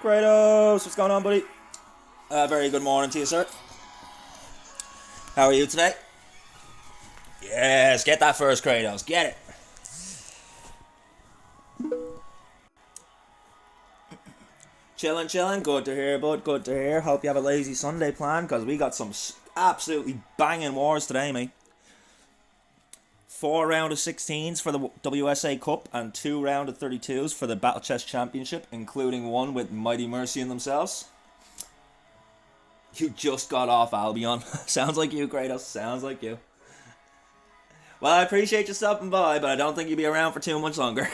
Kratos, what's going on, buddy? Very good morning to you, sir. How are you today? Yes, get that first, Kratos. Get it. Chilling, chilling. Good to hear, bud. Good to hear. Hope you have a lazy Sunday plan, because we got some absolutely banging wars today, mate. 4 round of 16s for the WSA Cup and 2 round of 32s for the Battle Chess Championship, including one with Mighty Mercy in themselves. You just got off Albion. Sounds like you, Kratos. Sounds like you. Well, I appreciate you stopping by, but I don't think you'll be around for too much longer.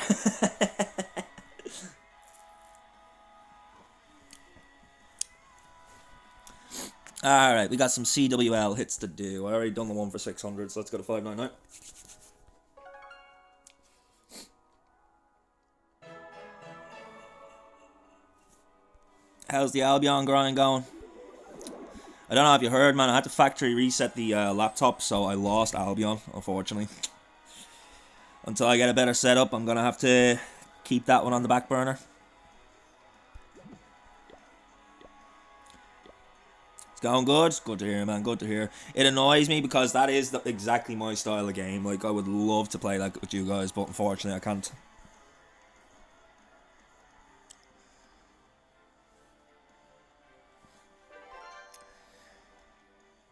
Alright, we got some CWL hits to do. I already done the one for 600, so let's go to 599. How's the Albion grind going? I don't know if you heard, man. I had to factory reset the laptop, so I lost Albion, unfortunately. Until I get a better setup, I'm going to have to keep that one on the back burner. It's going good. Good to hear, man. Good to hear. It annoys me because that is exactly my style of game. Like, I would love to play that with you guys, but unfortunately I can't.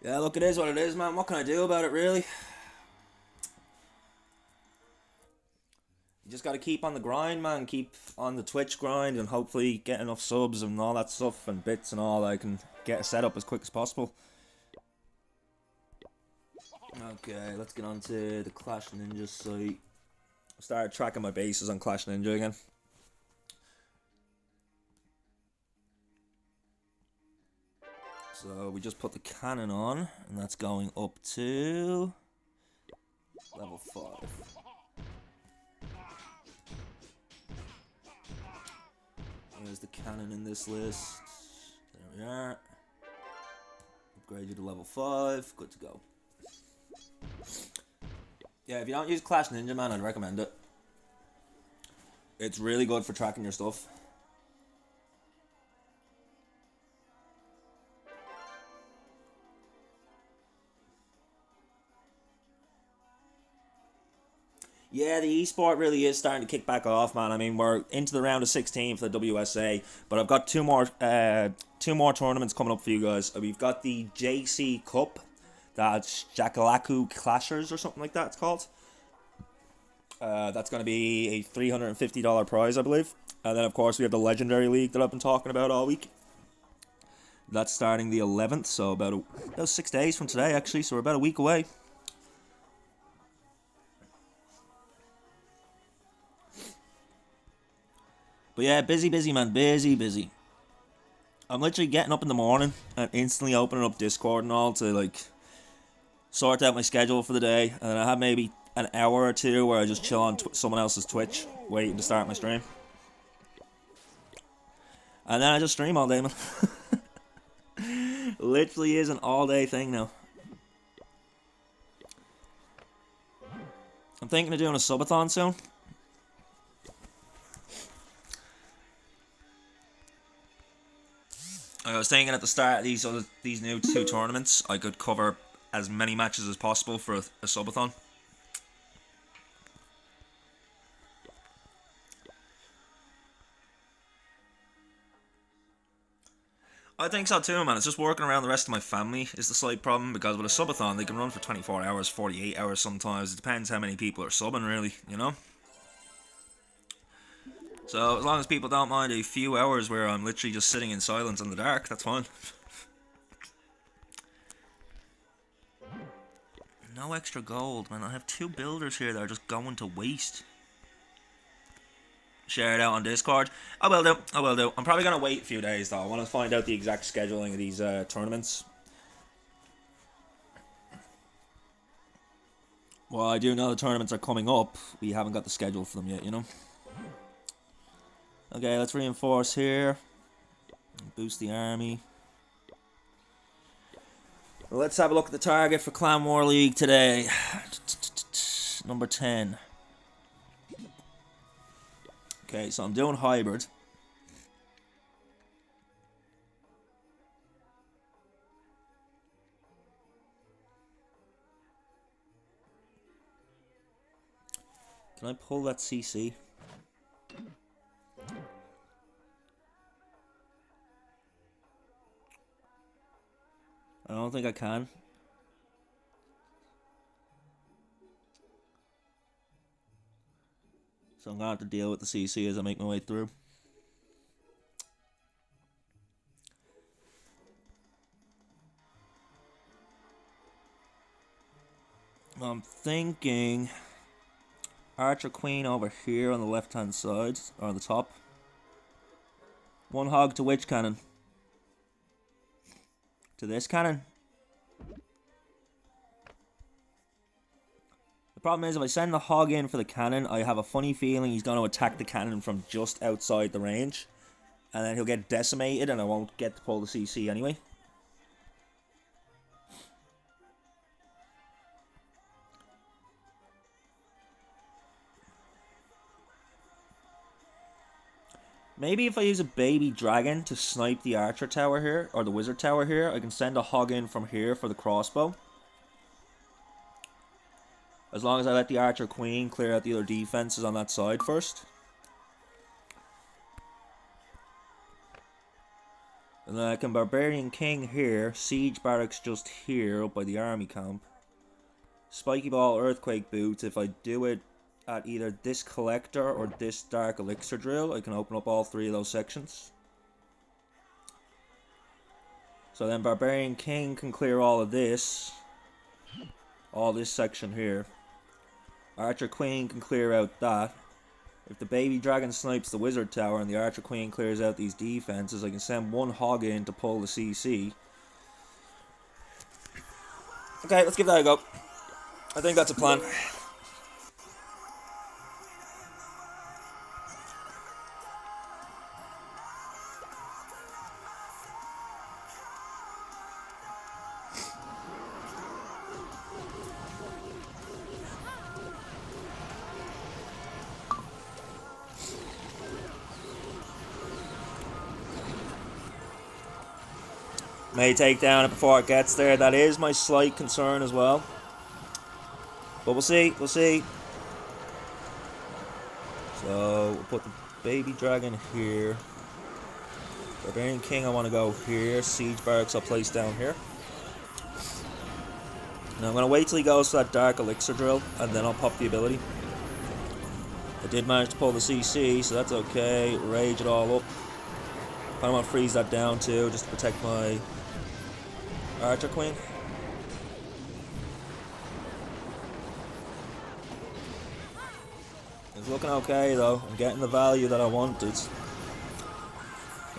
Yeah, look, it is what it is, man. What can I do about it, really? You just got to keep on the grind, man. Keep on the Twitch grind and hopefully get enough subs and all that stuff and bits and all. I can get a setup as quick as possible. Okay, let's get on to the Clash Ninja site. I started tracking my bases on Clash Ninja again. So we just put the cannon on, and that's going up to level 5. There's the cannon in this list. There we are. Upgrade you to level 5. Good to go. Yeah, if you don't use Clash Ninja, man, I'd recommend it. It's really good for tracking your stuff. Yeah, the esport really is starting to kick back off, man. I mean, we're into the round of 16 for the WSA, but I've got two more tournaments coming up for you guys. We've got the JC Cup, that's Jakalaku Clashers or something like that it's called. That's going to be a $350 prize, I believe. And then, of course, we have the Legendary League that I've been talking about all week. That's starting the 11th, so about 6 days from today, actually, so we're about a week away. But yeah, busy, man. Busy. I'm literally getting up in the morning and instantly opening up Discord and all to, like, sort out my schedule for the day. And I have maybe an hour or two where I just chill on someone else's Twitch, waiting to start my stream. And then I just stream all day, man. Literally is an all-day thing now. I'm thinking of doing a subathon soon. I was thinking at the start of these new 2 tournaments, I could cover as many matches as possible for a subathon. I think so too, man. It's just working around the rest of my family is the slight problem, because with a subathon, they can run for 24 hours, 48 hours sometimes. It depends how many people are subbing, really, you know? So, as long as people don't mind a few hours where I'm literally just sitting in silence in the dark, that's fine. No extra gold, man. I have 2 builders here that are just going to waste. Share it out on Discord. I will do. I'm probably going to wait a few days, though. I want to find out the exact scheduling of these tournaments. Well, I do know the tournaments are coming up. We haven't got the schedule for them yet, you know? Okay, let's reinforce here. Boost the army. Let's have a look at the target for Clan War League today. Number 10. Okay, so I'm doing hybrid. Can I pull that CC? I don't think I can. So I'm gonna have to deal with the CC as I make my way through. I'm thinking Archer Queen over here on the left hand side, or on the top. One hog to which cannon? To this cannon? The problem is if I send the hog in for the cannon, I have a funny feeling he's going to attack the cannon from just outside the range. And then he'll get decimated and I won't get to pull the CC anyway. Maybe if I use a baby dragon to snipe the archer tower here, or the wizard tower here, I can send a hog in from here for the crossbow. As long as I let the archer queen clear out the other defenses on that side first. And then I can barbarian king here, siege barracks just here up by the army camp. Spiky ball earthquake boots, if I do it at either this collector or this dark elixir drill, I can open up all three of those sections. So then barbarian king can clear all of this section here. Archer queen can clear out that. If the baby dragon snipes the wizard tower and the archer queen clears out these defenses, I can send one hog in to pull the CC. Okay, let's give that a go. I think that's a plan. May take down it before it gets there. That is my slight concern as well. But we'll see. We'll see. So we'll put the baby dragon here. Barbarian king I want to go here. Siege barracks I'll place down here. Now I'm going to wait till he goes to that dark elixir drill and then I'll pop the ability. I did manage to pull the CC, so that's okay. Rage it all up. I want to freeze that down too, just to protect my archer queen. It's looking okay though. I'm getting the value that I wanted.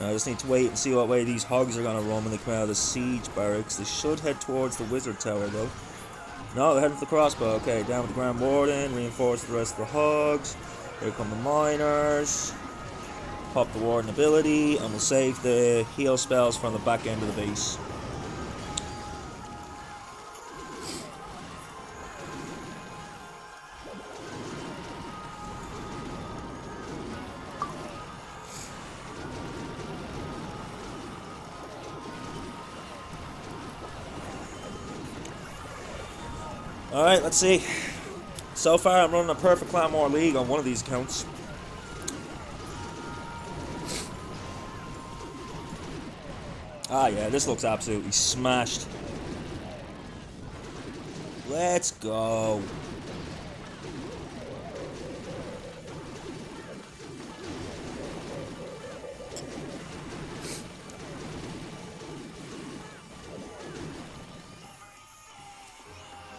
Now I just need to wait and see what way these hogs are going to run when they come out of the siege barracks. They should head towards the wizard tower though. No, they're heading for the crossbow. Okay, down with the Grand Warden, reinforce the rest of the hogs. Here come the miners. Pop the Warden ability, and we'll save the heal spells from the back end of the base. Alright, let's see. So far I'm running a perfect Clan War League on one of these accounts. Ah yeah, this looks absolutely smashed. Let's go.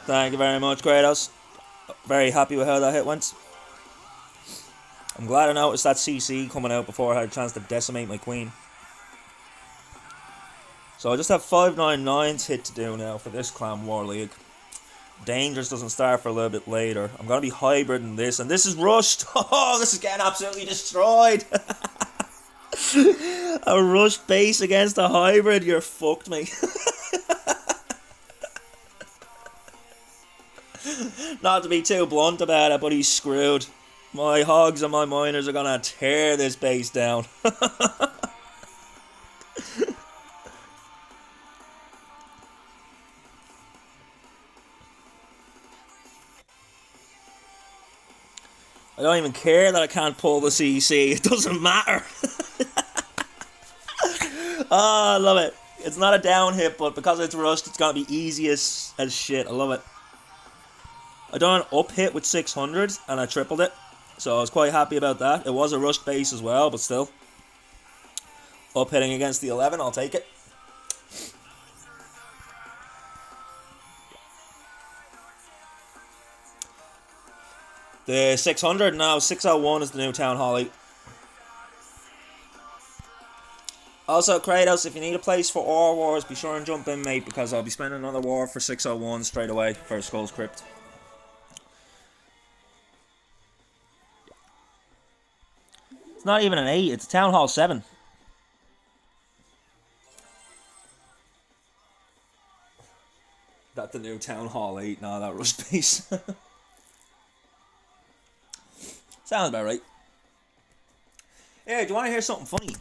Thank you very much, Kratos. Very happy with how that hit went. I'm glad I noticed that CC coming out before I had a chance to decimate my queen. So I just have 599's hit to do now for this Clan War League. Dangerous doesn't start for a little bit later. I'm going to be hybrid in this, and this is rushed. Oh, this is getting absolutely destroyed. A rushed base against a hybrid, you're fucked, mate. Not to be too blunt about it, but he's screwed. My hogs and my miners are gonna tear this base down. I don't even care that I can't pull the CC. It doesn't matter. Oh, I love it. It's not a down hit, but because it's rushed, it's going to be easy as shit. I love it. I done an up hit with 600, and I tripled it. So I was quite happy about that. It was a rushed base as well, but still. Up hitting against the 11, I'll take it. The 600 now, 601 is the new Town Hall 8. Also, Kratos, if you need a place for Ore Wars, be sure and jump in, mate, because I'll be spending another war for 601 straight away for Skull's Crypt. It's not even an 8, it's a Town Hall 7. That the new Town Hall 8? No, that rush base. Sounds about right. Hey, do you want to hear something funny? Do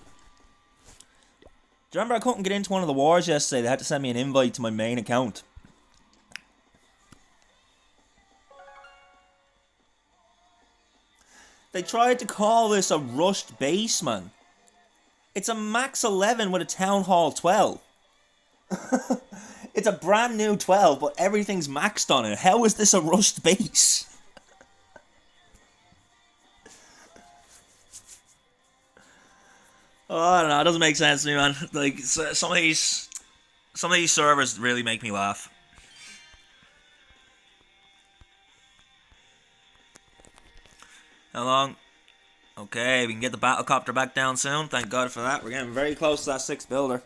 you remember I couldn't get into one of the wars yesterday? They had to send me an invite to my main account. They tried to call this a rushed base, man. It's a max 11 with a Town Hall 12. It's a brand new 12, but everything's maxed on it. How is this a rushed base? Oh, I don't know. It doesn't make sense to me, man. Like, some of these servers really make me laugh. How long? Okay, we can get the battlecopter back down soon. Thank God for that. We're getting very close to that 6th builder.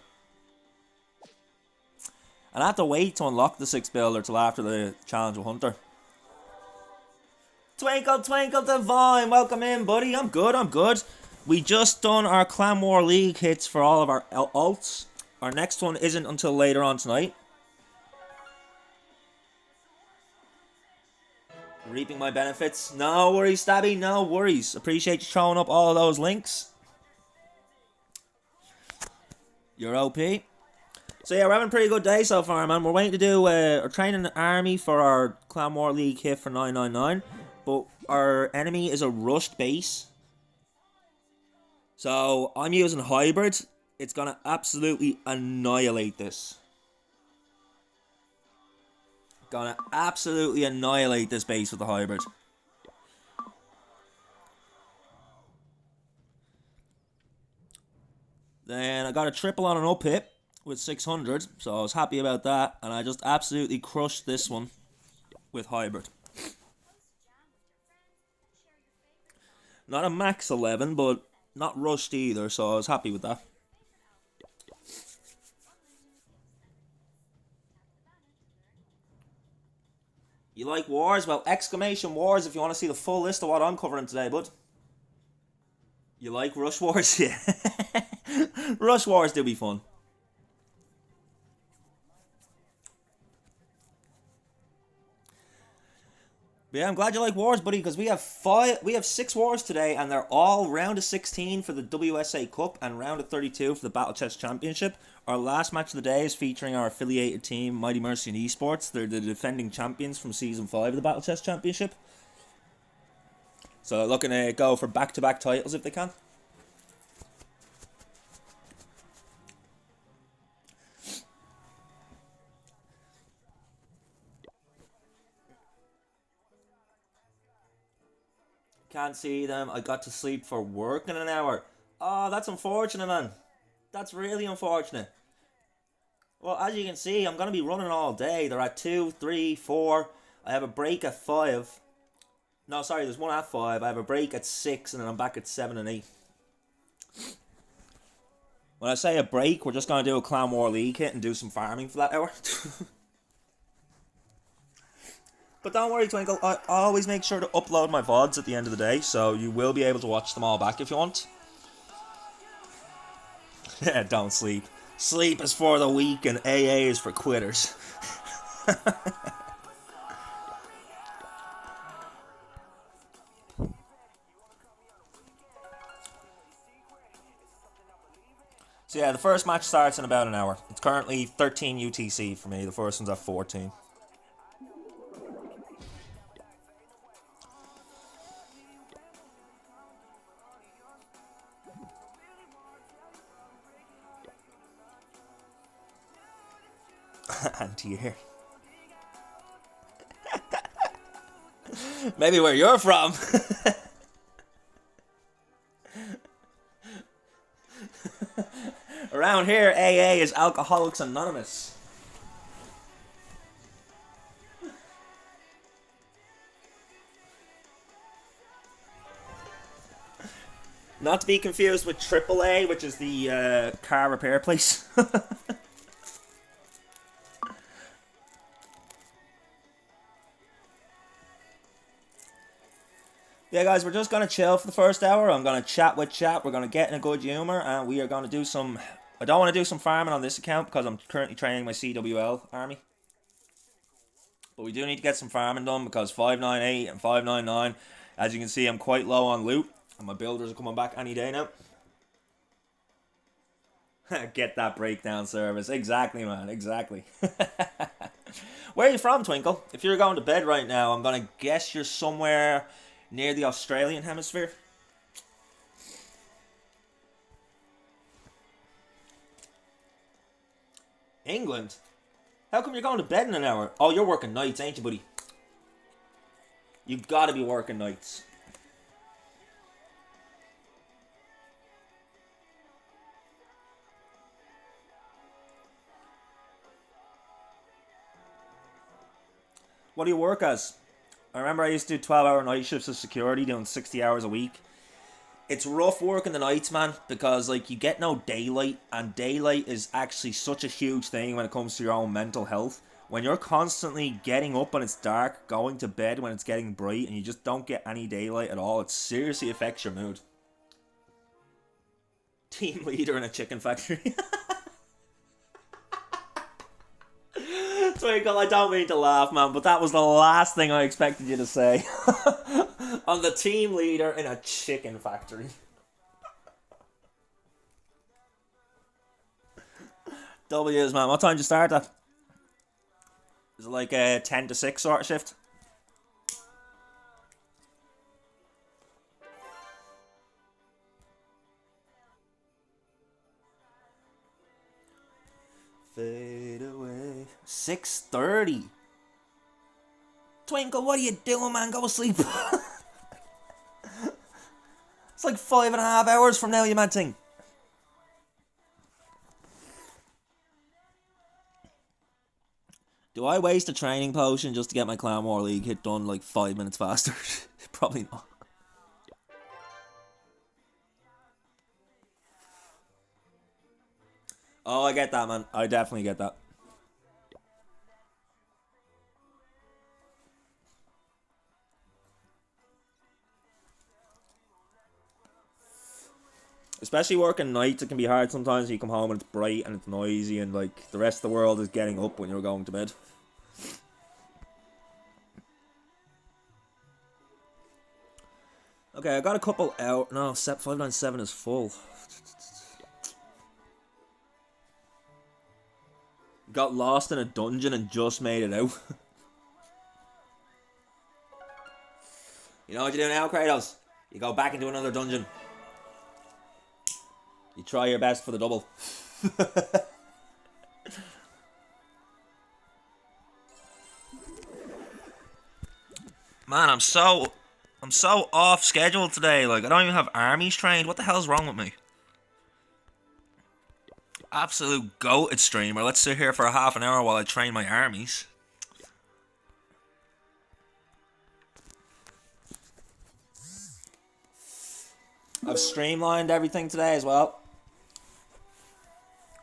And I have to wait to unlock the 6th builder till after the challenge with Hunter. Twinkle, twinkle, divine. Welcome in, buddy. I'm good, I'm good. We just done our Clan War League hits for all of our alts. Our next one isn't until later on tonight. Reaping my benefits. No worries, Stabby. No worries. Appreciate you showing up all of those links. You're OP. So yeah, we're having a pretty good day so far, man. We're waiting to do our training army for our Clan War League hit for 999. But our enemy is a rushed base. So I'm using hybrid. It's going to absolutely annihilate this. Gonna absolutely annihilate this base with the hybrid. Then I got a triple on an up hit with 600, so I was happy about that. And I just absolutely crushed this one with hybrid. Not a max 11, but not rushed either, so I was happy with that. You like wars? Well, exclamation wars if you want to see the full list of what I'm covering today, bud. You like rush wars? Yeah. Rush wars do be fun. But yeah, I'm glad you like wars, buddy, because we have 6 wars today, and they're all round of 16 for the WSA Cup and round of 32 for the Battle Chess Championship. Our last match of the day is featuring our affiliated team, Mighty Mercy and Esports. They're the defending champions from Season 5 of the Battle Chess Championship. So looking to go for back-to-back titles if they can. Can't see them. I got to sleep for work in an hour. Oh, that's unfortunate, man. That's really unfortunate. Well, as you can see, I'm going to be running all day. They're at 2, 3, 4. I have a break at 5. No, sorry, there's one at 5. I have a break at 6, and then I'm back at 7 and 8. When I say a break, we're just going to do a Clan War League hit and do some farming for that hour. But don't worry, Twinkle. I always make sure to upload my VODs at the end of the day, so you will be able to watch them all back if you want. Yeah, don't sleep. Sleep is for the weak and AA is for quitters. So yeah, the first match starts in about an hour. It's currently 13 UTC for me. The first one's at 14. Anti-air. Maybe where you're from. Around here, AA is Alcoholics Anonymous. Not to be confused with AAA, which is the car repair place. Yeah, guys, we're just going to chill for the first hour. I'm going to chat with chat. We're going to get in a good humour, and we are going to do some... I don't want to do some farming on this account because I'm currently training my CWL army. But we do need to get some farming done because 598 and 599, as you can see, I'm quite low on loot. And my builders are coming back any day now. Get that breakdown service. Exactly, man. Exactly. Where are you from, Twinkle? If you're going to bed right now, I'm going to guess you're somewhere near the Australian hemisphere. England? How come you're going to bed in an hour? Oh, you're working nights, ain't you, buddy? You've got to be working nights. What do you work as? I remember I used to do 12-hour night shifts of security, doing 60 hours a week. It's rough working the nights, man, because like you get no daylight, and daylight is actually such a huge thing when it comes to your own mental health. When you're constantly getting up when it's dark, going to bed when it's getting bright, and you just don't get any daylight at all, it seriously affects your mood. Team leader in a chicken factory. Twinkle, I don't mean to laugh, man, but that was the last thing I expected you to say. I'm the team leader in a chicken factory. W's, man. What time did you start at? Is it like a 10 to 6 sort of shift? Fade away. 6:30. Twinkle, what are you doing, man? Go to sleep. It's like 5.5 hours from now, you mad thing. Do I waste a training potion just to get my Clan War League hit done like 5 minutes faster? Probably not. Oh, I get that, man. I definitely get that. Especially working nights, it can be hard sometimes. You come home and it's bright and it's noisy and like the rest of the world is getting up when you're going to bed. Okay, I got a couple out. No, set 597 is full. Got lost in a dungeon and just made it out. You know what you do now, Kratos? You go back into another dungeon. You try your best for the double. Man, I'm so off schedule today. Like, I don't even have armies trained. What the hell's wrong with me? Absolute goated streamer. Let's sit here for a half an hour while I train my armies. I've streamlined everything today as well.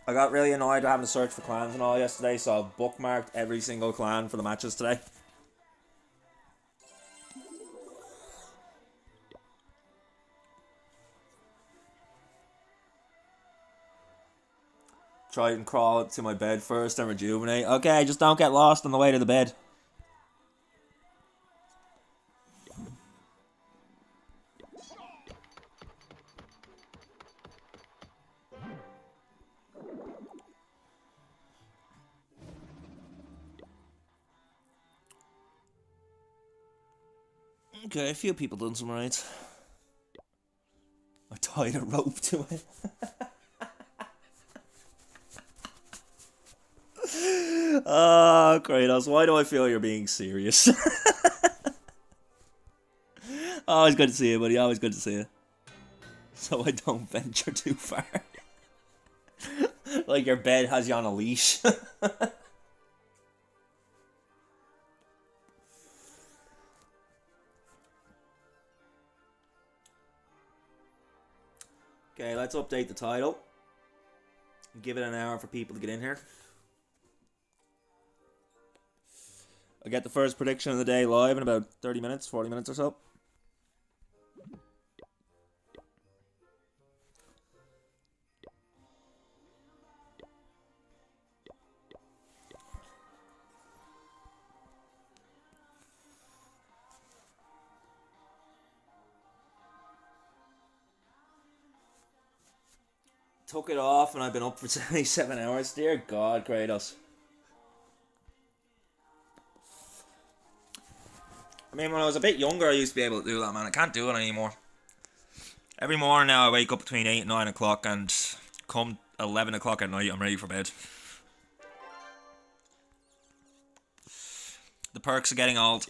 I got really annoyed having to search for clans and all yesterday, so I've bookmarked every single clan for the matches today. Try and crawl to my bed first and rejuvenate. Okay, just don't get lost on the way to the bed. Okay, a few people done some raids. I tied a rope to it. Oh, Kratos, why do I feel you're being serious? Always good to see you, buddy. Always good to see you. So I don't venture too far. Like your bed has you on a leash. Okay, let's update the title. Give it an hour for people to get in here. I'll get the first prediction of the day live in about 30 minutes, 40 minutes or so. Took it off and I've been up for 77 hours. Dear God, Kratos. I mean, when I was a bit younger, I used to be able to do that, man. I can't do it anymore. Every morning now, I wake up between 8 and 9 o'clock, and come 11 o'clock at night, I'm ready for bed. The perks of getting old.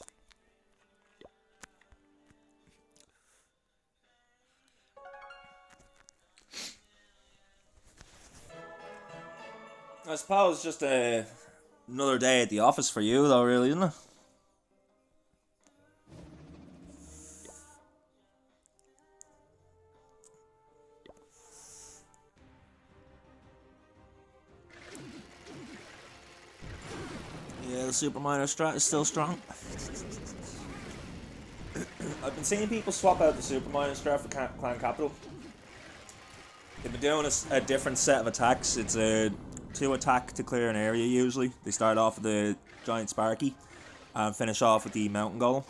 I suppose just another day at the office for you, though, really, isn't it? Yeah, the Super Minor Strat is still strong. I've been seeing people swap out the Super Minor Strat for Clan Capital. They've been doing a different set of attacks. It's a 2 attack to clear an area usually. They start off with the Giant Sparky and finish off with the Mountain Golem.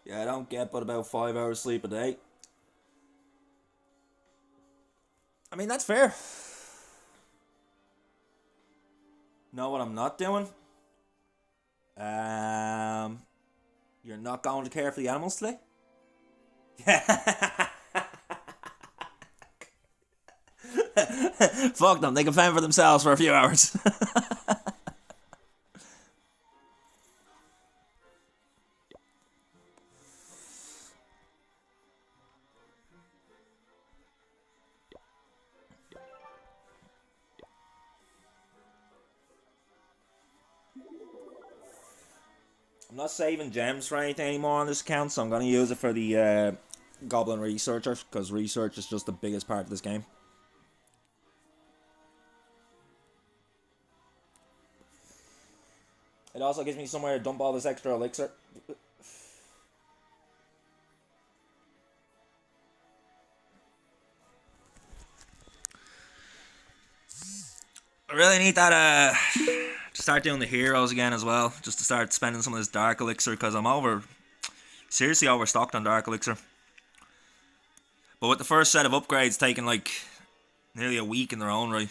Yeah, I don't get but about 5 hours sleep a day. I mean, that's fair. Know what I'm not doing? You're not going to care for the animals today? Fuck them, they can fend for themselves for a few hours. I'm not saving gems for anything anymore on this account, so I'm going to use it for the Goblin Researcher, because research is just the biggest part of this game. It also gives me somewhere to dump all this extra elixir. I really need that to start doing the heroes again as well, just to start spending some of this dark elixir, because I'm seriously overstocked on dark elixir. But with the first set of upgrades taking like nearly a week in their own right.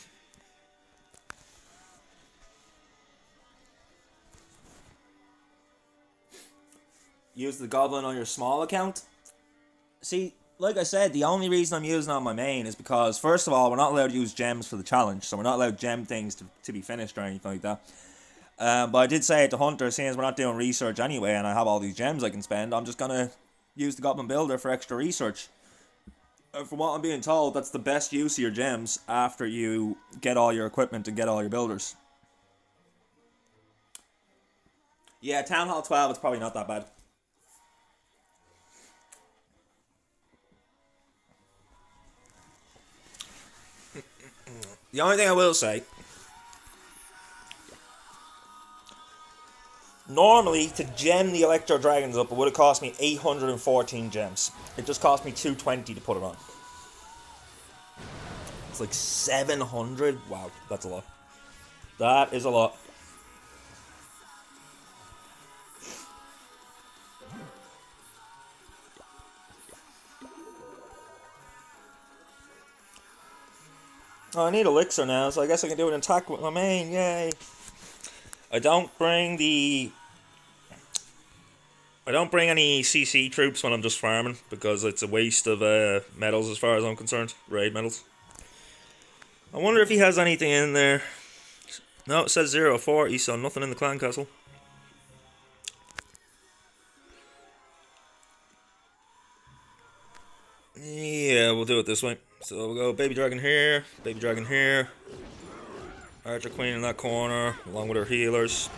Use the goblin on your small account. See, like I said, the only reason I'm using it on my main is because, first of all, we're not allowed to use gems for the challenge, so we're not allowed gem things to be finished or anything like that. But I did say it to Hunter, seeing as we're not doing research anyway, and I have all these gems I can spend, I'm just going to use the Goblin Builder for extra research. From what I'm being told, that's the best use of your gems after you get all your equipment and get all your builders. Yeah, Town Hall 12, it's probably not that bad. The only thing I will say, normally to gem the Electro Dragons up, it would have cost me 814 gems. It just cost me 220 to put it on. It's like 700. Wow, that's a lot. That is a lot. Oh, I need elixir now, so I guess I can do an attack with my main. Yay! I don't bring the. I don't bring any CC troops when I'm just farming because it's a waste of medals as far as I'm concerned. Raid medals. I wonder if he has anything in there. No, it says 040, so nothing in the clan castle. Yeah, we'll do it this way. So we'll go baby dragon here, archer queen in that corner, along with her healers.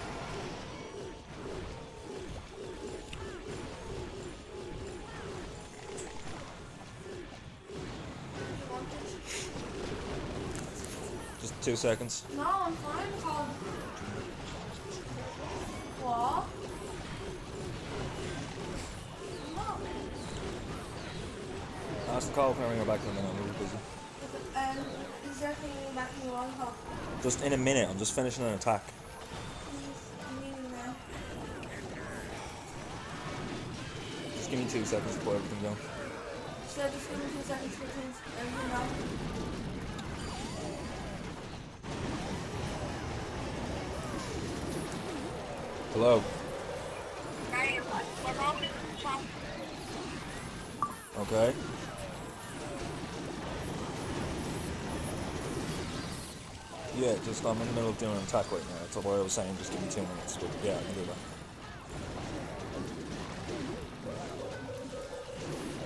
Just 2 seconds. No, I'm fine, Colin. What? Ask the call, can I ring her back in a minute? I'm really busy. Is there anything back in your own call? Just in a minute, I'm just finishing an attack. I'm leaving now. Just give me 2 seconds to put everything down. So just give me 2 seconds to change everything out. Hello? Okay. Yeah, just I'm in the middle of doing an attack right now. That's what I was saying, just give me 2 minutes. But yeah, I can do that.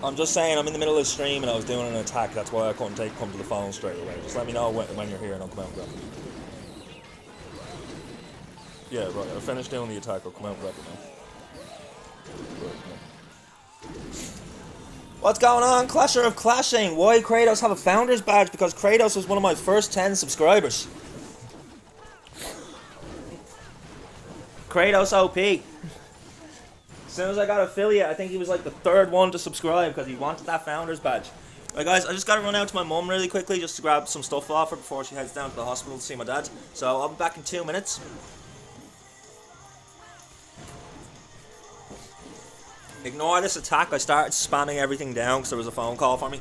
I'm just saying I'm in the middle of the stream and I was doing an attack. That's why I couldn't come to the phone straight away. Just let me know when you're here and I'll come out and grab it. Yeah, right. I'll finish doing the attack. I'll come out and grab it now. What's going on, Clasher of Clashing? Why Kratos have a founder's badge? Because Kratos was one of my first 10 subscribers. Kratos OP. As soon as I got affiliate, I think he was like the 3rd one to subscribe because he wanted that founder's badge. Right guys, I just gotta run out to my mum really quickly just to grab some stuff off her before she heads down to the hospital to see my dad. So I'll be back in 2 minutes. Ignore this attack, I started spamming everything down because there was a phone call for me.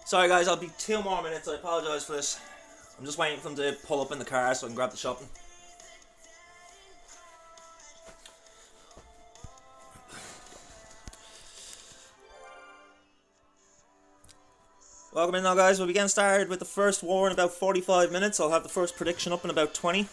Sorry guys, I'll be 2 more minutes, I apologise for this. I'm just waiting for them to pull up in the car so I can grab the shopping. Welcome in now guys, we'll be getting started with the first war in about 45 minutes. I'll have the first prediction up in about 20.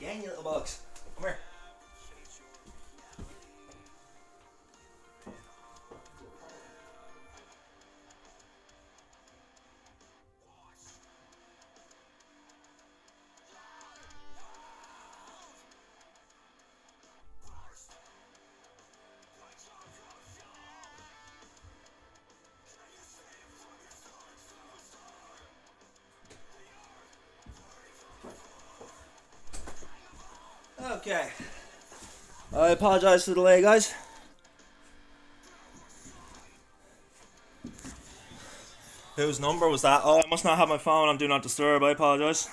again, you little bugs. Come here. Okay. I apologize for the delay, guys. Whose number was that? Oh, I must not have my phone on Do Not Disturb. I apologize.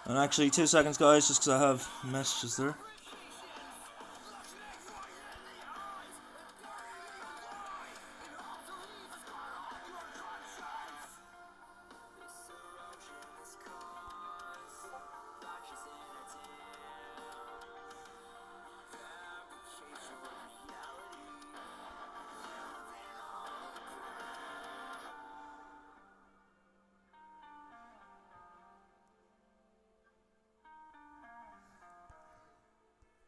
And actually, 2 seconds, guys, just because I have messages there.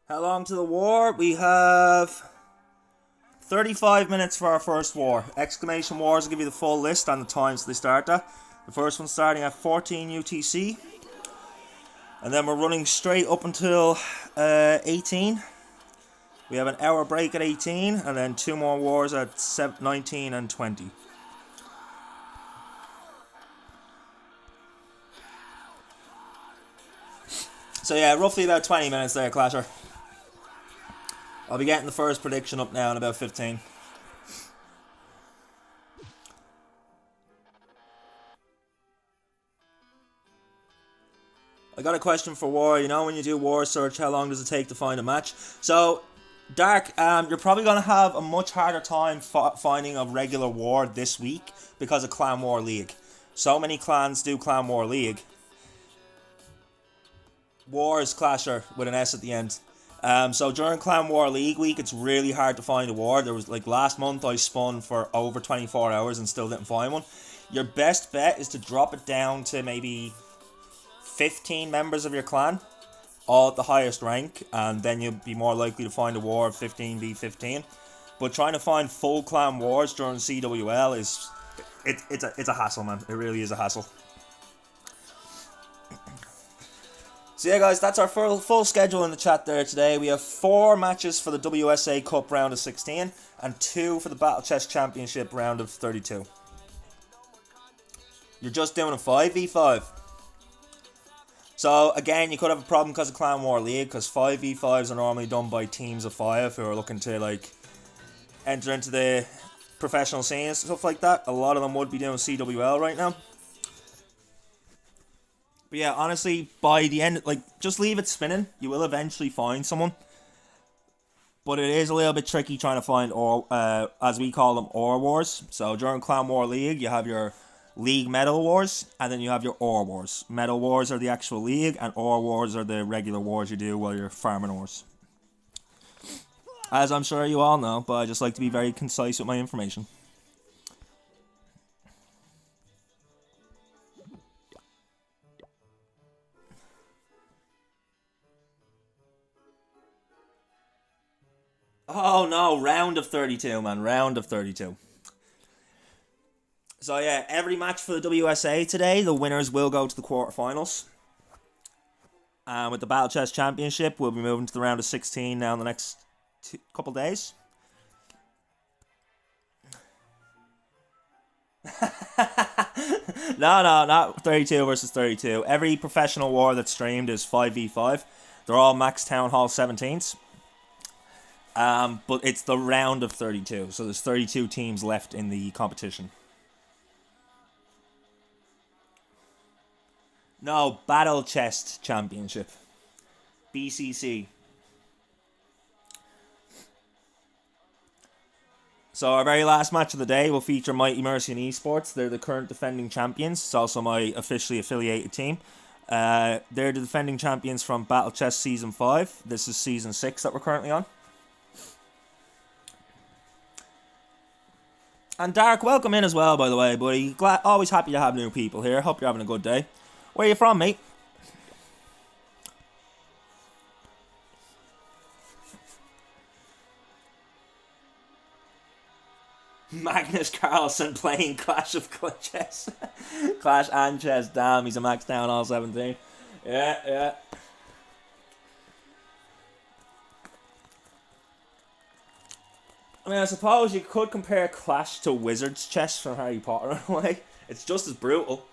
How long to the war? We have 35 minutes for our first war. Exclamation wars will give you the full list and the times they start at. The first one starting at 14 UTC. And then we're running straight up until 18. We have an hour break at 18 and then 2 more wars at 19 and 20. So yeah, roughly about 20 minutes there, Clasher. I'll be getting the first prediction up now in about 15. I got a question for War. You know, when you do War search, how long does it take to find a match? So, Dark, you're probably going to have a much harder time finding a regular War this week because of Clan War League. So many clans do Clan War League. War is Clasher with an S at the end. So during Clan War League week, it's really hard to find a war. There was, like, last month I spun for over 24 hours and still didn't find one. Your best bet is to drop it down to maybe 15 members of your clan, all at the highest rank, and then you'll be more likely to find a war of 15v15. But trying to find full clan wars during CWL is it's a hassle, man. It really is a hassle. So yeah, guys, that's our full schedule in the chat there today. We have 4 matches for the WSA Cup round of 16 and 2 for the Battle Chess Championship round of 32. You're just doing a 5v5. So again, you could have a problem because of Clan War League, because 5v5s are normally done by teams of 5 who are looking to, like, enter into the professional scene and stuff like that. A lot of them would be doing CWL right now. But yeah, honestly, by the end, like, just leave it spinning. You will eventually find someone. But it is a little bit tricky trying to find, as we call them, ore wars. So during Clan War League, you have your League Medal Wars, and then you have your ore wars. Medal Wars are the actual league, and ore wars are the regular wars you do while you're farming ores. As I'm sure you all know, but I just like to be very concise with my information. Oh no, round of 32, man. Round of 32. So yeah, every match for the WSA today, the winners will go to the quarterfinals. And with the Battle Chess Championship, we'll be moving to the round of 16 now in the next couple days. No, not 32 versus 32. Every professional war that's streamed is 5v5. They're all max Town Hall 17s. But it's the round of 32, so there's 32 teams left in the competition. No, Battle Chess Championship. BCC. So our very last match of the day will feature Mighty Mercian Esports. They're the current defending champions. It's also my officially affiliated team. They're the defending champions from Battle Chess Season 5. This is Season 6 that we're currently on. And Dark, welcome in as well, by the way, buddy. Always happy to have new people here. Hope you're having a good day. Where are you from, mate? Magnus Carlsen playing Clash of Chess. Clash and Chess. Damn, he's a max down all 17. Yeah. I mean, I suppose you could compare Clash to Wizard's Chess from Harry Potter in a way. It's just as brutal.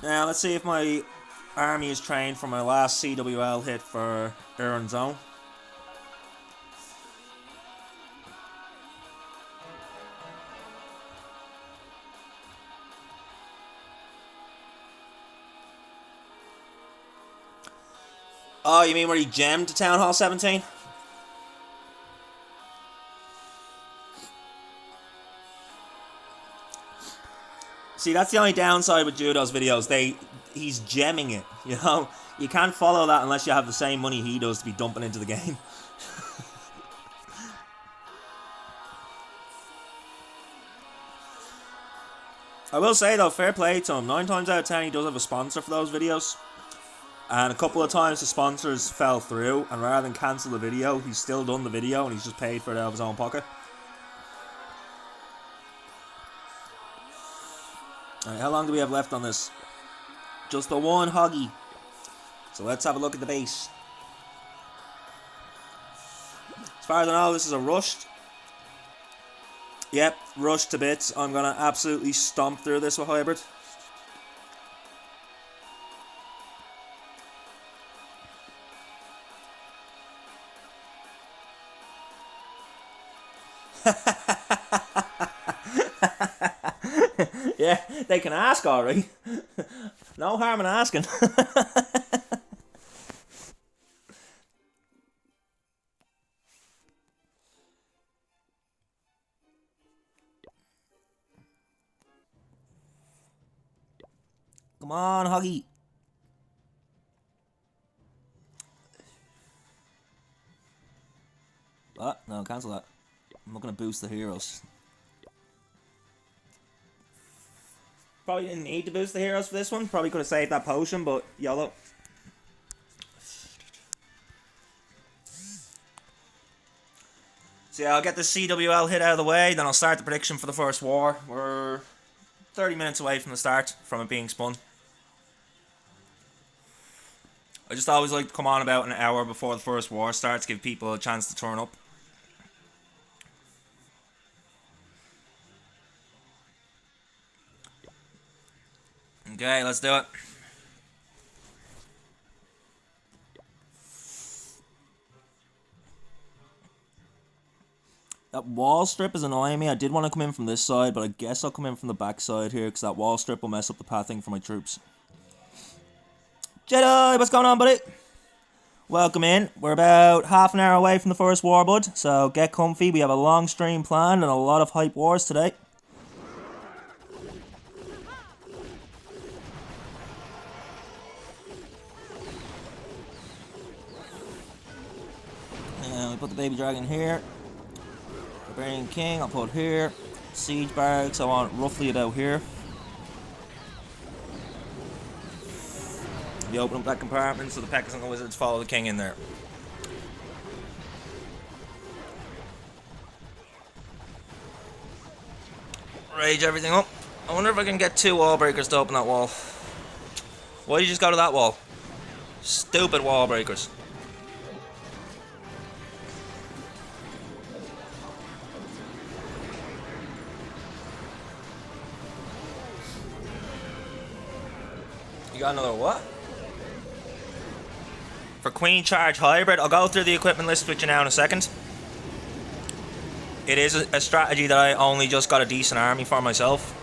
Now, let's see if my army is trained for my last CWL hit for Iron Zone. Oh, you mean where he gemmed to Town Hall 17? See, that's the only downside with Judo's videos. He's gemming it, you know? You can't follow that unless you have the same money he does to be dumping into the game. I will say, though, fair play to him. 9 times out of 10, he does have a sponsor for those videos. And a couple of times the sponsors fell through, and rather than cancel the video, he's still done the video and he's just paid for it out of his own pocket. Alright, how long do we have left on this? Just the one hoggy. So let's have a look at the base. As far as I know, this is a rushed. Yep, rushed to bits. I'm gonna absolutely stomp through this with hybrid. Yeah, they can ask, alright. No harm in asking. Come on, Huggy. What? No, cancel that. I'm not going to boost the heroes. Probably didn't need to boost the heroes for this one. Probably could have saved that potion, but YOLO. So yeah, I'll get the CWL hit out of the way, then I'll start the prediction for the first war. We're 30 minutes away from the start, from it being spun. I just always like to come on about an hour before the first war starts, give people a chance to turn up. Okay, let's do it. That wall strip is annoying me. I did want to come in from this side, but I guess I'll come in from the back side here, because that wall strip will mess up the pathing for my troops. Jedi, what's going on, buddy? Welcome in. We're about half an hour away from the first war, bud, so get comfy. We have a long stream planned and a lot of hype wars today. And we put the baby dragon here. Barbarian King, I'll put here. Siege barracks, I want roughly about here. You open up that compartment so the Pekkas and the Wizards follow the King in there. Rage everything up. I wonder if I can get 2 wall breakers to open that wall. Why did you just go to that wall? Stupid wall breakers. You got another what? For Queen Charge Hybrid, I'll go through the equipment list with you now in a second. It is a strategy that I only just got a decent army for myself.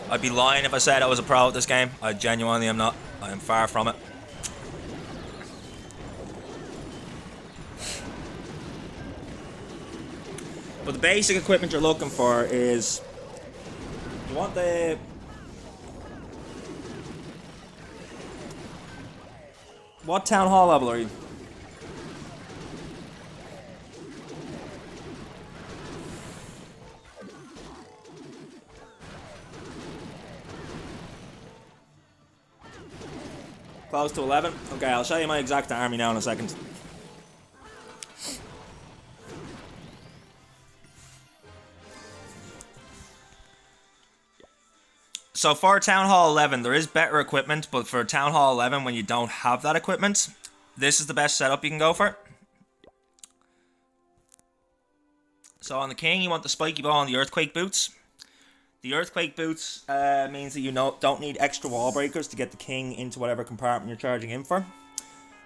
I'd be lying if I said I was a pro at this game. I genuinely am not. I am far from it. But the basic equipment you're looking for is... You want the... What town hall level are you? Close to 11? Okay, I'll show you my exact army now in a second. So for Town Hall 11, there is better equipment, but for Town Hall 11, when you don't have that equipment, this is the best setup you can go for. So on the King, you want the Spiky Ball and the Earthquake Boots. The Earthquake Boots means that you don't need extra wall breakers to get the King into whatever compartment you're charging in for.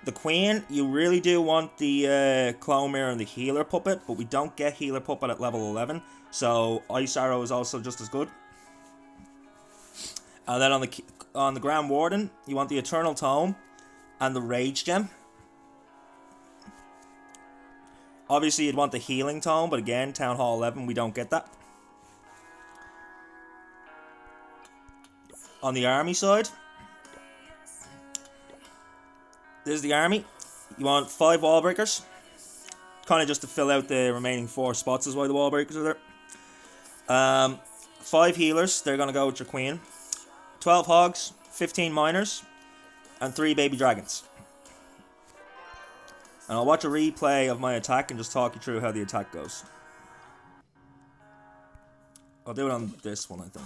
The Queen, you really do want the Clone Mirror and the Healer Puppet, but we don't get Healer Puppet at level 11, so Ice Arrow is also just as good. And then on the Grand Warden, you want the Eternal Tome and the Rage Gem. Obviously, you'd want the Healing Tome, but again, Town Hall 11, we don't get that. On the Army side, this is the Army. You want 5 wall breakers. Kind of just to fill out the remaining 4 spots is why the wall breakers are there. 5 healers, they're going to go with your Queen. 12 hogs, 15 miners, and 3 baby dragons. And I'll watch a replay of my attack and just talk you through how the attack goes. I'll do it on this one, I think.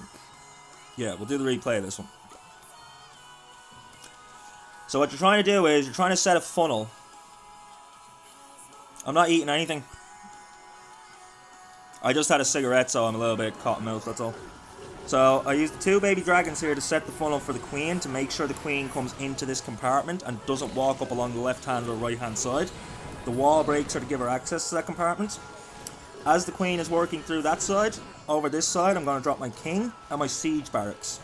Yeah, we'll do the replay of this one. So what you're trying to do is, you're trying to set a funnel. I'm not eating anything. I just had a cigarette, so I'm a little bit cotton mouth, that's all. So I used the 2 baby dragons here to set the funnel for the Queen, to make sure the Queen comes into this compartment and doesn't walk up along the left hand or right hand side. The wall breaks are to give her access to that compartment. As the Queen is working through that side, over this side I'm going to drop my King and my Siege Barracks.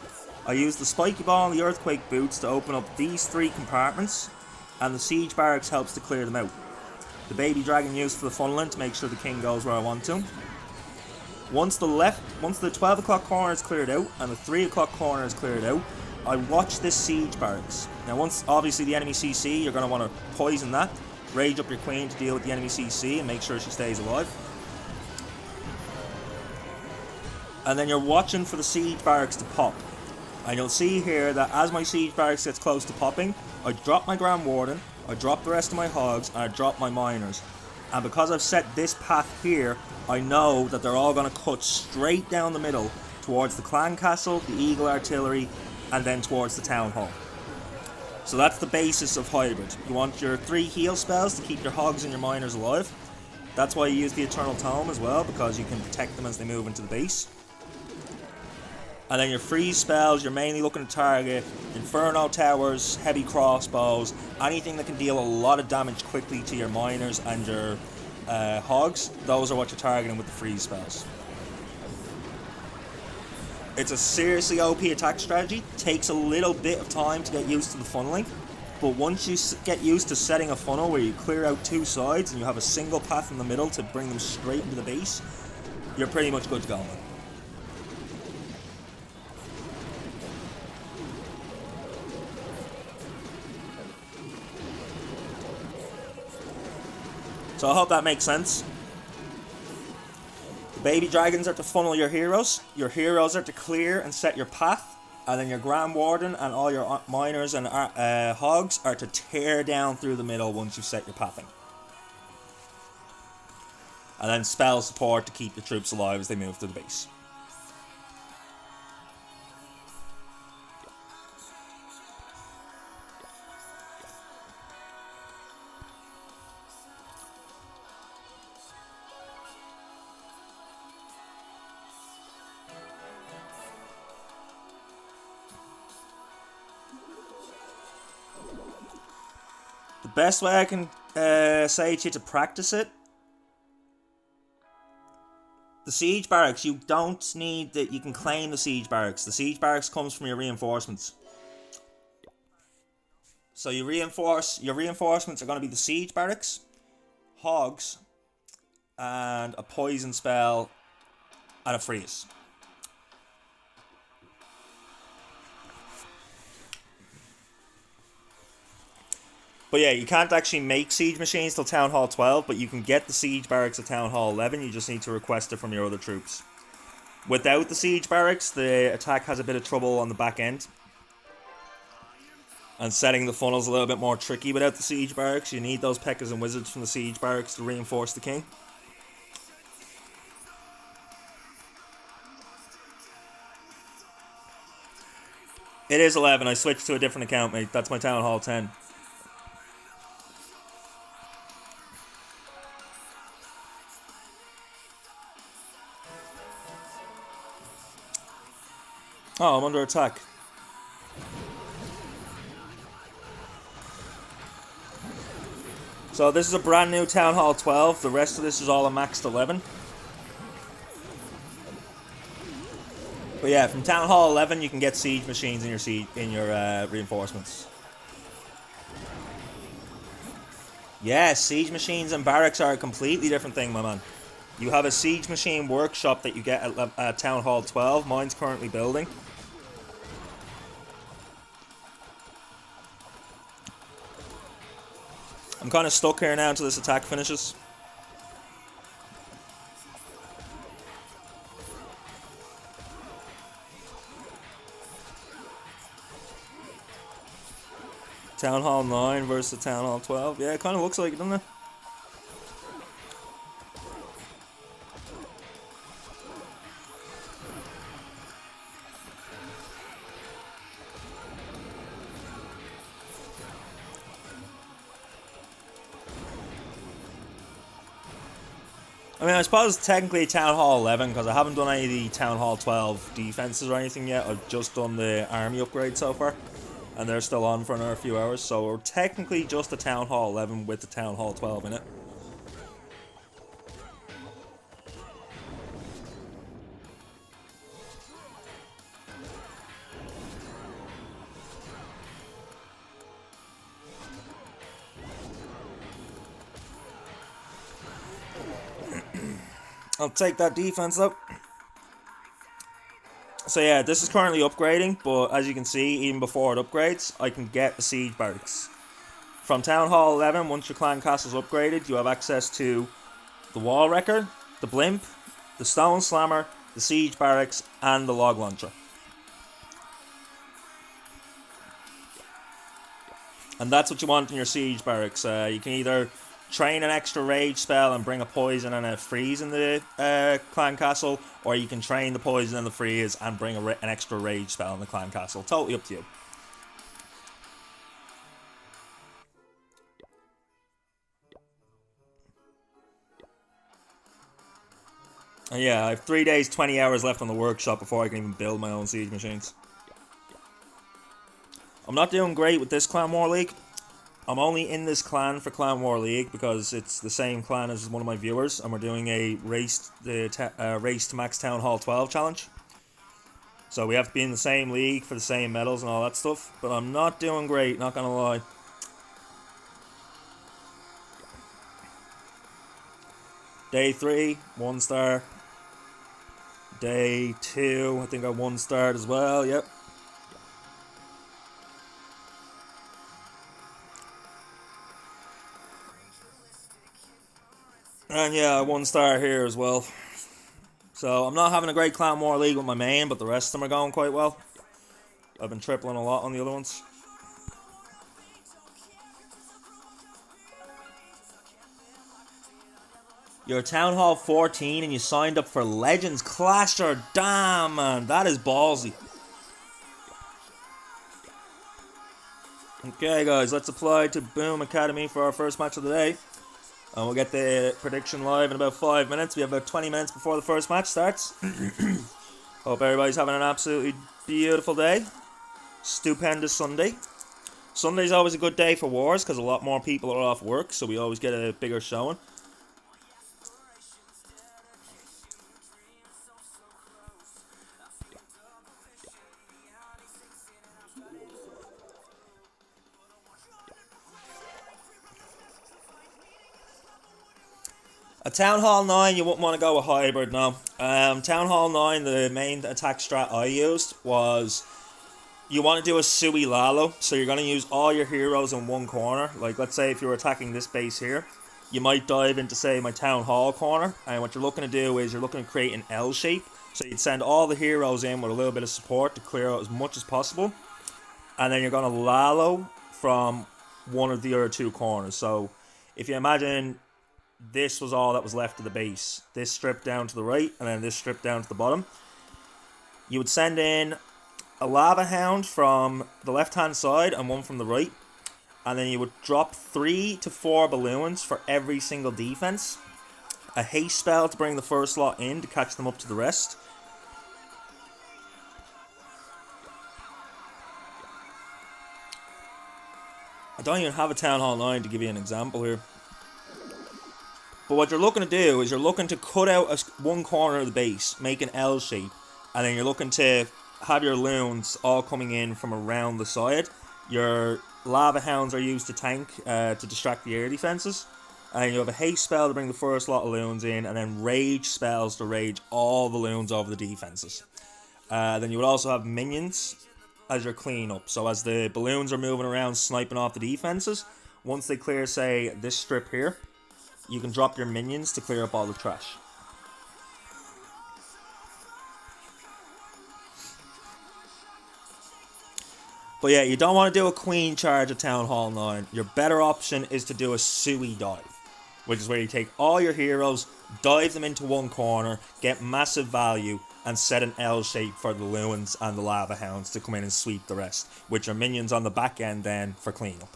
I use the Spiky Ball and the Earthquake Boots to open up these 3 compartments, and the Siege Barracks helps to clear them out. The baby dragon used for the funneling to make sure the King goes where I want to. Once the 12 o'clock corner is cleared out and the 3 o'clock corner is cleared out, I watch this Siege Barracks. Now once obviously the enemy CC, you're going to want to poison that, rage up your Queen to deal with the enemy CC and make sure she stays alive. And then you're watching for the Siege Barracks to pop. And you'll see here that as my Siege Barracks gets close to popping, I drop my Grand Warden, I drop the rest of my Hogs, and I drop my Miners. And because I've set this path here, I know that they're all going to cut straight down the middle towards the Clan Castle, the Eagle Artillery, and then towards the Town Hall. So that's the basis of Hybrid. You want your 3 heal spells to keep your Hogs and your Miners alive. That's why you use the Eternal Tome as well, because you can protect them as they move into the base. And then your freeze spells, you're mainly looking to target Inferno Towers, heavy crossbows, anything that can deal a lot of damage quickly to your Miners and your Hogs. Those are what you're targeting with the freeze spells. It's a seriously OP attack strategy. Takes a little bit of time to get used to the funneling, but once you get used to setting a funnel where you clear out 2 sides and you have a single path in the middle to bring them straight into the base, you're pretty much good to go. So I hope that makes sense. The baby dragons are to funnel your heroes. Your heroes are to clear and set your path. And then your Grand Warden and all your Miners and Hogs are to tear down through the middle once you've set your pathing. And then spell support to keep the troops alive as they move to the base. The best way I can say to you to practice it, the Siege Barracks, you don't need that. You can claim the Siege Barracks. The Siege Barracks comes from your reinforcements. So your reinforcements are going to be the Siege Barracks, Hogs, and a poison spell, and a freeze. But yeah, you can't actually make siege machines till Town Hall 12, but you can get the siege barracks at Town Hall 11. You just need to request it from your other troops. Without the siege barracks, the attack has a bit of trouble on the back end. And setting the funnel's a little bit more tricky without the siege barracks. You need those P.E.K.K.A.s and wizards from the siege barracks to reinforce the king. It is 11. I switched to a different account, mate. That's my Town Hall 10. Oh, I'm under attack. So this is a brand new Town Hall 12. The rest of this is all a maxed 11. But yeah, from Town Hall 11 you can get siege machines in your reinforcements. Yeah, siege machines and barracks are a completely different thing, my man. You have a siege machine workshop that you get at Town Hall 12. Mine's currently building. I'm kind of stuck here now until this attack finishes. Town Hall 9 versus Town Hall 12. Yeah, it kind of looks like it, doesn't it? I mean, I suppose technically Town Hall 11, because I haven't done any of the Town Hall 12 defenses or anything yet. I've just done the army upgrade so far, and they're still on for another few hours. So we're technically just a Town Hall 11 with the Town Hall 12 in it. I'll take that defense up. So yeah, this is currently upgrading, but as you can see, even before it upgrades, I can get the siege barracks. From Town Hall 11, once your clan castle's upgraded, you have access to the wall wrecker, the blimp, the stone slammer, the siege barracks, and the log launcher. And that's what you want in your siege barracks. You can either train an extra rage spell and bring a poison and a freeze in the clan castle, or you can train the poison and the freeze and bring an extra rage spell in the clan castle. Totally up to you. And yeah, I have 3 days, 20 hours left on the workshop before I can even build my own siege machines. I'm not doing great with this Clan War League. I'm only in this clan for Clan War League because it's the same clan as one of my viewers, and we're doing a race to max Town Hall 12 challenge. So we have to be in the same league for the same medals and all that stuff. But I'm not doing great, not gonna lie. Day 3, 1 star. Day 2, I think I 1 starred as well, yep. And yeah, 1 star here as well. So I'm not having a great Clan War League with my main, but the rest of them are going quite well. I've been tripling a lot on the other ones. You're Town Hall 14 and you signed up for Legends Clasher. Damn, man, that is ballsy. Okay, guys, let's apply to Boom Academy for our first match of the day. And we'll get the prediction live in about 5 minutes. We have about 20 minutes before the first match starts. Hope everybody's having an absolutely beautiful day. Stupendous Sunday. Sunday's always a good day for wars because a lot more people are off work, so we always get a bigger showing. A Town Hall 9, you wouldn't want to go with hybrid, no. Town Hall 9, the main attack strat I used was you want to do a Sui Lalo, so you're going to use all your heroes in one corner. Like, let's say if you were attacking this base here, you might dive into, say, my Town Hall corner, and what you're looking to do is you're looking to create an L shape, so you'd send all the heroes in with a little bit of support to clear out as much as possible, and then you're going to Lalo from one of the other two corners. So, if you imagine this was all that was left of the base, this strip down to the right, and then this strip down to the bottom, you would send in a Lava Hound from the left hand side and one from the right, and then you would drop 3 to 4 balloons for every single defense, a haste spell to bring the first lot in to catch them up to the rest. I don't even have a Town Hall 9 to give you an example here. But what you're looking to do is you're looking to cut out one corner of the base, make an L shape, and then you're looking to have your loons all coming in from around the side. Your Lava Hounds are used to tank, to distract the air defenses. And you have a haste spell to bring the first lot of loons in, and then rage spells to rage all the loons over the defenses. Then you would also have minions as your cleanup. So as the balloons are moving around sniping off the defenses, once they clear, say, this strip here, you can drop your minions to clear up all the trash. But yeah, you don't want to do a queen charge at Town Hall 9. Your better option is to do a Sui dive, which is where you take all your heroes, dive them into one corner, get massive value, and set an L shape for the Loons and the Lava Hounds to come in and sweep the rest, with your minions on the back end then for cleanup.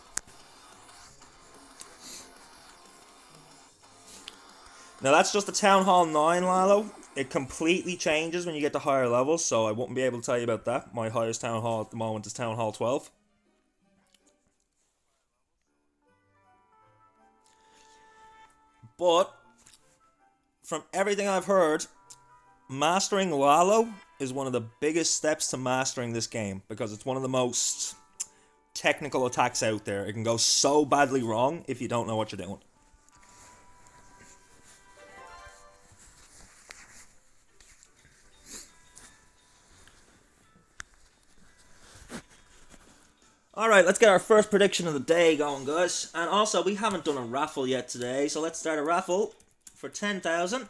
Now that's just the Town Hall 9 Lalo. It completely changes when you get to higher levels, so I wouldn't be able to tell you about that. My highest Town Hall at the moment is Town Hall 12. But, from everything I've heard, mastering Lalo is one of the biggest steps to mastering this game, because it's one of the most technical attacks out there. It can go so badly wrong if you don't know what you're doing. Alright, let's get our first prediction of the day going, guys. And also, we haven't done a raffle yet today, so let's start a raffle for 10,000.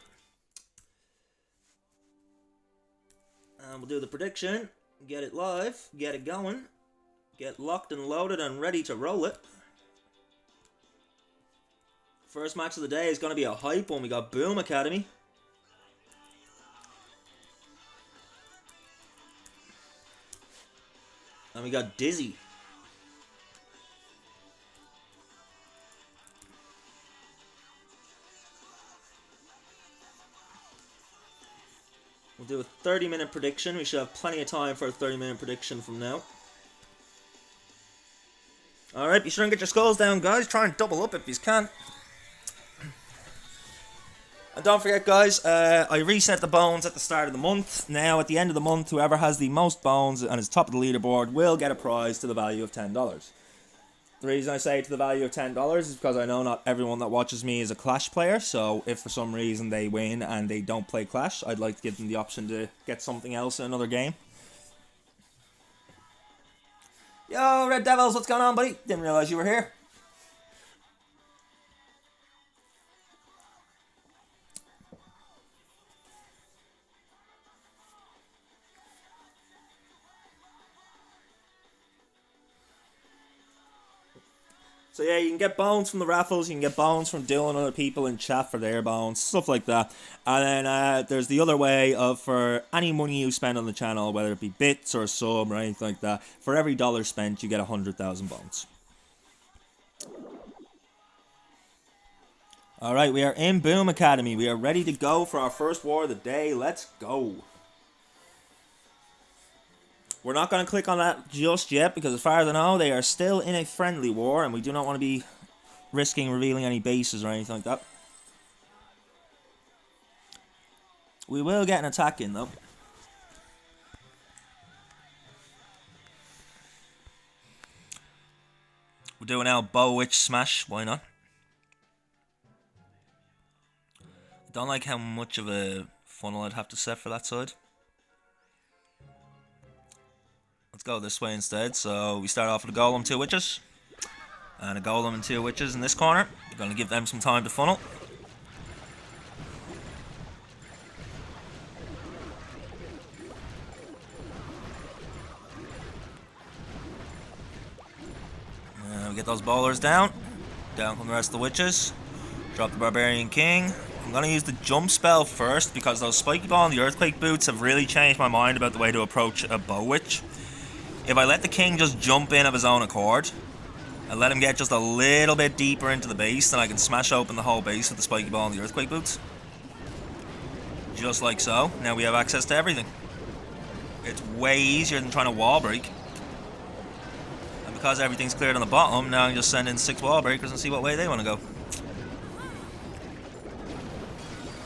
And we'll do the prediction, get it live, get it going, get locked and loaded and ready to roll it. First match of the day is going to be a hype one. We got Boom Academy. And we got Dizzy. We'll do a 30-minute prediction. We should have plenty of time for a 30-minute prediction from now. Alright, be sure and get your skulls down, guys. Try and double up if you can. And don't forget, guys, I reset the bones at the start of the month. Now, at the end of the month, whoever has the most bones and is top of the leaderboard will get a prize to the value of $10. The reason I say to the value of $10 is because I know not everyone that watches me is a Clash player, so if for some reason they win and they don't play Clash, I'd like to give them the option to get something else in another game. Yo, Red Devils, what's going on, buddy? Didn't realize you were here. So yeah, you can get bones from the raffles, you can get bones from doing other people in chat for their bones, stuff like that. And then there's the other way of, for any money you spend on the channel, whether it be bits or a sub or anything like that, for every dollar spent you get 100,000 bones. Alright, we are in Boom Academy. We are ready to go for our first war of the day. Let's go. We're not going to click on that just yet, because as far as I know, they are still in a friendly war, and we do not want to be risking revealing any bases or anything like that. We will get an attack in, though. We're doing our Bow Witch Smash, why not? Don't like how much of a funnel I'd have to set for that side. Let's go this way instead. So we start off with a golem, 2 witches. And a golem and 2 witches in this corner. Gonna give them some time to funnel. We get those bowlers down. Down come the rest of the witches. Drop the Barbarian King. I'm going to use the jump spell first because those Spiky Ball and the Earthquake Boots have really changed my mind about the way to approach a Bow Witch. If I let the King just jump in of his own accord and let him get just a little bit deeper into the base, then I can smash open the whole base with the Spiky Ball and the Earthquake Boots. Just like so. Now we have access to everything. It's way easier than trying to wall break. Because everything's cleared on the bottom, now I can just send in 6 wall breakers and see what way they want to go.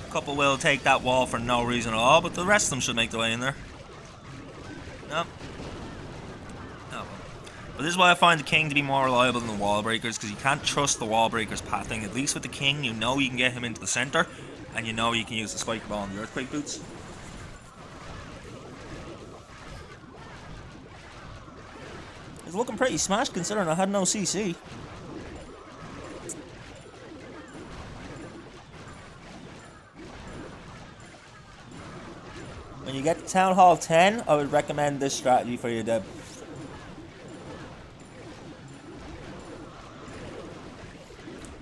A couple will take that wall for no reason at all, but the rest of them should make their way in there. No. No. But this is why I find the King to be more reliable than the wall breakers, because you can't trust the wall breakers pathing. At least with the King, you know you can get him into the center, and you know you can use the Spike Ball and the Earthquake Boots. It's looking pretty smashed considering I had no CC. When you get to Town Hall 10, I would recommend this strategy for you, Deb.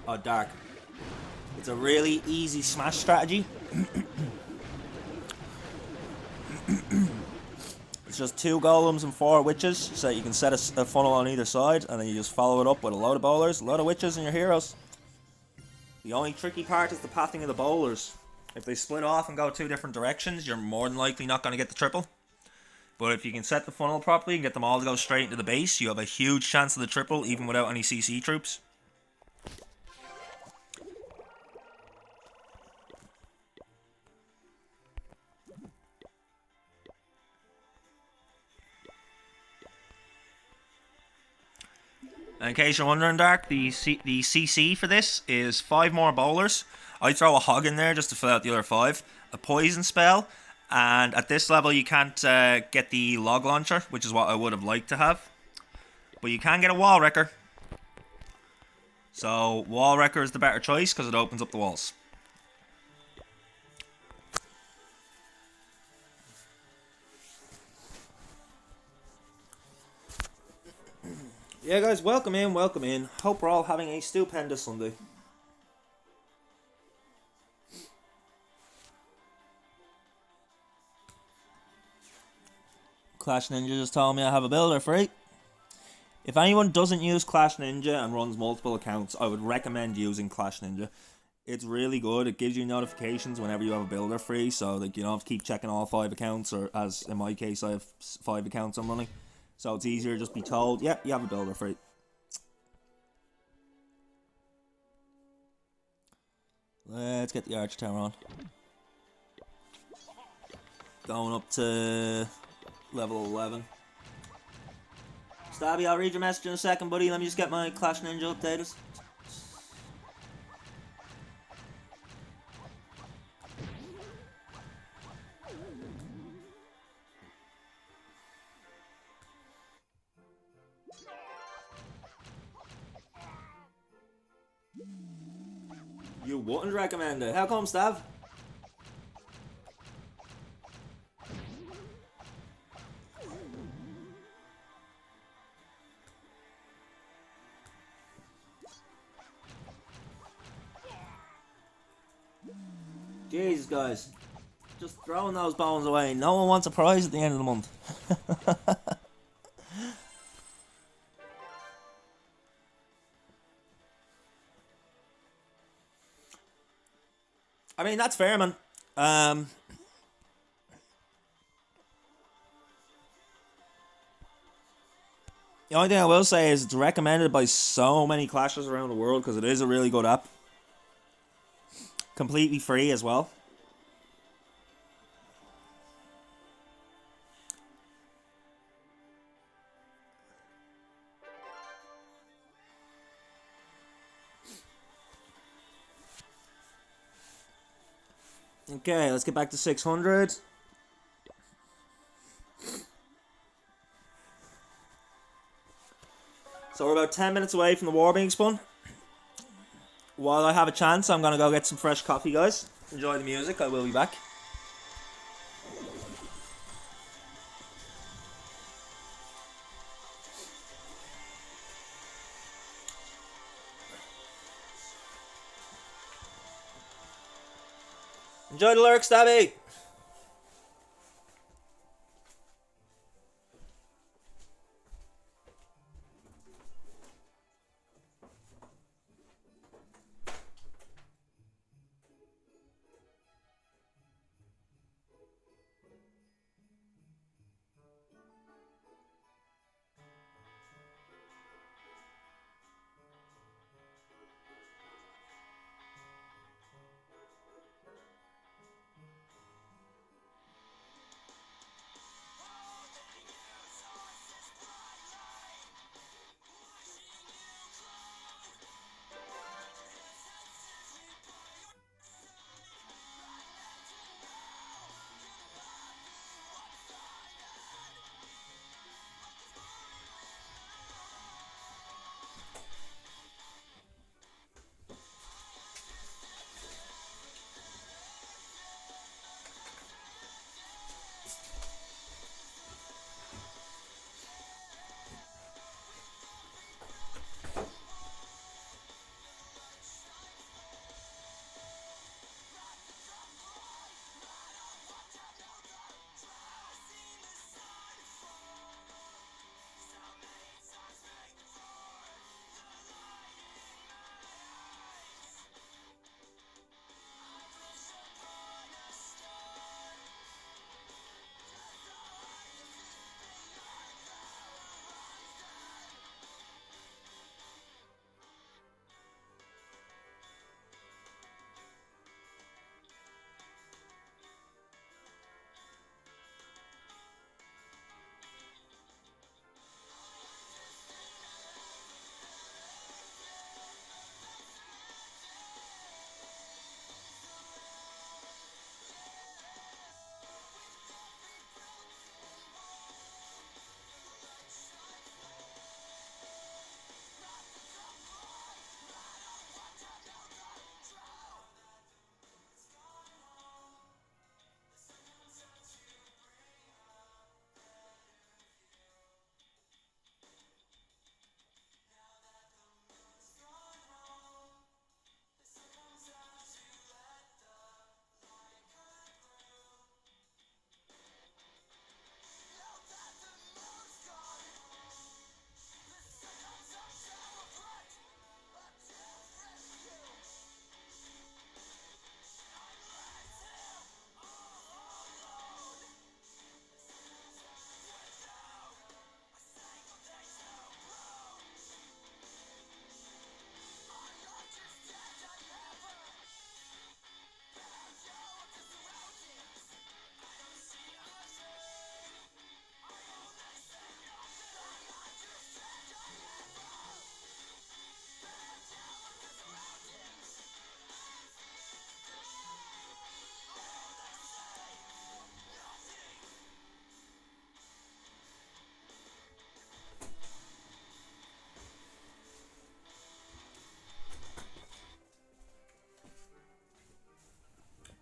Oh, Dark. It's a really easy smash strategy. It's just 2 golems and 4 witches, so that you can set a funnel on either side, and then you just follow it up with a load of bowlers, a load of witches, and your heroes. The only tricky part is the pathing of the bowlers. If they split off and go 2 different directions, you're more than likely not going to get the triple. But if you can set the funnel properly and get them all to go straight into the base, you have a huge chance of the triple, even without any CC troops. In case you're wondering, Dark, the CC for this is 5 more bowlers. I throw a hog in there just to fill out the other 5. A poison spell, and at this level you can't get the log launcher, which is what I would have liked to have. But you can get a wall wrecker. So wall wrecker is the better choice because it opens up the walls. Yeah, guys, welcome in, welcome in. Hope we're all having a stupendous Sunday. Clash Ninja just told me I have a builder free. If anyone doesn't use Clash Ninja and runs multiple accounts, I would recommend using Clash Ninja. It's really good. It gives you notifications whenever you have a builder free, so like you don't have to keep checking all 5 accounts, or as in my case, I have 5 accounts I'm running. So it's easier to just be told, yep, you have a builder free. Let's get the Arch Tower on. Going up to level 11. Stabby, I'll read your message in a second, buddy. Let me just get my Clash Ninja updated. You wouldn't recommend it. How come, Stav? Jesus, guys. Just throwing those bones away. No one wants a prize at the end of the month. I mean, that's fair, man. The only thing I will say is it's recommended by so many clashes around the world because it is a really good app. Completely free as well. Okay, let's get back to 600. So we're about 10 minutes away from the war being spun. While I have a chance, I'm going to go get some fresh coffee, guys. Enjoy the music. I will be back. Enjoy the lyrics, Stabby!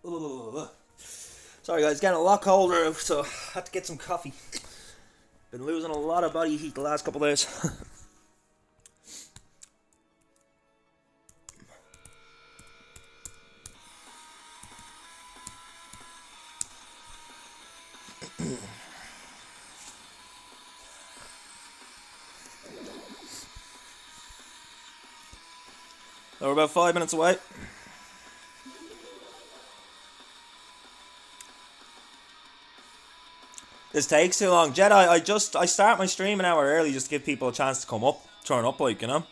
Ugh. Sorry guys, getting a lot colder, so I had to get some coffee. Been losing a lot of body heat the last couple of days. We're about 5 minutes away. This takes too long. Jedi, I start my stream an hour early just to give people a chance to come up, turn up, like, you know.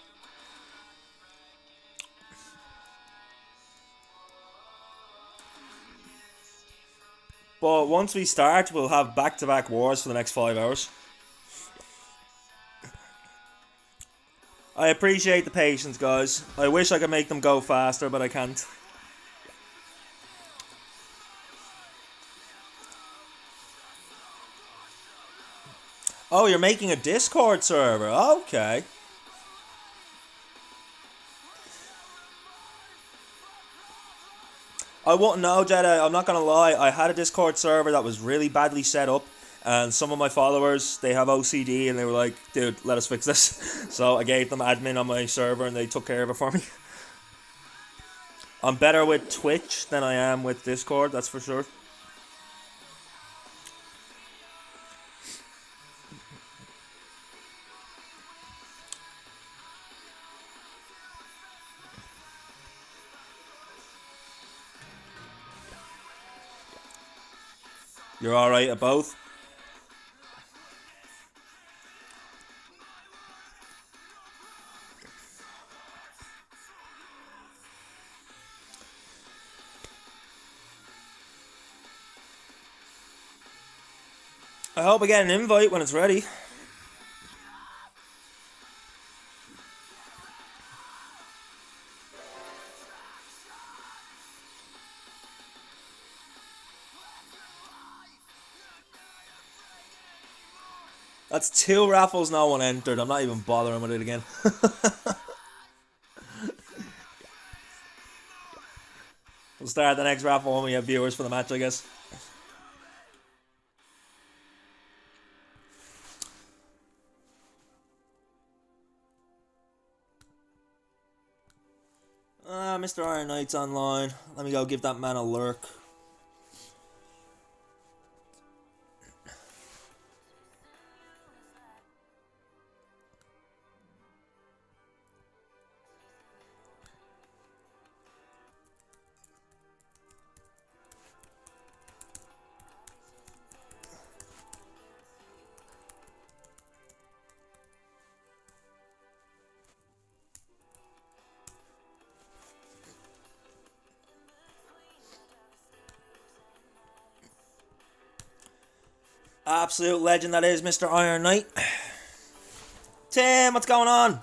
But once we start, we'll have back-to-back wars for the next 5 hours. I appreciate the patience, guys. I wish I could make them go faster, but I can't. Oh, you're making a Discord server. Okay. I wouldn't know, Jedi. I'm not gonna lie. I had a Discord server that was really badly set up, and some of my followers, they have OCD, and they were like, "Dude, let us fix this." So I gave them admin on my server, and they took care of it for me. I'm better with Twitch than I am with Discord. That's for sure. You're alright at both? I hope I get an invite when it's ready. That's 2 raffles, no one entered. I'm not even bothering with it again. We'll start the next raffle when we have viewers for the match, I guess. Mr. Iron Knight's online. Let me go give that man a lurk. Absolute legend that is Mr. Iron Knight. Tim, what's going on?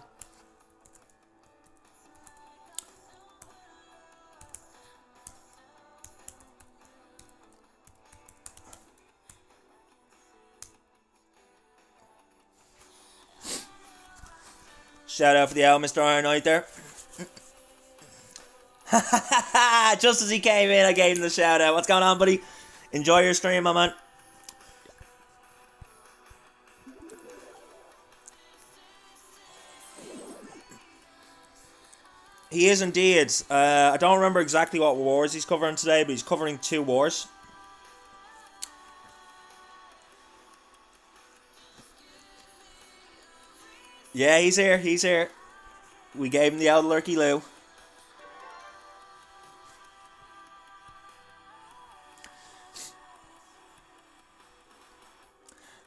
Shout out for the L, Mr. Iron Knight there. Just as he came in, I gave him the shout out. What's going on, buddy? Enjoy your stream, my man. He is indeed. I don't remember exactly what wars he's covering today, but he's covering 2 wars. Yeah, he's here. He's here. We gave him the old lurky loo.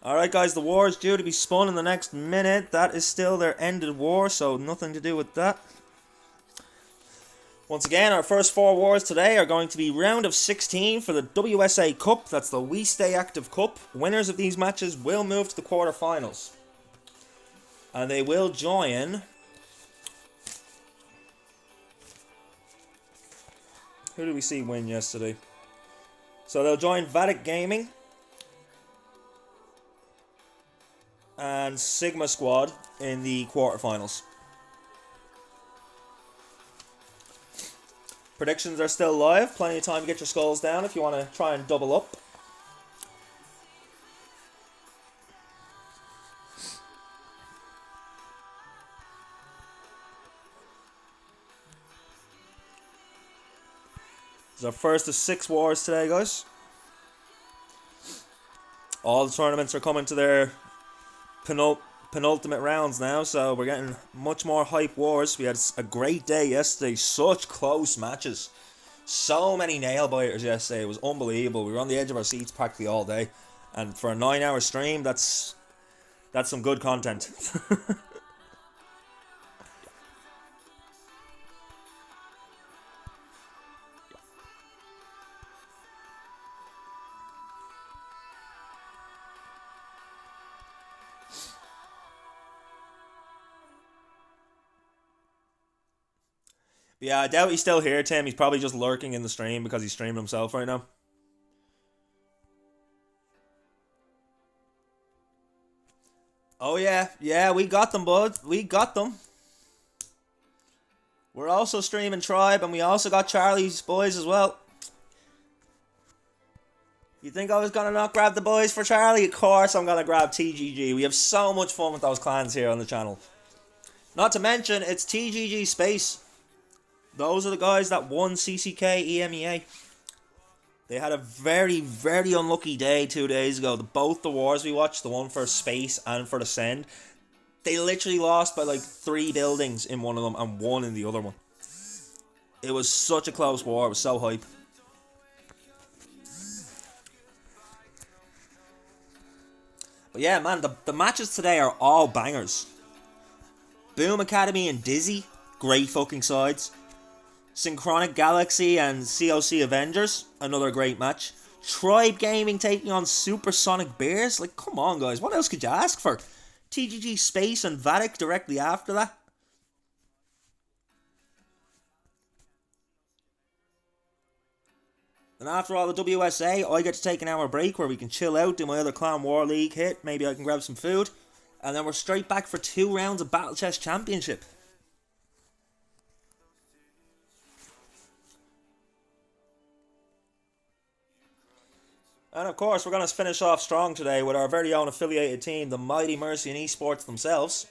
Alright guys, the war is due to be spun in the next minute. That is still their ended war, so nothing to do with that. Once again, our first 4 wars today are going to be round of 16 for the WSA Cup. That's the We Stay Active Cup. Winners of these matches will move to the quarterfinals. And they will join... Who did we see win yesterday? So they'll join Vatic Gaming and Sigma Squad in the quarterfinals. Predictions are still live. Plenty of time to get your skulls down if you want to try and double up. This is our first of 6 wars today, guys. All the tournaments are coming to their penultimate rounds now, so we're getting much more hype wars. We had a great day yesterday. Such close matches. So many nail biters yesterday. It was unbelievable. We were on the edge of our seats practically all day. And for a 9-hour stream, that's some good content. Yeah, I doubt he's still here, Tim. He's probably just lurking in the stream because he's streaming himself right now. Oh yeah, yeah, we got them, bud. We got them. We're also streaming Tribe, and we also got Charlie's boys as well. You think I was gonna not grab the boys for Charlie? Of course I'm gonna grab TGG. We have so much fun with those clans here on the channel. Not to mention, it's TGG Space. Those are the guys that won CCK EMEA. They had a very, very unlucky day 2 days ago. Both the wars we watched, the one for Space and for the Send, they literally lost by like 3 buildings in one of them and 1 in the other one. It was such a close war. It was so hype. But yeah, man, the matches today are all bangers. Boom Academy and Dizzy, great fucking sides. Synchronic Galaxy and COC Avengers, another great match. Tribe Gaming taking on Supersonic Bears. Like, come on, guys. What else could you ask for? TGG Space and Vatic directly after that. And after all the WSA, I get to take an hour break where we can chill out, do my other Clan War League hit. Maybe I can grab some food. And then we're straight back for 2 rounds of Battle Chess Championship. And of course, we're going to finish off strong today with our very own affiliated team, the Mighty Mercian Esports themselves.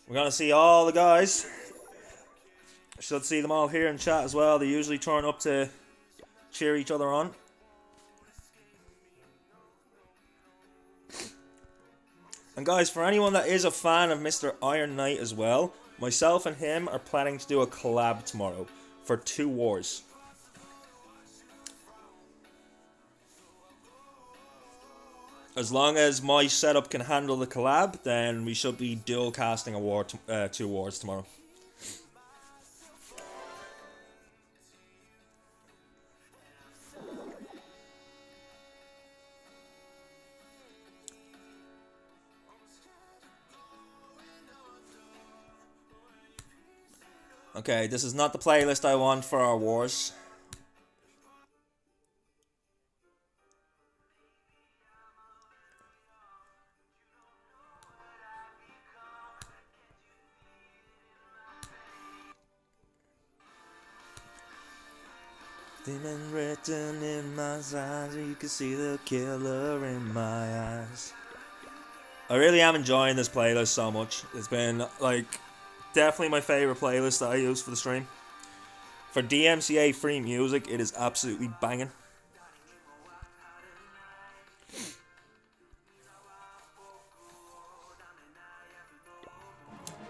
We're going to see all the guys. Should see them all here in chat as well. They usually turn up to cheer each other on. And guys, for anyone that is a fan of Mr. Iron Knight as well, myself and him are planning to do a collab tomorrow for 2 wars. As long as my setup can handle the collab, then we should be dual casting a war 2 wars tomorrow. Okay, this is not the playlist I want for our wars. Demon written in my eyes, you can see the killer in my eyes. I really am enjoying this playlist so much. It's been, like, definitely my favourite playlist that I use for the stream. For DMCA free music, it is absolutely banging.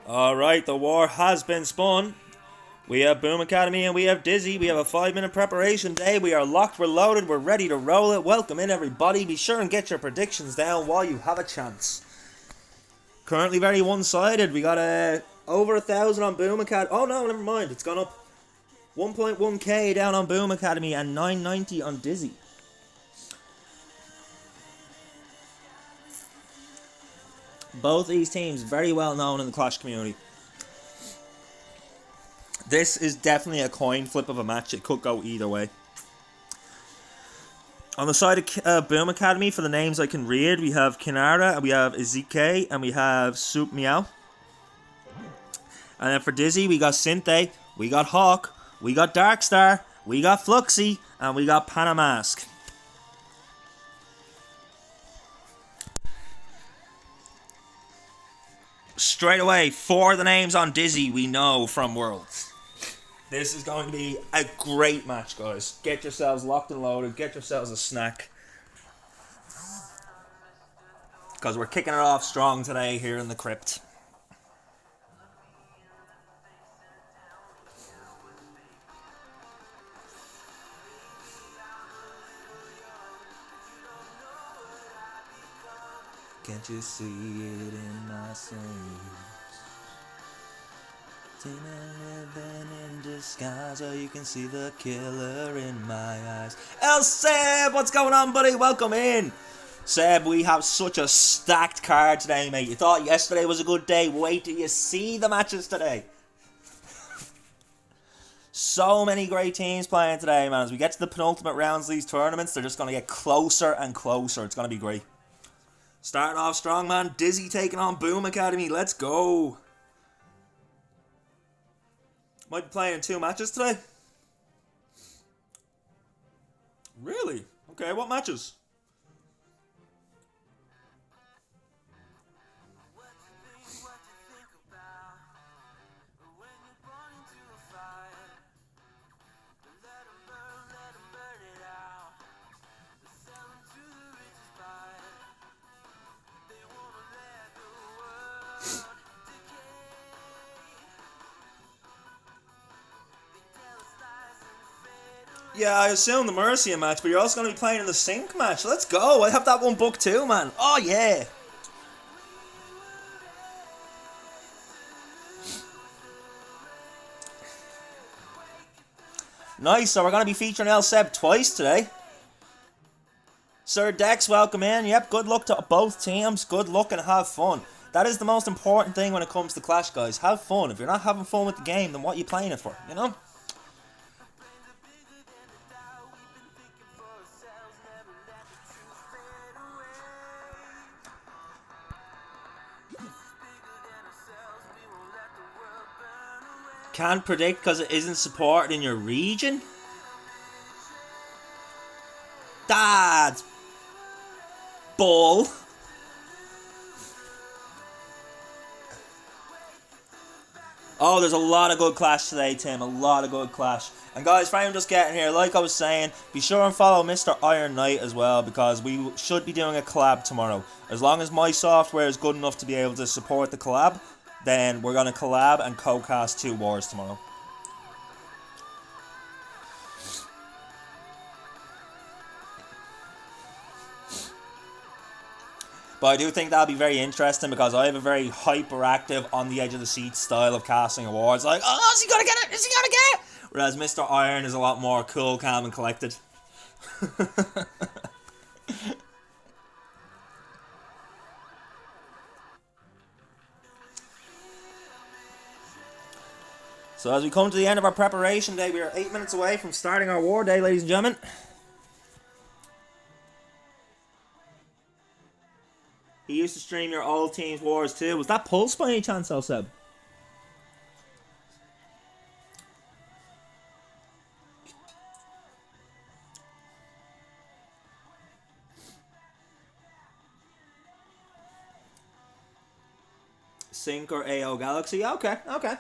Alright, the war has been spun. We have Boom Academy and we have Dizzy. We have a 5-minute preparation day. We are locked, we're loaded, we're ready to roll it. Welcome in, everybody. Be sure and get your predictions down while you have a chance. Currently very one-sided. We got over 1,000 on Boom Academy. Oh no, never mind. It's gone up. 1.1k down on Boom Academy and 990 on Dizzy. Both these teams very well known in the Clash community. This is definitely a coin flip of a match. It could go either way. On the side of Boom Academy, for the names I can read, we have Kinara, we have Ezike, and we have Soup Meow. And then for Dizzy, we got Sinthe, we got Hawk, we got Darkstar, we got Fluxy, and we got Panamask. Straight away, 4 of the names on Dizzy we know from Worlds. This is going to be a great match, guys. Get yourselves locked and loaded. Get yourselves a snack. Because we're kicking it off strong today here in the crypt. Can't you see it in my sleeves? Living in disguise, or you can see the killer in my eyes. El Seb, what's going on, buddy? Welcome in. Seb, we have such a stacked card today, mate. You thought yesterday was a good day. Wait till you see the matches today. So many great teams playing today, man. As we get to the penultimate rounds of these tournaments, they're just going to get closer and closer. It's going to be great. Starting off strong, man. Dizzy taking on Boom Academy. Let's go. Might be playing 2 matches today. Really? Okay, what matches? Yeah, I assume the Mercia match, but you're also going to be playing in the Sync match. Let's go. I have that one booked too, man. Oh, yeah. Nice, so we're going to be featuring El Seb twice today. Sir Dex, welcome in. Yep, good luck to both teams. Good luck and have fun. That is the most important thing when it comes to Clash, guys. Have fun. If you're not having fun with the game, then what are you playing it for, you know? Can't predict because it isn't supported in your region? That's bull. Oh, there's a lot of good Clash today, Tim. A lot of good Clash. And guys, for anyone just getting here, like I was saying, be sure and follow Mr. Iron Knight as well, because we should be doing a collab tomorrow. As long as my software is good enough to be able to support the collab, then we're going to collab and co-cast 2 wars tomorrow. But I do think that'll be very interesting because I have a very hyperactive, on the edge of the seat style of casting awards. Like, oh, is he gonna get it? Is he gonna get it? Whereas Mr. Iron is a lot more cool, calm, and collected. So as we come to the end of our preparation day, we are 8 minutes away from starting our war day, ladies and gentlemen. He used to stream your old team's wars too. Was that Pulse by any chance, El Seb? Sync or AO Galaxy? Okay, okay.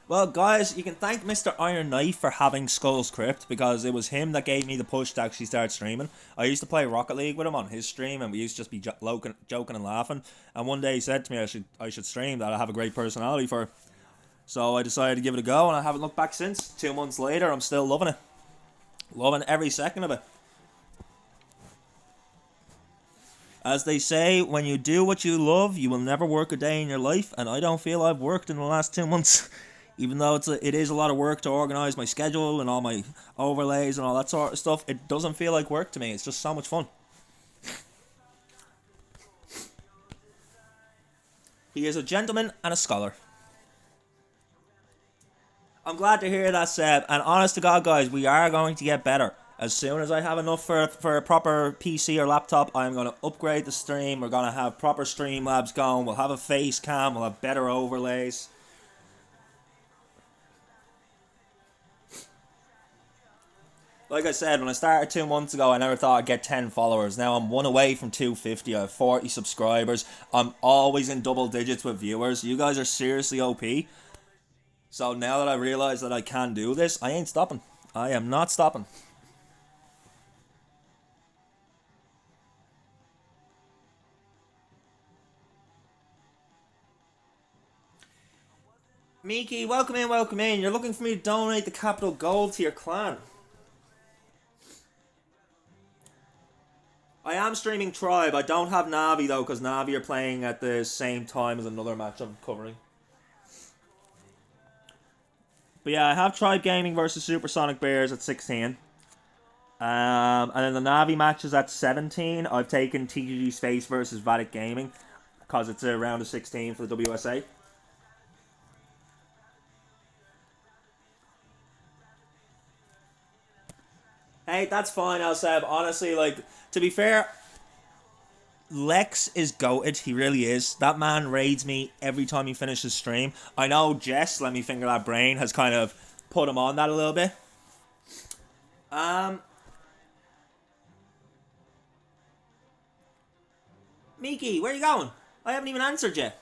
Well, guys, you can thank Mr. Iron Knight for having Skull's Crypt, because it was him that gave me the push to actually start streaming. I used to play Rocket League with him on his stream, and we used to just be joking and laughing. And one day he said to me I should stream, that I have a great personality for. So I decided to give it a go, and I haven't looked back since. 2 months later, I'm still loving it. Loving every second of it. As they say, when you do what you love, you will never work a day in your life, and I don't feel I've worked in the last 2 months. Even though it is a lot of work to organise my schedule and all my overlays and all that sort of stuff, it doesn't feel like work to me. It's just so much fun. He is a gentleman and a scholar. I'm glad to hear that, Seb. And honest to God, guys, we are going to get better. As soon as I have enough for a proper PC or laptop, I'm going to upgrade the stream. We're going to have proper Streamlabs going. We'll have a face cam. We'll have better overlays. Like I said, when I started 2 months ago, I never thought I'd get 10 followers. Now I'm 1 away from 250. I have 40 subscribers. I'm always in double digits with viewers. You guys are seriously OP. So now that I realize that I can do this, I ain't stopping. I am not stopping. Miki, welcome in, welcome in. You're looking for me to donate the capital gold to your clan. I am streaming Tribe. I don't have Navi though, because Navi are playing at the same time as another match I'm covering. But yeah, I have Tribe Gaming versus Supersonic Bears at 16. And then the Navi match is at 17. I've taken TGG Space versus Vatic Gaming, because it's a round of 16 for the WSA. Hey, that's fine, El Seb. Honestly, like, to be fair, Lex is goated. He really is. That man raids me every time he finishes stream. I know Jess, let me finger that brain, has kind of put him on that a little bit. Miki, where are you going? I haven't even answered yet.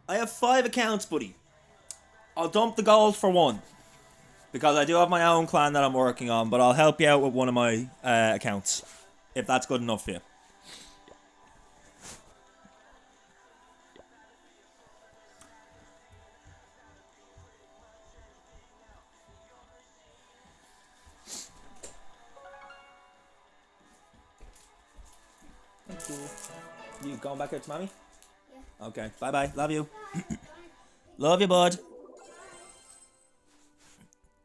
I have 5 accounts, buddy. I'll dump the gold for one. Because I do have my own clan that I'm working on, but I'll help you out with one of my accounts. If that's good enough for you. Thank you. You going back out to mommy? Yeah. Okay. Bye-bye. Love you. Love you, bud.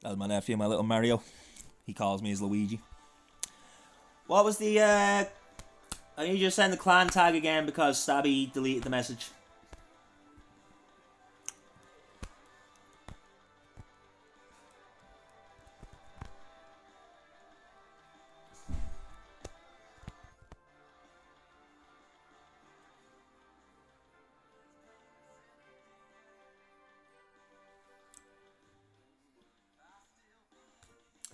That's my nephew, my little Mario. He calls me as Luigi. What was the, I need you to send the clan tag again because Stabby deleted the message.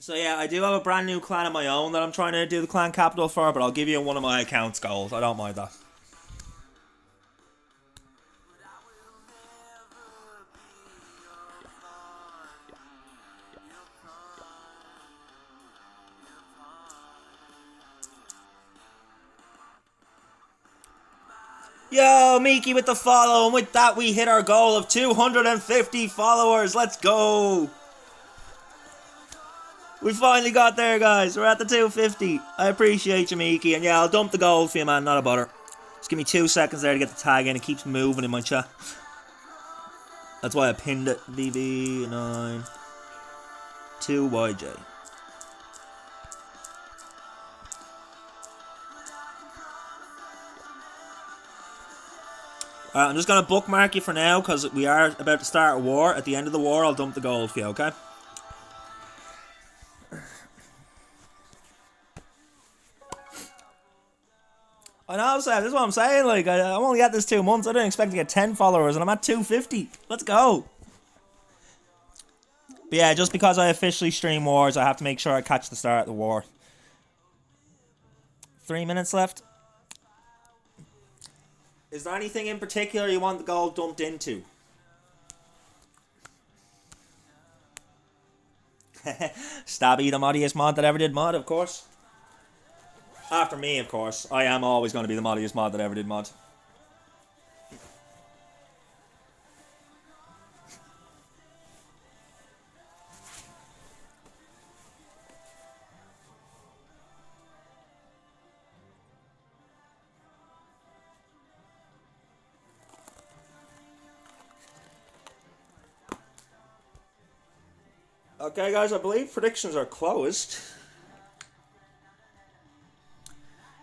So yeah, I do have a brand new clan of my own that I'm trying to do the clan capital for, but I'll give you one of my accounts gold. I don't mind that. Yo, Miki with the follow, and with that we hit our goal of 250 followers. Let's go! We finally got there, guys. We're at the 250. I appreciate you, Miki. And yeah, I'll dump the gold for you, man. Not a bother. Just give me 2 seconds there to get the tag in. It keeps moving in my chat. That's why I pinned it. VB9 2YJ. Alright, I'm just going to bookmark you for now because we are about to start a war. At the end of the war, I'll dump the gold for you, okay? I know, Sam, this is what I'm saying, like, I'm only at this 2 months, I didn't expect to get 10 followers, and I'm at 250, let's go! But yeah, just because I officially stream wars, I have to make sure I catch the start of the war. 3 minutes left. Is there anything in particular you want the gold dumped into? Stabby, the moddiest mod that ever did mod, of course. After me, of course. I am always going to be the moddiest mod that ever did mod. Okay, guys, I believe predictions are closed.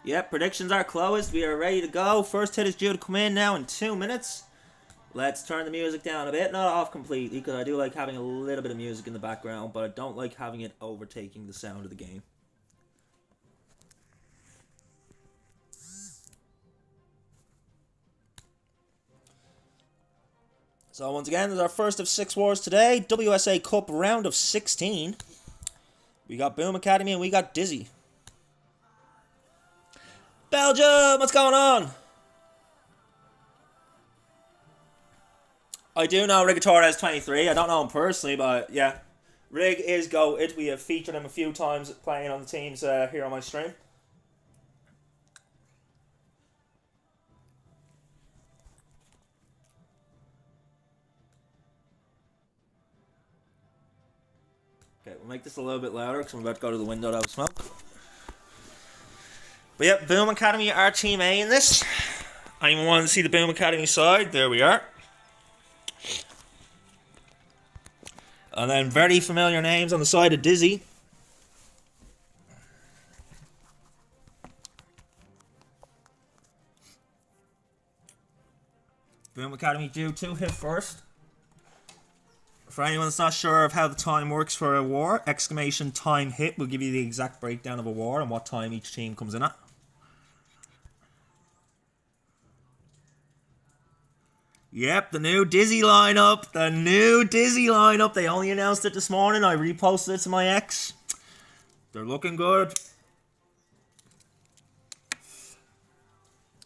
Yep, predictions are closed. We are ready to go. First hit is due to come in now in 2 minutes. Let's turn the music down a bit. Not off completely, because I do like having a little bit of music in the background, but I don't like having it overtaking the sound of the game. So once again, this is our first of 6 wars today. WSA Cup round of 16. We got Boom Academy and we got Dizzy. Belgium, what's going on? I do know Rigatore is 23. I don't know him personally, but yeah. Rig is goated. We have featured him a few times playing on the teams here on my stream. Okay, we'll make this a little bit louder because I'm about to go to the window to have a smoke. But yep, Boom Academy are Team A in this. Anyone want to see the Boom Academy side? There we are. And then very familiar names on the side of Dizzy. Boom Academy due to hit first. For anyone that's not sure of how the time works for a war, exclamation time hit will give you the exact breakdown of a war and what time each team comes in at. Yep, the new Dizzy lineup. The new Dizzy lineup. They only announced it this morning. I reposted it to my ex. They're looking good.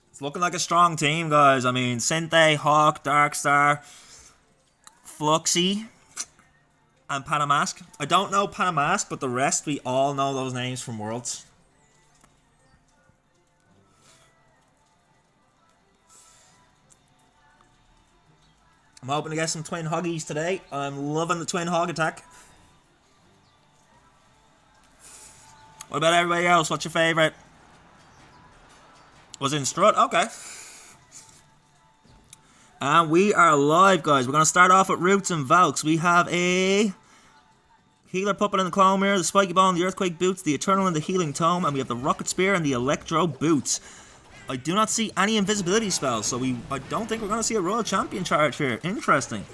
It's looking like a strong team, guys. I mean, Sinte, Hawk, Darkstar, Fluxy, and Panamask. I don't know Panamask, but the rest, we all know those names from Worlds. I'm hoping to get some twin hoggies today. I'm loving the twin hog attack. What about everybody else? What's your favorite? Was it in Strut? Okay. And we are live, guys. We're going to start off with Roots and Valks. We have a Healer Puppet in the Clone Mirror, the Spiky Ball and the Earthquake Boots, the Eternal and the Healing Tome, and we have the Rocket Spear and the Electro Boots. I do not see any invisibility spells, so I don't think we're going to see a Royal Champion charge here. Interesting.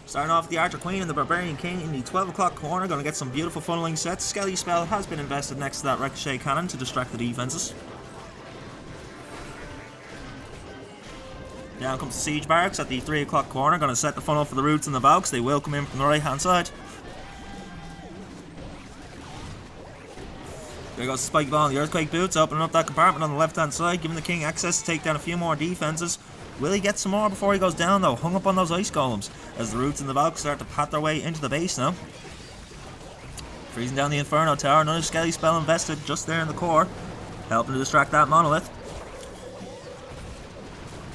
Starting off with the Archer Queen and the Barbarian King in the 12 o'clock corner. Going to get some beautiful funneling sets. Skelly Spell has been invested next to that Ricochet Cannon to distract the defenses. Down comes the Siege Barracks at the 3 o'clock corner. Going to set the funnel for the Roots and the Valks. They will come in from the right hand side. There goes the Spiky Ball and the Earthquake Boots, opening up that compartment on the left hand side, giving the King access to take down a few more defenses. Will he get some more before he goes down though? Hung up on those ice golems as the Roots and the Valks start to pat their way into the base now. Freezing down the Inferno Tower, another Skelly Spell invested just there in the core, helping to distract that Monolith.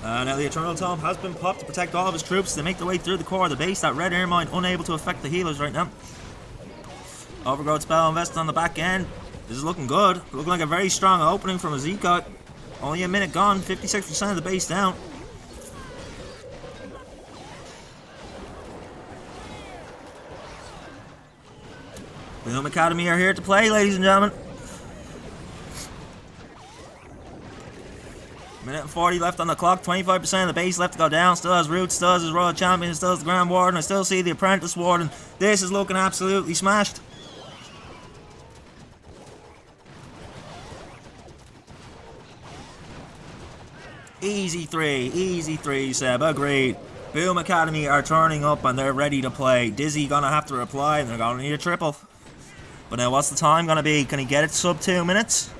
Now the Eternal Tome has been popped to protect all of his troops. They make their way through the core of the base. That red Airmine unable to affect the healers right now. Overgrowth Spell invested on the back end. This is looking good. Looking like a very strong opening from a Zekai. Only a minute gone. 56% of the base down. Boom Academy are here to play, ladies and gentlemen. Minute and 40 left on the clock. 25% of the base left to go down. Still has Roots, still has his Royal Champion, still has the Grand Warden. I still see the Apprentice Warden. This is looking absolutely smashed. Easy three, Seb, agreed. Boom Academy are turning up and they're ready to play. Dizzy gonna have to reply and they're gonna need a triple. But now what's the time gonna be? Can he get it sub 2 minutes?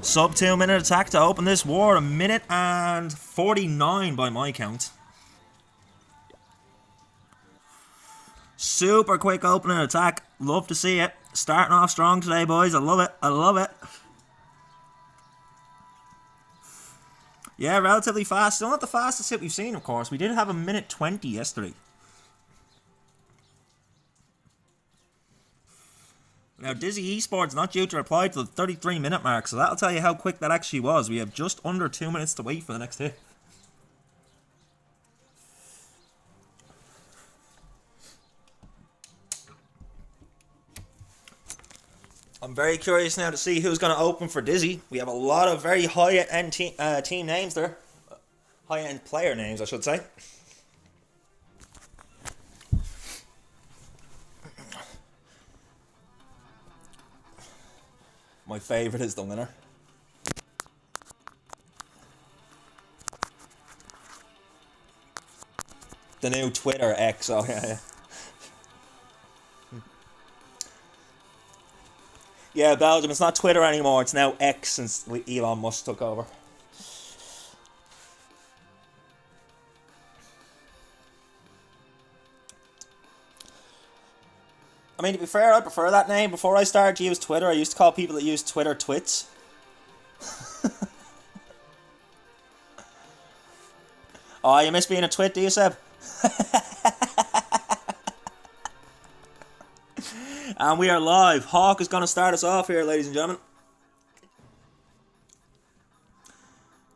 Sub 2 minute attack to open this war. 1 minute and 49 by my count. Super quick opening attack. Love to see it. Starting off strong today, boys. I love it. I love it. Yeah, relatively fast. Still not the fastest hit we've seen, of course. We did have 1 minute 20 yesterday. Now, Dizzy Esports not due to reply to the 33-minute mark, so that'll tell you how quick that actually was. We have just under 2 minutes to wait for the next hit. I'm very curious now to see who's going to open for Dizzy. We have a lot of very high-end team names there. High-end player names, I should say. My favourite is the winner. The new Twitter X, oh yeah. Yeah, Belgium, it's not Twitter anymore, it's now X since Elon Musk took over. I mean, to be fair, I prefer that name. Before I started to use Twitter, I used to call people that use Twitter twits. Oh, you miss being a twit, do you, Seb? And we are live. Hawk is going to start us off here, ladies and gentlemen.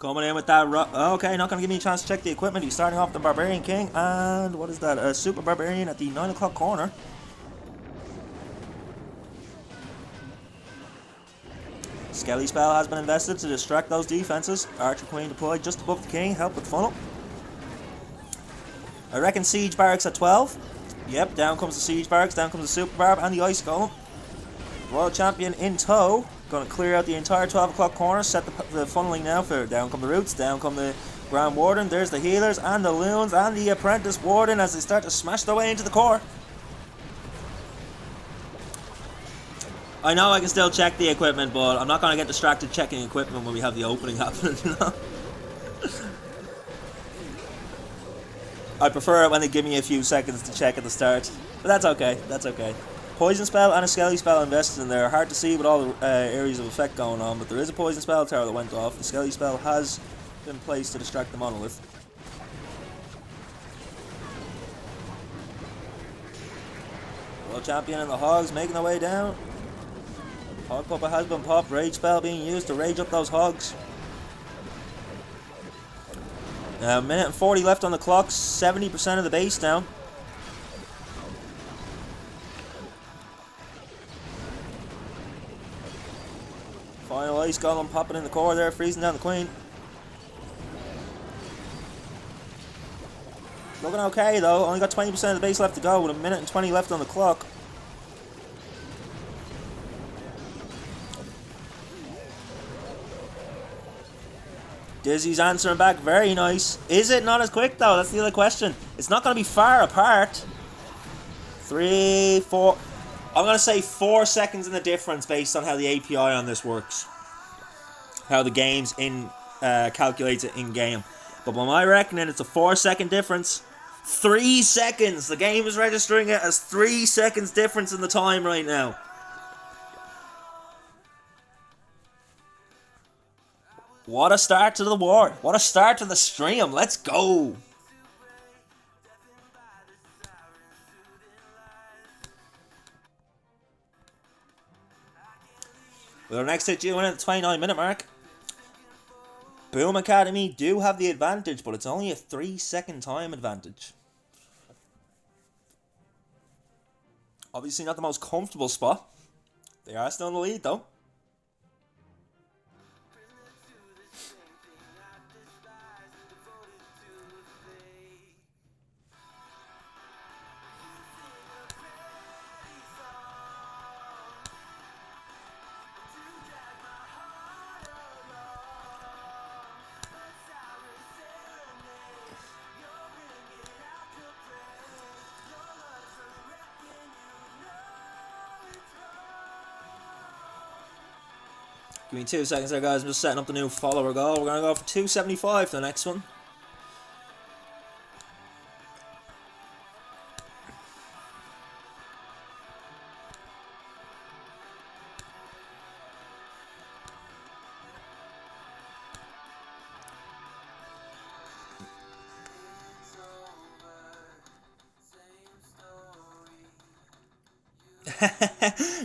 Coming in with that. Okay, not going to give me a chance to check the equipment. He's starting off the Barbarian King. And what is that? A Super Barbarian at the 9 o'clock corner. Skelly Spell has been invested to distract those defenses. Archer Queen deployed just above the King. Help with funnel. I reckon Siege Barracks at 12. Yep, down comes the Siege Barracks. Down comes the Super Barb and the Ice Golem. Royal Champion in tow. Going to clear out the entire 12 o'clock corner. Set the funneling now for down come the Roots. Down come the Grand Warden. There's the Healers and the Loons and the Apprentice Warden as they start to smash their way into the core. I know I can still check the equipment, but I'm not going to get distracted checking equipment when we have the opening happening, you know? I prefer it when they give me a few seconds to check at the start. But that's okay, that's okay. Poison Spell and a Skelly Spell invested in there. Hard to see with all the areas of effect going on, but there is a Poison Spell tower that went off. The Skelly Spell has been placed to distract the Monolith. World Champion and the Hogs making their way down. Hog Pupper has been popped. Rage Spell being used to rage up those Hogs. A minute and 40 left on the clock. 70% of the base down. Final Ice Golem popping in the core there, freezing down the Queen. Looking okay though. Only got 20% of the base left to go with a minute and 20 left on the clock. Dizzy's answering back, very nice. Is it not as quick though? That's the other question. It's not going to be far apart. 3, 4... I'm going to say 4 seconds in the difference based on how the API on this works. How the game's calculates it in-game. But by my reckoning, it's a 4-second difference. 3 seconds! The game is registering it as 3 seconds difference in the time right now. What a start to the war. What a start to the stream. Let's go. With our next hit due in at the 29-minute mark. Boom Academy do have the advantage, but it's only a 3-second time advantage. Obviously not the most comfortable spot. They are still in the lead though. Give me 2 seconds there, guys. I'm just setting up the new follower goal. We're going to go for 275 for the next one.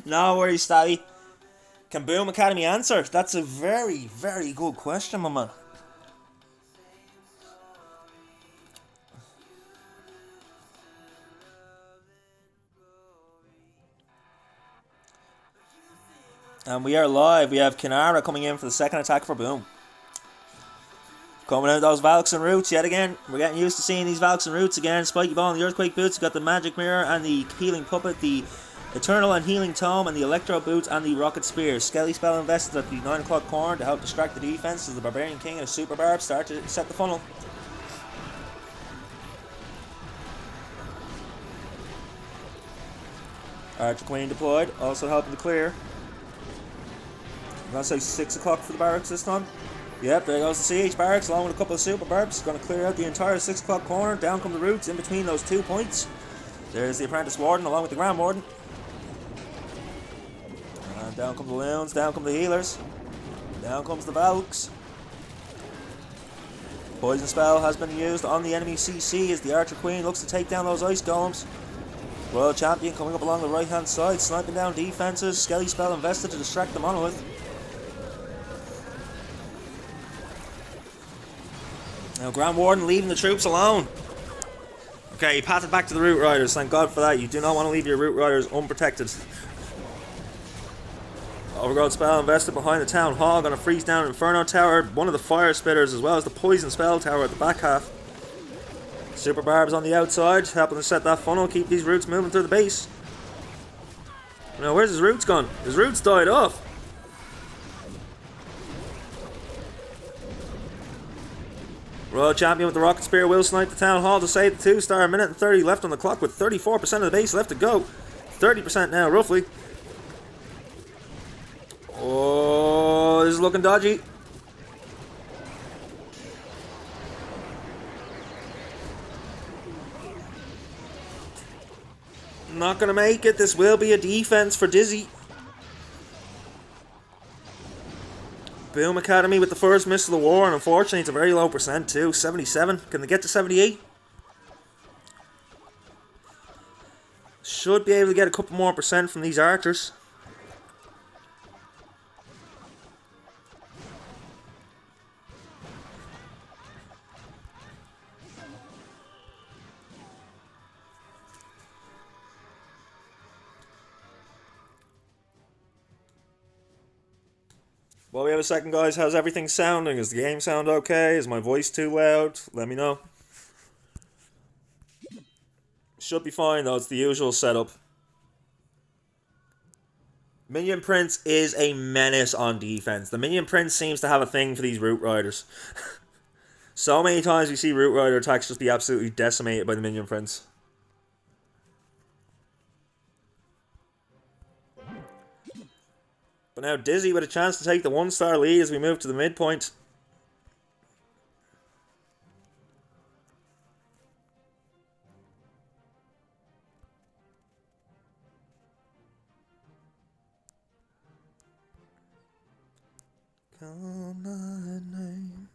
No worries, Stabby. Can Boom Academy answer? That's a very, very good question, my man. And we are live. We have Kinara coming in for the second attack for Boom. Coming out those Valks and Roots yet again. We're getting used to seeing these Valks and Roots again. Spiky Ball and the Earthquake Boots. We've got the Magic Mirror and the Healing Puppet. The Eternal and Healing Tome and the Electro Boots and the Rocket Spear. Skelly Spell invested at the 9 o'clock corner to help distract the defense as the Barbarian King and a Super Barb start to set the funnel. Archer Queen deployed, also helping to clear. I'm going to say 6 o'clock for the barracks this time. Yep, there goes the CH barracks along with a couple of Super Barbs. Going to clear out the entire 6 o'clock corner. Down come the Roots in between those 2 points. There's the Apprentice Warden along with the Grand Warden. And down come the Loons, down come the Healers. Down comes the Valks. Poison Spell has been used on the enemy CC as the Archer Queen looks to take down those Ice Golems. Royal Champion coming up along the right hand side, sniping down defenses. Skelly Spell invested to distract the Monolith. Now, Grand Warden leaving the troops alone. Okay, he passed it back to the Root Riders. Thank God for that. You do not want to leave your Root Riders unprotected. Overgrowth spell invested behind the Town Hall. Gonna freeze down Inferno Tower. One of the Fire Spitters, as well as the Poison Spell Tower at the back half. Super Barbs on the outside, helping to set that funnel. Keep these roots moving through the base. Now, where's his roots gone? His roots died off. Royal Champion with the Rocket Spear will snipe the Town Hall to save the 2-star. Minute and 30 left on the clock with 34% of the base left to go. 30% now, roughly. Oh, this is looking dodgy. Not going to make it. This will be a defense for Dizzy. Boom Academy with the first miss of the war, and unfortunately it's a very low percent too. 77. Can they get to 78? Should be able to get a couple more percent from these archers. While we have a second, guys, how's everything sounding? Is the game sound okay? Is my voice too loud? Let me know. Should be fine, though. It's the usual setup. Minion Prince is a menace on defense. The Minion Prince seems to have a thing for these Root Riders. So many times we see Root Rider attacks just be absolutely decimated by the Minion Prince. But now Dizzy with a chance to take the 1-star lead as we move to the midpoint. Call my name.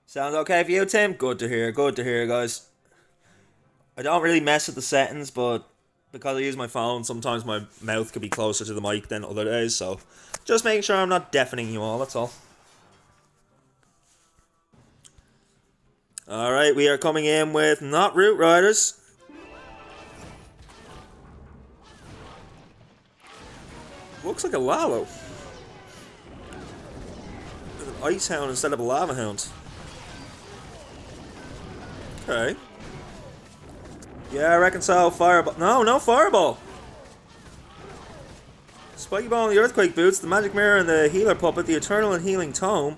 Sounds okay for you, Tim? Good to hear, guys. I don't really mess with the settings, but because I use my phone, sometimes my mouth could be closer to the mic than other days, so just making sure I'm not deafening you all, that's all. Alright, we are coming in with not Root Riders. Looks like a Lalo. With an Ice Hound instead of a Lava Hound. Okay. Yeah, I reckon so. Fireball. No, no Fireball. Spiky Ball and the Earthquake Boots, the Magic Mirror and the Healer Puppet, the Eternal and Healing Tome,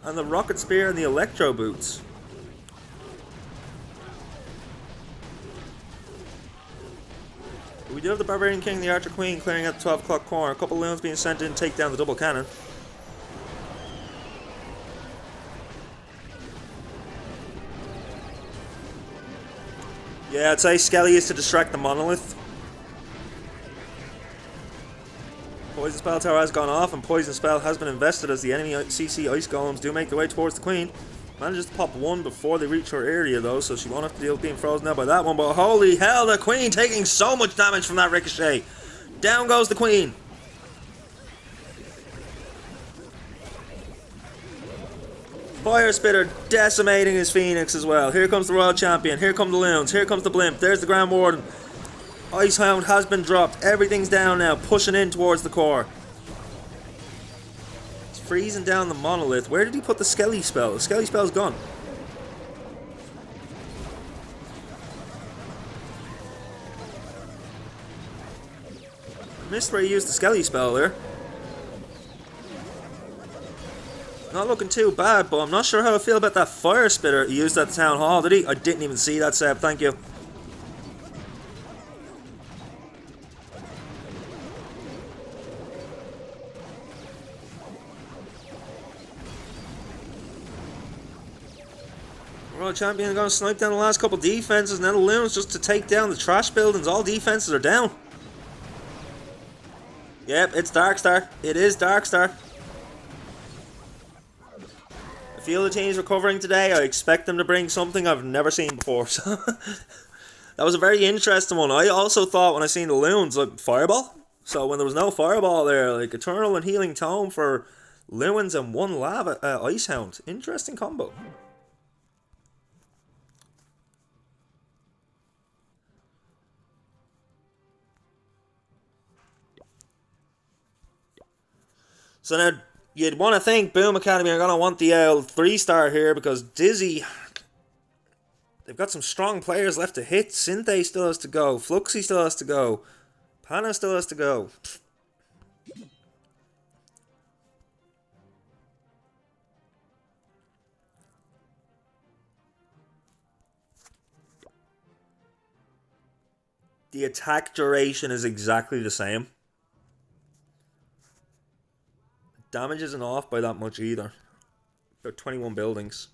and the Rocket Spear and the Electro Boots. We do have the Barbarian King and the Archer Queen clearing at the 12 o'clock corner. A couple of loons being sent in to take down the double cannon. Yeah, I'd say Skelly is to distract the Monolith. Poison Spell Tower has gone off and Poison Spell has been invested as the enemy CC Ice Golems do make their way towards the Queen. Manages to pop one before they reach her area though, so she won't have to deal with being frozen now by that one, but holy hell, the Queen taking so much damage from that ricochet. Down goes the Queen. Fire Spitter decimating his Phoenix as well. Here comes the Royal Champion. Here come the Loons. Here comes the Blimp. There's the Grand Warden. Ice Hound has been dropped. Everything's down now. Pushing in towards the core. It's freezing down the Monolith. Where did he put the Skelly spell? The Skelly spell's gone. Missed where he used the Skelly spell there. Not looking too bad, but I'm not sure how I feel about that Fire Spitter he used at the Town Hall, did he? I didn't even see that, Seb, thank you. Champion going to snipe down the last couple defenses. Now the Loons just to take down the trash buildings. All defenses are down. Yep, it's Darkstar. It is Darkstar. A few of the teams recovering today. I expect them to bring something I've never seen before. So that was a very interesting one. I also thought when I seen the Loons, like, Fireball. So when there was no Fireball there, like Eternal and Healing Tome for Loons and one Lava Ice Hound. Interesting combo. So now, you'd want to think Boom Academy are going to want the 3-star here because Dizzy, they've got some strong players left to hit. Sinthe still has to go. Fluxy still has to go. Pana still has to go. The attack duration is exactly the same. Damage isn't off by that much either. About 21 buildings.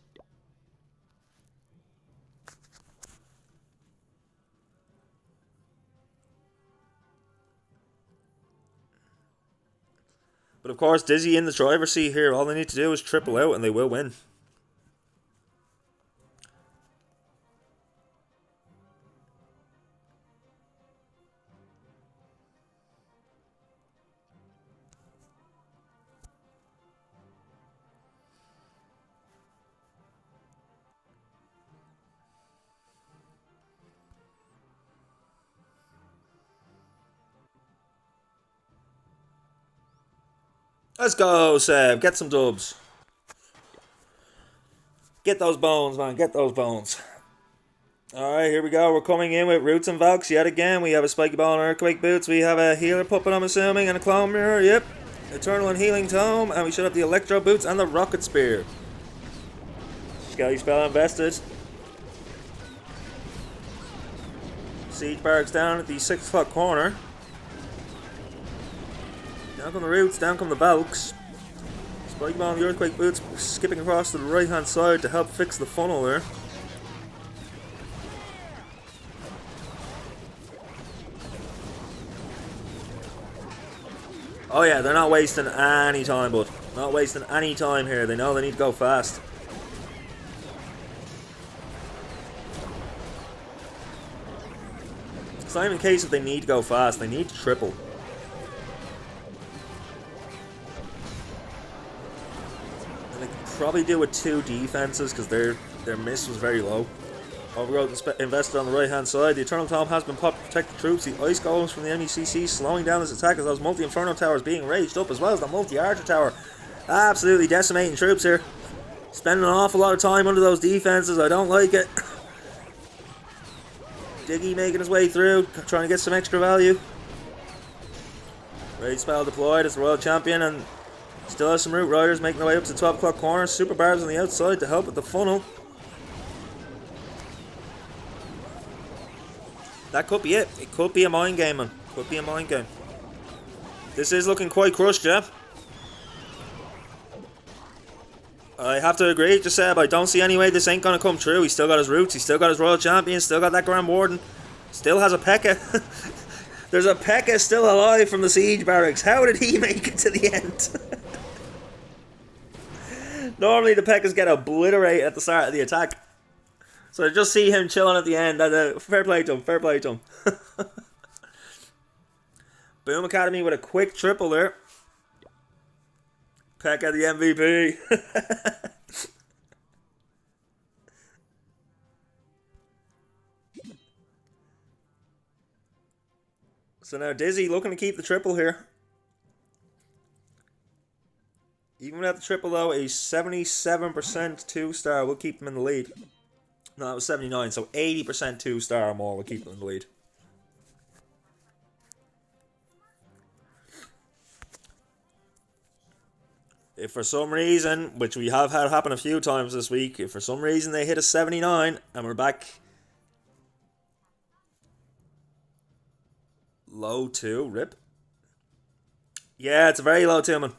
But of course, Dizzy in the driver's seat here. All they need to do is triple out and they will win. Let's go, Seb. Get some dubs. Get those bones, man. Get those bones. Alright, here we go. We're coming in with Roots and Valks yet again. We have a Spiky Ball and Earthquake Boots. We have a Healer Puppet, I'm assuming, and a Clone Mirror. Yep. Eternal and Healing Tome. And we should have the Electro Boots and the Rocket Spear. Skelly Spell invested. Siege Barracks down at the 6 o'clock corner. Down come the Roots, down come the Valks. Spiky Ball and the Earthquake Boots skipping across to the right hand side to help fix the funnel there. Oh yeah, they're not wasting any time, bud. Not wasting any time here. They know they need to go fast. It's not even a case if they need to go fast. They need to triple. Probably do with 2 defenses because their miss was very low. Overgrowth invested on the right hand side. The Eternal Tome has been popped to protect the troops. The Ice Golems from the MECC slowing down his attack as those multi-Inferno towers being raged up, as well as the multi-Archer tower. Absolutely decimating troops here. Spending an awful lot of time under those defenses. I don't like it. Diggy making his way through, trying to get some extra value. Raid spell deployed as the Royal Champion, and still has some Root Riders making their way up to the 12 o'clock corner. Super Barbs on the outside to help with the funnel. That could be it. It could be a mind game, man. Could be a mind game. This is looking quite crushed, Jeff. I have to agree to Seb. I don't see any way this ain't going to come true. He's still got his Roots. He's still got his Royal Champion. Still got that Grand Warden. Still has a P.E.K.K.A. There's a P.E.K.K.A. still alive from the Siege Barracks. How did he make it to the end? Normally the P.E.K.K.A.s get obliterated at the start of the attack. So I just see him chilling at the end. Fair play to him, fair play to him. Boom Academy with a quick triple there. P.E.K.K.A. the MVP. So now Dizzy looking to keep the triple here. Even without the triple though, a 77% 2-star will keep them in the lead. No, that was 79, so 80% 2-star or more will keep them in the lead. If for some reason, which we have had happen a few times this week, if for some reason they hit a 79 and we're back low 2, rip. Yeah, it's a very low 2, man.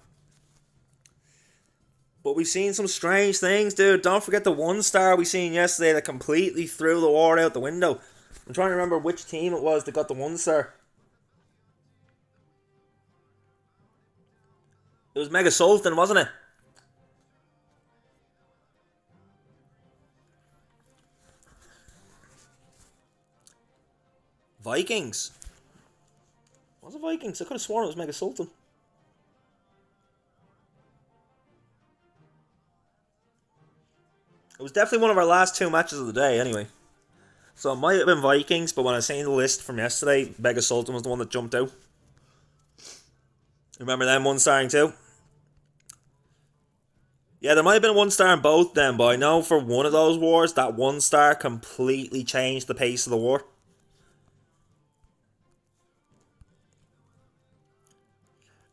But we've seen some strange things, dude. Don't forget the 1-star we seen yesterday that completely threw the war out the window. I'm trying to remember which team it was that got the 1-star. It was Mega Sultan, wasn't it? Vikings. Was it Vikings? I could have sworn it was Mega Sultan. It was definitely one of our last 2 matches of the day, anyway. So it might have been Vikings, but when I seen the list from yesterday, Mega Sultan was the one that jumped out. Remember them 1-starring too? Yeah, there might have been 1-star in both them, but I know for one of those wars, that 1-star completely changed the pace of the war.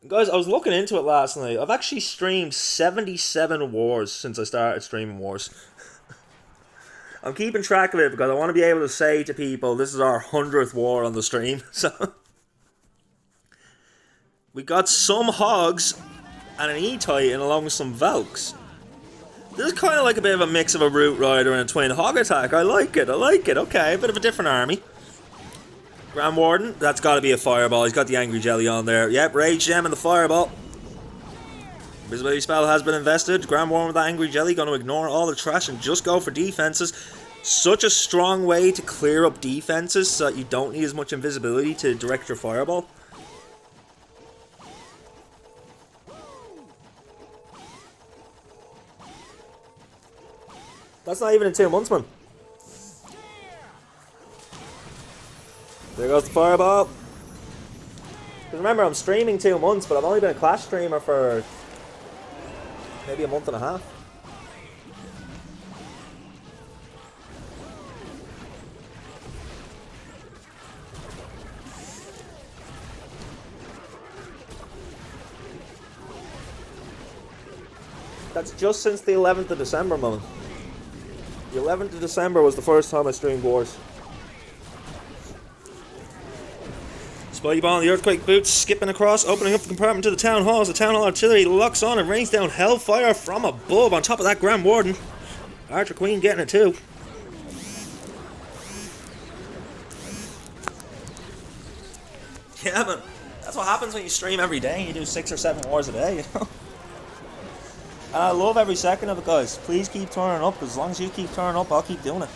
Guys, I was looking into it last night. I've actually streamed 77 wars since I started streaming wars. I'm keeping track of it because I want to be able to say to people, this is our 100th war on the stream. So we got some hogs and an E-Titan along with some Valks. This is kind of like a bit of a mix of a Root Rider and a Twin Hog Attack. I like it. Okay, a bit of a different army. Grand Warden, that's got to be a Fireball. He's got the Angry Jelly on there. Yep, Rage Gem and the Fireball. Visibility spell has been invested. Grand Warden with that Angry Jelly, going to ignore all the trash and just go for defenses. Such a strong way to clear up defenses so that you don't need as much invisibility to direct your Fireball. That's not even in 2 months, man. There goes the Fireball. Because remember, I'm streaming 2 months, but I've only been a Clash streamer for maybe a month and a half. That's just since the 11th of December, man. The 11th of December was the first time I streamed Wars. Spidey Ball and the Earthquake Boots skipping across, opening up the compartment to the Town Hall as the Town Hall Artillery locks on and rains down Hellfire from above on top of that Grand Warden. Archer Queen getting it too. Yeah, man. That's what happens when you stream every day and you do 6 or 7 wars a day, you know? And I love every second of it, guys. Please keep turning up, because as long as you keep turning up, I'll keep doing it.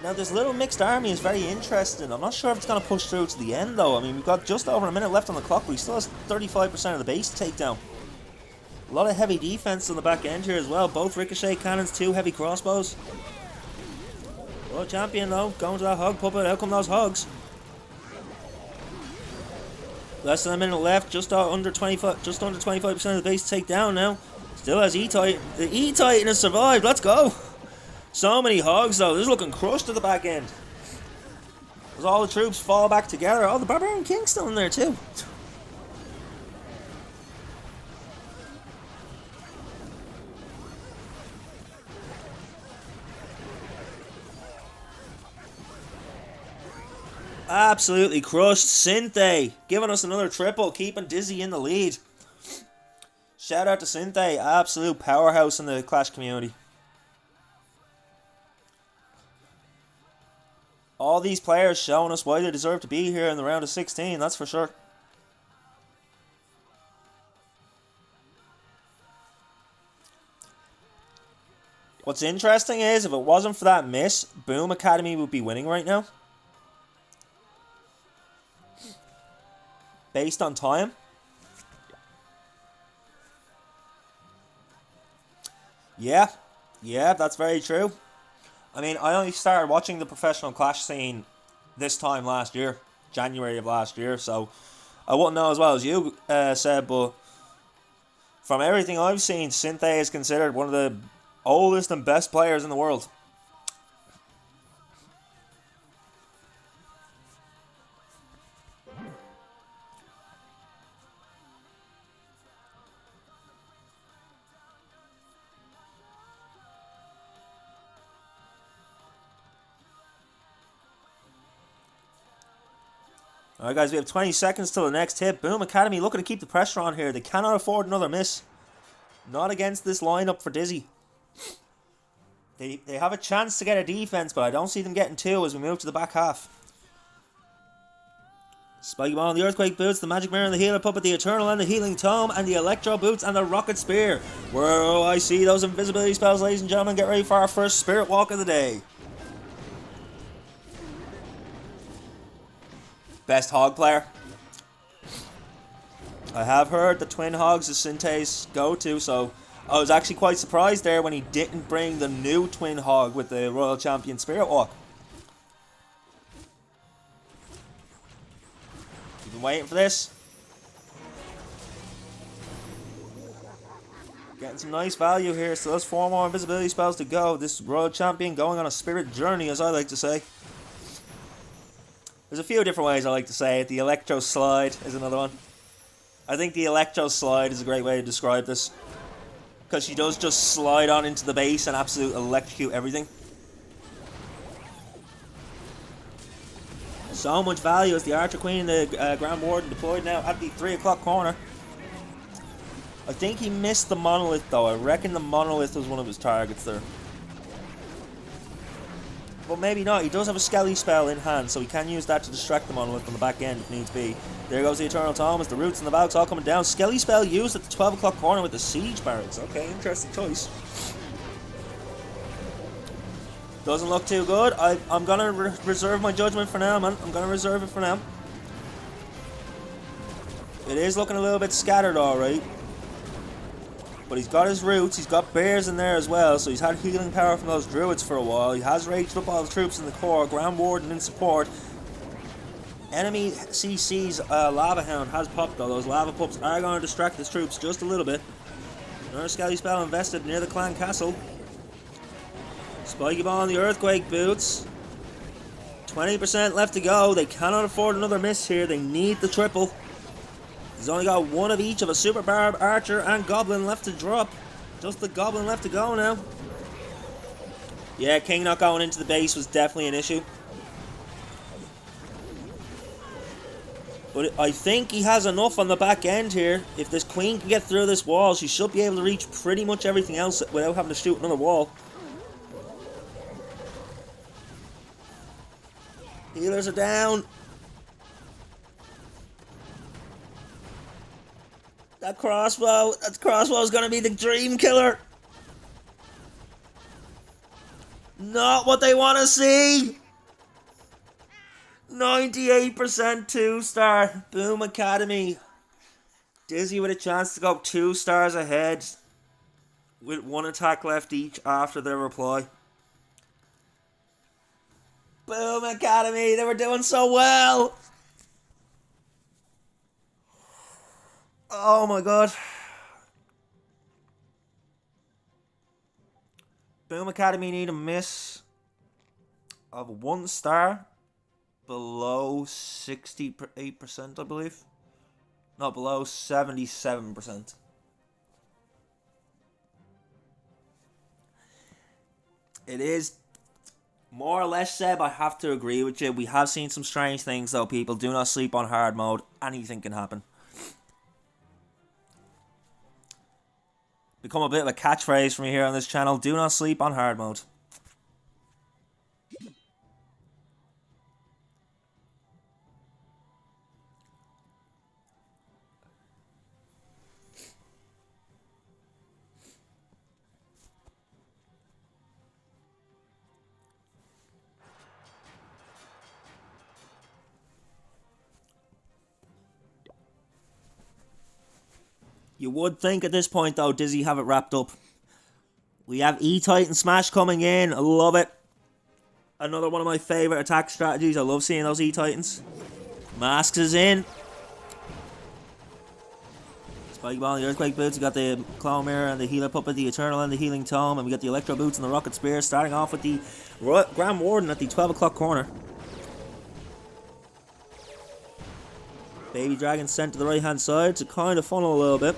Now, this little mixed army is very interesting. I'm not sure if it's going to push through to the end, though. I mean, we've got just over a minute left on the clock, but he still has 35% of the base to take down. A lot of heavy defense on the back end here as well. Both ricochet cannons, 2 heavy crossbows. Oh, champion, though. Going to that hog puppet. Out come those hogs. Less than a minute left, just under 25% of the base to take down now. Still has E-Titan. The E-Titan has survived. Let's go. So many hogs though. This is looking crushed at the back end. As all the troops fall back together. Oh, the Barbarian King's still in there too. Absolutely crushed. Sinthe giving us another triple, keeping Dizzy in the lead. Shout out to Sinthe, absolute powerhouse in the Clash community. All these players showing us why they deserve to be here in the round of 16, that's for sure. What's interesting is, if it wasn't for that miss, Boom Academy would be winning right now. Based on time. Yeah, that's very true. I mean, I only started watching the professional Clash scene this time last year, January of last year, so I wouldn't know as well as you said, but from everything I've seen, Sinthe is considered one of the oldest and best players in the world. Alright guys, we have 20 seconds till the next hit. Boom Academy looking to keep the pressure on here. They cannot afford another miss. Not against this lineup for Dizzy. They have a chance to get a defense, but I don't see them getting two as we move to the back half. Spiky Ball and the Earthquake Boots, the Magic Mirror and the Healer Puppet, the Eternal and the Healing Tome, and the Electro Boots and the Rocket Spear. Whoa, I see those invisibility spells, ladies and gentlemen. Get ready for our first Spirit Walk of the day. Best Hog player. I have heard the Twin Hogs is Sintay's go-to, so I was actually quite surprised there when he didn't bring the new Twin Hog with the Royal Champion Spirit Walk. You've been waiting for this. Getting some nice value here, so there's 4 more invisibility spells to go. This Royal Champion going on a spirit journey, as I like to say. There's a few different ways I like to say it. The Electro Slide is another one. I think the Electro Slide is a great way to describe this, because she does just slide on into the base and absolutely electrocute everything. So much value as the Archer Queen and the Grand Warden deployed now at the 3 o'clock corner. I think he missed the Monolith though. I reckon the Monolith was one of his targets there. But maybe not. He does have a Skelly spell in hand, so he can use that to distract the Monolith on the back end if needs be. There goes the Eternal Tome as the Roots and the Valks all coming down. Skelly spell used at the 12 o'clock corner with the Siege Barracks. Okay, interesting choice. Doesn't look too good. I'm going to reserve my judgment for now, man. I'm going to reserve it for now. It is looking a little bit scattered, alright. But he's got his Roots, he's got Bears in there as well, so he's had healing power from those Druids for a while. He has raged up all the troops in the core, Grand Warden in support. Enemy CC's Lava Hound has popped though. Those Lava Pups are going to distract his troops just a little bit. Another Skelly spell invested near the Clan Castle. Spiky Ball and the Earthquake Boots. 20% left to go. They cannot afford another miss here. They need the triple. He's only got one of each of a Super Barb, Archer, and Goblin left to drop. Just the Goblin left to go now. Yeah, King not going into the base was definitely an issue. But I think he has enough on the back end here. If this Queen can get through this wall, she should be able to reach pretty much everything else without having to shoot another wall. Healers are down. That crossbow is going to be the dream killer. Not what they want to see. 98% 2-star. Boom Academy. Dizzy with a chance to go 2 stars ahead. With 1 attack left each after their reply. Boom Academy. They were doing so well. Oh my god. Boom Academy need a miss of 1 star below 68%, I believe. No, below 77%. It is more or less Seb, I have to agree with you. We have seen some strange things though, people. Do not sleep on hard mode. Anything can happen. Become a bit of a catchphrase from me here on this channel. Do not sleep on hard mode. You would think at this point, though, Dizzy have it wrapped up. We have E-Titan Smash coming in. I love it. Another one of my favourite attack strategies. I love seeing those E-Titans. Masks is in. Spiky Ball and the Earthquake Boots. We got the Claw Mirror and the Healer Puppet, the Eternal and the Healing Tome. And we got the Electro Boots and the Rocket Spear. Starting off with the Grand Warden at the 12 o'clock corner. Baby Dragon sent to the right hand side to kind of funnel a little bit.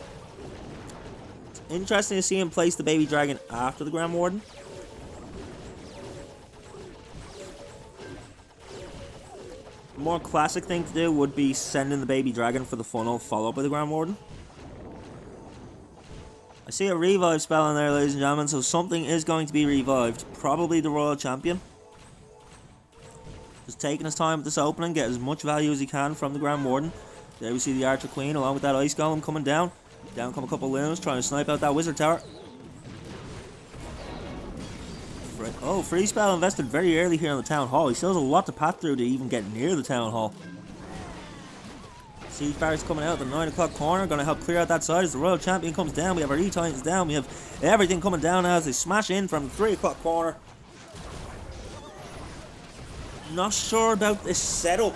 It's interesting to see him place the Baby Dragon after the Grand Warden. The more classic thing to do would be sending the baby dragon for the funnel, followed by the Grand Warden. I see a revive spell in there, ladies and gentlemen, so something is going to be revived. Probably the Royal Champion. Just taking his time with this opening, get as much value as he can from the Grand Warden. There we see the Archer Queen along with that Ice Golem coming down. Down come a couple of loons trying to snipe out that Wizard Tower. Oh, free spell invested very early here in the Town Hall. He still has a lot to path through to even get near the Town Hall. Siege Barracks coming out at the 9 o'clock corner. Going to help clear out that side as the Royal Champion comes down. We have our E-Titans down. We have everything coming down now as they smash in from the 3 o'clock corner. Not sure about this setup.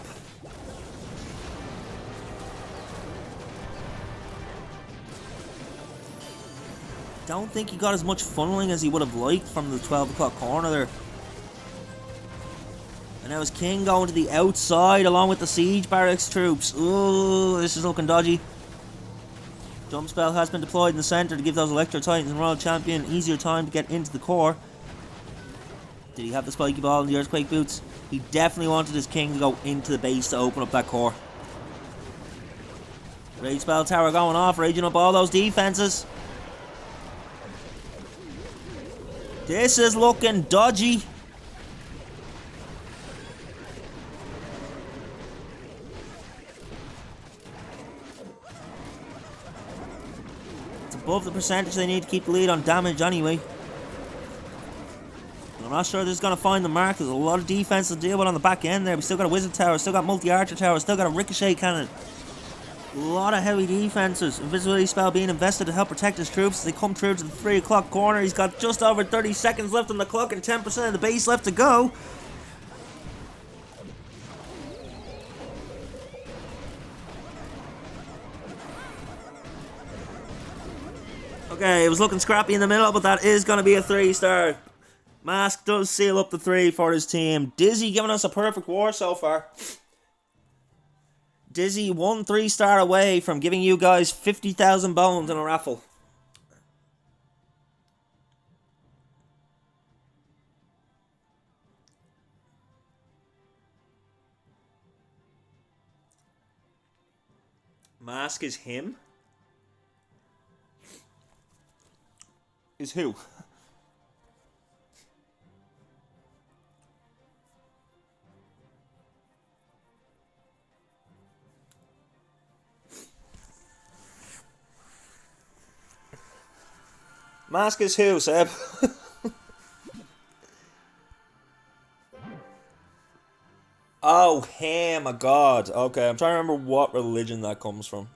Don't think he got as much funneling as he would have liked from the 12 o'clock corner there. And now his king going to the outside along with the siege barracks troops. Ooh, this is looking dodgy. Jump spell has been deployed in the center to give those Electro Titans and Royal Champion easier time to get into the core. Did he have the spiky ball and the earthquake boots? He definitely wanted his king to go into the base to open up that core. Rage spell tower going off, raging up all those defenses. This is looking dodgy. It's above the percentage they need to keep the lead on damage anyway. I'm not sure this is going to find the mark. There's a lot of defense to deal with on the back end there. We still got a Wizard Tower, still got multi-archer tower, still got a Ricochet Cannon. A lot of heavy defenses. Invisibility spell being invested to help protect his troops as they come through to the 3 o'clock corner. He's got just over 30 seconds left on the clock and 10% of the base left to go. Okay, it was looking scrappy in the middle, but that is going to be a 3-star. Mask does seal up the 3 for his team. Dizzy giving us a perfect war so far. Dizzy 1 3-star away from giving you guys 50,000 bones in a raffle. Mask is him? Is who? Mask is who, Seb? Oh, him, a god. Okay, I'm trying to remember what religion that comes from.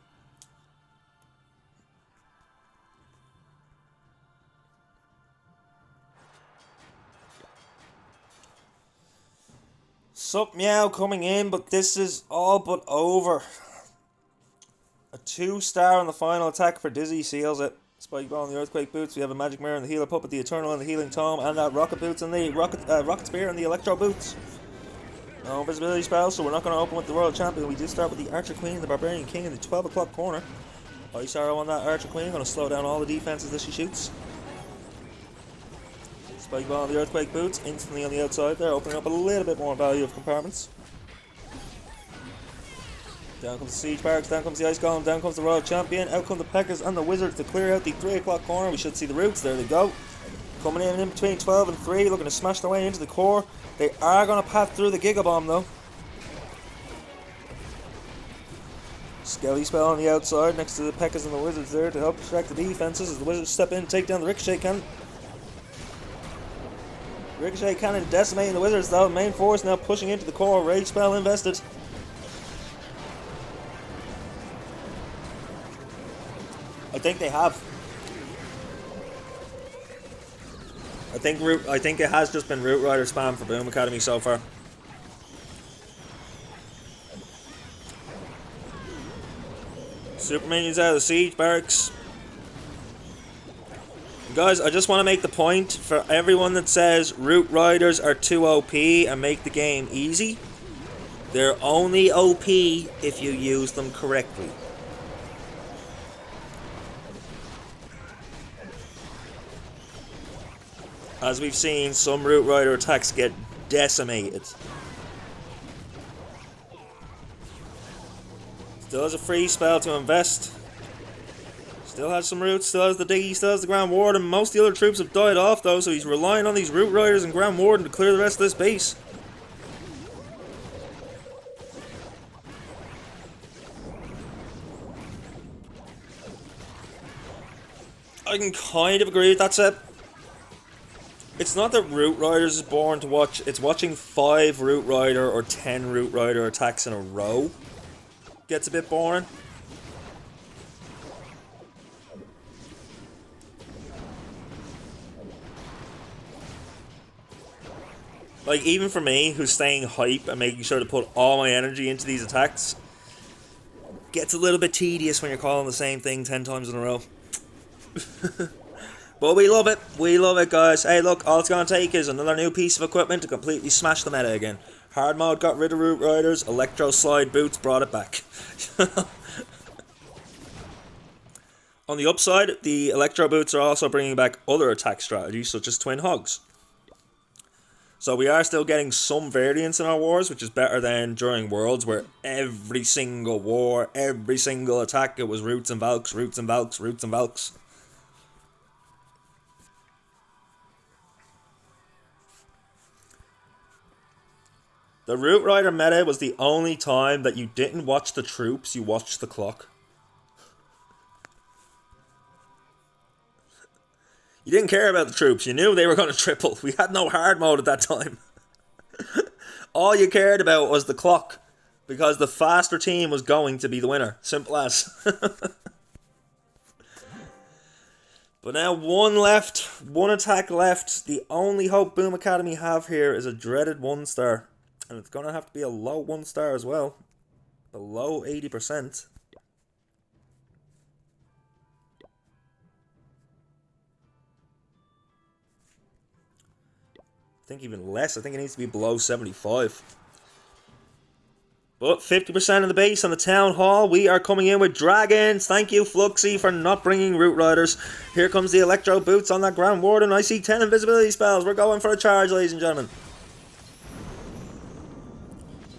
Sup Meow coming in, but this is all but over. A 2-star on the final attack for Dizzy seals it. Spike ball and the earthquake boots. We have a magic mirror and the healer puppet, the eternal and the healing tome, and that rocket boots and the rocket spear and the electro boots. No invisibility spells, so we're not going to open with the Royal Champion. We do start with the Archer Queen and the Barbarian King in the 12 o'clock corner. Ice arrow on that Archer Queen, going to slow down all the defenses that she shoots. Spike ball and the earthquake boots instantly on the outside there, opening up a little bit more value of compartments. Down comes the Siege Barracks, down comes the Ice Golem, down comes the Royal Champion, out come the Peckers and the Wizards to clear out the 3 o'clock corner. We should see the roots, there they go. Coming in between 12 and 3, looking to smash their way into the core. They are going to path through the Giga Bomb though. Skelly spell on the outside next to the Peckers and the Wizards there to help protect the defenses as the Wizards step in and take down the Ricochet Cannon. Ricochet Cannon decimating the Wizards though. Main force now pushing into the core. Rage spell invested. I think they have. I think it has just been Root Rider spam for Boom Academy so far. Super Minions out of the Siege Barracks. Guys, I just want to make the point for everyone that says Root Riders are too OP and make the game easy. They're only OP if you use them correctly. As we've seen, some Root Rider attacks get decimated. Still has a free spell to invest. Still has some roots, still has the diggy, still has the Grand Warden. Most of the other troops have died off though, so he's relying on these Root Riders and Grand Warden to clear the rest of this base. I can kind of agree with that, Seb. It's not that Root Riders is boring to watch, it's watching 5 Root Rider or 10 Root Rider attacks in a row gets a bit boring. Like, even for me, who's staying hype and making sure to put all my energy into these attacks, gets a little bit tedious when you're calling the same thing 10 times in a row. But we love it. We love it, guys. Hey, look, all it's going to take is another new piece of equipment to completely smash the meta again. Hard mode got rid of Root Riders. Electro Slide Boots brought it back. On the upside, the Electro Boots are also bringing back other attack strategies, such as Twin Hogs. So we are still getting some variance in our wars, which is better than during Worlds, where every single war, every single attack, it was Roots and Valks, Roots and Valks, Roots and Valks. The Root Rider meta was the only time that you didn't watch the troops, you watched the clock. You didn't care about the troops. You knew they were going to triple. We had no hard mode at that time. All you cared about was the clock. Because the faster team was going to be the winner. Simple as. But now one left. One attack left. The only hope Boom Academy have here is a dreaded 1-star. And it's going to have to be a low 1-star as well. Below 80%. I think even less. I think it needs to be below 75. But 50% of the base on the Town Hall. We are coming in with Dragons. Thank you, Fluxy, for not bringing Root Riders. Here comes the Electro Boots on that Grand Warden. I see 10 invisibility spells. We're going for a charge, ladies and gentlemen.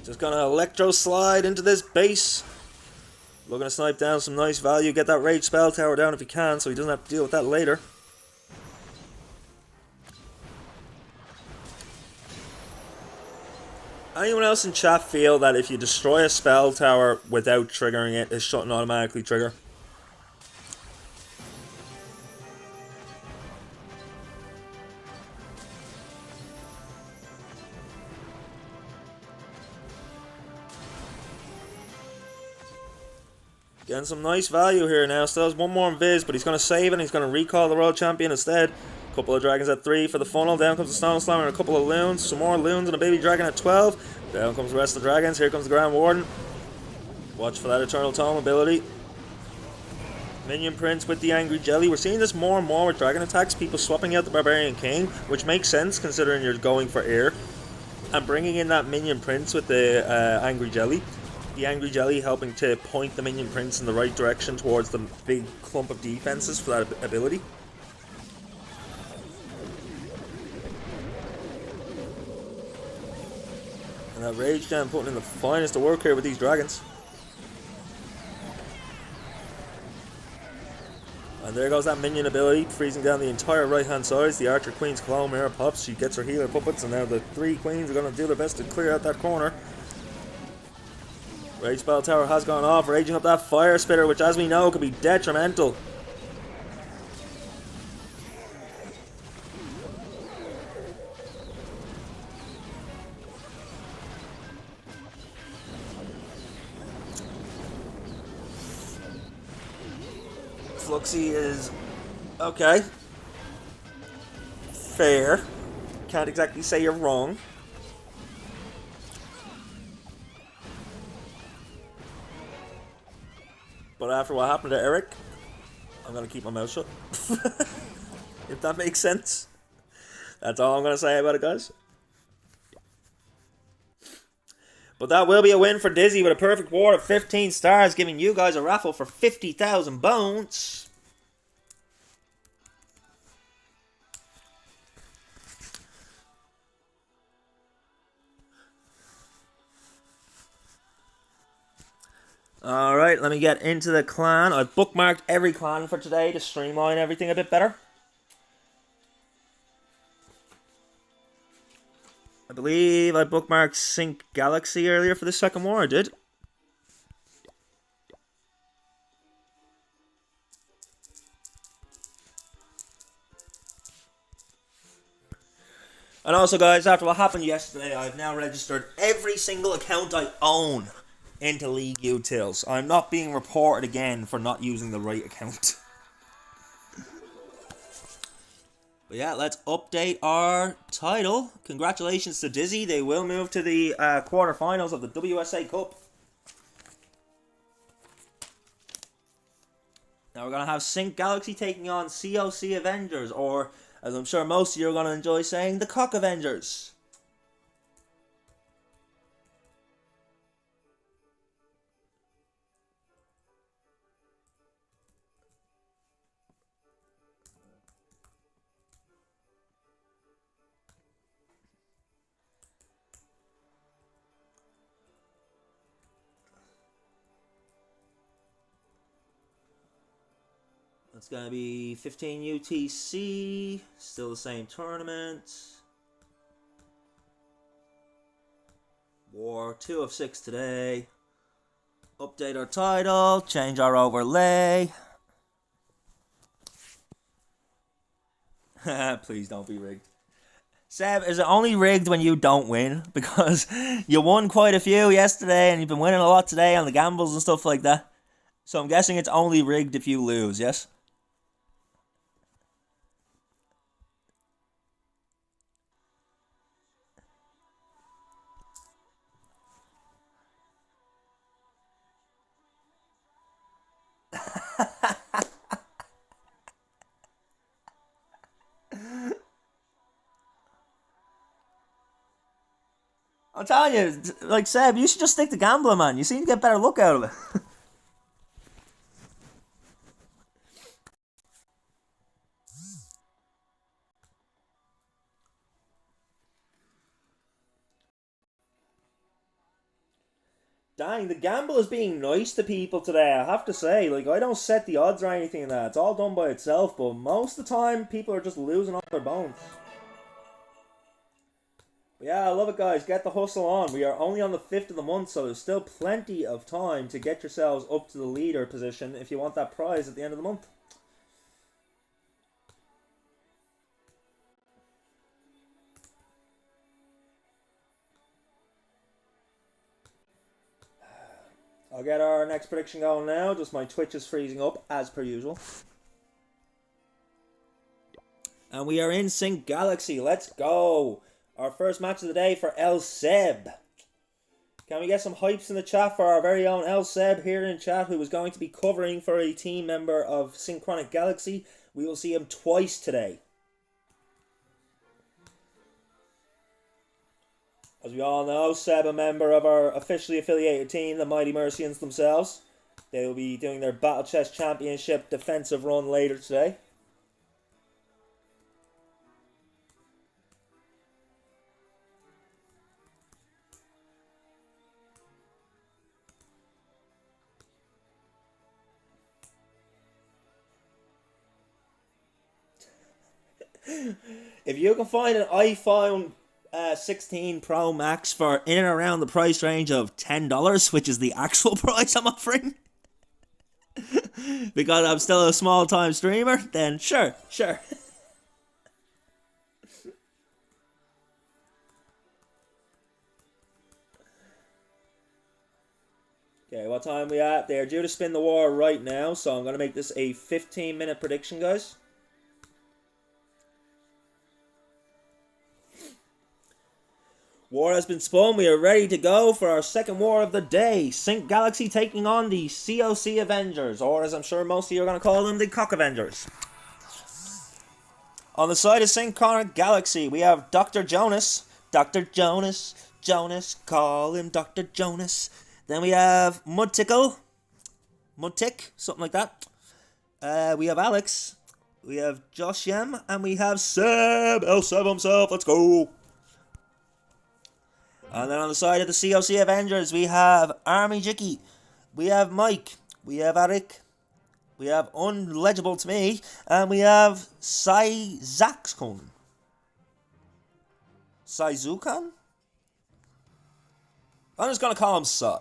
Just gonna Electro Slide into this base. Looking to snipe down some nice value. Get that Rage Spell Tower down if you can, so he doesn't have to deal with that later. Anyone else in chat feel that if you destroy a spell tower without triggering it, it shouldn't automatically trigger? Getting some nice value here now. Still has one more invis, but he's going to save it and he's going to recall the World Champion instead. Couple of dragons at 3 for the funnel. Down comes the Stone Slammer and a couple of loons. Some more loons and a baby dragon at 12. Down comes the rest of the dragons. Here comes the Grand Warden. Watch for that Eternal Tome ability. Minion Prince with the Angry Jelly. We're seeing this more and more with dragon attacks. People swapping out the Barbarian King, which makes sense considering you're going for air. And bringing in that Minion Prince with the Angry Jelly. The Angry Jelly helping to point the Minion Prince in the right direction towards the big clump of defenses for that ability. And that Rage Gem putting in the finest of work here with these dragons. And there goes that minion ability, freezing down the entire right hand side. The Archer Queen's Claw Mirror pops, she gets her healer puppets, and now the 3 queens are going to do their best to clear out that corner. Rage Spell Tower has gone off, raging up that Fire Spitter, which as we know could be detrimental. Fluxy is okay. Fair. Can't exactly say you're wrong. But after what happened to Eric, I'm going to keep my mouth shut. If that makes sense. That's all I'm going to say about it, guys. But that will be a win for Dizzy with a perfect war of 15 stars, giving you guys a raffle for 50,000 bones. Alright, let me get into the clan. I've bookmarked every clan for today to streamline everything a bit better. I believe I bookmarked Sync Galaxy earlier for the second war, I did. And also, guys, after what happened yesterday, I've now registered every single account I own into League Utils. I'm not being reported again for not using the right account. But yeah, let's update our title. Congratulations to Dizzy. They will move to the quarterfinals of the WSA Cup. Now we're going to have Sync Galaxy taking on COC Avengers, or as I'm sure most of you are going to enjoy saying, the Cock Avengers. It's going to be 15 UTC, still the same tournament. War 2 of 6 today. Update our title, change our overlay. Please don't be rigged. Seb, is it only rigged when you don't win? Because you won quite a few yesterday and you've been winning a lot today on the gambles and stuff like that. So I'm guessing it's only rigged if you lose, yes? I'm telling you, like, Seb, you should just stick to gambling, man. You seem to get better luck out of it. Dang, the gamble is being nice to people today, I have to say. Like, I don't set the odds or anything in that. It's all done by itself, but most of the time, people are just losing all their bones. Yeah, I love it, guys. Get the hustle on. We are only on the 5th of the month, so there's still plenty of time to get yourselves up to the leader position if you want that prize at the end of the month. I'll get our next prediction going now. Just my Twitch is freezing up, as per usual. And we are in Sync Galaxy. Let's go. Our first match of the day for El Seb. Can we get some hypes in the chat for our very own El Seb here in chat, who is going to be covering for a team member of Synchronic Galaxy? We will see him twice today. As we all know, Seb, a member of our officially affiliated team, the Mighty Mercians themselves. They will be doing their Battle Chess Championship defensive run later today. If you can find an iPhone 16 Pro Max for in and around the price range of $10, which is the actual price I'm offering, because I'm still a small time streamer, then sure. Okay, what time are we at? They're due to spin the war right now, so I'm going to make this a 15-minute prediction, guys. War has been spun. We are ready to go for our second war of the day. Sync Galaxy taking on the COC Avengers, or as I'm sure most of you are going to call them, the Cock Avengers. On the side of Synchronic Galaxy, we have Dr. Jonas. Dr. Jonas, call him Dr. Jonas. Then we have Mudtick, something like that. We have Alex. We have Josh Yem, and we have Seb, El Seb himself. Let's go. And then on the side of the COC Avengers, we have Army Jicky, we have Mike, we have Eric, we have Unlegible to me, and we have Saizaxkun. Saizukan? I'm just gonna call him Sai.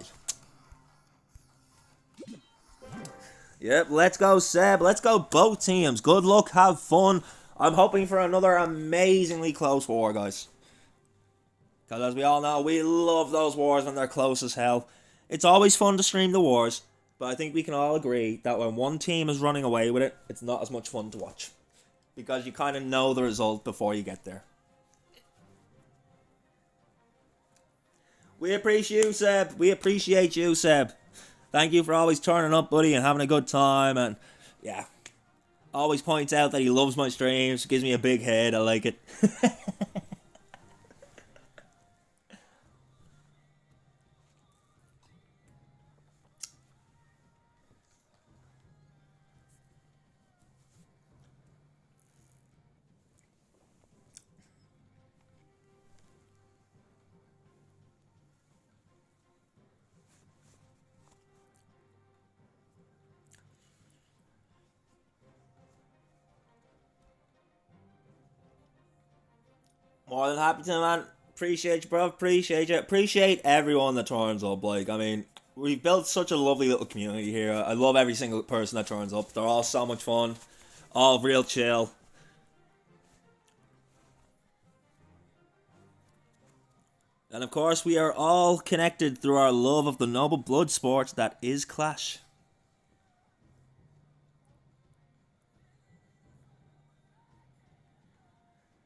Yep, let's go Seb, let's go both teams. Good luck, have fun. I'm hoping for another amazingly close war, guys. Because as we all know, we love those wars when they're close as hell. It's always fun to stream the wars, but I think we can all agree that when one team is running away with it, it's not as much fun to watch. Because you kind of know the result before you get there. We appreciate you, Seb. We appreciate you, Seb. Thank you for always turning up, buddy, and having a good time. And yeah, always points out that he loves my streams. Gives me a big head. I like it. More than happy to, man. Appreciate you, bro. Appreciate you. Appreciate everyone that turns up. Like, I mean, we've built such a lovely little community here. I love every single person that turns up. They're all so much fun. All real chill. And of course, we are all connected through our love of the noble blood sport that is Clash.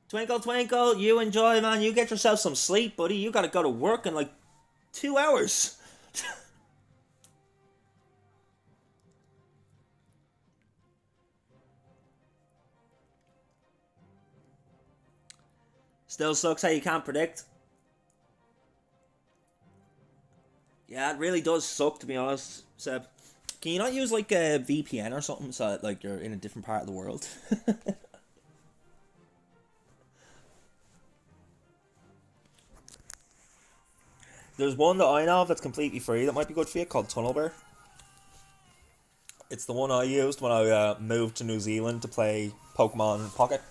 Twinkle, twinkle, you enjoy, man. You get yourself some sleep, buddy. You gotta go to work in like 2 hours. Still sucks how you can't predict. Yeah, it really does suck, to be honest, Seb. Can you not use like a VPN or something so that like you're in a different part of the world? There's one that I know of that's completely free that might be good for you called Tunnelbear. It's the one I used when I moved to New Zealand to play Pokemon Pocket.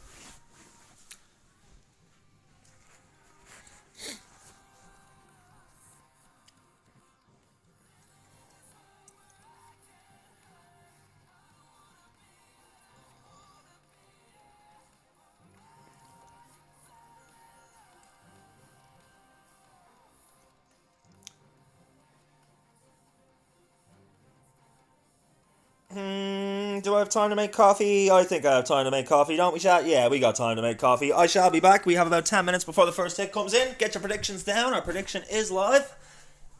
Do I have time to make coffee? I think I have time to make coffee, don't we, chat? Yeah, we got time to make coffee. I shall be back. We have about 10 minutes before the first hit comes in. Get your predictions down. Our prediction is live.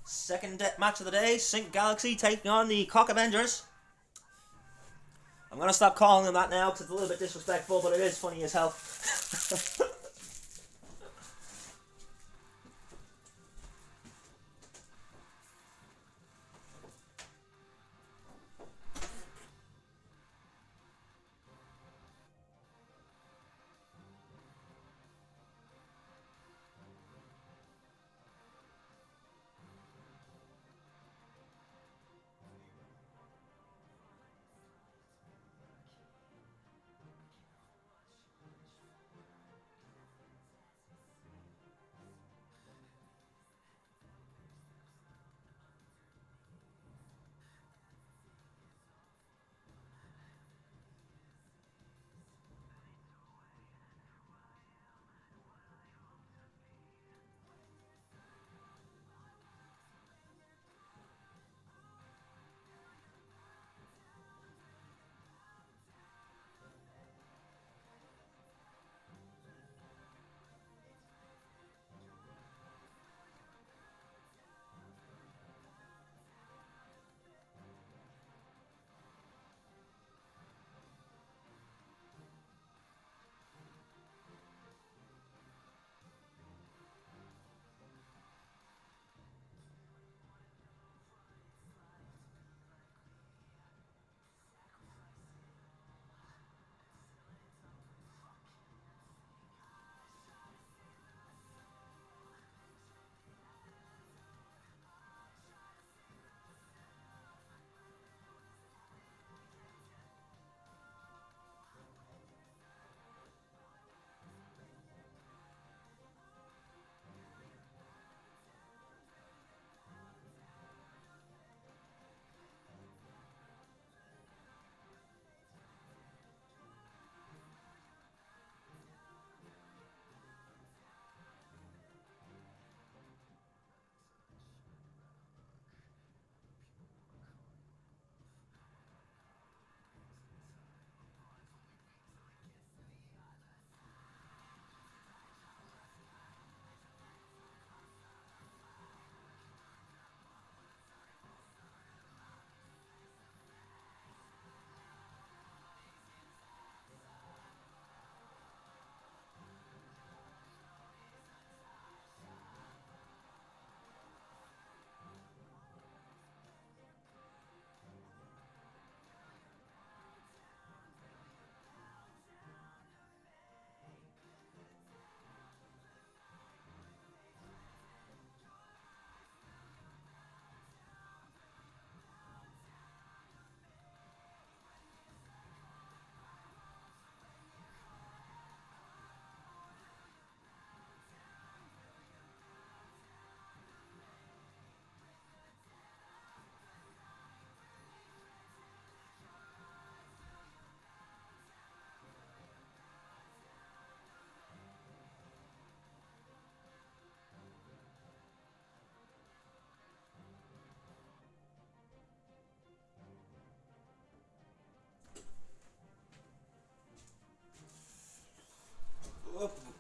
Second match of the day. Sync Galaxy taking on the Cock Avengers. I'm going to stop calling them that now because it's a little bit disrespectful, but it is funny as hell.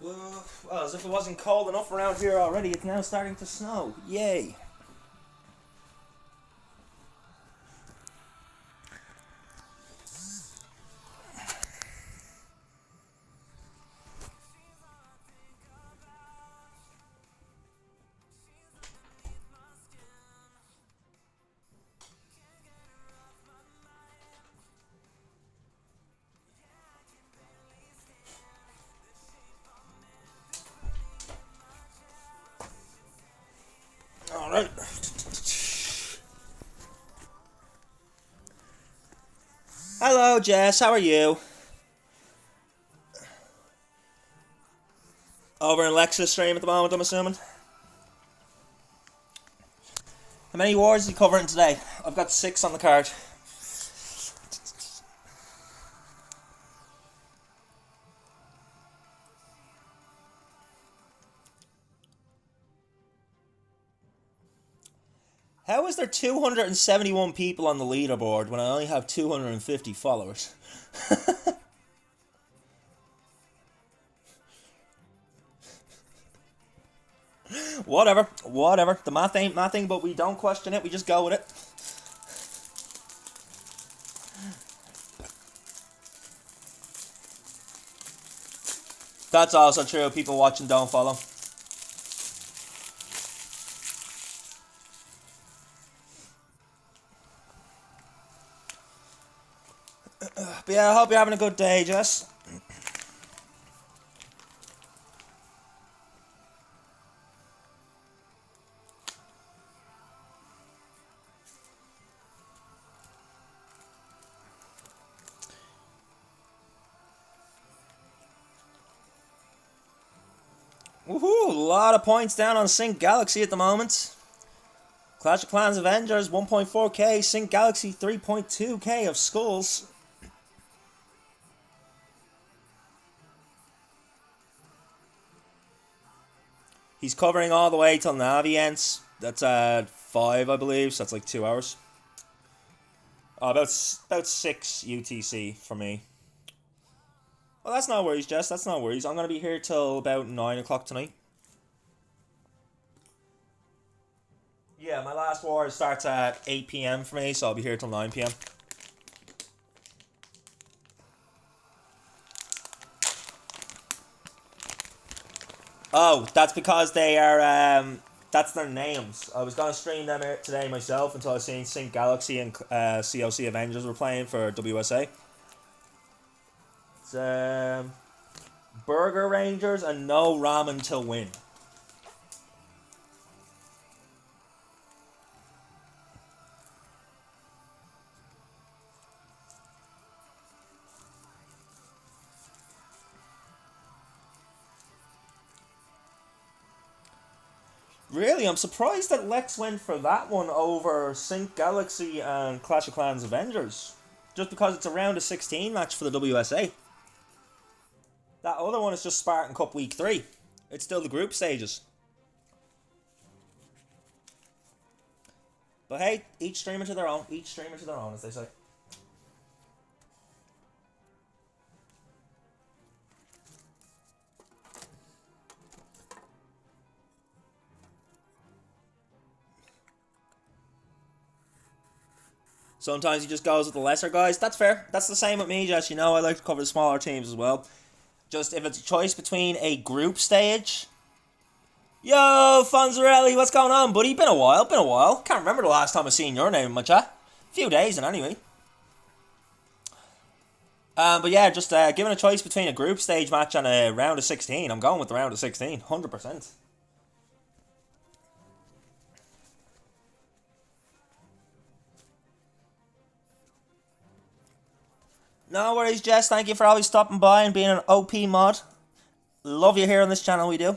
Well, as if it wasn't cold enough around here already, it's now starting to snow. Yay. Alright. Hello, Jess. How are you? Over in Lexus stream at the moment, I'm assuming. How many wars are you covering today? I've got 6 on the card. How is there 271 people on the leaderboard when I only have 250 followers? Whatever. The math ain't mathing, but we don't question it, we just go with it. That's also true, people watching don't follow. But yeah, I hope you're having a good day, Jess. Woohoo! A lot of points down on Sync Galaxy at the moment. Clash of Clans Avengers 1.4k, Sync Galaxy 3.2k of skulls. He's covering all the way till Navi ends. That's at 5, I believe, so that's like 2 hours. About 6 UTC for me. Well, that's no worries, Jess. That's no worries. I'm going to be here till about 9 o'clock tonight. Yeah, my last war starts at 8 PM for me, so I'll be here till 9 PM. Oh, that's because they are, that's their names. I was going to stream them today myself until I seen Sync Galaxy and COC Avengers were playing for WSA. It's, Burger Rangers and no ramen to win. Really, I'm surprised that Lex went for that one over Sync Galaxy and Clash of Clans Avengers. Just because it's a round of 16 match for the WSA. That other one is just Spartan Cup Week 3. It's still the group stages. But hey, each streamer to their own. Each streamer to their own, as they say. Sometimes he just goes with the lesser guys. That's fair. That's the same with me, Jess. You know, I like to cover the smaller teams as well. Just if it's a choice between a group stage. Yo, Fonzarelli, what's going on, buddy? Been a while. Can't remember the last time I seen your name in my chat. A few days, and anyway. But yeah, just given a choice between a group stage match and a round of 16, I'm going with the round of 16, 100%. No worries, Jess. Thank you for always stopping by and being an OP mod. Love you here on this channel, we do.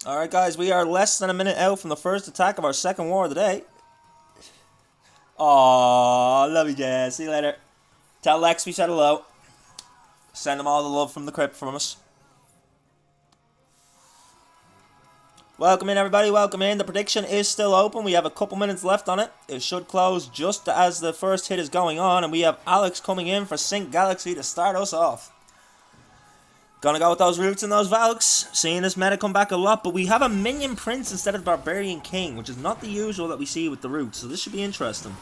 Alright guys, we are less than a minute out from the first attack of our second war of the day. Aww, love you, Jess. See you later. Tell Lex we said hello. Send them all the love from the crypt from us. Welcome in, everybody. Welcome in. The prediction is still open. We have a couple minutes left on it. It should close just as the first hit is going on. And we have Alex coming in for Sync Galaxy to start us off. Gonna go with those roots and those Valks. Seeing this meta come back a lot. But we have a Minion Prince instead of Barbarian King, which is not the usual that we see with the roots. So this should be interesting.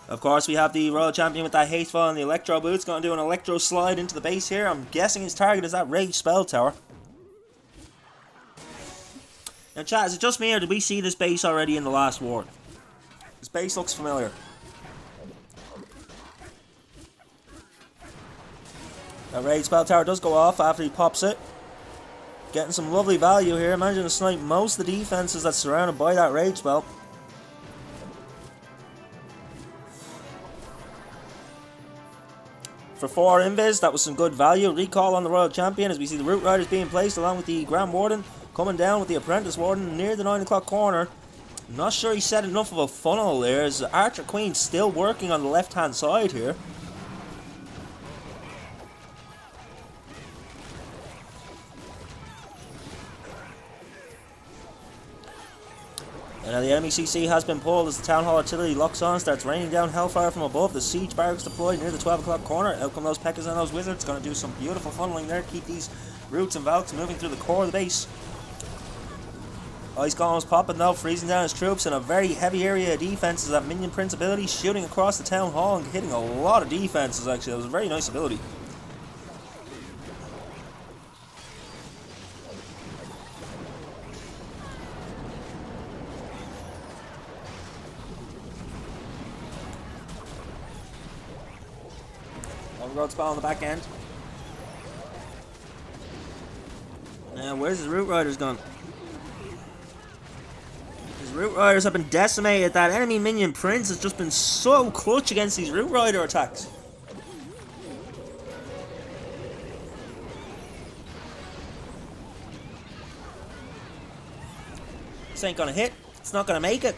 Of course, we have the Royal Champion with that Hateful and the Electro Boots. Gonna do an Electro Slide into the base here. I'm guessing his target is that Rage Spell Tower. Now chat, is it just me or did we see this base already in the last ward? This base looks familiar. That Rage Spell Tower does go off after he pops it. Getting some lovely value here. Managing to snipe most of the defenses that's surrounded by that Rage Spell. For 4 invis, that was some good value. Recall on the Royal Champion as we see the Root Riders being placed along with the Grand Warden. Coming down with the Apprentice Warden near the 9 o'clock corner. Not sure he set enough of a funnel there as Archer Queen still working on the left hand side here. And now the enemy CC has been pulled as the Town Hall Artillery locks on, starts raining down Hellfire from above. The Siege Barracks deployed near the 12 o'clock corner. Out come those Pekkas and those Wizards. Going to do some beautiful funneling there. Keep these Roots and Valks moving through the core of the base. Ice Golem's popping though, freezing down his troops in a very heavy area of defense. Is that Minion Prince ability shooting across the Town Hall and hitting a lot of defenses actually. That was a very nice ability. Overgrowth spell on the back end. Now where's his Root Riders gone? His Root Riders have been decimated. That enemy Minion Prince has just been so clutch against these Root Rider attacks. This ain't gonna hit. It's not gonna make it.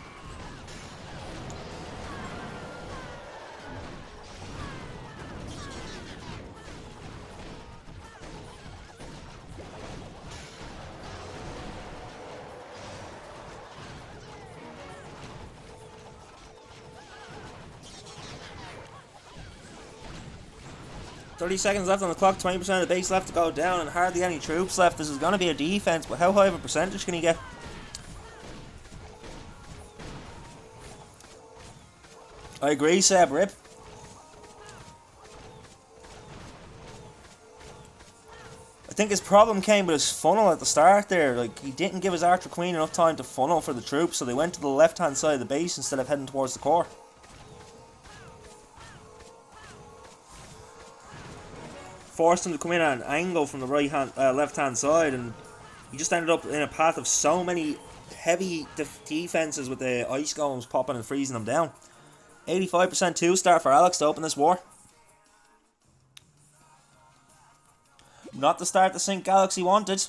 $30 seconds left on the clock, 20% of the base left to go down, and hardly any troops left. This is going to be a defense, but how high of a percentage can he get? I agree, Seb, rip. I think his problem came with his funnel at the start there. Like, he didn't give his Archer Queen enough time to funnel for the troops, so they went to the left-hand side of the base instead of heading towards the core. Forced him to come in at an angle from the left-hand side, and he just ended up in a path of so many heavy defenses with the Ice Golems popping and freezing them down. 85% 2-star for Alex to open this war. Not the start the Sync Galaxy wanted.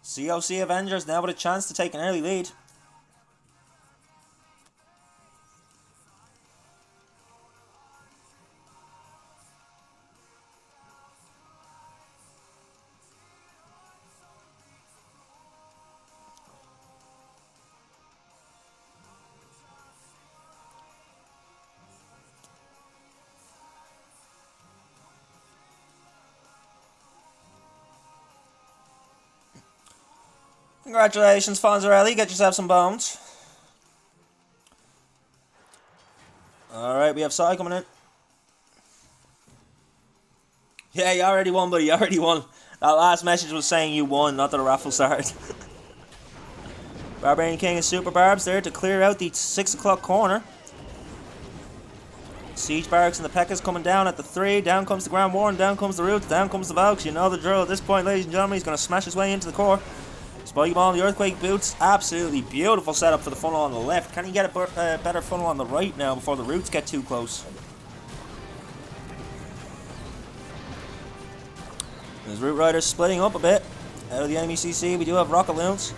COC Avengers now with a chance to take an early lead. Congratulations, Fonzarelli. Get yourself some bones. Alright, we have Sai coming in. Yeah, you already won, buddy. You already won. That last message was saying you won, not that the raffle started. Barbarian King and Super Barbs there to clear out the 6 o'clock corner. Siege Barracks and the Pekkas coming down at the 3. Down comes the Grand Warden, down comes the Roots, down comes the Valks. You know the drill at this point, ladies and gentlemen. He's going to smash his way into the core. Spiky Ball on the Earthquake Boots. Absolutely beautiful setup for the funnel on the left. Can he get a better funnel on the right now before the Roots get too close? There's Root Riders splitting up a bit. Out of the enemy CC, we do have Rocket Loons.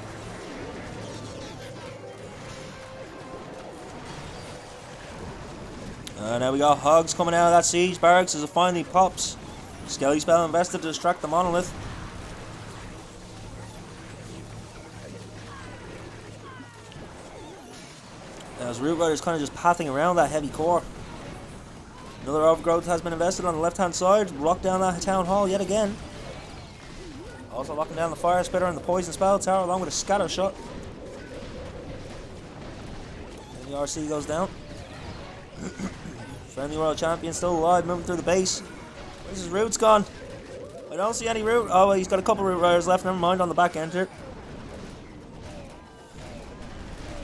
Now we got Hogs coming out of that Siege Barracks as it finally pops. Skelly spell invested to distract the monolith. As Root Rider's kind of just pathing around that heavy core. Another overgrowth has been invested on the left hand side. Lock down that town hall yet again. Also locking down the fire spitter and the poison spell tower along with a scatter shot. And the RC goes down. Friendly Royal Champion still alive, moving through the base. Where's his Root's gone? I don't see any Root. Oh, well, he's got a couple Root Riders left, never mind, on the back end here.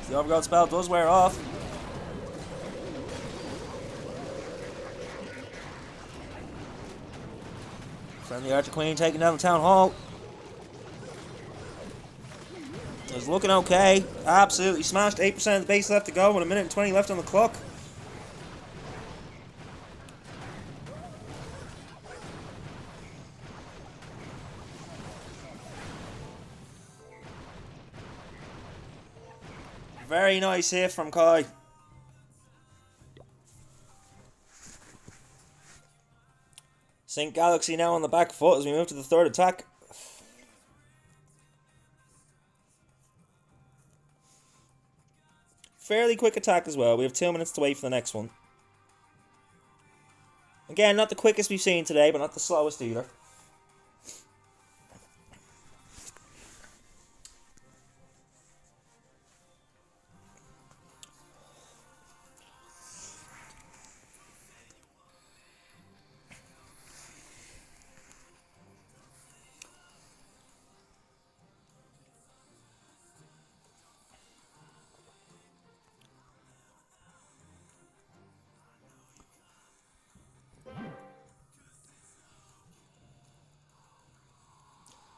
The overgrowth spell does wear off. Friendly Archer Queen taking down the town hall. It's looking okay. Absolutely smashed. 8% of the base left to go with a minute and 20 left on the clock. Very nice hit from Kai. Sync Galaxy now on the back foot as we move to the third attack. Fairly quick attack as well. We have 2 minutes to wait for the next one. Again, not the quickest we've seen today, but not the slowest either.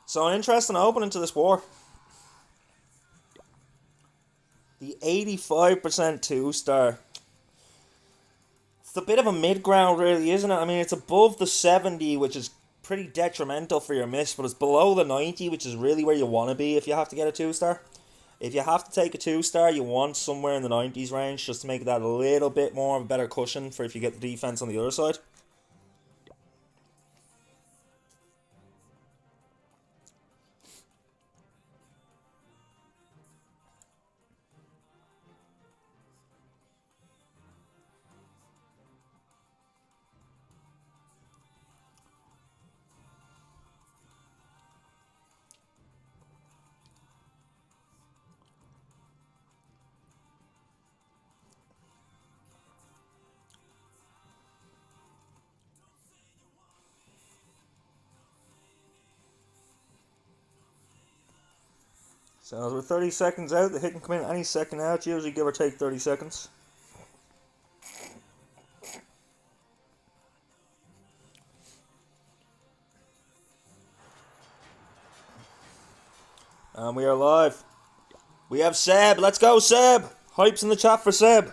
So an interesting opening to this war. The 85% 2-star. It's a bit of a mid-ground really, isn't it? I mean, it's above the 70, which is pretty detrimental for your miss, but it's below the 90, which is really where you want to be if you have to get a 2-star. If you have to take a 2-star, you want somewhere in the 90s range, just to make that a little bit more of a better cushion for if you get the defense on the other side. So as we're 30 seconds out, the hit can come in any second now. It's usually give or take 30 seconds. And we are live. We have Seb. Let's go, Seb. Hypes in the chat for Seb.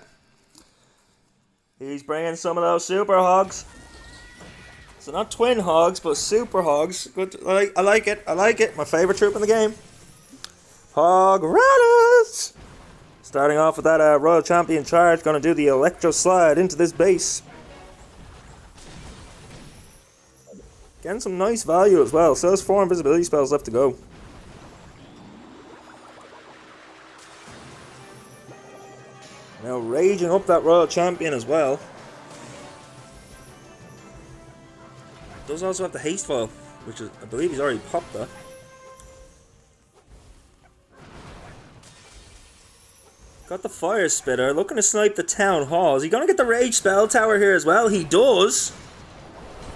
He's bringing some of those super hogs. So not twin hogs, but super hogs. Good. I like it. I like it. My favorite troop in the game. Hog Riders! Starting off with that Royal Champion charge, going to do the Electro Slide into this base. Getting some nice value as well, so there's 4 invisibility spells left to go. Now raging up that Royal Champion as well. Does also have the haste foil, which is, I believe he's already popped that. Got the fire spitter, looking to snipe the town hall. Is he going to get the rage spell tower here as well? He does.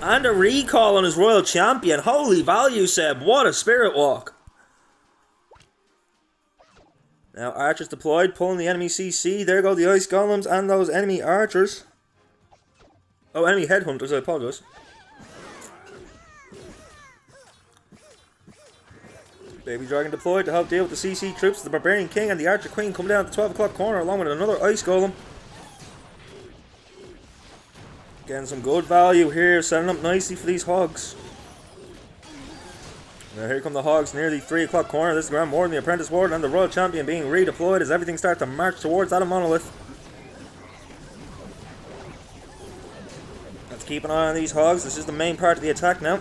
And a recall on his Royal Champion. Holy value, Seb. What a spirit walk. Now archers deployed, pulling the enemy CC. There go the ice golems and those enemy archers. Oh, enemy headhunters, I apologize. Baby Dragon deployed to help deal with the CC troops. The Barbarian King and the Archer Queen come down at the 12 o'clock corner along with another Ice Golem. Getting some good value here, setting up nicely for these hogs. Now here come the hogs near the 3 o'clock corner. This is Grand Warden, the Apprentice Warden, and the Royal Champion being redeployed as everything starts to march towards that monolith. Let's keep an eye on these hogs. This is the main part of the attack now.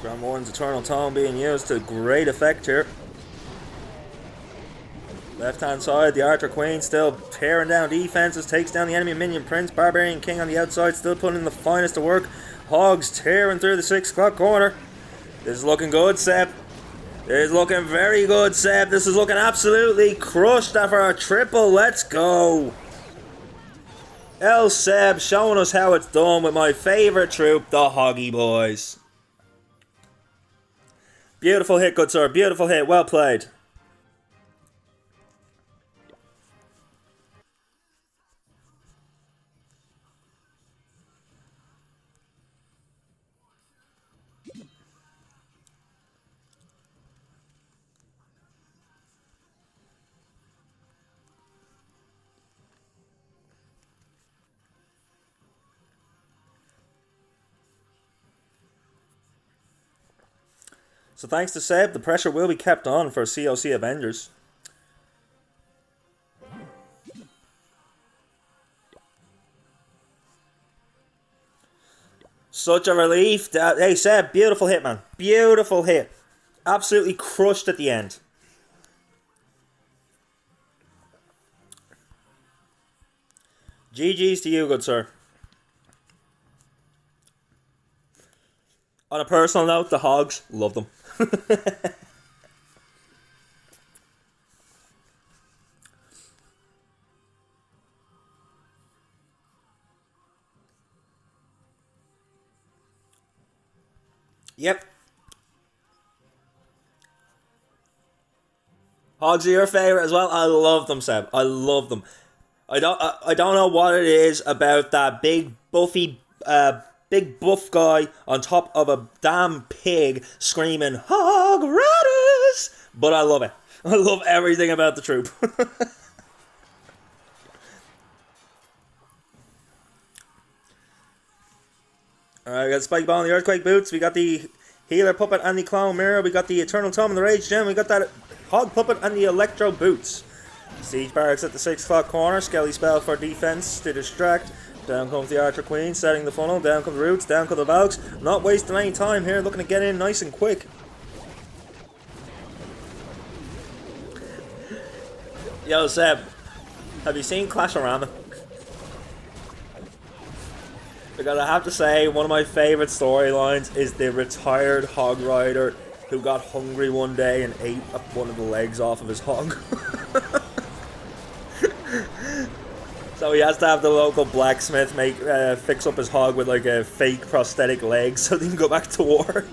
Grand Warden's Eternal Tome being used to great effect here. Left hand side, the Archer Queen still tearing down defenses, takes down the enemy minion Prince. Barbarian King on the outside, still putting in the finest of work. Hogs tearing through the 6 o'clock corner. This is looking good, Seb. This is looking very good, Seb. This is looking absolutely crushed after our triple. Let's go. El Seb showing us how it's done with my favourite troop, the Hoggy Boys. Beautiful hit, good sir. Beautiful hit. Well played. So thanks to Seb, the pressure will be kept on for COC Avengers. Such a relief. Hey Seb, beautiful hit, man. Beautiful hit. Absolutely crushed at the end. GG's to you, good sir. On a personal note, the Hogs, love them. Yep. Hogs are your favorite as well. I love them, Seb. I love them. I don't know what it is about that big buffy big buff guy on top of a damn pig screaming Hog Riders, but I love it. I love everything about the troop. Alright, we got the Spike Ball and the Earthquake Boots. We got the Healer Puppet and the Clone Mirror. We got the Eternal Tome and the Rage Gem. We got that Hog Puppet and the Electro Boots. Siege Barracks at the 6 o'clock corner. Skelly Spell for defense to distract. Down comes the Archer Queen, setting the funnel. Down come the Roots, down come the Valks. Not wasting any time here, looking to get in nice and quick. Yo, Seb, have you seen Clash-O-Rama? Because I have to say, one of my favourite storylines is the retired hog rider who got hungry one day and ate one of the legs off of his hog. So he has to have the local blacksmith fix up his hog with like a fake prosthetic leg so they can go back to war.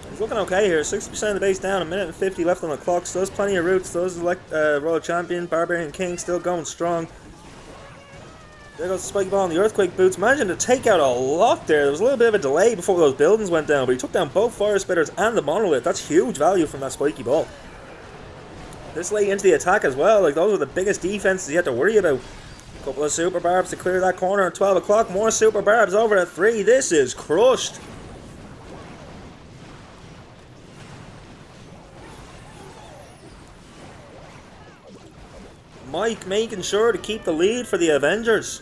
He's looking okay here. 60% of the base down, 1 minute and 50 left on the clock. Still has plenty of roots. Still has Royal Champion, Barbarian King still going strong. There goes the Spiky Ball and the Earthquake Boots. Managing to take out a lot there. There was a little bit of a delay before those buildings went down, but he took down both Fire Spitters and the Monolith. That's huge value from that Spiky Ball. This late into the attack as well. Like, those are the biggest defenses you have to worry about. A couple of Super Barbs to clear that corner at 12 o'clock. More Super Barbs over at 3. This is crushed. Mike making sure to keep the lead for the Avengers.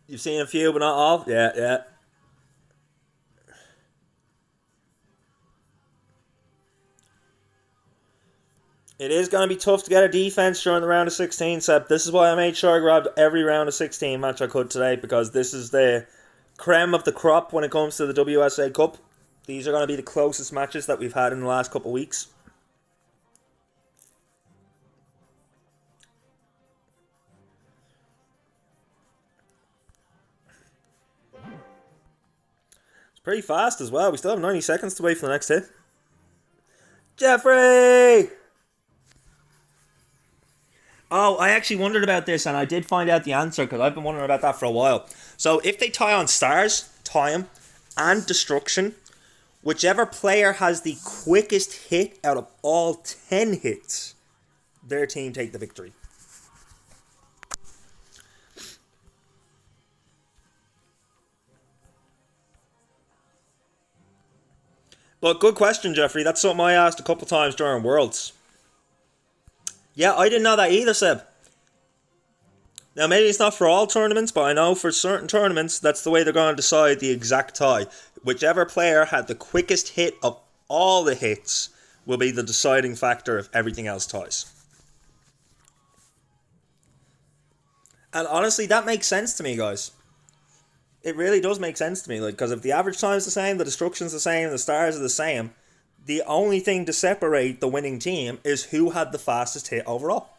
You've seen a few, but not all? Yeah. It is going to be tough to get a defense during the round of 16, Seb. This is why I made sure I grabbed every round of 16 match I could today, because this is the creme of the crop when it comes to the WSA Cup. These are going to be the closest matches that we've had in the last couple of weeks. It's pretty fast as well. We still have 90 seconds to wait for the next hit. Jeffrey! Oh, I actually wondered about this, and I did find out the answer, because I've been wondering about that for a while. So, if they tie on Stars, Time, and Destruction, whichever player has the quickest hit out of all 10 hits, their team take the victory. But good question, Jeffrey. That's something I asked a couple times during Worlds. Yeah, I didn't know that either, Seb. Now, maybe it's not for all tournaments, but I know for certain tournaments, that's the way they're going to decide the exact tie. Whichever player had the quickest hit of all the hits will be the deciding factor if everything else ties. And honestly, that makes sense to me, guys. It really does make sense to me, like, because if the average time is the same, the destruction's the same, the stars are the same, the only thing to separate the winning team is who had the fastest hit overall.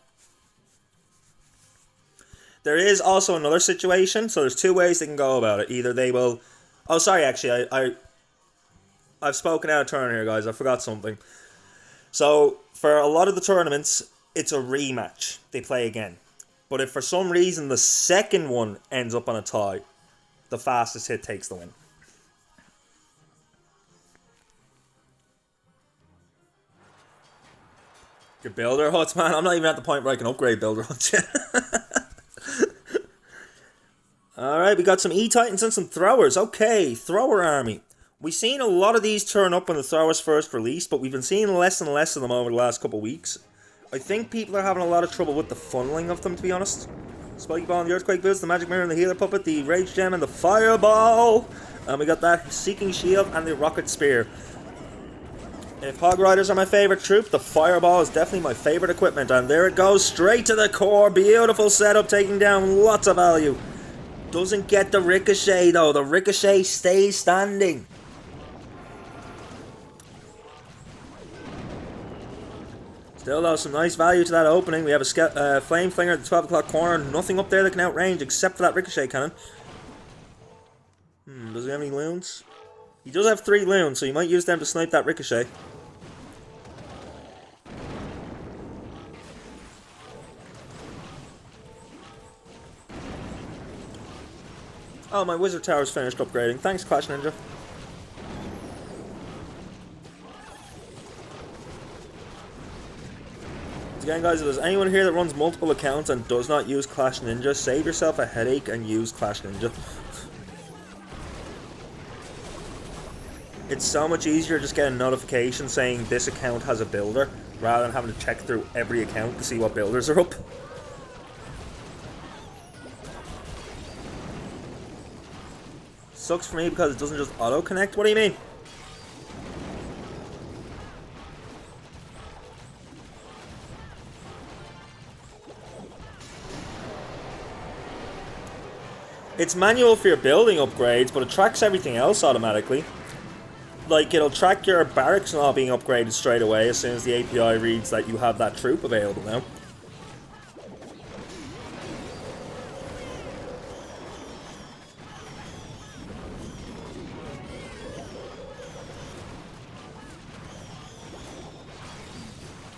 There is also another situation, so there's two ways they can go about it. Either they will... Oh, sorry, actually, I've spoken out of turn here, guys. I forgot something. So, for a lot of the tournaments, it's a rematch. They play again. But if for some reason the second one ends up on a tie, the fastest hit takes the win. Your builder huts, man. I'm not even at the point where I can upgrade builder huts yet. Alright, we got some E-Titans and some throwers. Okay, thrower army. We've seen a lot of these turn up when the throwers first released, but we've been seeing less and less of them over the last couple of weeks. I think people are having a lot of trouble with the funneling of them, to be honest. Spiky Ball and the Earthquake Boots, the Magic Mirror and the Healer Puppet, the Rage Gem and the Fireball. And we got that Seeking Shield and the Rocket Spear. If Hog Riders are my favourite troop, the Fireball is definitely my favourite equipment. And there it goes, straight to the core. Beautiful setup, taking down lots of value. Doesn't get the Ricochet though. The Ricochet stays standing. Still though, some nice value to that opening. We have a Flame Flinger at the 12 o'clock corner. Nothing up there that can outrange except for that Ricochet cannon. Does he have any loons? He does have 3 loons, so you might use them to snipe that Ricochet. Oh, my Wizard Tower's finished upgrading. Thanks, Clash Ninja. Again, guys, if there's anyone here that runs multiple accounts and does not use Clash Ninja, save yourself a headache and use Clash Ninja. It's so much easier just getting a notification saying this account has a builder, rather than having to check through every account to see what builders are up. Sucks for me because it doesn't just auto-connect. What do you mean? It's manual for your building upgrades, but it tracks everything else automatically. Like, it'll track your barracks not being upgraded straight away as soon as the API reads that you have that troop available now.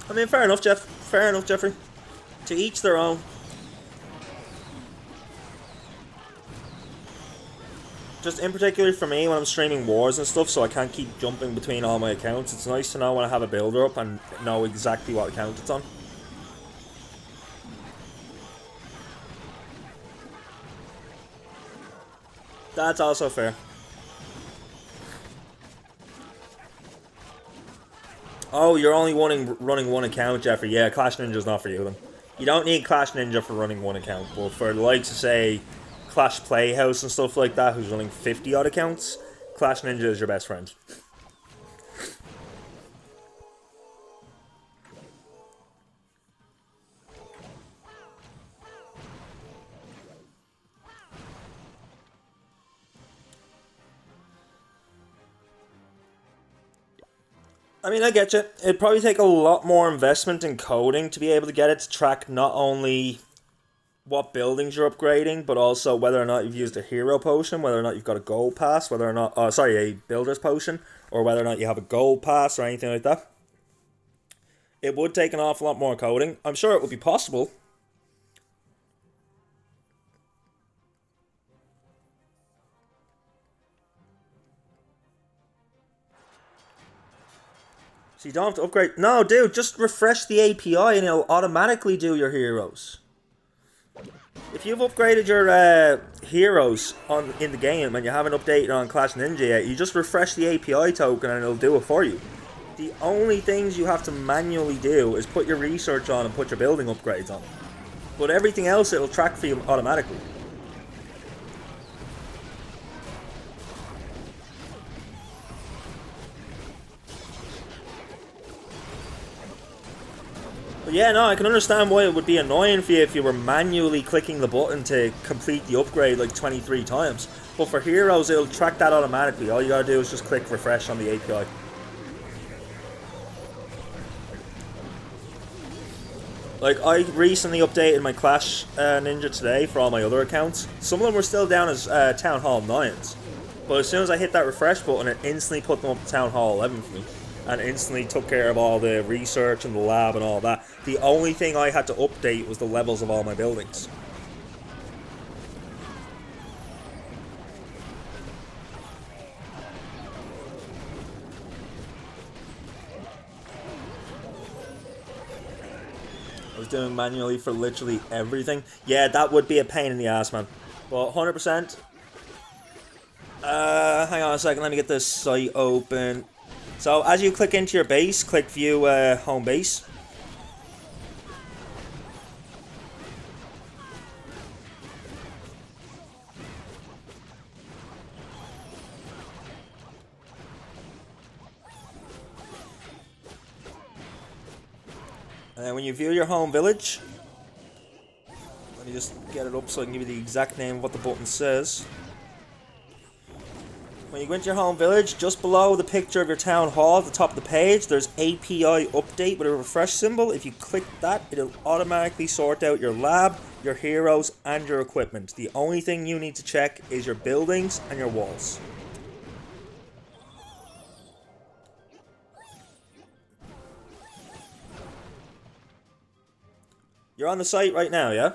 I mean, fair enough, Jeff. Fair enough, Jeffrey. To each their own. Just in particular for me when I'm streaming wars and stuff, so I can't keep jumping between all my accounts, it's nice to know when I have a builder up and know exactly what account it's on. That's also fair. Oh, you're only running one account, Jeffrey. Yeah, Clash Ninja's not for you then. You don't need Clash Ninja for running one account, but for the likes of, say, Clash Playhouse and stuff like that, who's running 50 odd accounts, Clash Ninja is your best friend. I mean, I get you. It'd probably take a lot more investment in coding to be able to get it to track not only what buildings you're upgrading, but also whether or not you've used a hero potion, whether or not you've got a gold pass, whether or not, a builder's potion, or whether or not you have a gold pass or anything like that. It would take an awful lot more coding. I'm sure it would be possible. So you don't have to upgrade. No, dude, just refresh the API and it'll automatically do your heroes. If you've upgraded your heroes in the game and you haven't updated on Clash Ninja yet, you just refresh the API token and it'll do it for you. The only things you have to manually do is put your research on and put your building upgrades on. But everything else it'll track for you automatically. But yeah, no, I can understand why it would be annoying for you if you were manually clicking the button to complete the upgrade like 23 times. But for heroes, it'll track that automatically. All you gotta do is just click refresh on the API. Like, I recently updated my Clash Ninja today for all my other accounts. Some of them were still down as Town Hall 9s. But as soon as I hit that refresh button, it instantly put them up to Town Hall 11 for me. And instantly took care of all the research and the lab and all that. The only thing I had to update was the levels of all my buildings. I was doing manually for literally everything. Yeah, that would be a pain in the ass, man. But 100%. Hang on a second, let me get this site open. So as you click into your base, click view home base. And then when you view your home village, let me just get it up so I can give you the exact name of what the button says. When you go into your home village, just below the picture of your town hall at the top of the page, there's API update with a refresh symbol. If you click that, it'll automatically sort out your lab, your heroes, and your equipment. The only thing you need to check is your buildings and your walls. You're on the site right now, yeah?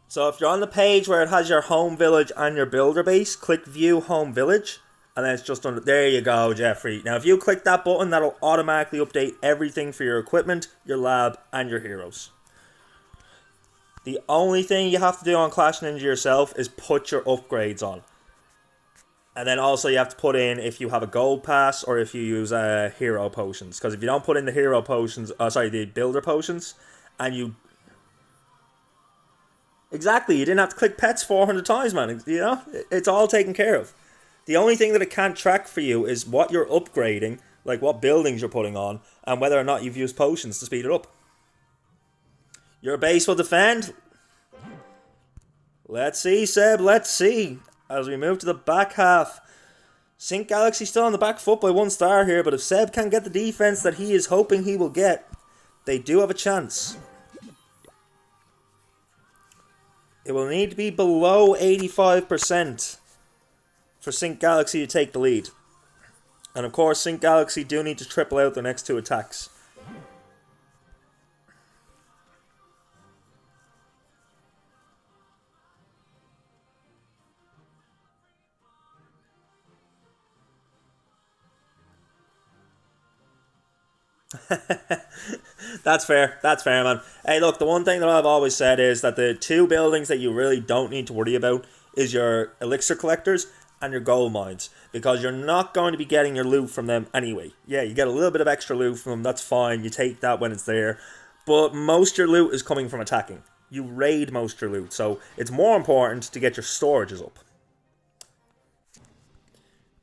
So if you're on the page where it has your home village and your builder base, click view home village, and then it's just under, there you go, Jeffrey. Now if you click that button, that'll automatically update everything for your equipment, your lab, and your heroes. The only thing you have to do on Clash Ninja yourself is put your upgrades on. And then also you have to put in if you have a gold pass or if you use hero potions. Because if you don't put in the hero potions, the builder potions, and you... Exactly, you didn't have to click pets 400 times, man. You know, it's all taken care of. The only thing that it can't track for you is what you're upgrading, like what buildings you're putting on, and whether or not you've used potions to speed it up. Your base will defend. Let's see, Seb, let's see. As we move to the back half. Sync Galaxy still on the back foot by 1 star here, but if Seb can get the defense that he is hoping he will get, they do have a chance. It will need to be below 85% for Sync Galaxy to take the lead. And of course, Sync Galaxy do need to triple out their next 2 attacks. That's fair, man. Hey, look, the one thing that I've always said is that the 2 buildings that you really don't need to worry about is your elixir collectors and your gold mines, because you're not going to be getting your loot from them anyway. Yeah, you get a little bit of extra loot from them, that's fine, you take that when it's there, but most of your loot is coming from attacking. You raid most of your loot, so it's more important to get your storages up.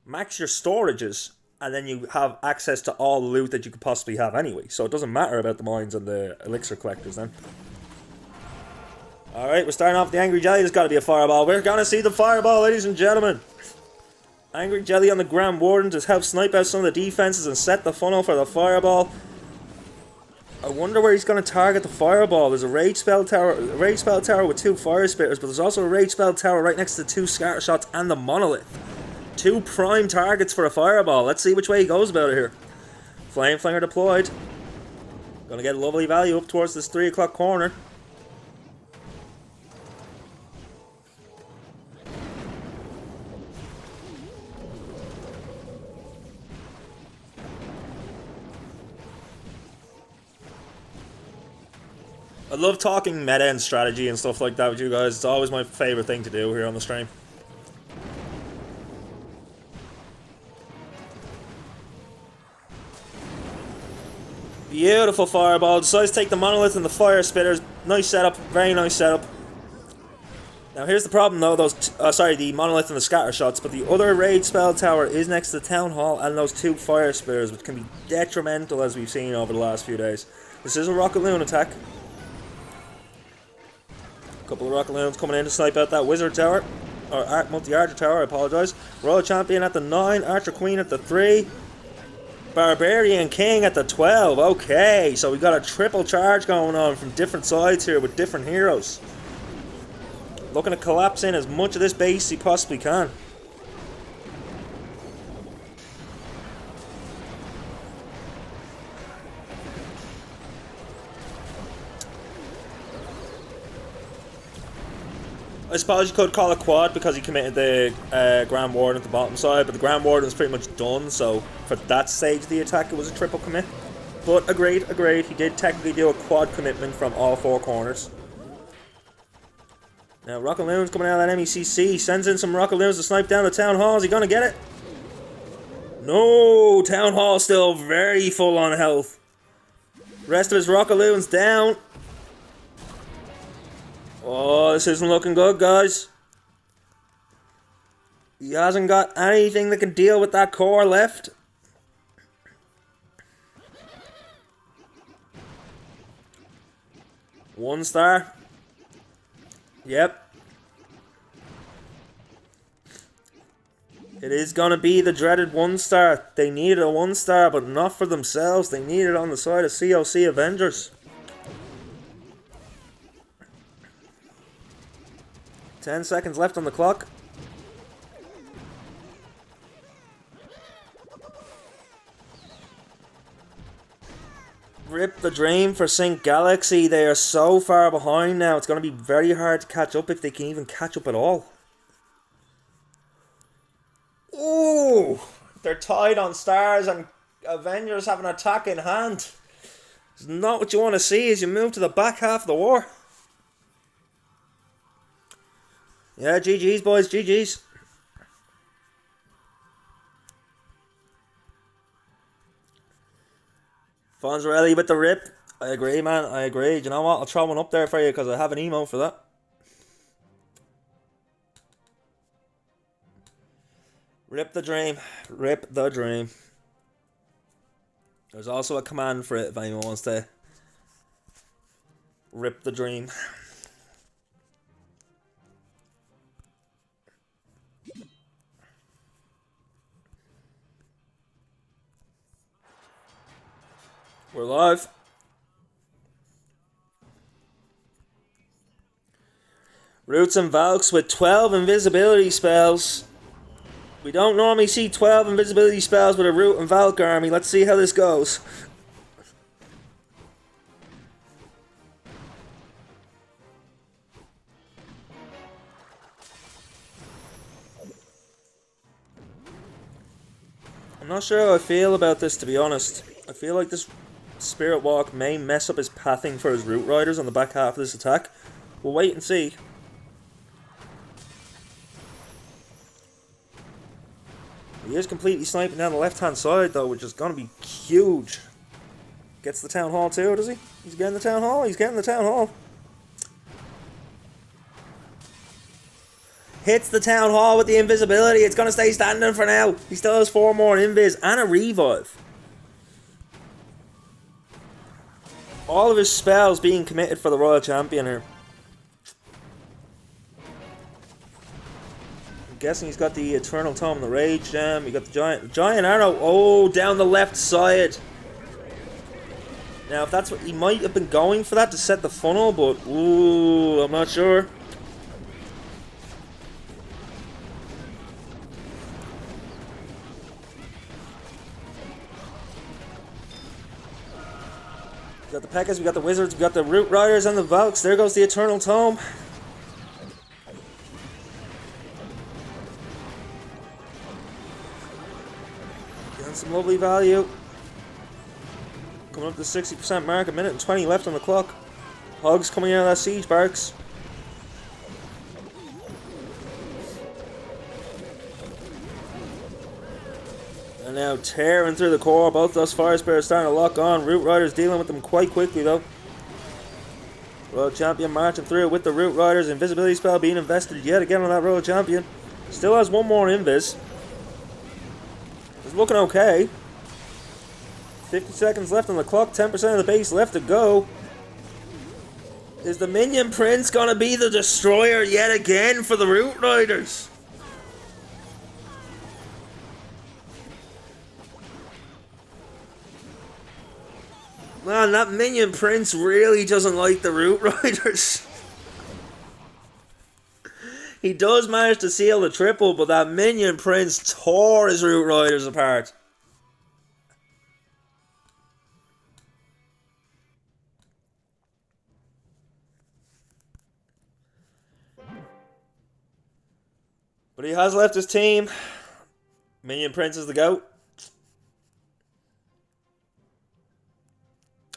Max your storages, and then you have access to all the loot that you could possibly have anyway. So it doesn't matter about the mines and the elixir collectors then. Alright, we're starting off with the Angry Jelly. There's got to be a fireball. We're going to see the fireball, ladies and gentlemen. Angry Jelly on the Grand Warden to help snipe out some of the defenses and set the funnel for the fireball. I wonder where he's going to target the fireball. There's a rage spell tower with 2 fire spitters, but there's also a rage spell tower right next to 2 scatter shots and the monolith. 2 prime targets for a fireball. Let's see which way he goes about it here. Flame flanger deployed. Gonna get a lovely value up towards this 3 o'clock corner. I love talking meta and strategy and stuff like that with you guys. It's always my favourite thing to do here on the stream. Beautiful fireball. Decides to take the monolith and the fire spitters. Nice setup. Very nice setup. Now here's the problem though. The monolith and the scatter shots. But the other raid spell tower is next to the town hall and those 2 fire spitters, which can be detrimental as we've seen over the last few days. This is a Rocket Loon attack. Couple of Rocket Loons coming in to snipe out that Wizard Tower. Or Multi-Archer Tower, I apologise. Royal Champion at the 9, Archer Queen at the 3. Barbarian King at the 12. Okay, so we got a triple charge going on from different sides here with different heroes. Looking to collapse in as much of this base as he possibly can. I suppose you could call it quad because he committed the Grand Warden at the bottom side, but the Grand Warden was pretty much done, so for that stage of the attack it was a triple commit. But agreed, he did technically do a quad commitment from all 4 corners. Now Rocket Loon's coming out of that MECC, sends in some Rocket Loons to snipe down the Town Hall. Is he gonna get it? No, Town Hall still very full on health. Rest of his Rocket Loons down. Oh, this isn't looking good, guys. He hasn't got anything that can deal with that core left. One star. Yep. It is going to be the dreaded 1 star. They needed a 1 star, but not for themselves. They need it on the side of COC Avengers. 10 seconds left on the clock. Rip the dream for Sync Galaxy. They are so far behind now. It's going to be very hard to catch up if they can even catch up at all. Ooh! They're tied on stars and Avengers have an attack in hand. It's not what you want to see as you move to the back half of the war. Yeah, GG's, boys, GG's. Fonzarelli with the rip. I agree, man, I agree. Do you know what? I'll throw one up there for you because I have an emote for that. Rip the dream. Rip the dream. There's also a command for it if anyone wants to rip the dream. We're live. Roots and Valks with 12 invisibility spells. We don't normally see 12 invisibility spells with a Root and Valk army. Let's see how this goes. I'm not sure how I feel about this, to be honest. I feel like this Spirit Walk may mess up his pathing for his Root Riders on the back half of this attack. We'll wait and see. He is completely sniping down the left-hand side, though, which is going to be huge. Gets the Town Hall, too, does he? He's getting the Town Hall. He's getting the Town Hall. Hits the Town Hall with the invisibility. It's going to stay standing for now. He still has 4 more invis and a revive. All of his spells being committed for the Royal Champion here. I'm guessing he's got the Eternal Tome and the Rage Gem. He got the Giant Arrow. Oh, down the left side. Now, if that's what he might have been going for that to set the funnel, but ooh, I'm not sure. We got the Pekkas, we got the Wizards, we got the Root Riders and the Valks. There goes the Eternal Tome. Getting some lovely value. Coming up to the 60% mark, a minute and 20 left on the clock. Hogs coming out of that Siege Barracks. And now tearing through the core. Both those Fire Spirits starting to lock on. Root Riders dealing with them quite quickly though. Royal Champion marching through with the Root Riders. Invisibility spell being invested yet again on that Royal Champion. Still has one more invis. It's looking okay. 50 seconds left on the clock. 10% of the base left to go. Is the Minion Prince gonna be the destroyer yet again for the Root Riders? Man, that Minion Prince really doesn't like the Root Riders. He does manage to seal the triple, but that Minion Prince tore his Root Riders apart. But he has left his team. Minion Prince is the GOAT.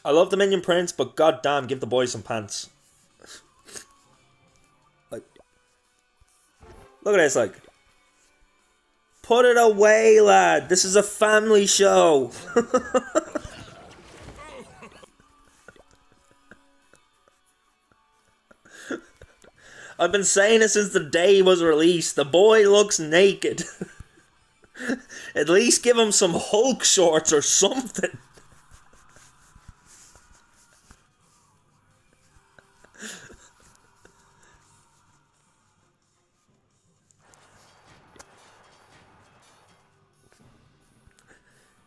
I love the Minion Prince, but goddamn, give the boys some pants. Like, look at this, like. Put it away, lad. This is a family show. I've been saying it since the day he was released. The boy looks naked. At least give him some Hulk shorts or something.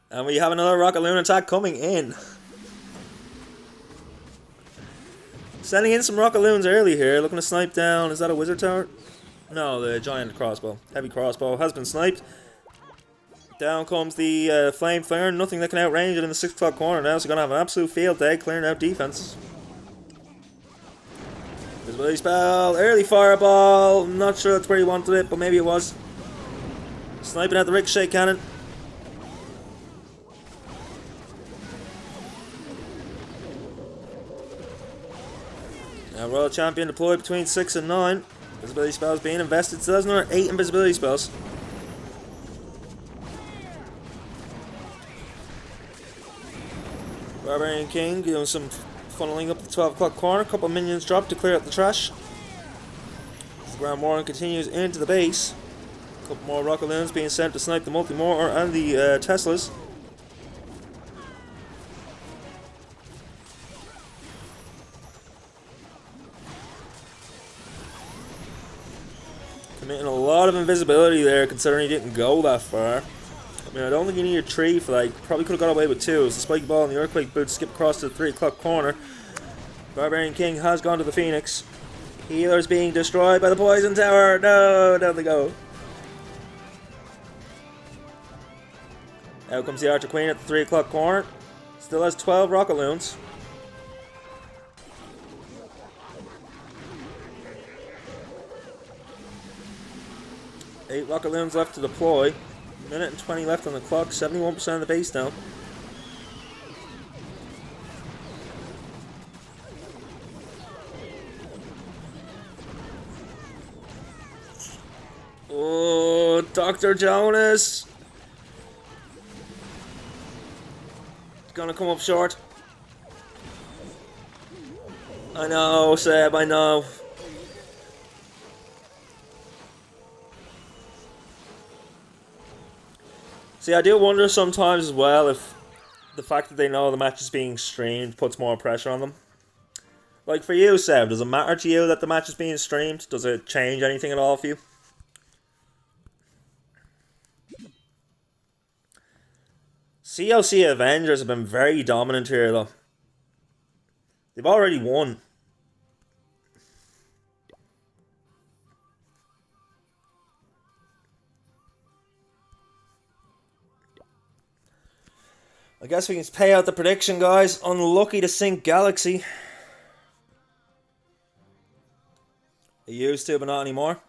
And we have another Rocket Loon attack coming in. Sending in some Rocket Loons early here, looking to snipe down. Is that a Wizard Tower? No, the giant crossbow. Heavy crossbow has been sniped. Down comes the Flame Flare. Nothing that can outrange it in the 6 o'clock corner now, so going to have an absolute field day clearing out defense. Visibility spell. Early fireball. Not sure that's where he wanted it, but maybe it was. Sniping at the ricochet cannon. Now Royal Champion deployed between 6 and 9. Invisibility spells being invested. So there's another 8 invisibility spells. Barbarian King doing some funneling up the 12 o'clock corner. A couple of minions drop to clear out the trash. As the Grand Warren continues into the base. A couple more Rocket Loons being sent to snipe the Multi-Mortar and the Teslas. Committing a lot of invisibility there, considering he didn't go that far. I mean, I don't think you need a 3 for that. Probably could have got away with 2. As the Spiky Ball and the Earthquake Boot skip across to the 3 o'clock corner. Barbarian King has gone to the Phoenix. Healer's being destroyed by the Poison Tower. No, down they go. Out comes the Archer Queen at the 3 o'clock corner. Still has 12 Rocket Loons. Eight Rocket Loons left to deploy. Minute and 20 left on the clock. 71% of the base now. Oh, Dr. Jonas. Gonna come up short. I know, Seb, I know. See, I do wonder sometimes as well if the fact that they know the match is being streamed puts more pressure on them. Like for you, Seb, does it matter to you that the match is being streamed? Does it change anything at all for you? COC Avengers have been very dominant here though. They've already won. I guess we can pay out the prediction, guys. Unlucky to sink Galaxy. They used to, but not anymore.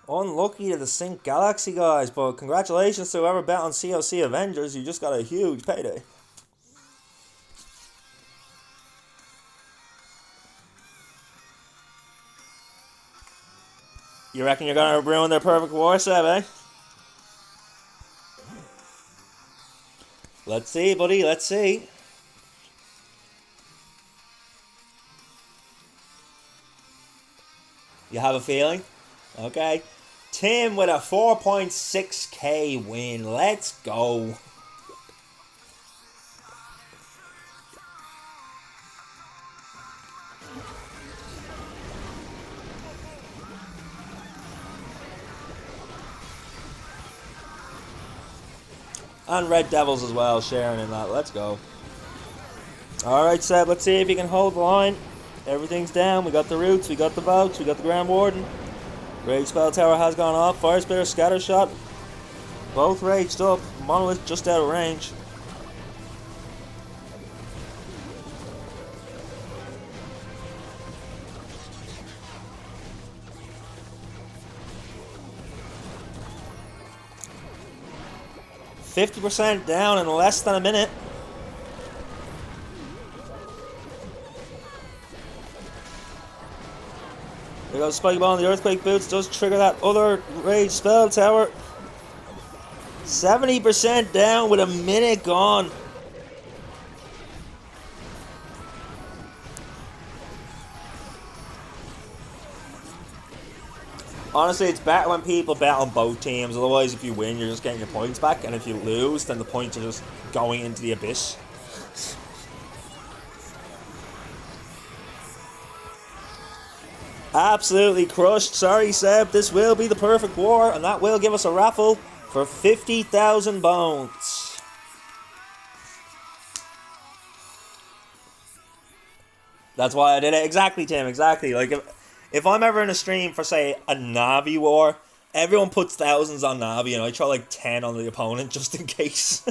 Unlucky to the Sync Galaxy, guys, but congratulations to whoever bet on COC Avengers. You just got a huge payday. You reckon you're gonna ruin their perfect war, Seb, eh? Let's see, buddy, let's see. You have a feeling? Okay. Tim with a 4.6k win. Let's go. And Red Devils as well, sharing in that. Let's go. Alright, Seb, let's see if you can hold the line. Everything's down. We got the Roots, we got the Vouch, we got the Grand Warden. Rage Spell Tower has gone off. Fire Spitter, Scatter Shot. Both raged up. Monolith just out of range. %50 down in less than a minute. There goes Spike Ball, and the Earthquake Boots does trigger that other Rage Spell Tower. 70% down with a minute gone. Honestly, it's better when people bet on both teams. Otherwise, if you win, you're just getting your points back. And if you lose, then the points are just going into the abyss. Absolutely crushed. Sorry, Seb. This will be the perfect war, and that will give us a raffle for 50,000 bones. That's why I did it. Exactly, Tim. Exactly. Like, if I'm ever in a stream for, say, a Navi war, everyone puts thousands on Navi, and I try like 10 on the opponent just in case.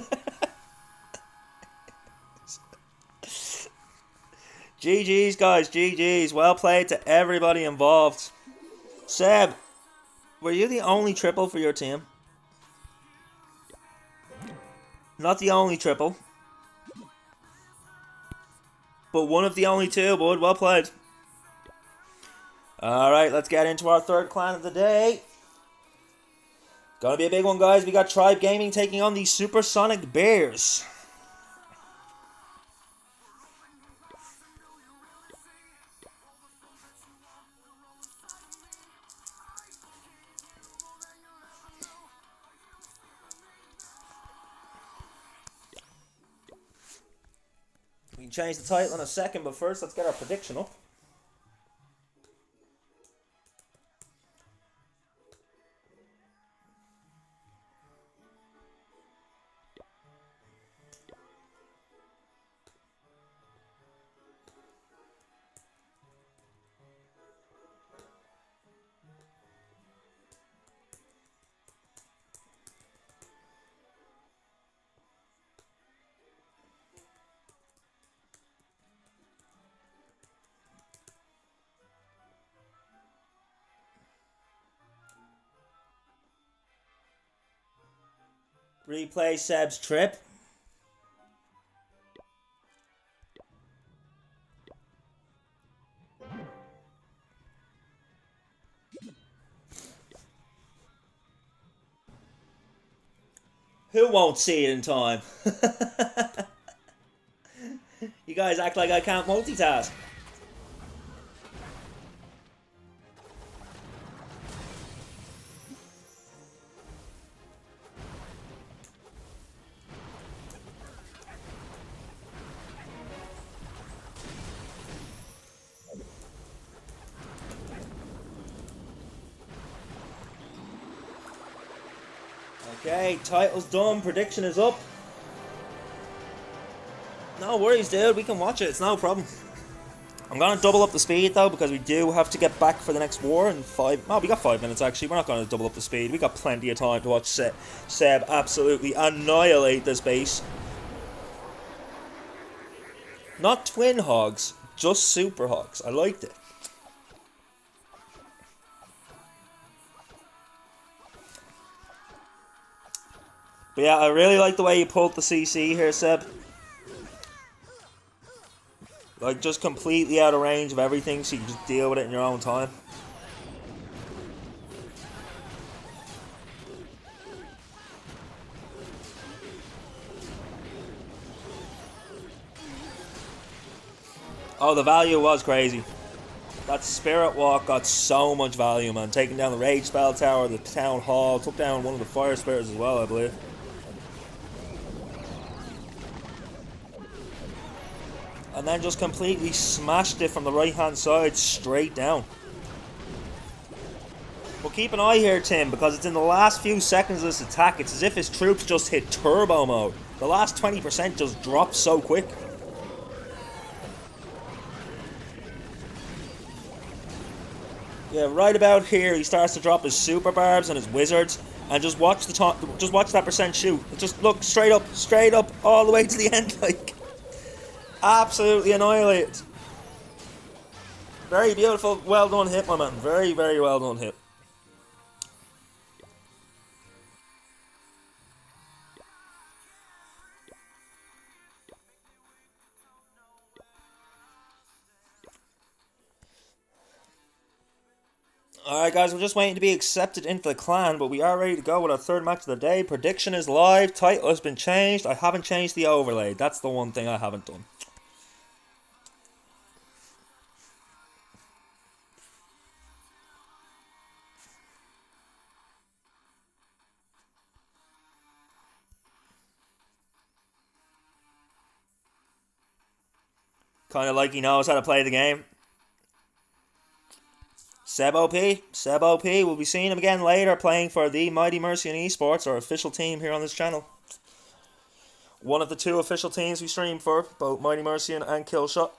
GG's, guys, GG's. Well played to everybody involved. Seb, were you the only triple for your team? Not the only triple, but one of the only two, bud. Well played. Alright, let's get into our third clan of the day. Gonna be a big one, guys. We got Tribe Gaming taking on the Supersonic Bears. We can change the title in a second, but first let's get our prediction up. Replay Seb's trip. Who won't see it in time? You guys act like I can't multitask. Okay, title's done. Prediction is up. No worries, dude. We can watch it. It's no problem. I'm gonna double up the speed though because we do have to get back for the next war in 5. No, we got 5 minutes actually. We're not gonna double up the speed. We got plenty of time to watch Seb absolutely annihilate this base. Not twin hogs, just super hogs. I liked it. But yeah, I really like the way you pulled the CC here, Seb. Like, just completely out of range of everything, so you can just deal with it in your own time. Oh, the value was crazy. That Spirit Walk got so much value, man. Taking down the Rage Spell Tower, the Town Hall, took down one of the Fire Spirits as well, I believe. And then just completely smashed it from the right-hand side straight down. But keep an eye here, Tim, because it's in the last few seconds of this attack. It's as if his troops just hit turbo mode. The last 20% just drops so quick. Yeah, right about here, he starts to drop his super barbs and his wizards, and just watch that percent shoot. Just look straight up, all the way to the end, like absolutely annihilated. Very beautiful, well done hit, my man. Very, very well done hit. Alright guys, we're just waiting to be accepted into the clan, but we are ready to go with our third match of the day. Prediction is live, title has been changed. I haven't changed the overlay. That's the one thing I haven't done. Kind of like he knows how to play the game. Seb OP. Seb OP. We'll be seeing him again later playing for the Mighty Mercian Esports, our official team here on this channel. One of the 2 official teams we stream for, both Mighty Mercian and Killshot.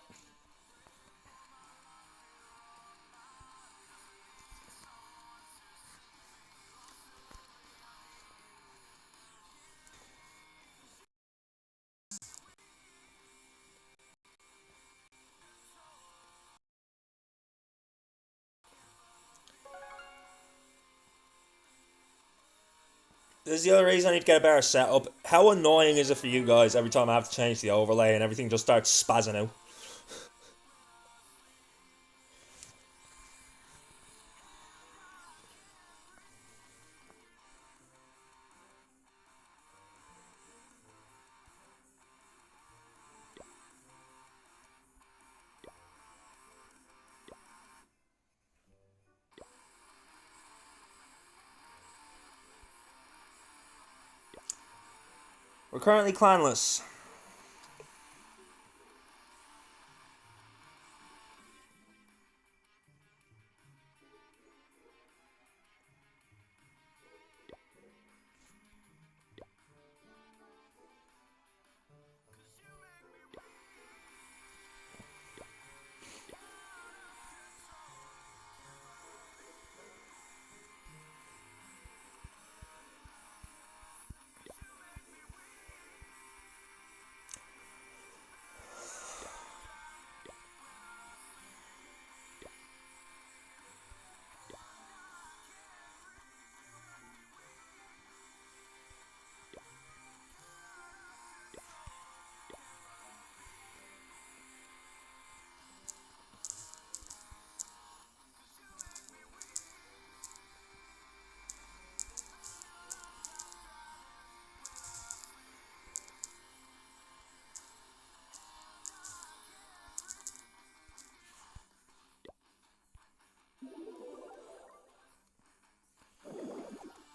This is the other reason I need to get a better setup. How annoying is it for you guys every time I have to change the overlay and everything just starts spazzing out? We're currently clanless.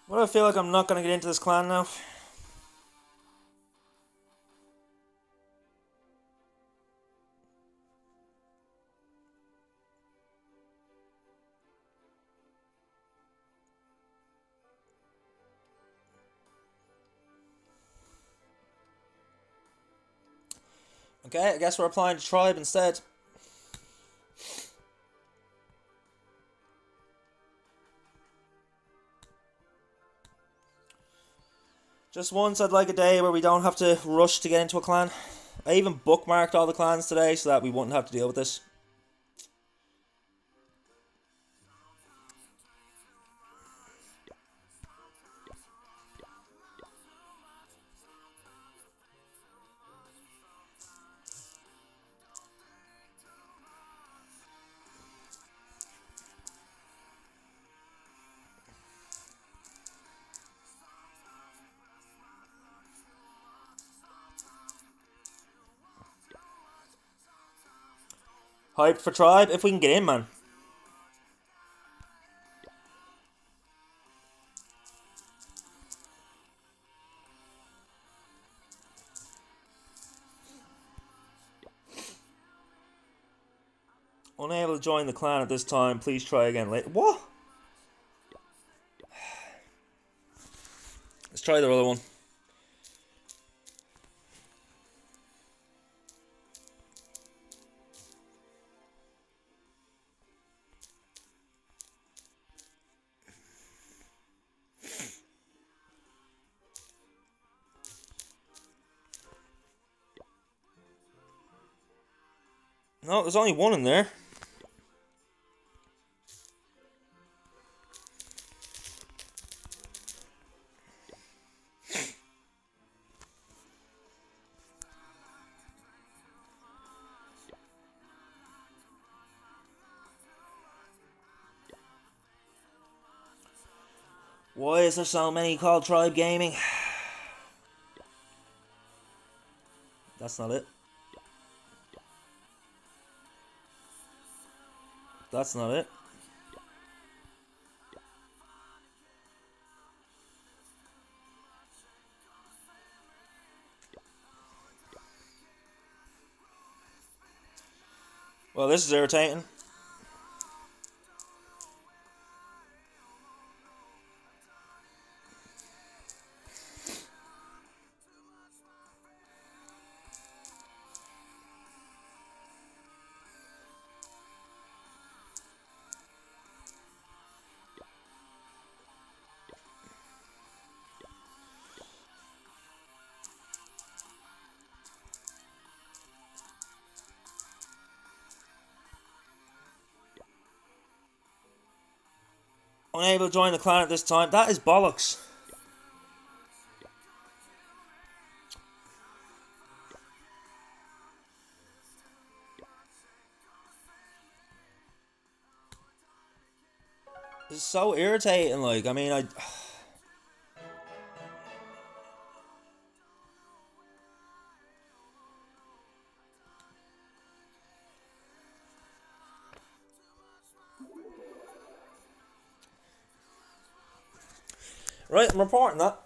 What do I feel like I'm not going to get into this clan now? Okay, I guess we're applying to tribe instead. Just once I'd like a day where we don't have to rush to get into a clan. I even bookmarked all the clans today so that we wouldn't have to deal with this. Hyped for tribe if we can get in, man. Unable to join the clan at this time. Please try again later. What? Let's try the other one. No, there's only one in there. Why is there so many called Tribe Gaming? That's not it. That's not it. Well, this is irritating. Unable to join the clan at this time. That is bollocks. This is so irritating, like, I mean, Right, I'm reporting that.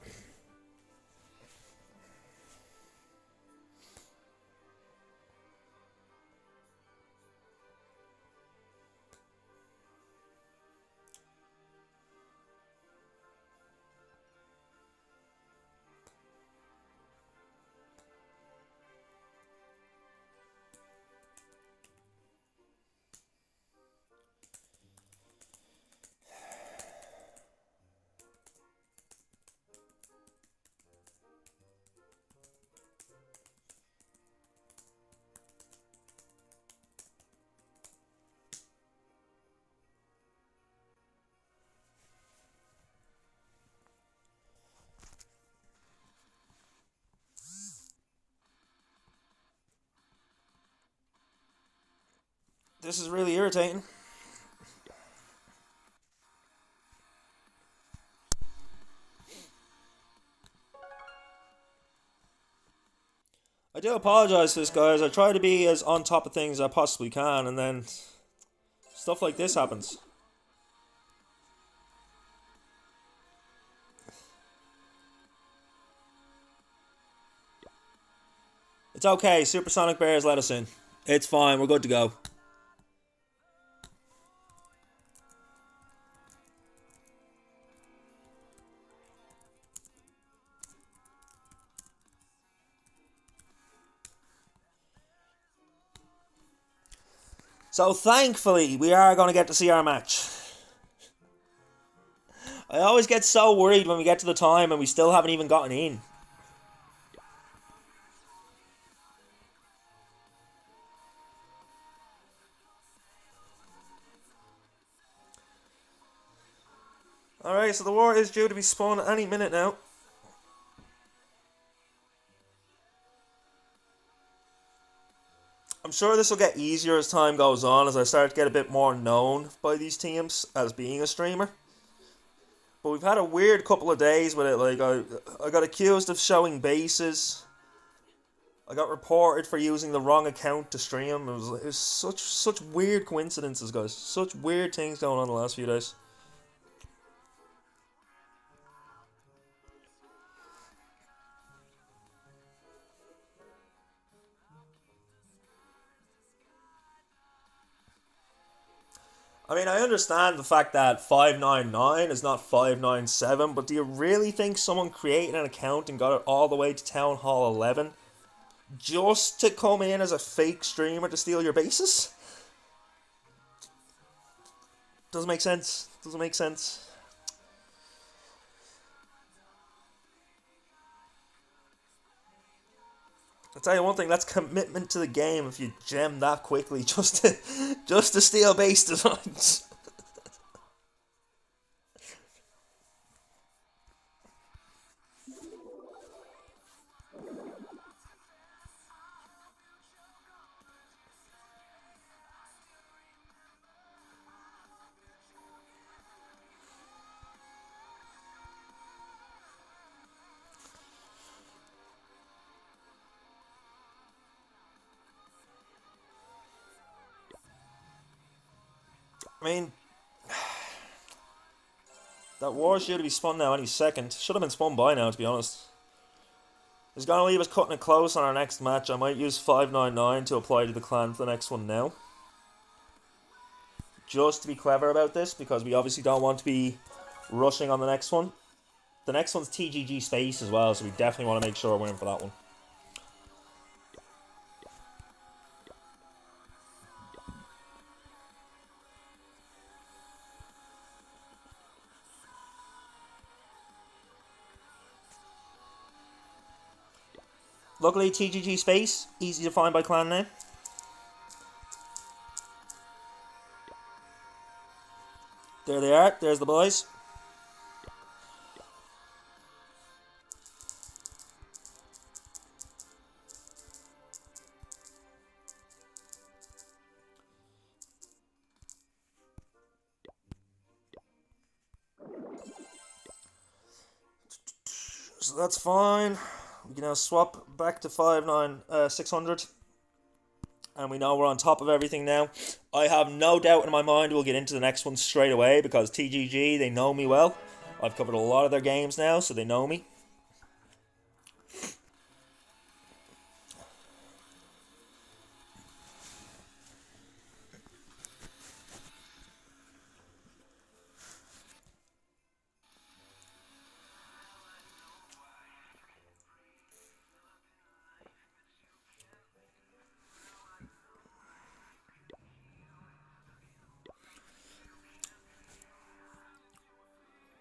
This is really irritating. I do apologise for this, guys. I try to be as on top of things as I possibly can, and then stuff like this happens. It's okay. Supersonic Bears let us in. It's fine. We're good to go. So thankfully, we are going to get to see our match. I always get so worried when we get to the time and we still haven't even gotten in. Alright, so the war is due to be spun any minute now. I'm sure this will get easier as time goes on, as I start to get a bit more known by these teams as being a streamer. But we've had a weird couple of days with it. Like, I got accused of showing bases. I got reported for using the wrong account to stream. It was such weird coincidences, guys. Such weird things going on the last few days. I mean, I understand the fact that 599 is not 597, but do you really think someone created an account and got it all the way to Town Hall 11 just to come in as a fake streamer to steal your bases? Doesn't make sense. Doesn't make sense. I'll tell you one thing, that's commitment to the game if you gem that quickly just to steal base designs. I mean, that war should be spun now any second. Should have been spun by now, to be honest. It's going to leave us cutting it close on our next match. I might use 599 to apply to the clan for the next one now. Just to be clever about this, because we obviously don't want to be rushing on the next one. The next one's TGG Space as well, so we definitely want to make sure we're in for that one. Luckily, TGG Space, easy to find by clan name. There they are, there's the boys. So that's fine. We can now swap back to 600. And we know we're on top of everything now. I have no doubt in my mind we'll get into the next one straight away, because TGG, they know me well. I've covered a lot of their games now, so they know me.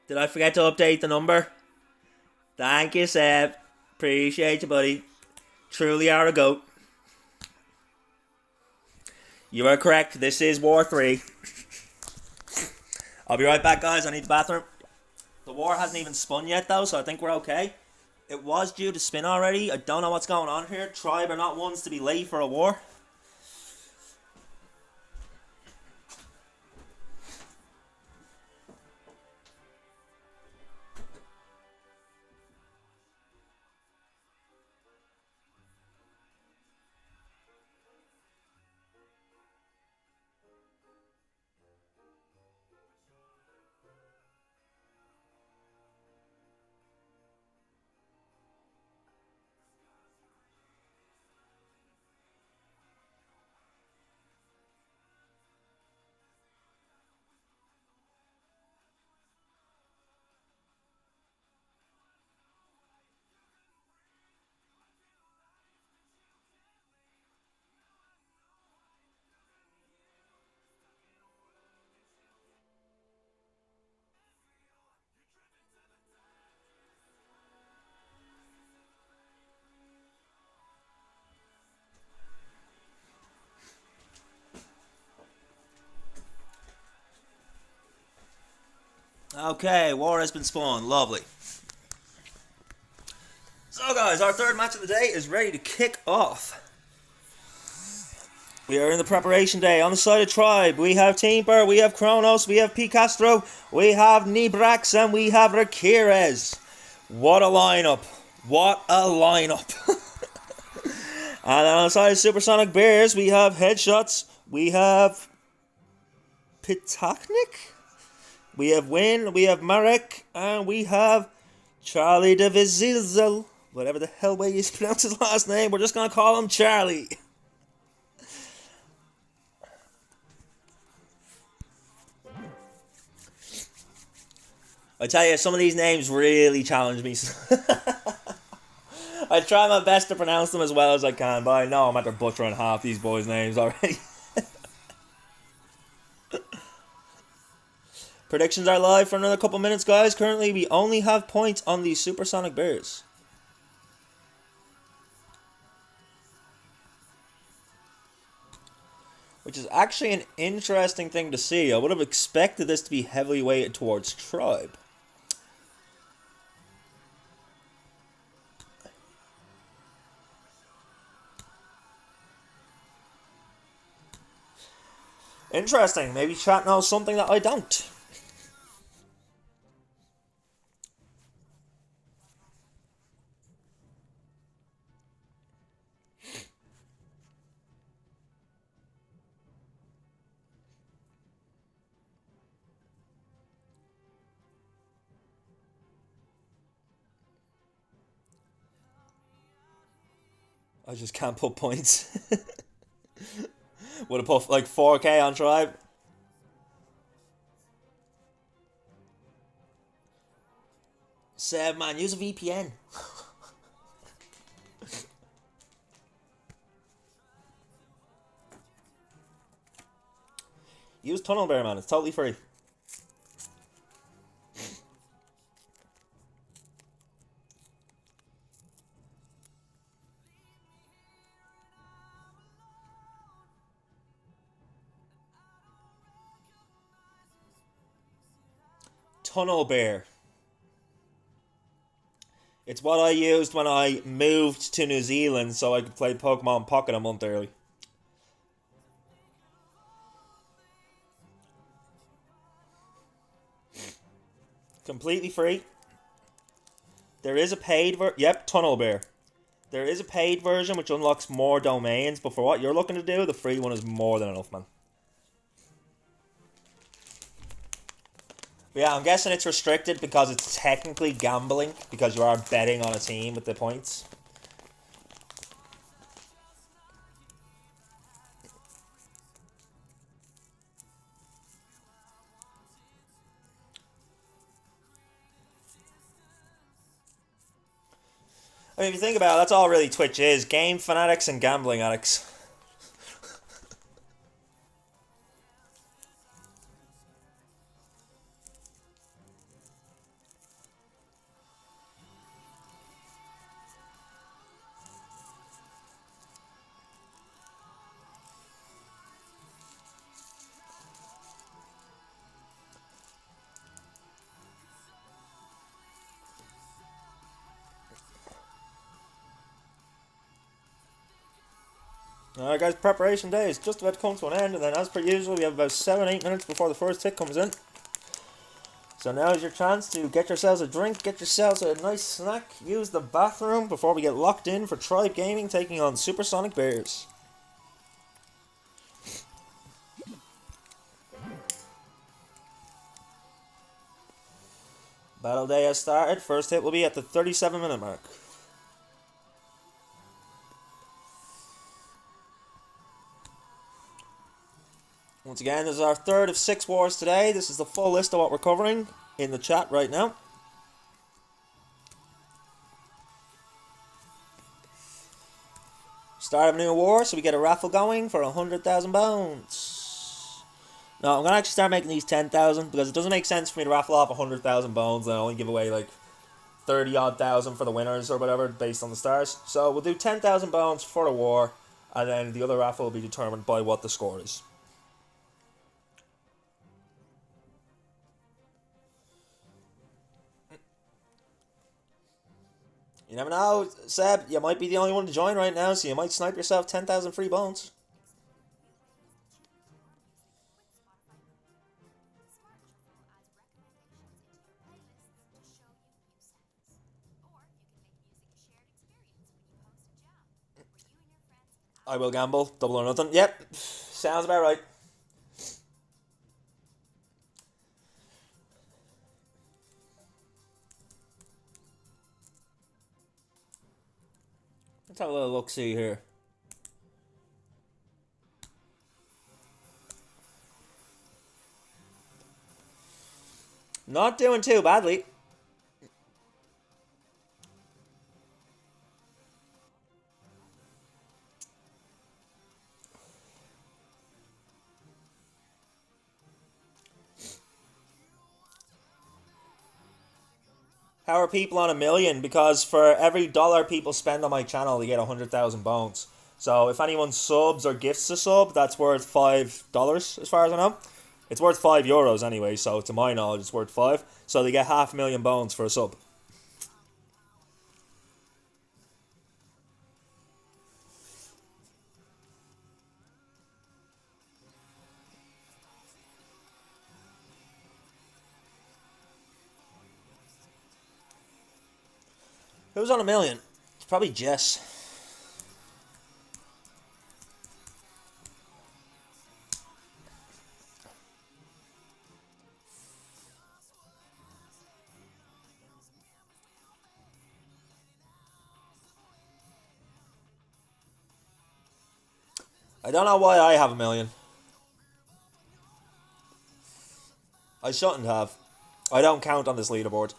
Did I forget to update the number? Thank you, Seb. Appreciate you, buddy. Truly are a goat. You are correct. This is War 3. I'll be right back, guys. I need the bathroom. The war hasn't even spun yet, though, so I think we're okay. It was due to spin already. I don't know what's going on here. Tribe are not ones to be late for a war. Okay, war has been spawned. Lovely. So guys, our third match of the day is ready to kick off. We are in the preparation day. On the side of Tribe, we have Teamper, we have Kronos, we have Picastro, we have Nibrax, and we have Rakires. What a lineup. What a lineup. And then on the side of Supersonic Bears, we have Headshots, we have Pitachnik, we have Win, we have Marek, and we have Charlie DeVizizel. Whatever the hell way you pronounce his last name, we're just going to call him Charlie. I tell you, some of these names really challenge me. I try my best to pronounce them as well as I can, but I know I'm after butchering half these boys' names already. Predictions are live for another couple minutes, guys. Currently, we only have points on the Supersonic Bears. Which is actually an interesting thing to see. I would have expected this to be heavily weighted towards Tribe. Interesting. Maybe chat knows something that I don't. I just can't put points. Would have put like 4k on Tribe. Seb, man, use a VPN. Use Tunnel Bear, man. It's totally free. Tunnel Bear. It's what I used when I moved to New Zealand so I could play Pokemon Pocket a month early. Completely free. There is a paid yep, Tunnel Bear. There is a paid version which unlocks more domains, but for what you're looking to do, the free one is more than enough, man. But yeah, I'm guessing it's restricted because it's technically gambling, because you are betting on a team with the points. I mean, if you think about it, that's all really Twitch is. Game fanatics and gambling addicts. Alright guys, preparation day is just about to come to an end, and then as per usual we have about 7-8 minutes before the first hit comes in. So now is your chance to get yourselves a drink, get yourselves a nice snack, use the bathroom before we get locked in for Tribe Gaming taking on Supersonic Bears. Battle day has started, first hit will be at the 37-minute mark. Once again, this is our third of 6 wars today. This is the full list of what we're covering in the chat right now. Start of a new war, so we get a raffle going for 100,000 bones. No, I'm going to actually start making these 10,000 because it doesn't make sense for me to raffle off 100,000 bones and only give away like 30-odd thousand for the winners or whatever based on the stars. So we'll do 10,000 bones for the war, and then the other raffle will be determined by what the score is. You never know, Seb. You might be the only one to join right now, so you might snipe yourself 10,000 free bones. I will gamble. Double or nothing. Yep. Sounds about right. Let's have a little look-see here. Not doing too badly. How are people on 1,000,000? Because for every dollar people spend on my channel, they get 100,000 bones. So if anyone subs or gifts a sub, that's worth $5, as far as I know. It's worth €5 anyway, so to my knowledge, it's worth 5. So they get 500,000 bones for a sub. Who's on 1,000,000? It's probably Jess. I don't know why I have 1,000,000. I shouldn't have. I don't count on this leaderboard.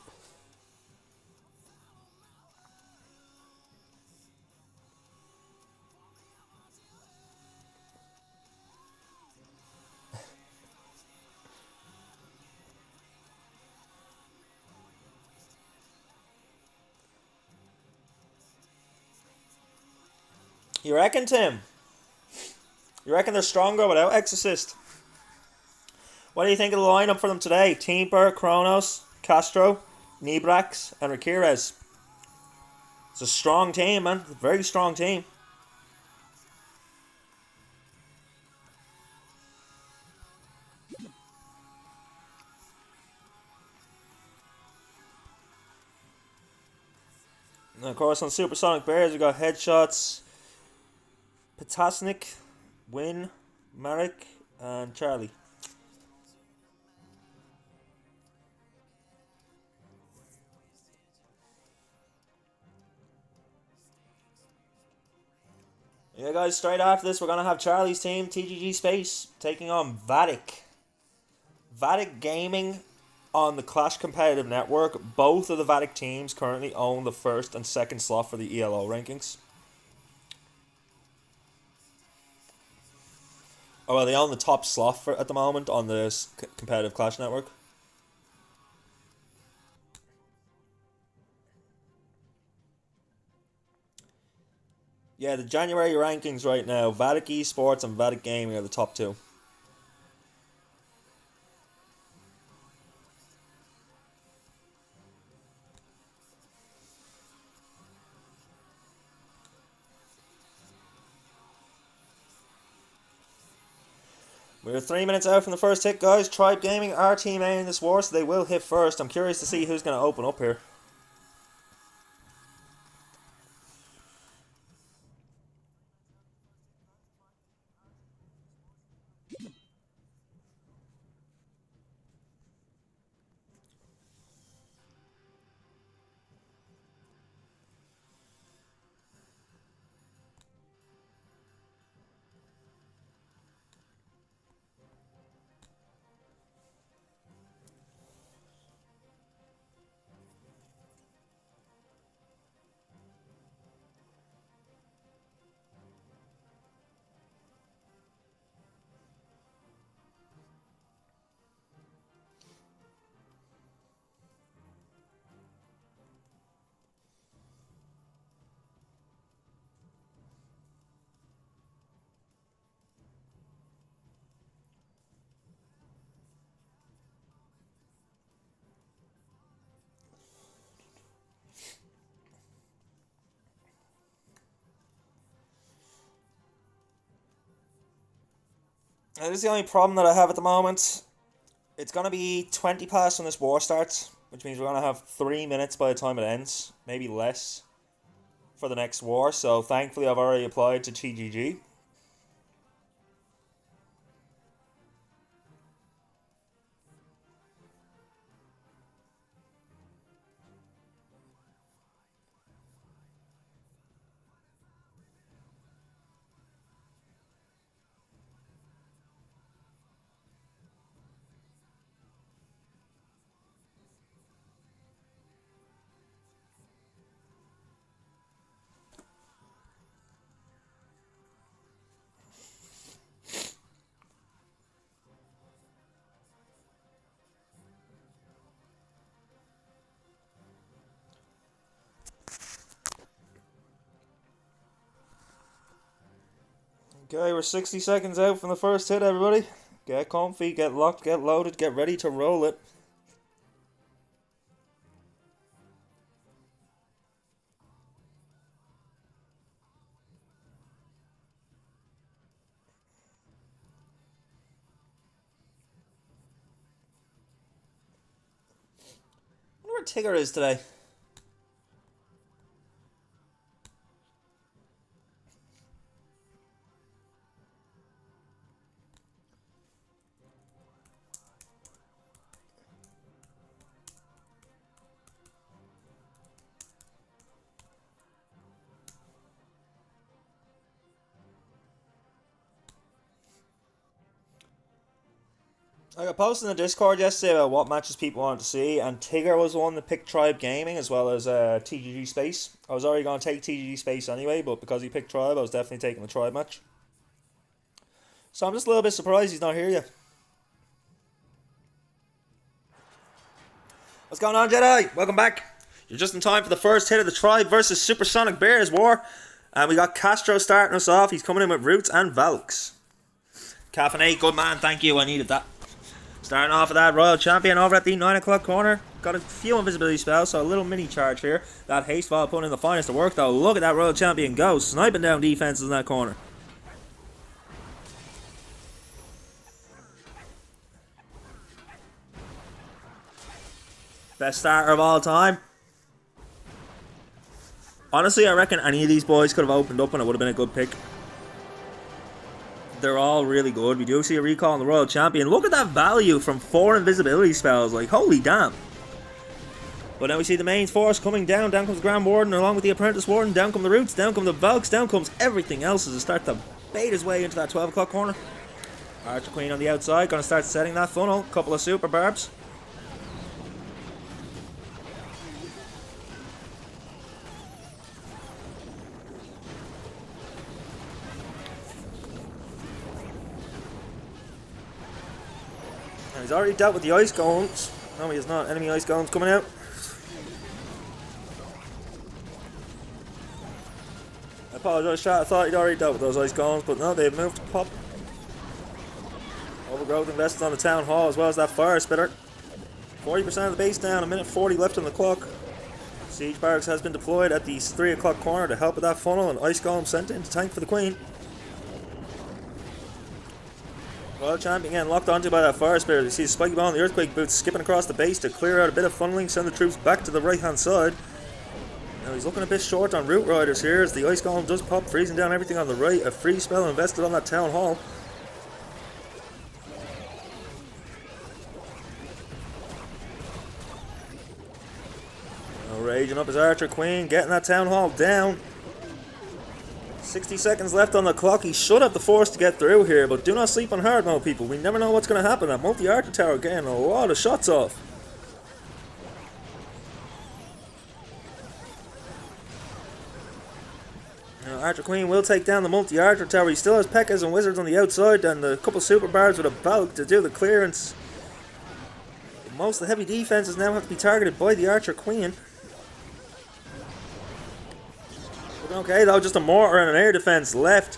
You reckon, Tim? You reckon they're stronger without Exorcist? What do you think of the lineup for them today? Teamper, Kronos, Castro, Nibrax, and Ramirez. It's a strong team, man. A very strong team. And of course, on Supersonic Bears, we got Headshots, Potasnik, Win, Marek, and Charlie. Yeah, guys, straight after this, we're going to have Charlie's team, TGG Space, taking on Vatic. Vatic Gaming on the Clash Competitive Network. Both of the Vatic teams currently own the first and second slot for the ELO rankings. Oh, well, they own the top slot for at the moment on the Competitive Clash Network. Yeah, the January rankings right now, Vatic Esports and Vatic Gaming are the top two. We're 3 minutes out from the first hit, guys. Tribe Gaming are team A in this war, so they will hit first. I'm curious to see who's going to open up here. This is the only problem that I have at the moment. It's going to be 20 past when this war starts, which means we're going to have 3 minutes by the time it ends, maybe less, for the next war. So thankfully I've already applied to TGG. Okay, we're 60 seconds out from the first hit, everybody. Get comfy, get locked, get loaded, get ready to roll it. I wonder where Tigger is today. I got posted in the Discord yesterday about what matches people wanted to see, and Tigger was the one that picked Tribe Gaming as well as TGG Space. I was already going to take TGG Space anyway, but because he picked Tribe, I was definitely taking the Tribe match. So I'm just a little bit surprised he's not here yet. What's going on, Jedi? Welcome back. You're just in time for the first hit of the Tribe versus Supersonic Bears war. And we got Castro starting us off. He's coming in with Roots and Valks. Caffeinate, good man, thank you, I needed that. Starting off with that Royal Champion over at the 9 o'clock corner. Got a few invisibility spells, so a little mini charge here. That haste while putting in the finest of work, though. Look at that Royal Champion go, sniping down defenses in that corner. Best starter of all time. Honestly, I reckon any of these boys could have opened up and it would have been a good pick. They're all really good. We do see a recall on the Royal Champion. Look at that value from 4 invisibility spells. Like, holy damn. But now we see the main force coming down. Down comes the Grand Warden along with the Apprentice Warden. Down come the Roots. Down come the Valks. Down comes everything else as it starts to bait his way into that 12 o'clock corner. Archer Queen on the outside. Going to start setting that funnel. Couple of super barbs. And he's already dealt with the ice golems. No, he has not. Enemy ice golems coming out. I apologise, chat. I thought he'd already dealt with those ice golems, but no, they've moved to pop. Overgrowth invested on the town hall as well as that fire spitter. 40% of the base down, a minute 40 left on the clock. Siege barracks has been deployed at the 3 o'clock corner to help with that funnel, and ice golem sent in to tank for the queen. Royal Champion again locked onto by that fire spirit. You see the spiky ball and the earthquake boots skipping across the base to clear out a bit of funneling, send the troops back to the right hand side. Now he's looking a bit short on route riders here as the ice golem does pop, freezing down everything on the right. A free spell invested on that town hall. Now raging up his Archer Queen, getting that town hall down. 60 seconds left on the clock. He should have the force to get through here, but do not sleep on hard mode, people. We never know what's going to happen. That multi-archer tower getting a lot of shots off. Now, Archer Queen will take down the multi-archer tower. He still has P.E.K.K.A.s and wizards on the outside, and a couple super bars with a Valk to do the clearance. But most of the heavy defenses now have to be targeted by the Archer Queen. Okay, though, just a mortar and an air defense left.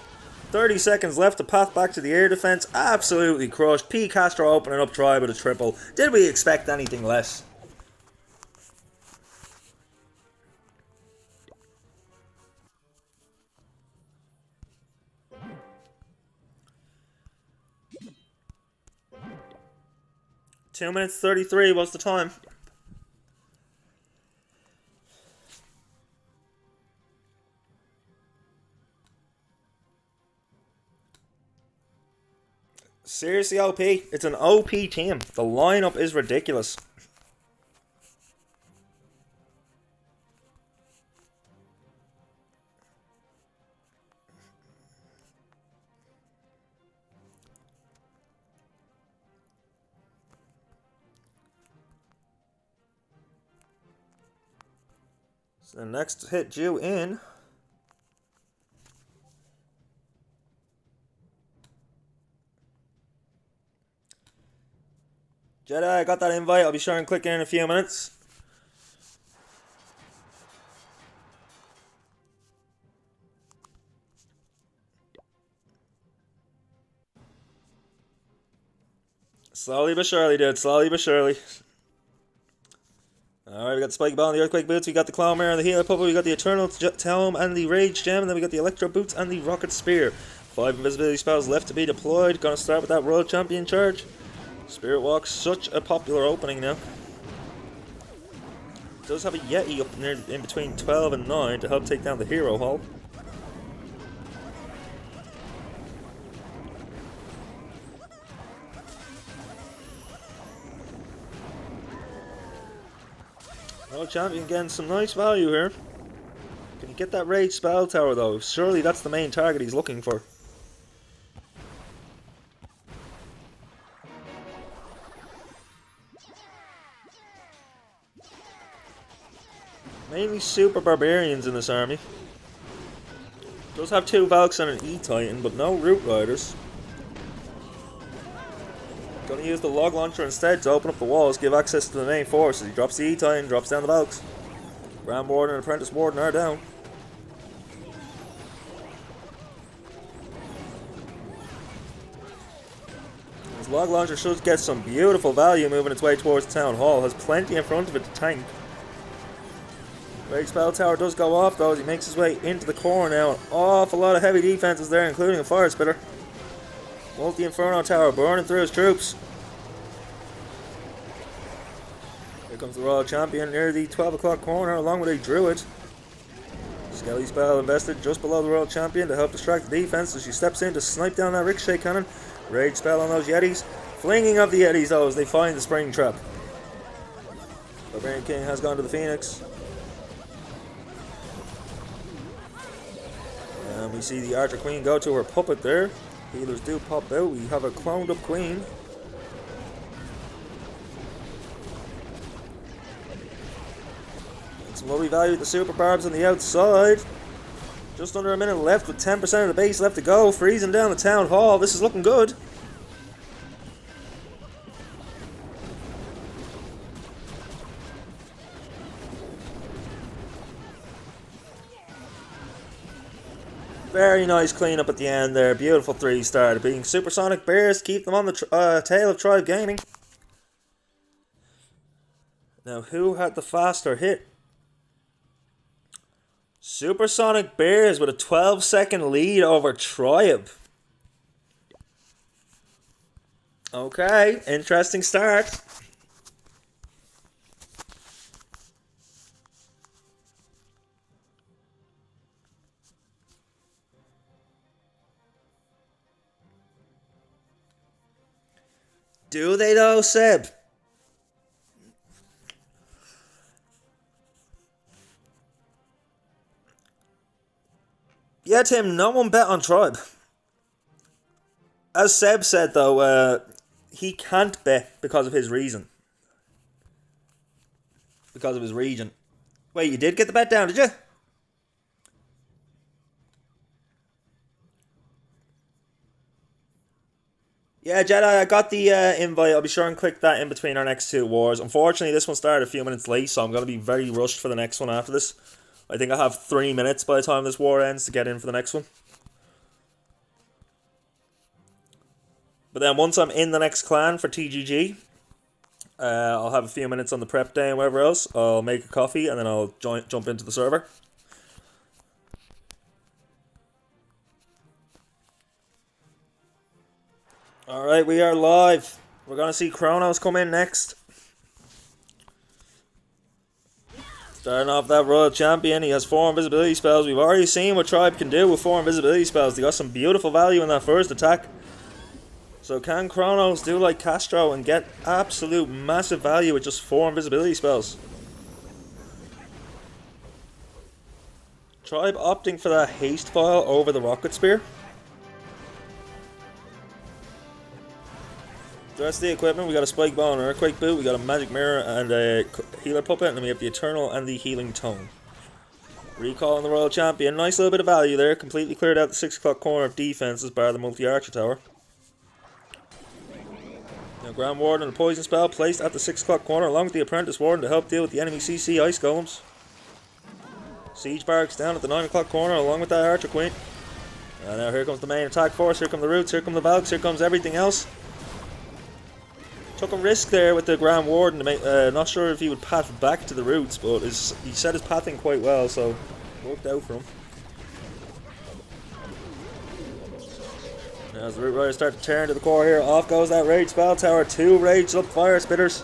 30 seconds left, the path back to the air defense. Absolutely crushed. P. Castro opening up Tribe with a triple. Did we expect anything less? 2 minutes 33 was the time. Seriously, OP. It's an OP team. The lineup is ridiculous. So the next hit due in. Jedi, I got that invite. I'll be sure and click in a few minutes. Slowly but surely, dude. Slowly but surely. Alright, we got the Spiky Ball and the Earthquake Boots. We got the Claw Mare and the Healer Puppet. We got the Eternal Tome and the Rage Gem. And then we got the Electro Boots and the Rocket Spear. 5 invisibility spells left to be deployed. Gonna start with that World Champion charge. Spirit Walk, such a popular opening now. Does have a Yeti up near in between 12 and 9 to help take down the Hero Hall. World Champion getting some nice value here. Can he get that Rage Spell Tower though? Surely that's the main target he's looking for. Mainly Super Barbarians in this army. Does have 2 Valks and an E-Titan, but no Root Riders. Gonna use the Log Launcher instead to open up the walls, give access to the main force. He drops the E-Titan, drops down the Valks. Grand Warden and Apprentice Warden are down. His Log Launcher should get some beautiful value moving its way towards the Town Hall. Has plenty in front of it to tank. Rage Spell Tower does go off though as he makes his way into the core now. An awful lot of heavy defenses there, including a Fire Spitter. Multi-Inferno Tower burning through his troops. Here comes the Royal Champion near the 12 o'clock corner along with a Druid. Skelly Spell invested just below the Royal Champion to help distract the defense as she steps in to snipe down that Ricochet Cannon. Rage Spell on those Yetis. Flinging of the Yetis though as they find the Spring Trap. Barbarian King has gone to the Phoenix. And we see the Archer Queen go to her puppet there. Healers do pop out. We have a cloned up Queen. And some lovely value with the Super Barbs on the outside. Just under a minute left with 10% of the base left to go. Freezing down the Town Hall. This is looking good. Very nice cleanup at the end there. Beautiful 3-star. Being Supersonic Bears, keep them on the tail of Tribe Gaming. Now, who had the faster hit? Supersonic Bears with a 12-second lead over Tribe. Okay, interesting start. Do they though, Seb? Yeah, Tim, no one bet on Tribe. As Seb said though, he can't bet because of his reason. Because of his region. Wait, you did get the bet down, did you? Yeah, Jedi, I got the invite. I'll be sure and click that in between our next 2 wars. Unfortunately, this one started a few minutes late, so I'm going to be very rushed for the next one after this. I think I have 3 minutes by the time this war ends to get in for the next one. But then once I'm in the next clan for TGG, I'll have a few minutes on the prep day and whatever else. I'll make a coffee and then I'll jump into the server. Alright, we are live. We're going to see Kronos come in next. Starting off that Royal Champion, he has 4 invisibility spells. We've already seen what Tribe can do with 4 invisibility spells. They got some beautiful value in that first attack. So can Kronos do like Castro and get absolute massive value with just 4 invisibility spells? Tribe opting for that haste file over the rocket spear. The rest of the equipment, we got a spike ball and an earthquake boot, we got a magic mirror and a healer puppet, and then we have the eternal and the healing tome. Recall on the Royal Champion, nice little bit of value there, completely cleared out the 6 o'clock corner of defenses bar the multi-archer tower. Now Grand Warden and a poison spell placed at the 6 o'clock corner along with the Apprentice Warden to help deal with the enemy CC ice golems. Siege barracks down at the 9 o'clock corner along with that Archer Queen. And now here comes the main attack force, here come the Roots, here come the Valks, here comes everything else. Took a risk there with the Grand Warden to make, not sure if he would path back to the Roots, but he set his pathing quite well, so worked out for him. Now as the Root Riders start to turn to the core here, off goes that Rage Spell Tower, 2 Raged up Fire Spitters.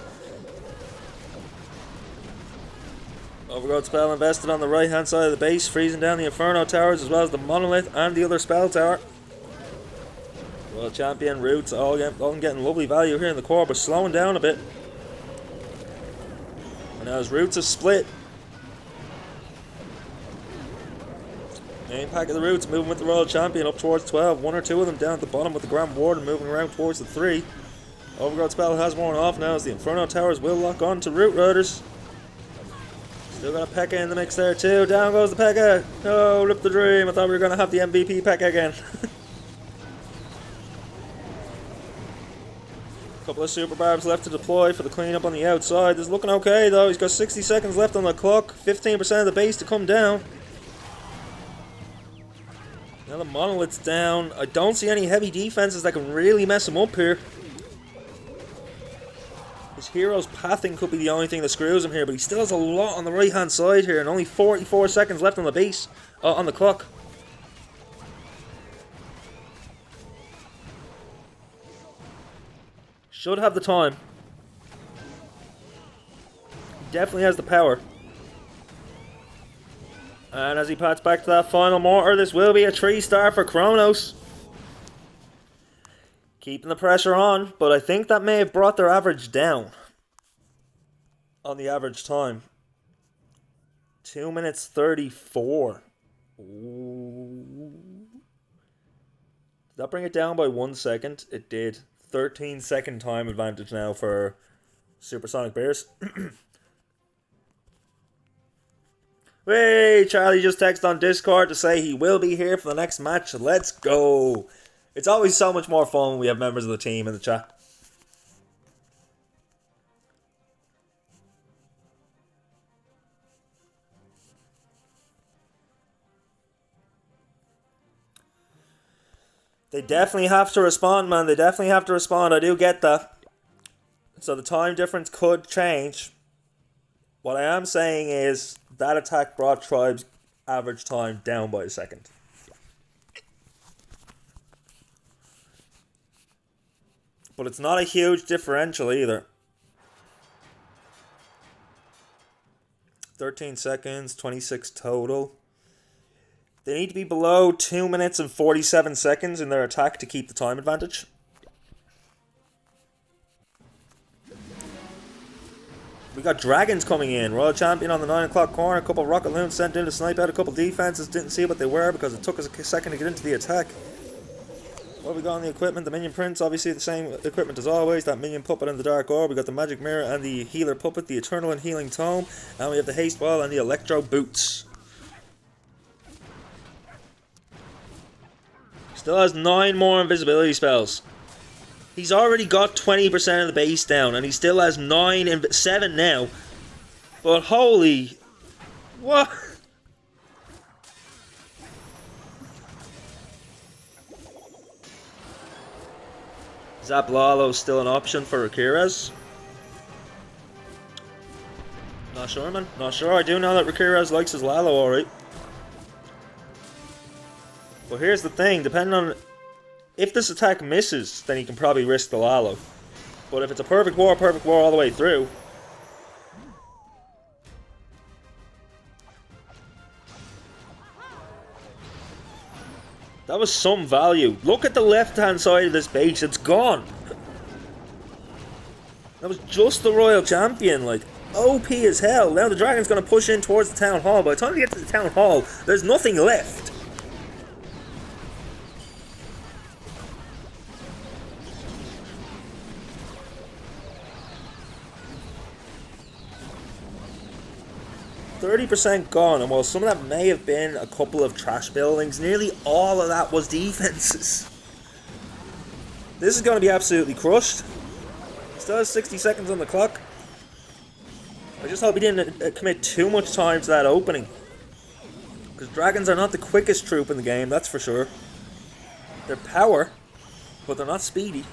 Overgrowth Spell invested on the right hand side of the base, freezing down the Inferno Towers as well as the Monolith and the other Spell Tower. Royal Champion, Roots, all getting lovely value here in the core, but slowing down a bit. And now as Roots have split. Main pack of the Roots moving with the Royal Champion up towards 12. 1 or 2 of them down at the bottom with the Grand Warden moving around towards the 3. Overgrowth Spell has worn off now as the Inferno Towers will lock on to Root Riders. Still got a P.E.K.K.A in the mix there too. Down goes the P.E.K.K.A. No, rip the dream. I thought we were going to have the MVP P.E.K.K.A again. Couple of super barbs left to deploy for the cleanup on the outside. This is looking okay though. He's got 60 seconds left on the clock. 15% of the base to come down. Now the Monolith's down. I don't see any heavy defenses that can really mess him up here. His hero's pathing could be the only thing that screws him here, but he still has a lot on the right hand side here and only 44 seconds left on the base, on the clock. Should have the time. Definitely has the power. And as he pats back to that final mortar, this will be a 3-star for Kronos. Keeping the pressure on, but I think that may have brought their average down. On the average time. 2 minutes 34. Ooh. Did that bring it down by 1 second? It did. 13-second time advantage now for Supersonic Bears. Hey, Charlie just texted on Discord to say he will be here for the next match. Let's go. It's always so much more fun when we have members of the team in the chat. They definitely have to respond, man. They definitely have to respond. I do get that. So the time difference could change. What I am saying is that attack brought Tribe's average time down by a second. But it's not a huge differential either. 13 seconds, 26 total. They need to be below 2 minutes and 47 seconds in their attack to keep the time advantage. We got Dragons coming in. Royal Champion on the 9 o'clock corner. A couple of Rocket Loons sent in to snipe out a couple of defenses. Didn't see what they were because it took us a second to get into the attack. What have we got on the equipment? The Minion Prince, obviously the same equipment as always. That Minion Puppet and the Dark Orb. We got the Magic Mirror and the Healer Puppet. The Eternal and Healing Tome. And we have the Haste Ball and the Electro Boots. Still has 9 more invisibility spells. He's already got 20% of the base down, and he still has 7 now. But holy... what? Zap Lalo still an option for Rakirez? Not sure, man. Not sure. I do know that Rakirez likes his Lalo alright. But here's the thing, depending on... if this attack misses, then he can probably risk the Lalo. But if it's a perfect war all the way through. That was some value. Look at the left-hand side of this base. It's gone. That was just the Royal Champion. Like, OP as hell. Now the Dragon's going to push in towards the Town Hall. By the time we get to the Town Hall, there's nothing left. %30 gone, and while some of that may have been a couple of trash buildings, nearly all of that was defenses. This is going to be absolutely crushed. Still has 60 seconds on the clock. I just hope he didn't commit too much time to that opening. Because dragons are not the quickest troop in the game, that's for sure. They're power, but they're not speedy.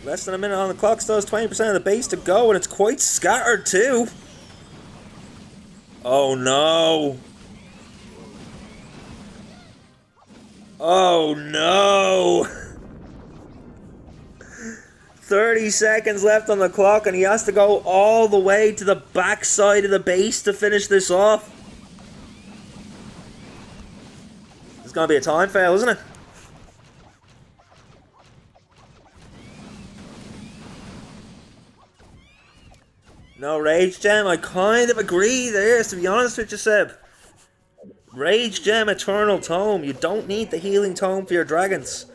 Less than a minute on the clock, still has 20% of the base to go, and it's quite scattered too. Oh no. Oh no. 30 seconds left on the clock, and he has to go all the way to the back side of the base to finish this off. It's going to be a time fail, isn't it? No Rage Gem, I kind of agree there, to be honest with you, Seb. Rage Gem Eternal Tome, you don't need the Healing Tome for your dragons.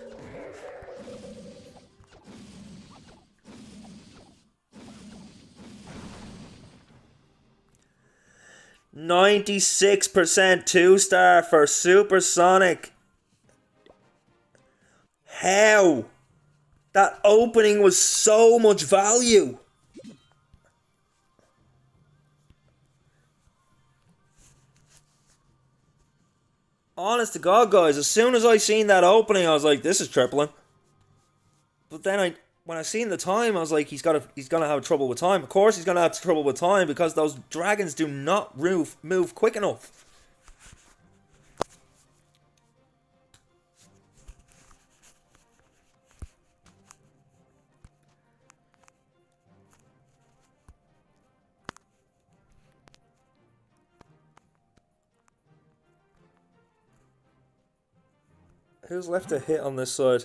%96 2-star for Supersonic. How? That opening was so much value. Honest to God, guys, as soon as I seen that opening, I was like, this is tripling. But then when I seen the time, I was like, he's gonna have trouble with time. Of course he's gonna have trouble with time because those dragons do not move quick enough. Who's left to hit on this side?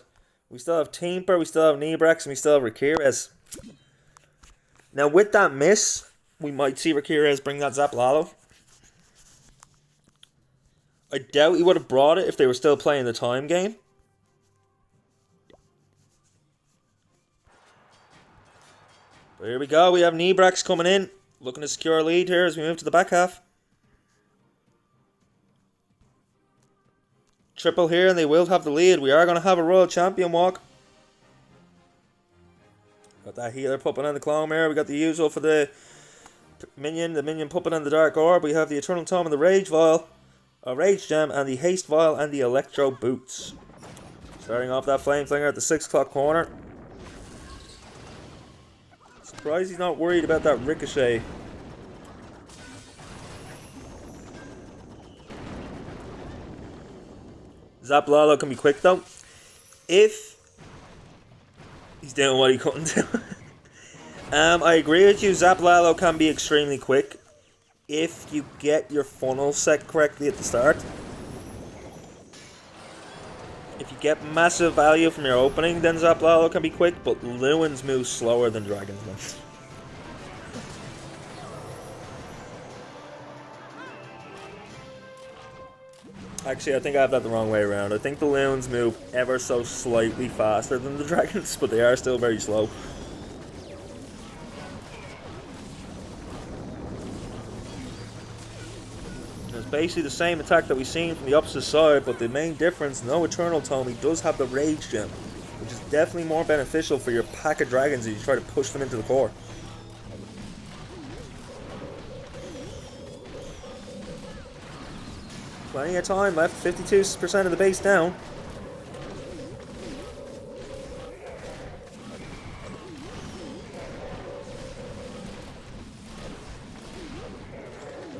We still have Temper, we still have Nebrax, and we still have Rakirez. Now with that miss, we might see Rakirez bring that Zaplalo. I doubt he would have brought it if they were still playing the time game. But here we go, we have Nebrax coming in. Looking to secure a lead here as we move to the back half. Triple here and they will have the lead. We are going to have a Royal Champion walk. Got that healer puppet and the clone mirror. We got the usual for the minion puppet and the Dark Orb. We have the Eternal Tome and the Rage Vial, a Rage Gem and the Haste Vial and the Electro Boots. Starting off that Flame Flinger at the 6 o'clock corner. Surprised he's not worried about that ricochet. Zaplalo can be quick though. If he's doing what he couldn't do. I agree with you, Zaplalo can be extremely quick if you get your funnel set correctly at the start. If you get massive value from your opening, then Zaplalo can be quick, but Lewins move slower than Dragons move. Actually, I think I have that the wrong way around. I think the Loons move ever so slightly faster than the Dragons, but they are still very slow. It's basically the same attack that we've seen from the opposite side, but the main difference, no Eternal Tome, he does have the Rage Gem, which is definitely more beneficial for your pack of dragons as you try to push them into the core. Plenty of time left, 52% of the base down.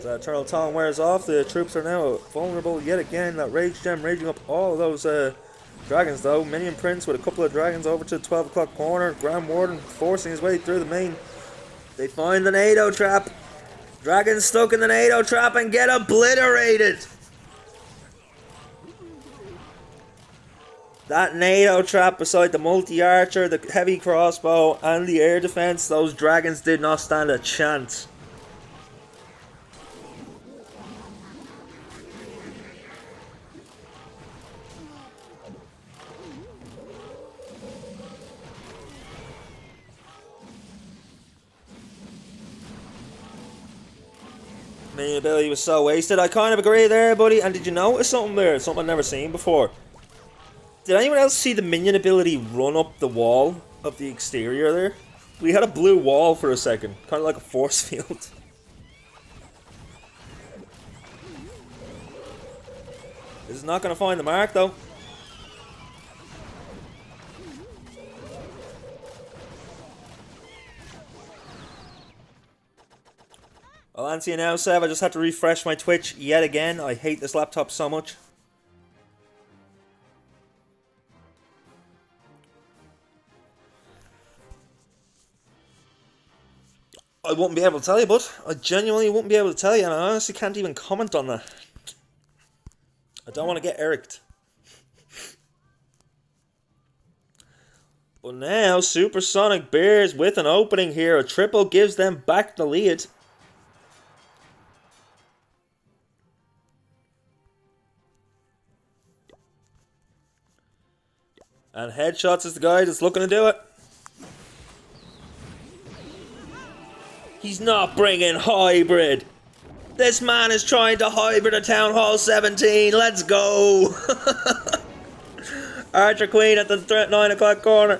As Eternal Talon wears off, the troops are now vulnerable yet again. That Rage Gem raging up all of those dragons though. Minion Prince with a couple of dragons over to the 12 o'clock corner. Grand Warden forcing his way through the main. They find the NATO trap. Dragons stuck in the NATO trap and get obliterated. That NATO trap beside the multi-archer, the heavy crossbow and the air defense, those dragons did not stand a chance. Minion ability was so wasted. I kind of agree there, buddy. And did you notice something there? Something I've never seen before. Did anyone else see the minion ability run up the wall of the exterior there? We had a blue wall for a second. Kind of like a force field. This is not going to find the mark though. I'll answer you now, Seb. I just had to refresh my Twitch yet again. I hate this laptop so much. I wouldn't be able to tell you, bud. I genuinely wouldn't be able to tell you, and I honestly can't even comment on that. I don't want to get Eric'd. But now, Supersonic Bears with an opening here. A triple gives them back the lead. And Headshots is the guy that's looking to do it. He's not bringing hybrid. This man is trying to hybrid a Town Hall 17. Let's go. Archer Queen at the 9 o'clock corner.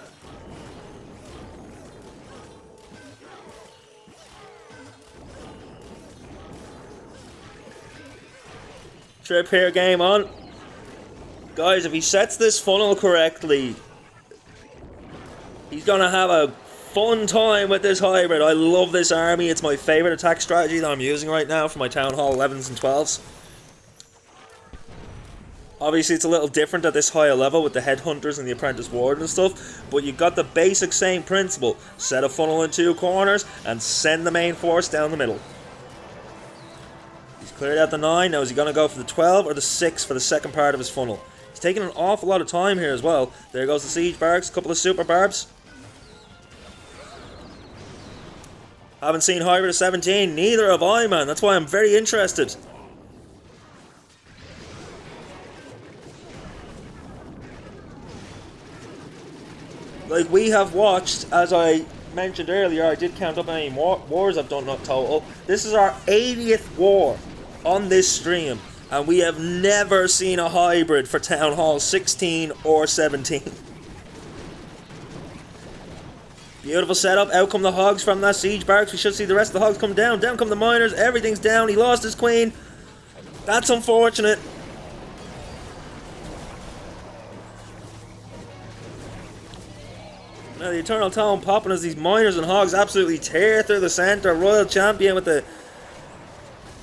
Trip here, game on. Guys, if he sets this funnel correctly, he's going to have a fun time with this hybrid. I love this army. It's my favourite attack strategy that I'm using right now for my Town Hall 11s and 12s. Obviously, it's a little different at this higher level with the Headhunters and the Apprentice Warden and stuff, but you've got the basic same principle. Set a funnel in 2 corners and send the main force down the middle. He's cleared out the 9. Now is he going to go for the 12 or the 6 for the second part of his funnel? He's taking an awful lot of time here as well. There goes the Siege Barracks, a couple of Super Barbs. Haven't seen Hybrid of 17, neither have I, man. That's why I'm very interested. Like, we have watched, as I mentioned earlier, I did count up how many wars I've done, not total. This is our 80th war on this stream, and we have never seen a hybrid for Town Hall 16 or 17. Beautiful setup. Out come the hogs from that Siege Barracks. We should see the rest of the hogs come down. Down come the miners. Everything's down. He lost his queen. That's unfortunate. Now the Eternal Talon popping as these miners and hogs absolutely tear through the centre. Royal Champion with the...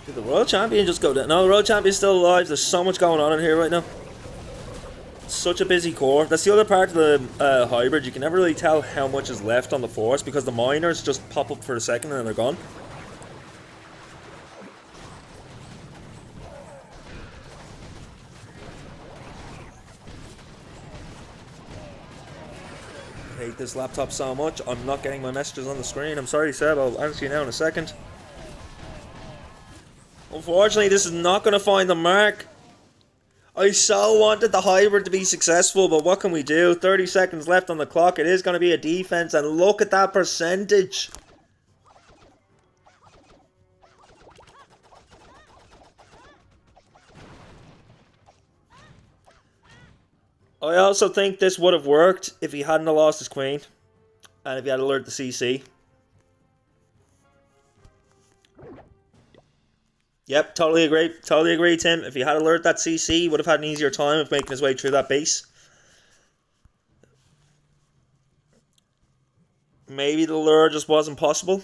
Did the Royal Champion just go down? No, the Royal Champion's still alive. There's so much going on in here right now. Such a busy core. That's the other part of the hybrid. You can never really tell how much is left on the force because the miners just pop up for a second and then they're gone. I hate this laptop so much. I'm not getting my messages on the screen. I'm sorry, Seb. I'll answer you now in a second. Unfortunately, this is not going to find the mark. I so wanted the hybrid to be successful, but what can we do? 30 seconds left on the clock. It is going to be a defense, and look at that percentage. I also think this would have worked if he hadn't lost his queen, and if he had alerted the CC. Yep, totally agree. Totally agree, Tim. If he had alerted that CC, he would have had an easier time of making his way through that base. Maybe the lure just wasn't possible.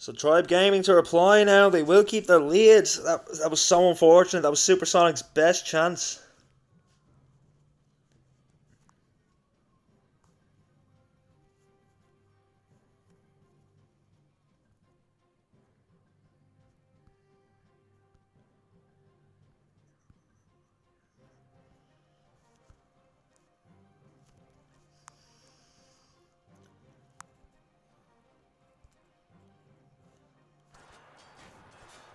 So Tribe Gaming to reply now. They will keep their lead. That was so unfortunate. That was Supersonic's best chance.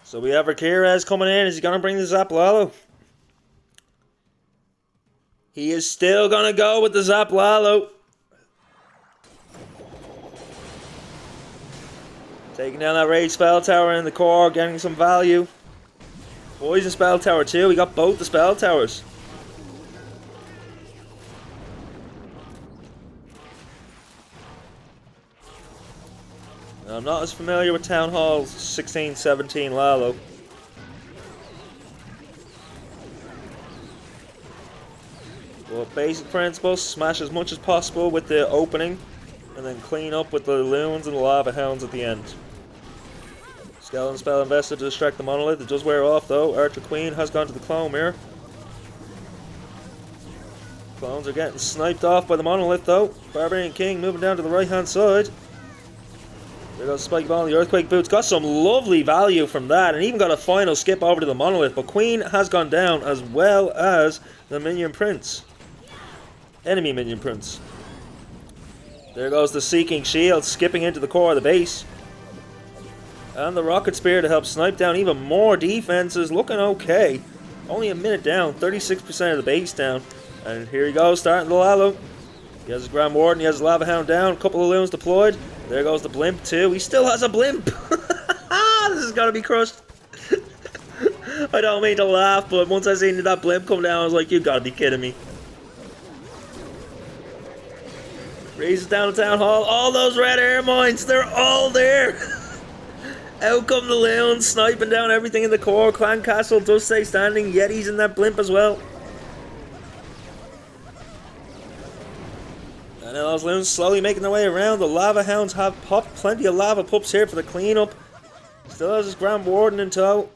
So we have Ramirez coming in. Is he going to bring the Zaplalo? He is still going to go with the Zaplalo. Taking down that Rage Spell Tower in the core, getting some value. Poison Spell Tower too. We got both the Spell Towers. I'm not as familiar with Town Hall 16-17 Lalo. Well, basic principles, smash as much as possible with the opening, and then clean up with the loons and the lava hounds at the end. Skeleton spell invested to distract the monolith. It does wear off though. Archer Queen has gone to the clone mirror. Clones are getting sniped off by the monolith though. Barbarian King moving down to the right hand side. There goes Spiky Ball and the Earthquake Boots. Got some lovely value from that, and even got a final skip over to the monolith. But Queen has gone down, as well as the Minion Prince. Enemy Minion Prince. There goes the Seeking Shield, skipping into the core of the base. And the Rocket Spear to help snipe down even more defenses. Looking okay. Only a minute down, 36% of the base down. And here he goes, starting the Lalo. He has his Grand Warden, he has his Lava Hound down, a couple of loons deployed. There goes the Blimp too. He still has a Blimp! This is gonna be crushed. I don't mean to laugh, but once I seen that Blimp come down, I was like, you gotta be kidding me. Raises down to Town Hall. All those red air mines, they're all there! Out come the loons, sniping down everything in the core. Clan Castle does stay standing. Yeti's in that Blimp as well. And then those loons slowly making their way around. The Lava Hounds have popped plenty of lava pups here for the cleanup. Still has his Grand Warden in tow.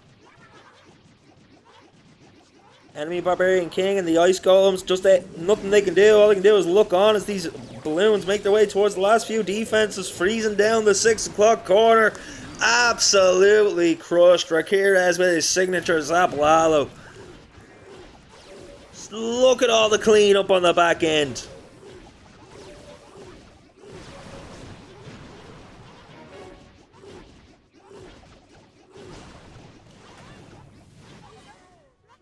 Enemy Barbarian King and the Ice Golems, just nothing they can do. All they can do is look on as these balloons make their way towards the last few defenses, freezing down the 6 o'clock corner. Absolutely crushed. Ramirez with his signature Zaplalo. Look at all the cleanup on the back end.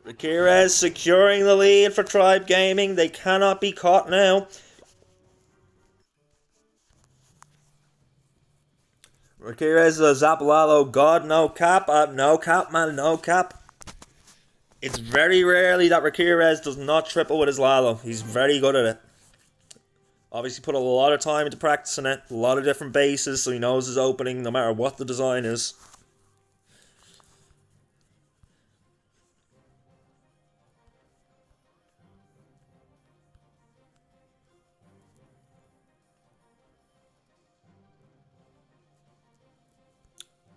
Ramirez securing the lead for Tribe Gaming. They cannot be caught now. Ramirez is a Zaplalo god. No cap. No cap, man. No cap. It's very rarely that Ramirez does not triple with his Lalo. He's very good at it. Obviously put a lot of time into practicing it. A lot of different bases, so he knows his opening no matter what the design is.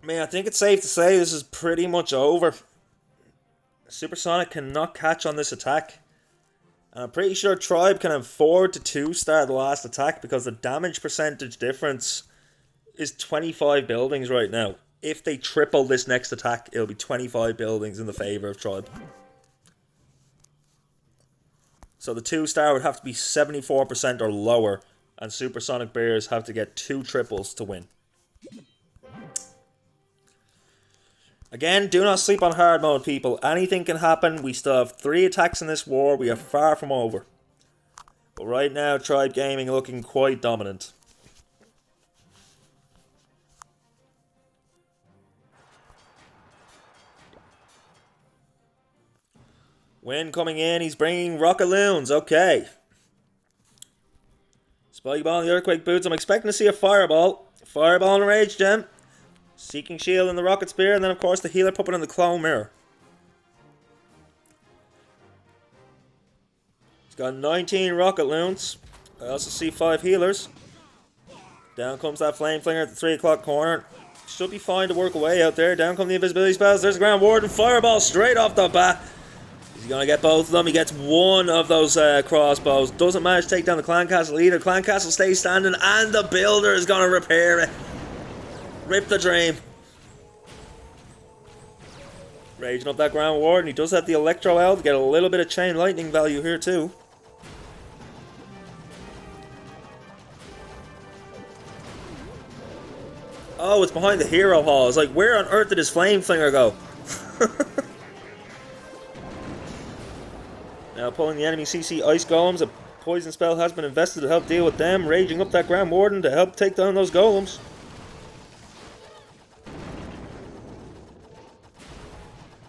I mean, I think it's safe to say this is pretty much over. Supersonic cannot catch on this attack. And I'm pretty sure Tribe can afford to 2-star the last attack because the damage percentage difference is 25 buildings right now. If they triple this next attack, it'll be 25 buildings in the favour of Tribe. So the 2-star would have to be 74% or lower, and Supersonic Bears have to get 2 triples to win. Again, do not sleep on hard mode, people. Anything can happen. We still have 3 attacks in this war. We are far from over. But right now, Tribe Gaming looking quite dominant. Win coming in. He's bringing Rocket Loons. Okay. Spiky Ball and the Earthquake Boots. I'm expecting to see a Fireball. Fireball and a Rage Gem. Seeking Shield and the Rocket Spear, and then of course the Healer Puppet and the Clone Mirror. He's got 19 Rocket Loons. I also see 5 Healers. Down comes that Flame Flinger at the 3 o'clock corner. should be fine to work away out there. Down come the invisibility spells. There's the Grand Warden. Fireball straight off the bat. He's going to get both of them. He gets one of those crossbows. Doesn't manage to take down the Clan Castle either. Clan Castle stays standing, and the Builder is going to repair it. Rip the dream. Raging up that Grand Warden. He does have the Electro L to get a little bit of Chain Lightning value here too. Oh, it's behind the Hero Hall. It's like, where on earth did his Flame Flinger go? Now pulling the enemy CC Ice Golems. A poison spell has been invested to help deal with them. Raging up that Grand Warden to help take down those Golems.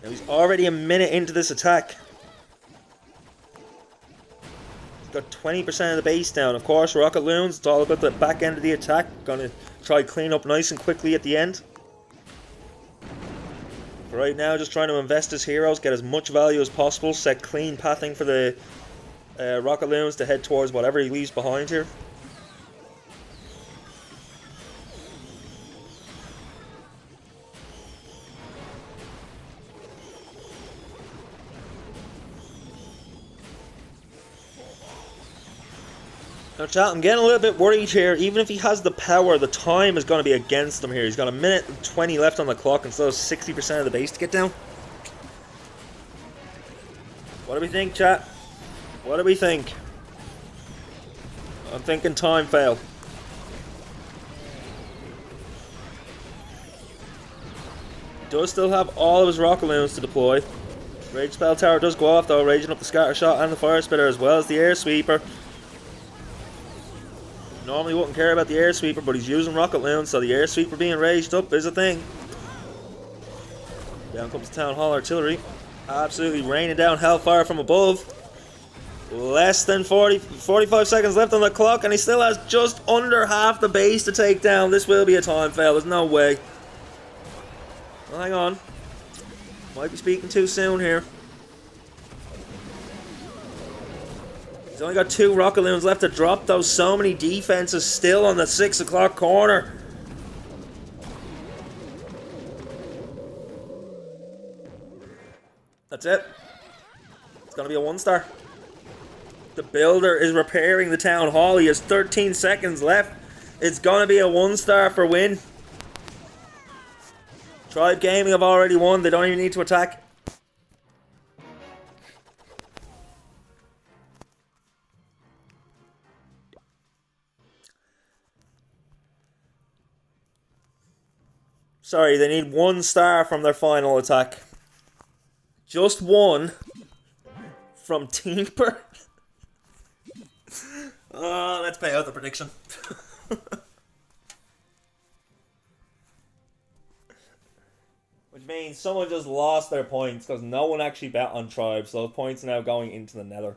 Now he's already a minute into this attack. He's got 20% of the base down. Of course, Rocket Loons, it's all about the back end of the attack. Gonna try clean up nice and quickly at the end. For right now, just trying to invest his heroes, get as much value as possible, set clean pathing for the Rocket Loons to head towards whatever he leaves behind here. Now chat, I'm getting a little bit worried here. Even if he has the power, the time is going to be against him here. He's got a minute and 20 left on the clock instead of 60% of the base to get down. What do we think, chat? What do we think? I'm thinking time fail. He does still have all of his Rocket Loons to deploy. Rage Spell Tower does go off though, raging up the Scatter Shot and the Fire Spitter as well as the Air Sweeper. Normally wouldn't care about the Air Sweeper, but he's using Rocket Loons, so the Air Sweeper being raged up is a thing. Down comes the Town Hall Artillery. Absolutely raining down hellfire from above. Less than 45 seconds left on the clock, and he still has just under half the base to take down. This will be a time fail, there's no way. Well, hang on. Might be speaking too soon here. He's only got 2 Rocket Loons left to drop, though. So many defenses still on the 6 o'clock corner. That's it. It's going to be a 1-star. The Builder is repairing the Town Hall. He has 13 seconds left. It's going to be a 1-star for win. Tribe Gaming have already won. They don't even need to attack. Sorry, they need 1 star from their final attack. Just 1 from Teeper. Let's pay out the prediction. Which means someone just lost their points because no one actually bet on Tribe, so those points are now going into the Nether.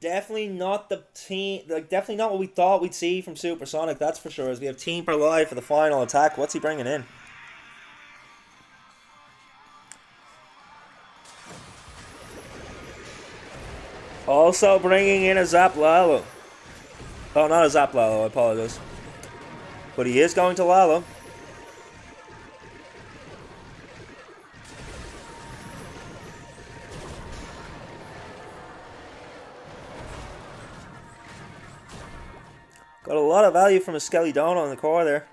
Definitely not the team, like definitely not what we thought we'd see from Supersonic, that's for sure. As we have Teeper live for the final attack. What's he bringing in? Also bringing in a Zap Lalo. Oh, not a Zap Lalo, I apologize. But he is going to Lalo. Got a lot of value from a Skelly Donut in the core there.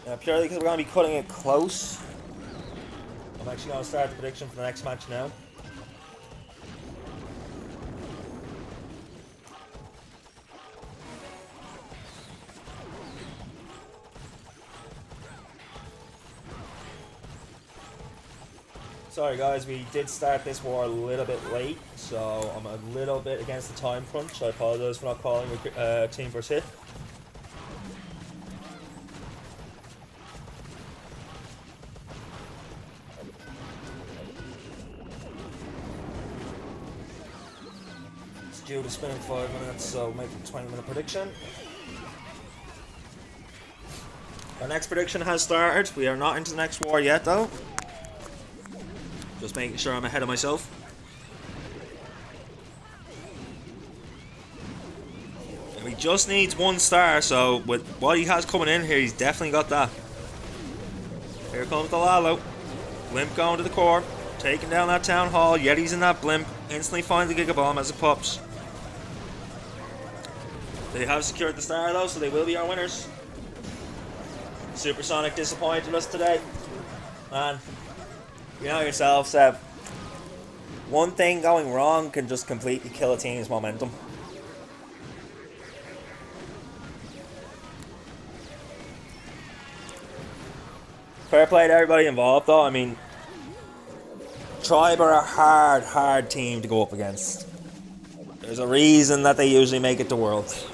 Now, purely because we're going to be cutting it close, I'm actually going to start the prediction for the next match now. Sorry guys, we did start this war a little bit late, so I'm a little bit against the time crunch. I apologise for not calling team first hit. It's due to spin in 5 minutes, so make it a 20-minute prediction. Our next prediction has started. We are not into the next war yet though. Just making sure I'm ahead of myself. And he just needs 1 star, so with what he has coming in here, he's definitely got that. Here comes the Lalo. Blimp going to the core. Taking down that town hall. Yeti's in that blimp. Instantly finds the Giga Bomb as it pops. They have secured the star though, so they will be our winners. Supersonic disappointed us today. Man. You know yourself, Seb. One thing going wrong can just completely kill a team's momentum. Fair play to everybody involved though. I mean, Tribe are a hard team to go up against. There's a reason that they usually make it to Worlds.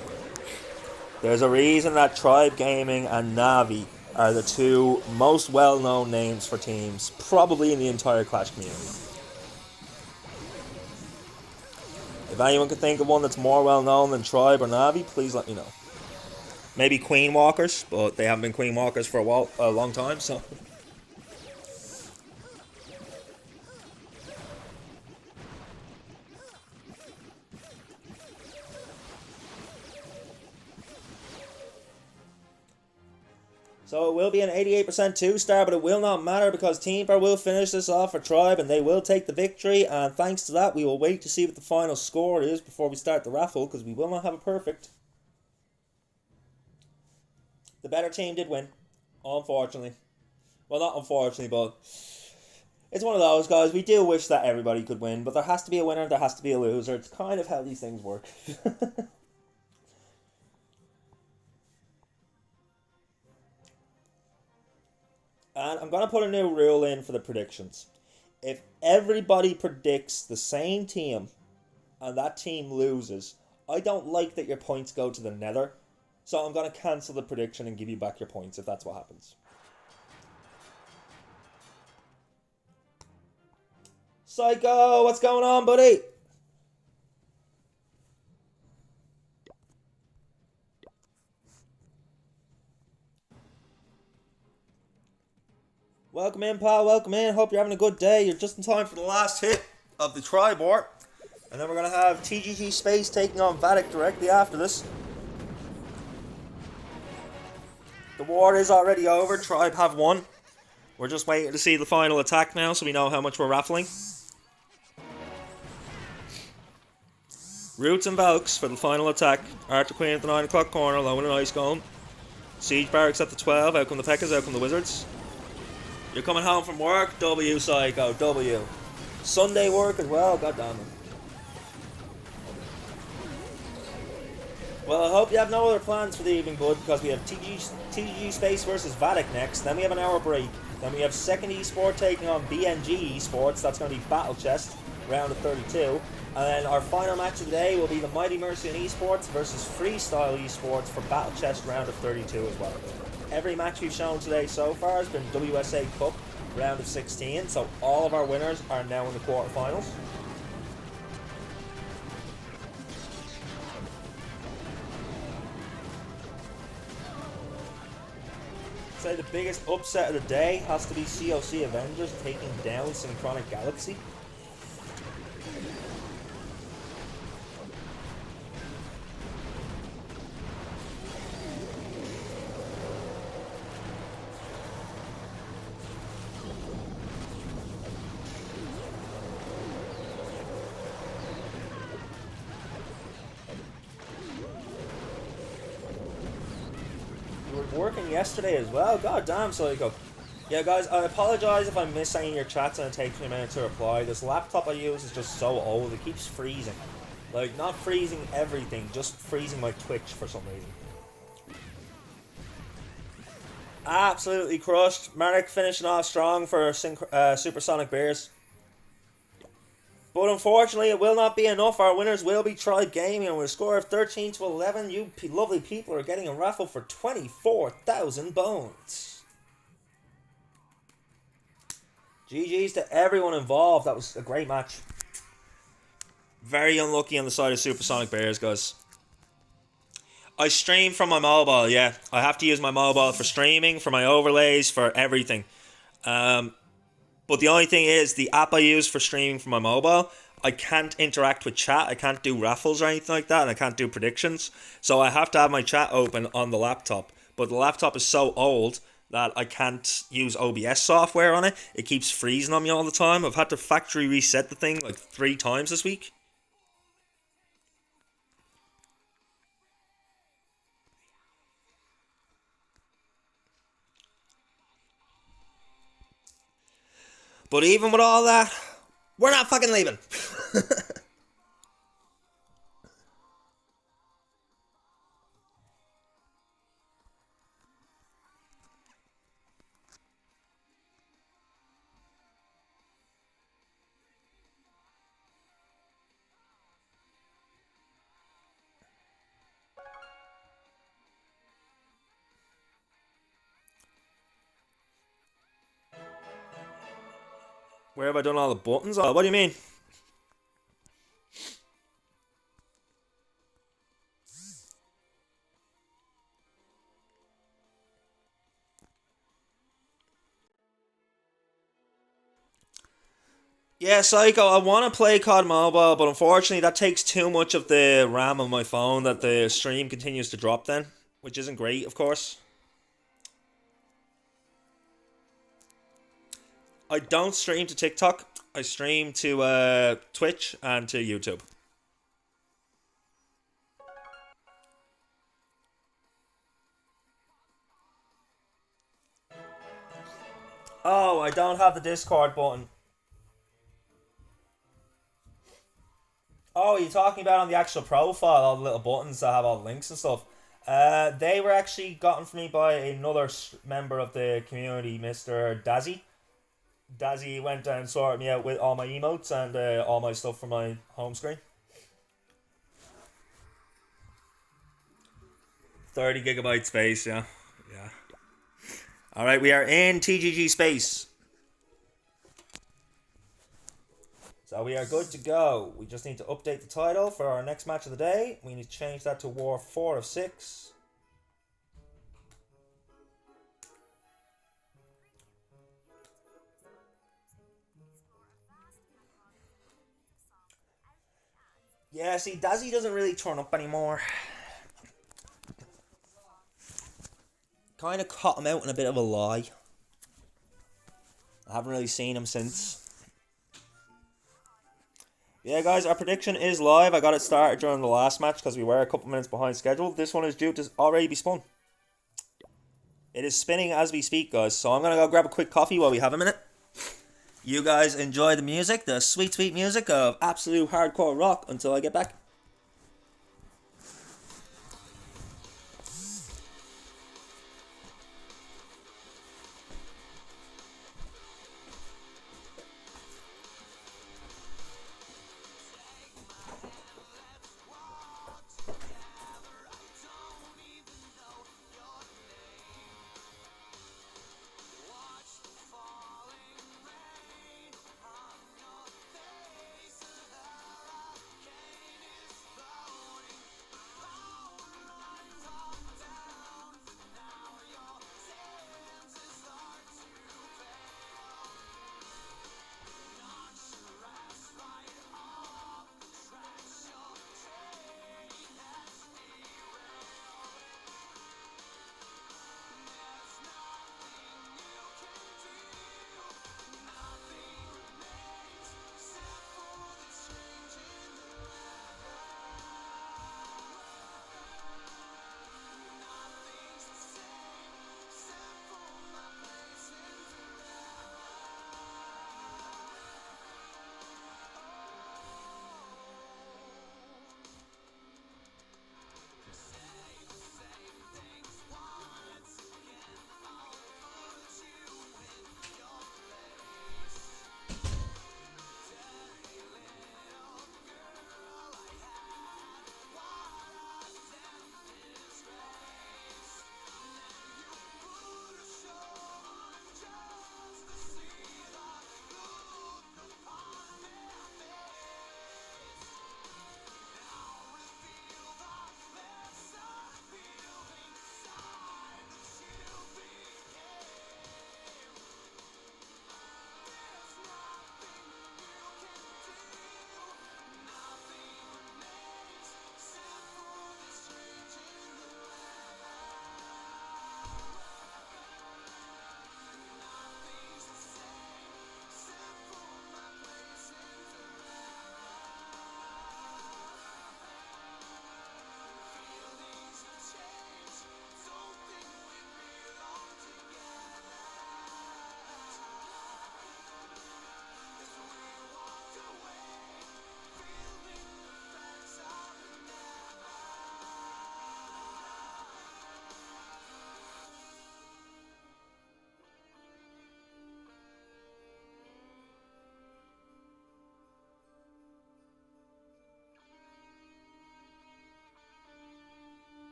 There's a reason that Tribe Gaming and Navi are the 2 most well-known names for teams, probably in the entire Clash community. If anyone can think of one that's more well-known than Tribe or Navi, please let me know. Maybe Queen Walkers, but they haven't been Queen Walkers for a long time, so... So it will be an 88% 2-star, but it will not matter because Team Power will finish this off for Tribe and they will take the victory. And thanks to that, we will wait to see what the final score is before we start the raffle because we will not have a perfect. The better team did win, unfortunately. Well, not unfortunately, but it's one of those, guys. We do wish that everybody could win, but there has to be a winner, there has to be a loser. It's kind of how these things work. And I'm going to put a new rule in for the predictions. If everybody predicts the same team and that team loses, I don't like that your points go to the nether. So I'm going to cancel the prediction and give you back your points if that's what happens. Psycho, what's going on, buddy? Welcome in, pal. Welcome in. Hope you're having a good day. You're just in time for the last hit of the Tribe War. And then we're going to have TGG Space taking on Vatic directly after this. The war is already over. Tribe have won. We're just waiting to see the final attack now so we know how much we're raffling. Roots and Valks for the final attack. Archer Queen at the 9 o'clock corner, low in an ice golem. Siege Barracks at the 12. Out come the Pekkas, out come the Wizards. You're coming home from work? W, Psycho, W. Sunday work as well? God damn it. Well, I hope you have no other plans for the evening, bud, because we have TGG Space versus Vatic next. Then we have an hour break. Then we have Second Esport taking on BNG Esports. That's going to be Battle Chest, round of 32. And then our final match of the day will be the Mighty Mercian Esports versus Freestyle Esports for Battle Chest, round of 32 as well. Every match we've shown today so far has been WSA Cup, round of 16, so all of our winners are now in the quarterfinals. Say the biggest upset of the day has to be COC Avengers taking down Synchronic Galaxy. Working yesterday as well. God damn, Psycho. Yeah, guys, I apologize if I miss any of your chats and it takes me a minute to reply. This laptop I use is just so old, it keeps freezing. Like, not freezing everything, just freezing my Twitch for some reason. Absolutely crushed. Marek finishing off strong for Supersonic Bears. But unfortunately, it will not be enough. Our winners will be Tribe Gaming, and with a score of 13 to 11, you lovely people are getting a raffle for 24,000 bones. GG's to everyone involved. That was a great match. Very unlucky on the side of Supersonic Bears, guys. I stream from my mobile, yeah. I have to use my mobile for streaming, for my overlays, for everything. But the only thing is, the app I use for streaming from my mobile, I can't interact with chat. I can't do raffles or anything like that, and I can't do predictions. So I have to have my chat open on the laptop. But the laptop is so old that I can't use OBS software on it. It keeps freezing on me all the time. I've had to factory reset the thing like 3 times this week. But even with all that, we're not fucking leaving. Where have I done all the buttons? Oh, what do you mean? Yeah, Psycho, I want to play COD Mobile, but unfortunately that takes too much of the RAM on my phone that the stream continues to drop then, which isn't great, of course. I don't stream to TikTok. I stream to Twitch and to YouTube. Oh, I don't have the Discord button. Oh, you're talking about on the actual profile, all the little buttons that have all the links and stuff. They were actually gotten for me by another member of the community, Mr. Dazzy. Dazzy went down and sorted me out with all my emotes and all my stuff for my home screen. 30 gigabyte space, yeah. Yeah. Alright, we are in TGG space. So we are good to go. We just need to update the title for our next match of the day. We need to change that to War 4 of 6. Yeah, see, Dazzy doesn't really turn up anymore. Kind of caught him out in a bit of a lie. I haven't really seen him since. Yeah, guys, our prediction is live. I got it started during the last match because we were a couple minutes behind schedule. This one is due to already be spun. It is spinning as we speak, guys. So I'm going to go grab a quick coffee while we have a minute. You guys enjoy the music, the sweet, sweet music of absolute hardcore rock until I get back.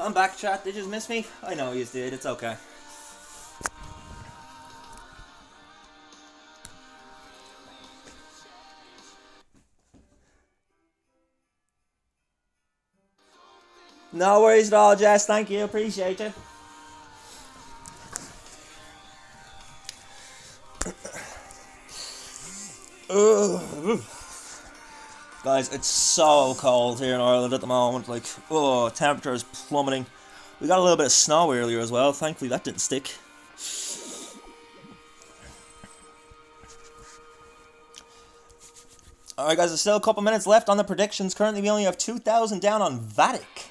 I'm back, chat. Did you just miss me? I know you did. It's okay. No worries at all, Jess. Thank you. Appreciate you. Guys, it's so cold here in Ireland at the moment. Like, temperature is plummeting. We got a little bit of snow earlier as well. Thankfully, that didn't stick. Alright, guys, there's still a couple minutes left on the predictions. Currently, we only have 2,000 down on Vatic.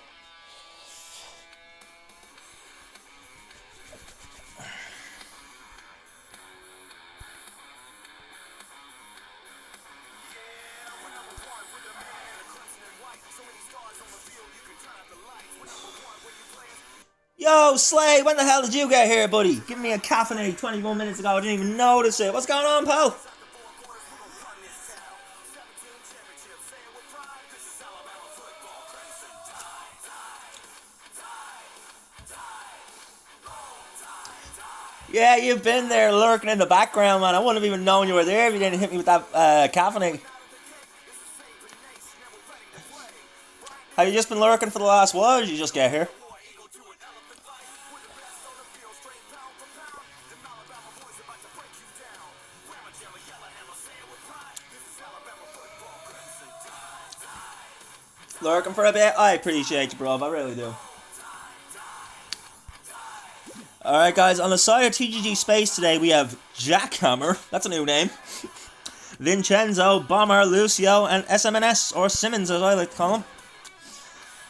Yo, Slay, when the hell did you get here, buddy? Give me a caffeinated 21 minutes ago. I didn't even notice it. What's going on, pal? Yeah, you've been there lurking in the background, man. I wouldn't have even known you were there if you didn't hit me with that caffeine. Have you just been lurking for the last while, or did you just get here? Lurking for a bit? I appreciate you, bro. I really do. Alright, guys. On the side of TGG Space today, we have Jackhammer. That's a new name. Vincenzo, Bomber, Lucio, and SMNS, or Simmons as I like to call him.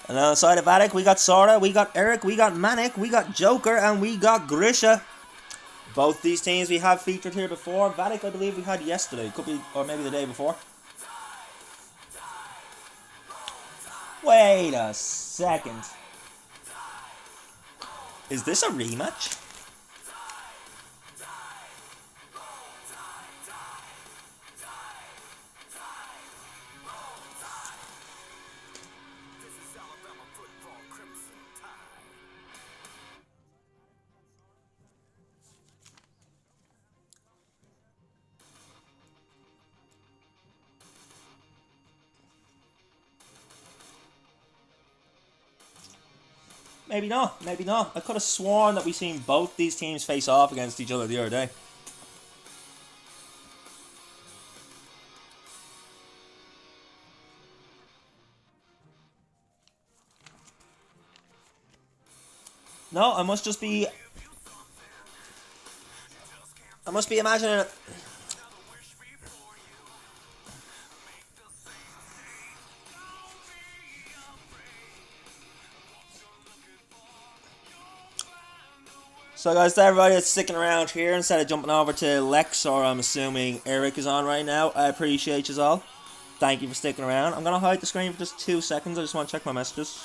And on the side of Vatic, we got Sora, we got Eric, we got Manic, we got Joker, and we got Grisha. Both these teams we have featured here before. Vatic, I believe we had yesterday. Could be, or maybe the day before. Wait a second. Is this a rematch? Maybe not, maybe not. I could have sworn that we seen both these teams face off against each other the other day. No, I must be imagining it. So guys, to everybody that's sticking around here, instead of jumping over to Lex, or I'm assuming Eric is on right now, I appreciate you all. Thank you for sticking around. I'm going to hide the screen for just 2 seconds. I just want to check my messages.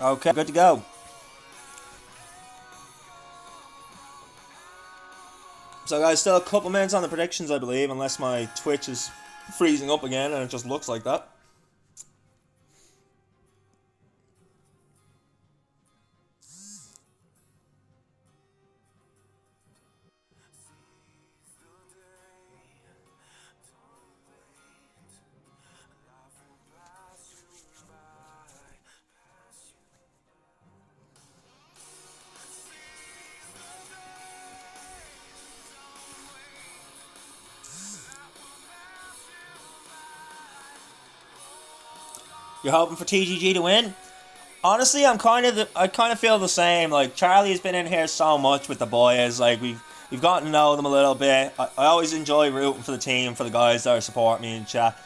Okay, good to go. So guys, still a couple minutes on the predictions, I believe, unless my Twitch is freezing up again and it just looks like that. You're hoping for TGG to win? Honestly, I kind of feel the same. Like, Charlie has been in here so much with the boys. Like, we've gotten to know them a little bit. I always enjoy rooting for the team, for the guys that are supporting me in chat.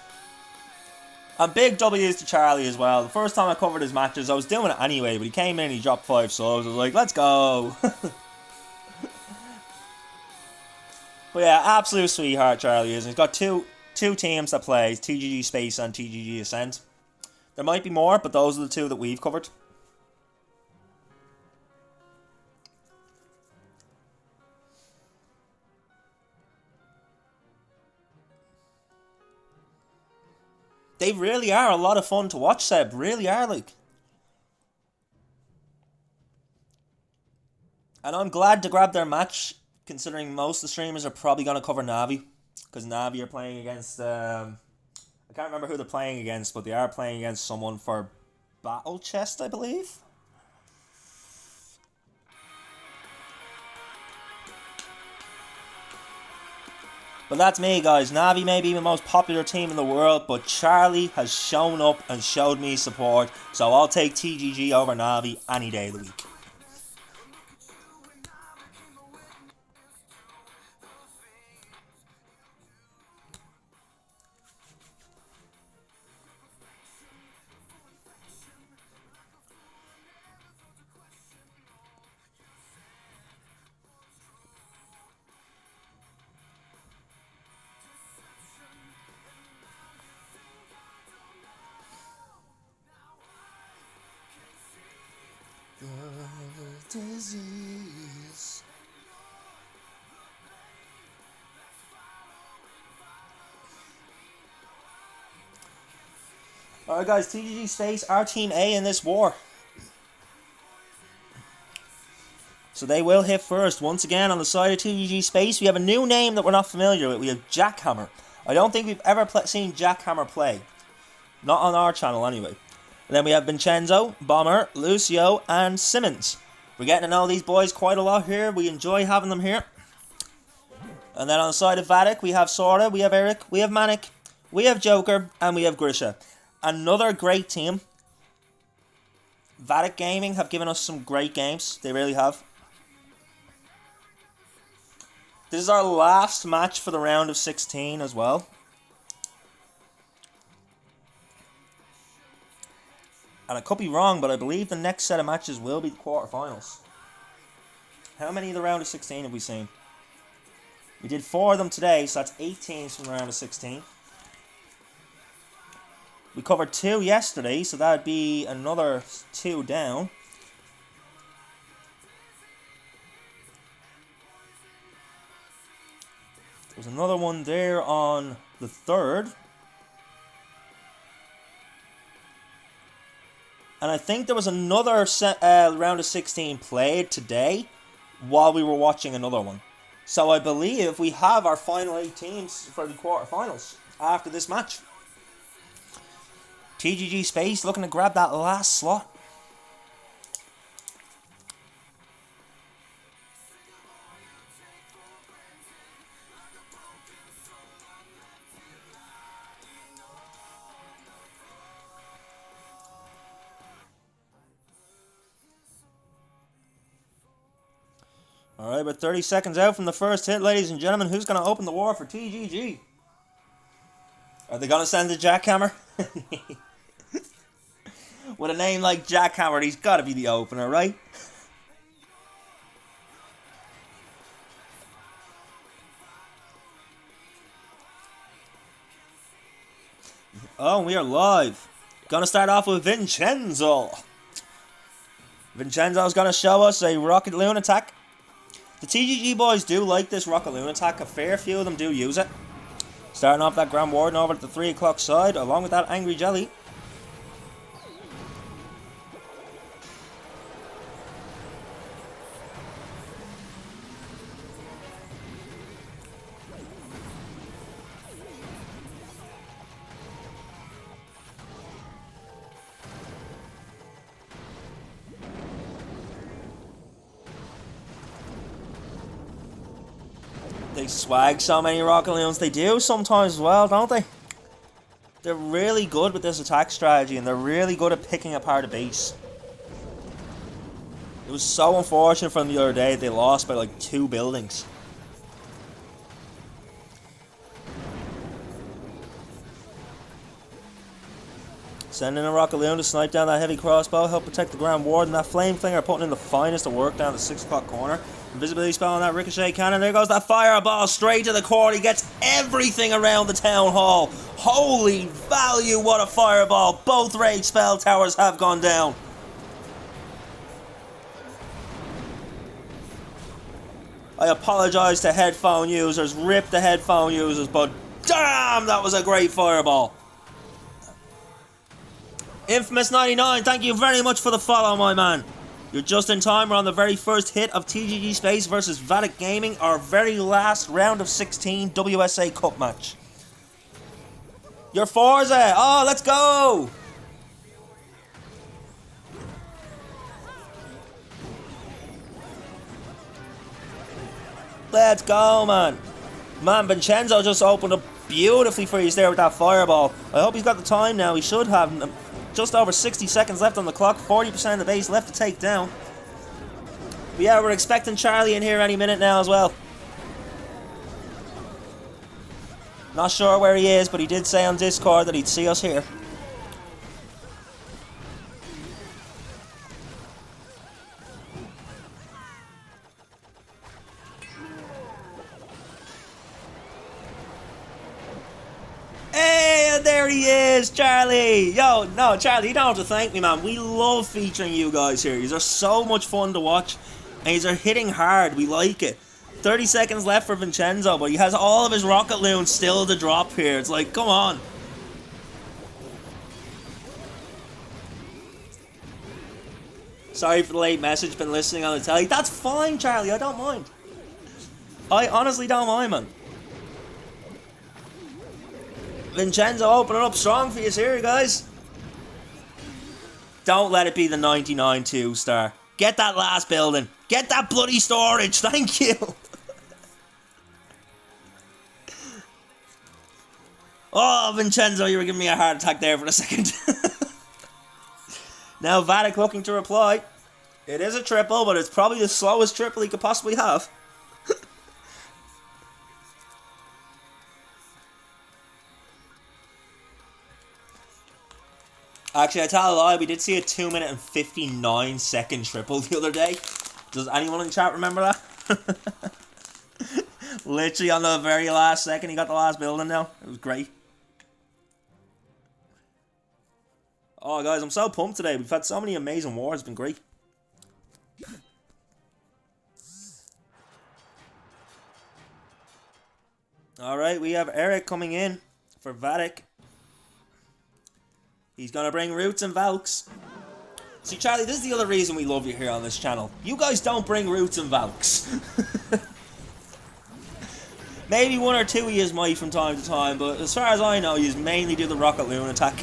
And big W's to Charlie as well. The first time I covered his matches, I was doing it anyway, but he came in and he dropped 5 subs. I was like, let's go. But yeah, absolute sweetheart Charlie is. He's got two teams that plays, TGG Space and TGG Ascent. There might be more, but those are the 2 that we've covered. They really are a lot of fun to watch, Seb. Really are, like. And I'm glad to grab their match, considering most of the streamers are probably going to cover Navi. Because Navi are playing against... I can't remember who they're playing against, but they are playing against someone for Battle Chest, I believe. But that's me, guys. Navi may be the most popular team in the world, but Charlie has shown up and showed me support. So I'll take TGG over Navi any day of the week. Disease. Alright guys, TGG Space are Team A in this war. So they will hit first. Once again, on the side of TGG Space, we have a new name that we're not familiar with. We have Jackhammer. I don't think we've ever seen Jackhammer play. Not on our channel anyway. And then we have Vincenzo, Bomber, Lucio, and Simmons. We're getting to know these boys quite a lot here. We enjoy having them here. And then on the side of Vatic, we have Sora, we have Eric, we have Manic, we have Joker, and we have Grisha. Another great team. Vatic Gaming have given us some great games. They really have. This is our last match for the round of 16 as well. And I could be wrong, but I believe the next set of matches will be the quarterfinals. How many of the round of 16 have we seen? We did 4 of them today, so that's 8 teams from the round of 16. We covered 2 yesterday, so that would be another 2 down. There's another one there on the 3rd. And I think there was another round of 16 played today while we were watching another one. So I believe we have our final 8 teams for the quarterfinals after this match. TGG Space looking to grab that last slot. Alright, but 30 seconds out from the first hit, ladies and gentlemen. Who's going to open the war for TGG? Are they going to send the Jackhammer? With a name like Jackhammer, he's got to be the opener, right? Oh, we are live. Gonna start off with Vincenzo. Vincenzo's gonna show us a Rocket Loon attack. The TGG boys do like this Rocket Loon attack. A fair few of them do use it. Starting off that Grand Warden over at the 3 o'clock side, along with that Angry Jelly. They swag so many Rocket Loons. They do sometimes as well, don't they? They're really good with this attack strategy, and they're really good at picking apart a base. It was so unfortunate from the other day they lost by like 2 buildings. Sending a rocket loon to snipe down that heavy crossbow, help protect the ground ward, and that flame flinger putting in the finest of work down the 6 o'clock corner. Invisibility spell on that ricochet cannon. There goes that fireball straight to the core. He gets everything around the town hall. Holy value, what a fireball. Both rage spell towers have gone down. I apologize to headphone users. Rip the headphone users, but damn, that was a great fireball. Infamous99, thank you very much for the follow, my man. You're just in time. We're on the very first hit of TGG Space versus Vatic Gaming, our very last round of 16 WSA Cup match. Your Forza! Oh, let's go! Let's go, man. Man, Vincenzo just opened up beautifully for you there with that fireball. I hope he's got the time now. He should have. Just over 60 seconds left on the clock. 40% of the base left to take down. But yeah, we're expecting Charlie in here any minute now as well. Not sure where he is, but he did say on Discord that he'd see us here. Hey, and there he is, Charlie! Yo, no, Charlie, you don't have to thank me, man. We love featuring you guys here. These are so much fun to watch, and these are hitting hard. We like it. 30 seconds left for Vincenzo, but he has all of his rocket loons still to drop here. It's like, come on. Sorry for the late message, been listening on the telly. That's fine, Charlie, I don't mind. I honestly don't mind, man. Vincenzo opening up strong for you here, guys. Don't let it be the 99 2-star. Get that last building. Get that bloody storage. Thank you. Oh, Vincenzo, you were giving me a heart attack there for a second. Now Vatic looking to reply. It is a triple, but it's probably the slowest triple he could possibly have. Actually, I tell a lie, we did see a 2 minute and 59 second triple the other day. Does anyone in the chat remember that? Literally on the very last second, he got the last building now. It was great. Oh, guys, I'm so pumped today. We've had so many amazing wars. It's been great. Alright, we have Eric coming in for Vatic. He's gonna bring Roots and Valks. See, Charlie, this is the other reason we love you here on this channel. You guys don't bring Roots and Valks. Maybe one or two of you might from time to time, but as far as I know, you mainly do the Rocket Loon attack.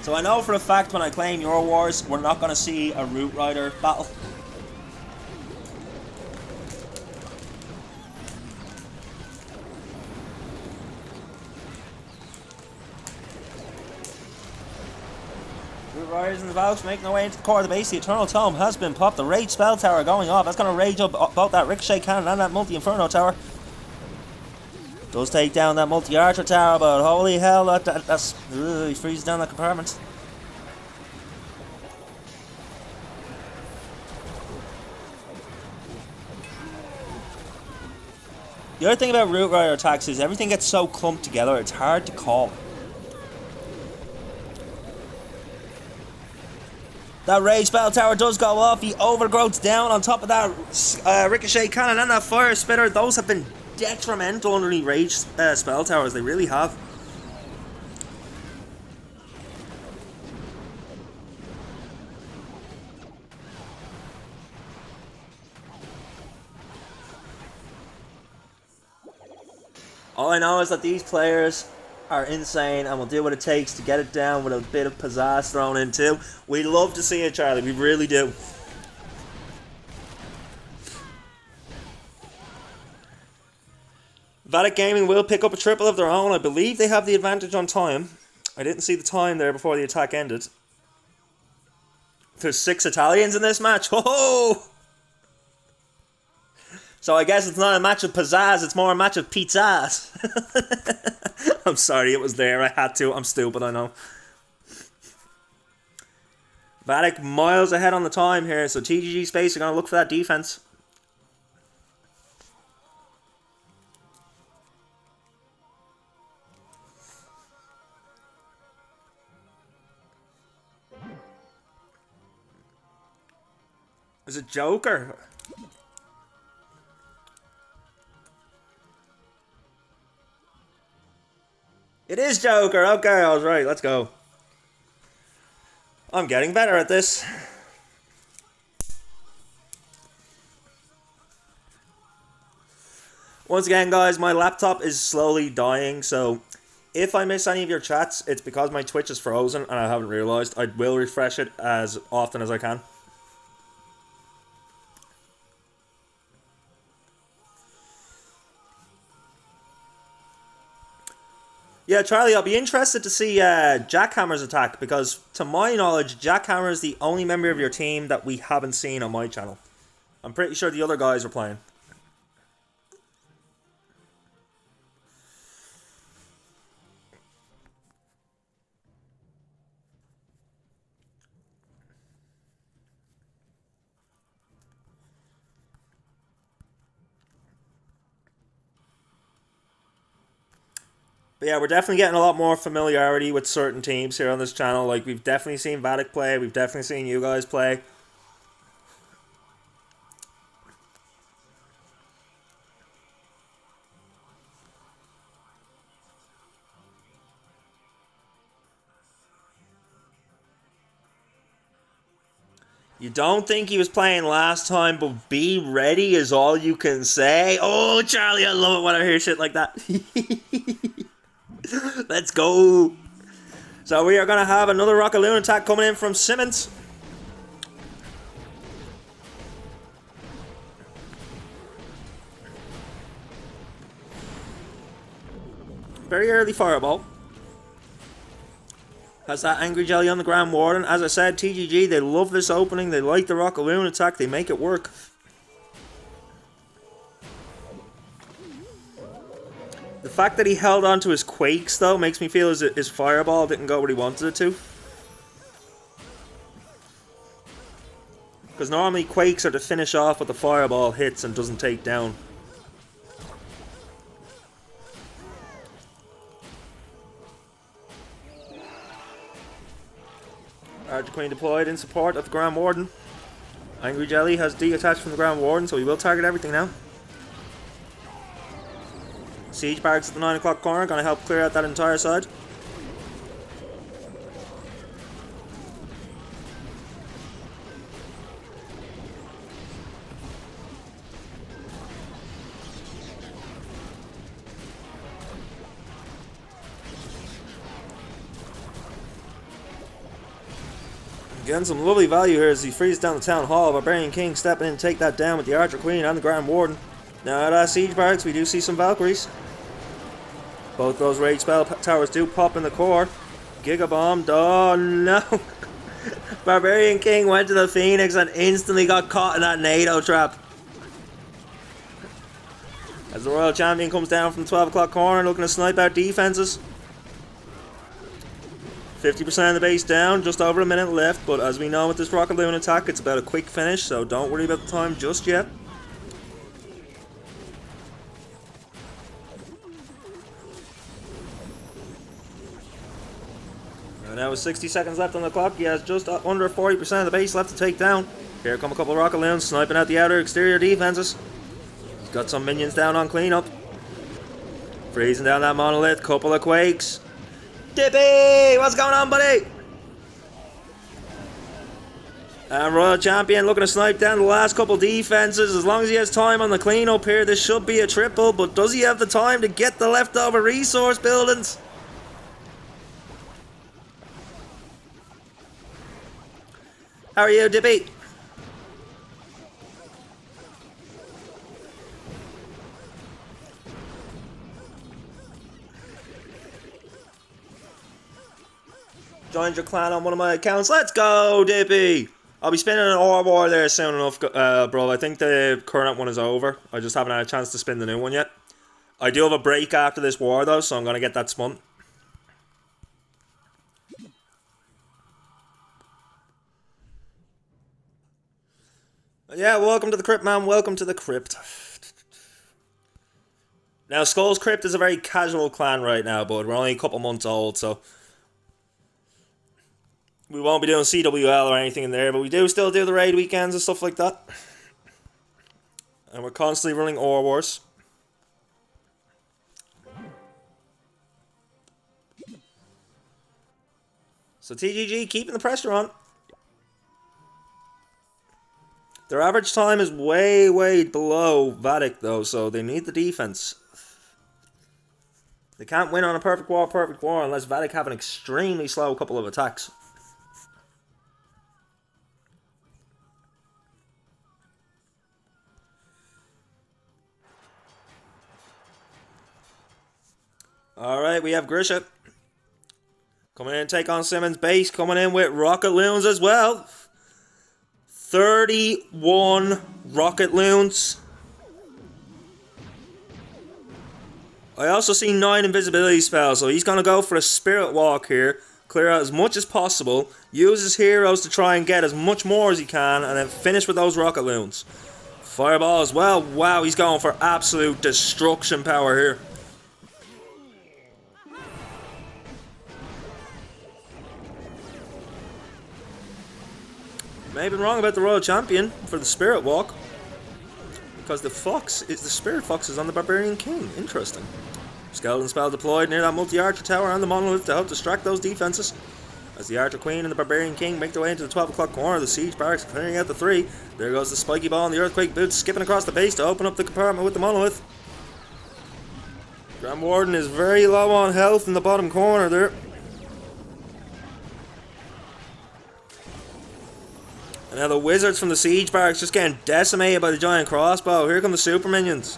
So I know for a fact when I claim your wars, we're not gonna see a Root Rider battle. Riders and the Valks making their way into the core of the base. The Eternal Tome has been popped. The Rage Spell Tower going off. That's going to rage up both that Ricochet Cannon and that Multi-Inferno Tower. Does take down that Multi-Archer Tower, but holy hell, that's... he freezes down that compartment. The other thing about Root Rider attacks is everything gets so clumped together, it's hard to call. That Rage Spell Tower does go off. The Overgrowth's down on top of that Ricochet Cannon and that Fire Spitter. Those have been detrimental underneath Rage Spell Towers. They really have. All I know is that these players are insane and will do what it takes to get it down with a bit of pizzazz thrown in too. We love to see it, Charlie. We really do. Vatic Gaming will pick up a triple of their own. I believe they have the advantage on time. I didn't see the time there before the attack ended. There's 6 Italians in this match. Oh! So I guess it's not a match of pizzazz, it's more a match of pizzazz. I'm sorry, it was there. I had to. I'm stupid, I know. Vatic miles ahead on the time here, so TGG Space are going to look for that defense. Is it Joker? It is Joker. Okay, I was right. Let's go. I'm getting better at this. Once again, guys, my laptop is slowly dying, so if I miss any of your chats, it's because my Twitch is frozen and I haven't realized. I will refresh it as often as I can. Yeah, Charlie, I'll be interested to see Jackhammer's attack, because to my knowledge, Jackhammer is the only member of your team that we haven't seen on my channel. I'm pretty sure the other guys are playing. But yeah, we're definitely getting a lot more familiarity with certain teams here on this channel. Like, we've definitely seen Vatic play. We've definitely seen you guys play. You don't think he was playing last time, but be ready is all you can say. Oh, Charlie, I love it when I hear shit like that. Let's go. So we are going to have another Rockaloon attack coming in from Simmons. Very early fireball. Has that Angry Jelly on the Grand Warden. As I said, TGG, they love this opening. They like the Rockaloon attack. They make it work. The fact that he held on to his Quakes, though, makes me feel as his Fireball didn't go where he wanted it to. Because normally Quakes are to finish off what the Fireball hits and doesn't take down. Archer Queen deployed in support of the Grand Warden. Angry Jelly has detached from the Grand Warden, so he will target everything now. Siege Barracks at the 9 o'clock corner, going to help clear out that entire side. Getting some lovely value here as he freezes down the Town Hall. Barbarian King stepping in to take that down with the Archer Queen and the Grand Warden. Now at Siege Barracks we do see some Valkyries. Both those Rage Spell towers do pop in the core. Gigabomb. Oh no! Barbarian King went to the Phoenix and instantly got caught in that NATO trap. As the Royal Champion comes down from the 12 o'clock corner looking to snipe out defenses. 50% of the base down, just over a minute left, but as we know with this Rockaloon attack, it's about a quick finish, so don't worry about the time just yet. And now with 60 seconds left on the clock, he has just under 40% of the base left to take down. Here come a couple of Rockaloons sniping out the outer exterior defenses. He's got some minions down on cleanup. Freezing down that monolith, couple of Quakes. Dippy! What's going on, buddy? And Royal Champion looking to snipe down the last couple defenses. As long as he has time on the cleanup here, this should be a triple. But does he have the time to get the leftover resource buildings? How are you, Dippy? Joined your clan on one of my accounts. Let's go, Dippy! I'll be spinning an ore war there soon enough, bro. I think the current one is over. I just haven't had a chance to spin the new one yet. I do have a break after this war, though, so I'm going to get that spun. Yeah, welcome to the crypt, man. Welcome to the crypt. Now, Skull's Crypt is a very casual clan right now, but we're only a couple months old, so we won't be doing CWL or anything in there, but we do still do the raid weekends and stuff like that. And we're constantly running ore wars. So TGG, keeping the pressure on. Their average time is way, way below Vatic, though, so they need the defense. They can't win on a perfect war unless Vatic have an extremely slow couple of attacks. Alright, we have Grisha. Coming in to take on Simmons' base. Coming in with Rocket Loons as well. 31 Rocket Loons. I also see 9 invisibility spells, so he's going to go for a Spirit Walk here. Clear out as much as possible. Use his heroes to try and get as much more as he can, and then finish with those Rocket Loons. Fireball as well. Wow, he's going for absolute destruction power here. May have been wrong about the Royal Champion for the Spirit Walk, because the Spirit Fox is on the Barbarian King. Interesting. Skeleton spell deployed near that multi-archer tower and the monolith to help distract those defenses. As the Archer Queen and the Barbarian King make their way into the 12 o'clock corner, the siege barracks clearing out the 3. There goes the spiky ball and the earthquake boots skipping across the base to open up the compartment with the monolith. Grand Warden is very low on health in the bottom corner there. And now the wizards from the siege barracks just getting decimated by the giant crossbow. Here come the super minions.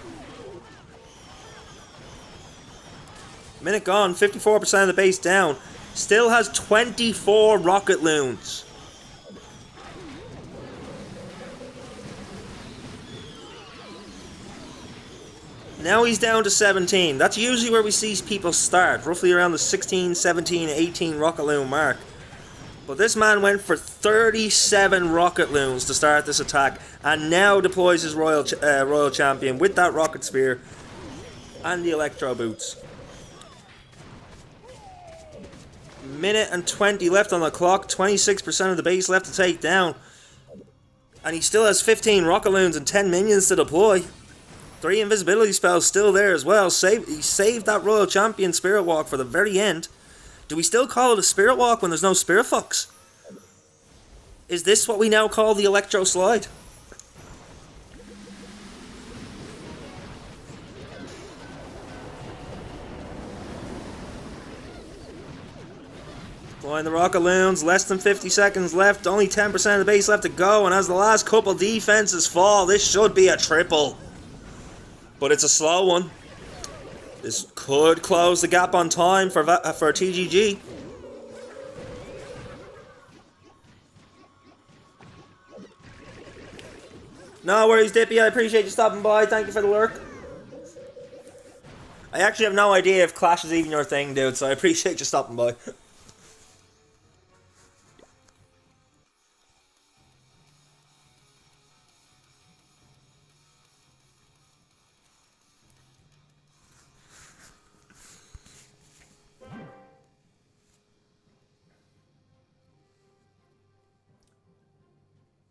Minute gone, 54% of the base down. Still has 24 rocket loons. Now he's down to 17. That's usually where we see people start, roughly around the 16, 17, 18 rocket loon mark. But this man went for 37 rocket loons to start this attack, and now deploys his Royal Champion with that rocket spear and the electro boots. Minute and 20 left on the clock, 26% of the base left to take down. And he still has 15 rocket loons and 10 minions to deploy. 3 invisibility spells still there as well. He saved that Royal Champion Spirit Walk for the very end. Do we still call it a Spirit Walk when there's no Spirit Fox? Is this what we now call the Electro Slide? Flying the rocket loons, less than 50 seconds left, only 10% of the base left to go, and as the last couple defenses fall, this should be a triple. But it's a slow one. This could close the gap on time for TGG. No worries, Dippy. I appreciate you stopping by. Thank you for the lurk. I actually have no idea if Clash is even your thing, dude, so I appreciate you stopping by.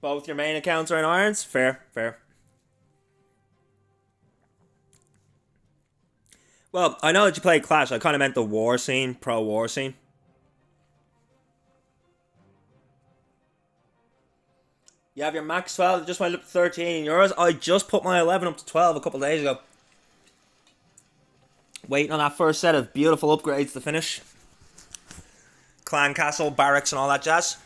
Both your main accounts are in irons? Fair, fair. Well, I know that you play Clash. I kind of meant the war scene, pro-war scene. You have your max 12, it just went up to 13 euros. I just put my 11 up to 12 a couple days ago. Waiting on that first set of beautiful upgrades to finish. Clan Castle, barracks and all that jazz.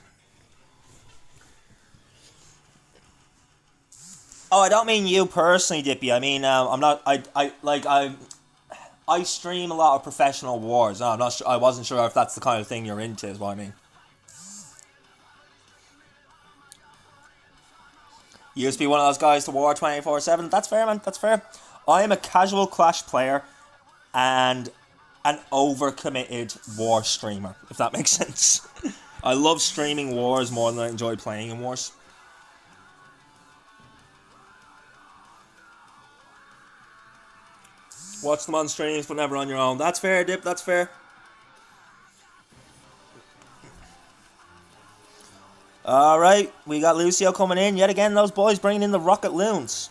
Oh, I don't mean you personally, Dippy. I mean, I'm not. I stream a lot of professional wars. No, I'm not sure. I wasn't sure if that's the kind of thing you're into. Is what I mean. You used to be one of those guys to war 24/7. That's fair, man. That's fair. I am a casual Clash player and an overcommitted war streamer, if that makes sense. I love streaming wars more than I enjoy playing in wars. Watch them on streams, but never on your own. That's fair, Dip. That's fair. Alright, we got Lucio coming in. Yet again, those boys bringing in the Rocket Loons.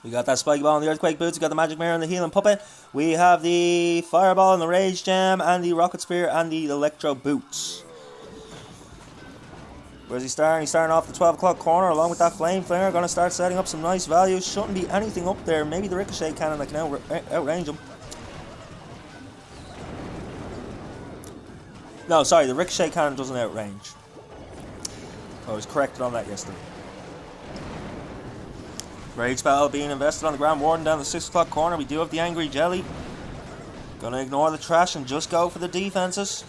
We got that Spiky Ball and the Earthquake Boots. We got the Magic Mirror and the Healing Puppet. We have the Fireball and the Rage Gem and the Rocket Spear and the Electro Boots. Where's he starting? He's starting off the 12 o'clock corner along with that Flame Flare. Going to start setting up some nice values. Shouldn't be anything up there. Maybe the Ricochet Cannon that can outrange him. No, sorry, the Ricochet Cannon doesn't outrange. I was corrected on that yesterday. Rage Spell being invested on the Grand Warden down the 6 o'clock corner. We do have the Angry Jelly. Gonna ignore the trash and just go for the defenses.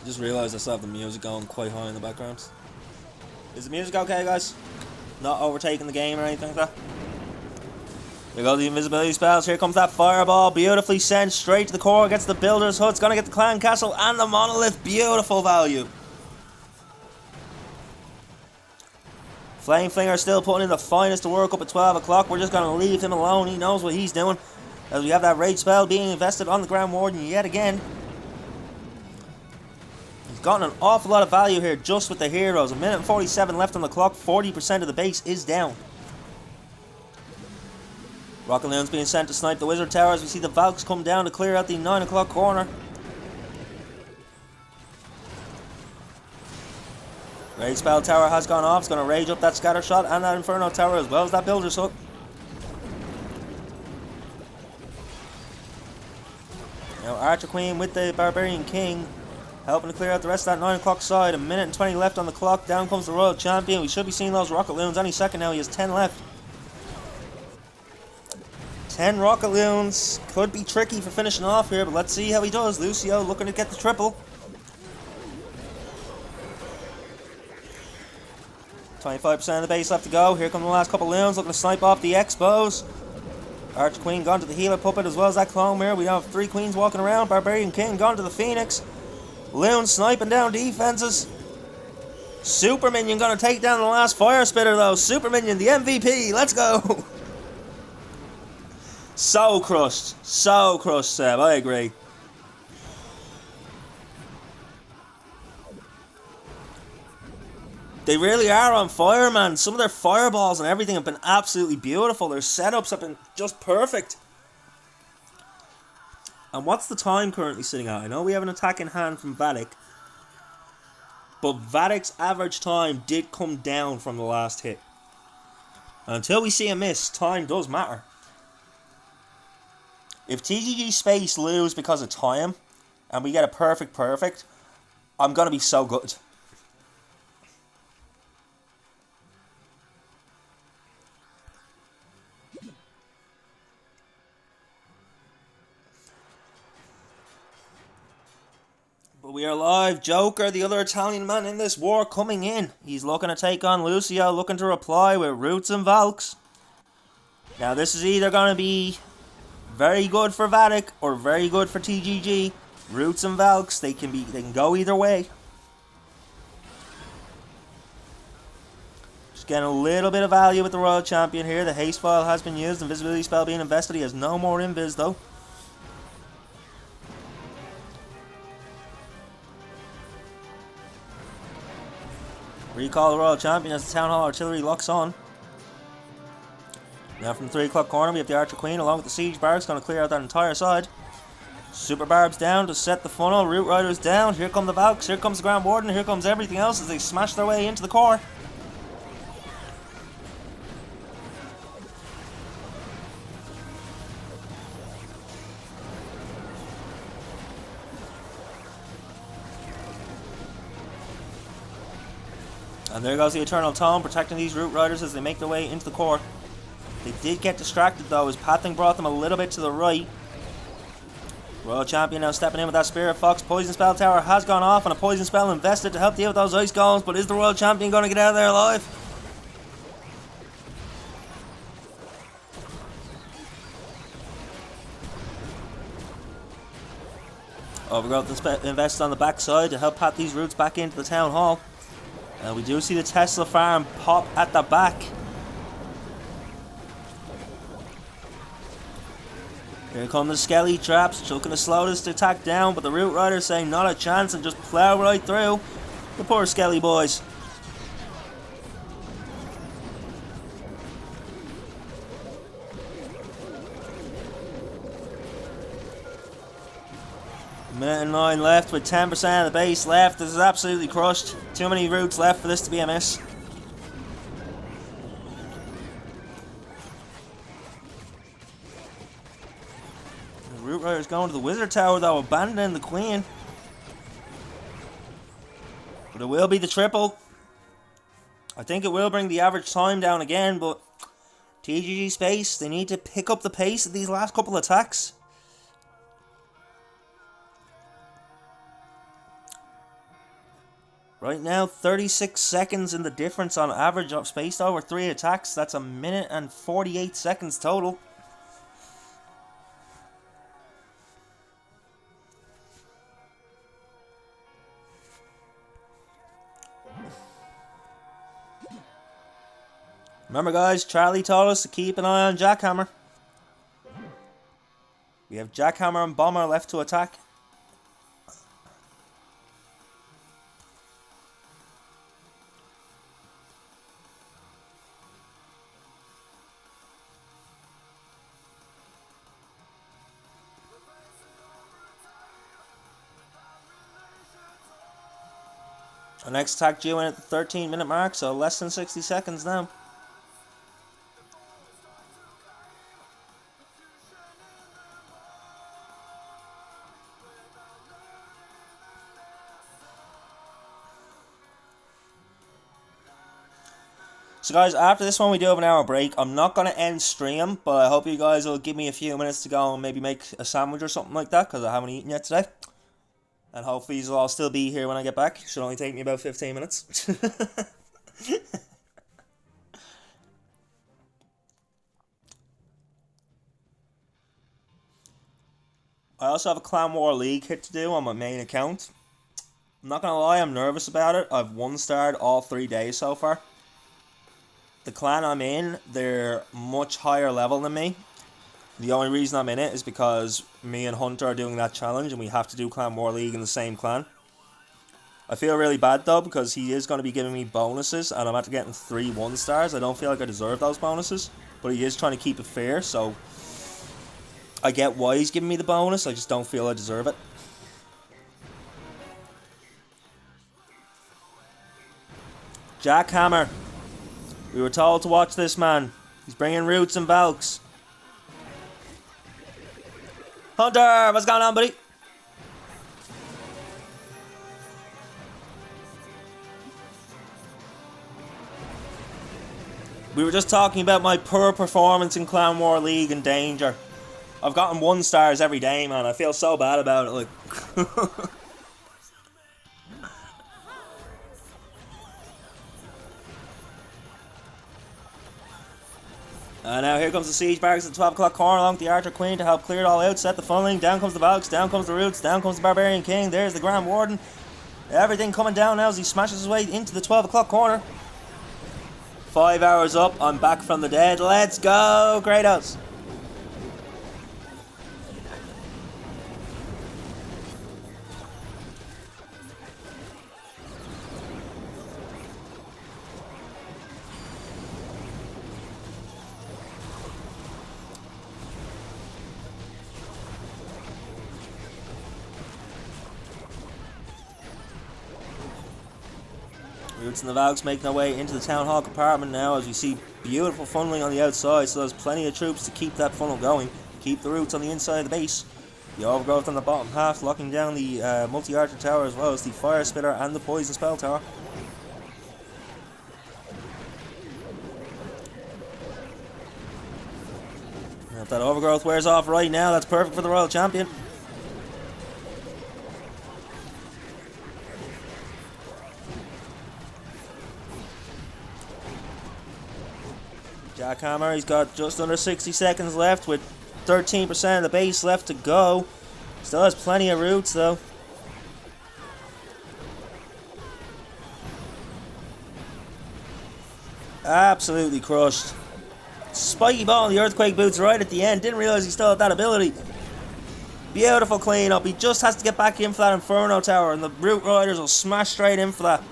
I just realised I still have the music going quite high in the background. Is the music okay, guys? Not overtaking the game or anything like that? There go the invisibility spells. Here comes that Fireball. Beautifully sent straight to the core. Gets the Builder's Hut. It's going to get the Clan Castle and the Monolith. Beautiful value. Flame Flinger still putting in the finest of work up at 12 o'clock. We're just going to leave him alone. He knows what he's doing. As we have that Rage Spell being invested on the Grand Warden yet again. He's gotten an awful lot of value here just with the heroes. 1 minute and 47 left on the clock. 40% of the base is down. Rocket Loon's being sent to snipe the Wizard Tower as we see the Valks come down to clear out the 9 o'clock corner. Rage Spell Tower has gone off. It's going to rage up that Scatter Shot and that Inferno Tower as well as that Builder's Hut. Now Archer Queen with the Barbarian King helping to clear out the rest of that 9 o'clock side. 1 minute and 20 left on the clock. Down comes the Royal Champion. We should be seeing those Rocket Loons any second now. He has 10 left. 10 Rocket Loons. Could be tricky for finishing off here, but let's see how he does. Lucio looking to get the triple. 25% of the base left to go. Here come the last couple Loons looking to snipe off the Expos. Archer Queen gone to the Healer Puppet as well as that Clone Mirror. We now have 3 Queens walking around. Barbarian King gone to the Phoenix. Loons sniping down defenses. Super Minion gonna take down the last Fire Spitter though. Super Minion, the MVP. Let's go. So crushed, Seb, I agree. They really are on fire, man. Some of their fireballs and everything have been absolutely beautiful. Their setups have been just perfect. And what's the time currently sitting at? I know we have an attack in hand from Vatic, but Vatic's average time did come down from the last hit. And until we see a miss, time does matter. If TGG Space lose because of time, and we get a perfect, I'm going to be so good. But we are live. Joker, the other Italian man in this war, coming in. He's looking to take on Lucio, looking to reply with Roots and Valks. Now this is either going to be very good for Vatic or very good for TGG. Roots and Valks, they can go either way. Just getting a little bit of value with the Royal Champion here. The haste file has been used. Invisibility spell being invested. He has no more invis though. Recall the Royal Champion as the Town Hall Artillery locks on. Now from the 3 o'clock corner we have the Archer Queen along with the Siege Barracks going to clear out that entire side. Super Barbs down to set the funnel. Root Riders down. Here come the Valks. Here comes the Grand Warden. Here comes everything else as they smash their way into the core. And there goes the Eternal Tome protecting these Root Riders as they make their way into the core. They did get distracted though, as Pathing brought them a little bit to the right. Royal Champion now stepping in with that Spirit Fox. Poison Spell Tower has gone off, and a Poison Spell invested to help deal with those Ice Golems, but is the Royal Champion going to get out of there alive? Overgrowth invested on the backside to help pat these roots back into the Town Hall. We do see the Tesla farm pop at the back. Here come the Skelly traps, looking to slow this attack down, but the Root Riders saying not a chance and just plow right through the poor Skelly boys. Minute and 9 left with 10% of the base left. This is absolutely crushed. Too many roots left for this to be a miss. The Root Rider's going to the Wizard Tower though, abandoning the Queen. But it will be the triple. I think it will bring the average time down again, but TGG Space, they need to pick up the pace of these last couple attacks. Right now, 36 seconds in the difference on average of spaced over 3 attacks. That's a minute and 48 seconds total. Remember guys, Charlie told us to keep an eye on Jackhammer. We have Jackhammer and Bomber left to attack. Our next attack due in at the 13-minute mark, so less than 60 seconds now. So guys, after this one we do have an hour break. I'm not going to end stream, but I hope you guys will give me a few minutes to go and maybe make a sandwich or something like that, because I haven't eaten yet today. And hopefully you'll all still be here when I get back. Should only take me about 15 minutes. I also have a Clan War League hit to do on my main account. I'm not going to lie, I'm nervous about it. I've 1-starred all 3 days so far. The clan I'm in, they're much higher level than me. The only reason I'm in it is because me and Hunter are doing that challenge and we have to do Clan War League in the same clan. I feel really bad though because he is going to be giving me bonuses and I'm after getting 3 1-stars. I don't feel like I deserve those bonuses, but he is trying to keep it fair, so I get why he's giving me the bonus, I just don't feel I deserve it. Jackhammer. We were told to watch this man. He's bringing roots and Valks. Hunter, what's going on, buddy? We were just talking about my poor performance in Clan War League and Danger. I've gotten 1-stars every day, man. I feel so bad about it, like. Now here comes the Siege Barracks at the 12 o'clock corner along with the Archer Queen to help clear it all out, set the funneling. Down comes the Valks, down comes the Roots, down comes the Barbarian King. There's the Grand Warden. Everything coming down now as he smashes his way into the 12 o'clock corner. 5 hours up, I'm back from the dead. Let's go, Kratos. Roots and the Valks making their way into the Town Hall compartment now as we see beautiful funneling on the outside, so there's plenty of troops to keep that funnel going, keep the Roots on the inside of the base. The Overgrowth on the bottom half locking down the multi-archer tower as well as the Fire Spitter and the Poison Spell Tower. that overgrowth wears off right now. That's perfect for the Royal Champion. Jackhammer, he's got just under 60 seconds left with 13% of the base left to go. Still has plenty of roots though. Absolutely crushed. Spiky ball in the earthquake boots right at the end. Didn't realize he still had that ability. Beautiful cleanup. He just has to get back in for that Inferno Tower and the Root Riders will smash straight in for that.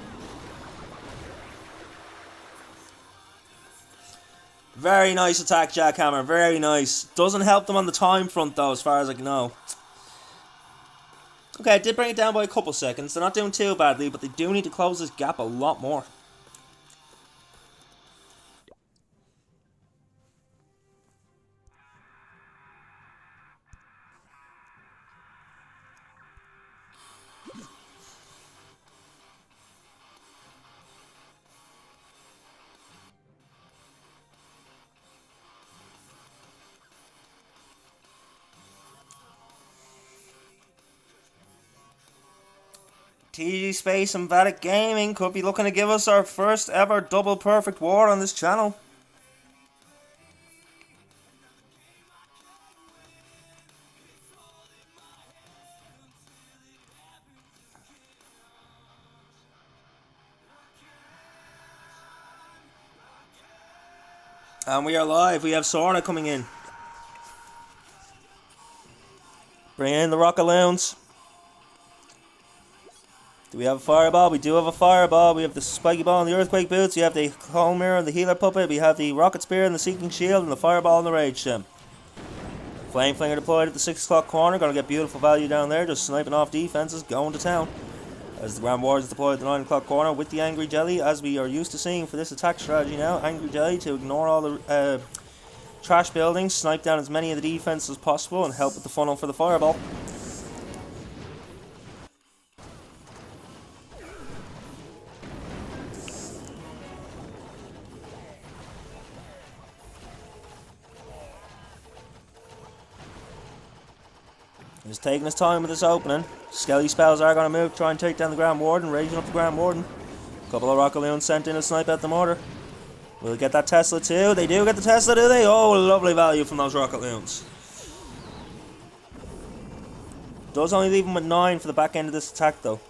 Very nice attack, Jackhammer. Very nice. Doesn't help them on the time front, though, as far as I know. Okay, I did bring it down by a couple seconds. They're not doing too badly, but they do need to close this gap a lot more. TG Space and Vatic Gaming could be looking to give us our first ever double perfect war on this channel. And we are live. We have Sorna coming in. Bring in the Rockaloons. Do we have a fireball? We do have a fireball. We have the spiky ball and the earthquake boots. We have the Cold Mirror and the healer puppet. We have the rocket spear and the seeking shield and the fireball and the rage gem. Flame flinger deployed at the 6 o'clock corner. Gonna get beautiful value down there. Just sniping off defenses. Going to town. As the Grand Wars deployed at the 9 o'clock corner with the Angry Jelly, as we are used to seeing for this attack strategy now. Angry Jelly to ignore all the trash buildings, snipe down as many of the defenses as possible, and help with the funnel for the fireball. He's taking his time with this opening. Skelly spells are going to move, try and take down the Grand Warden, raging up the Grand Warden. A couple of Rockaloons sent in to snipe at the mortar. Will they get that Tesla too? They do get the Tesla, do they? Oh, lovely value from those Rockaloons. Does only leave him with 9 for the back end of this attack though.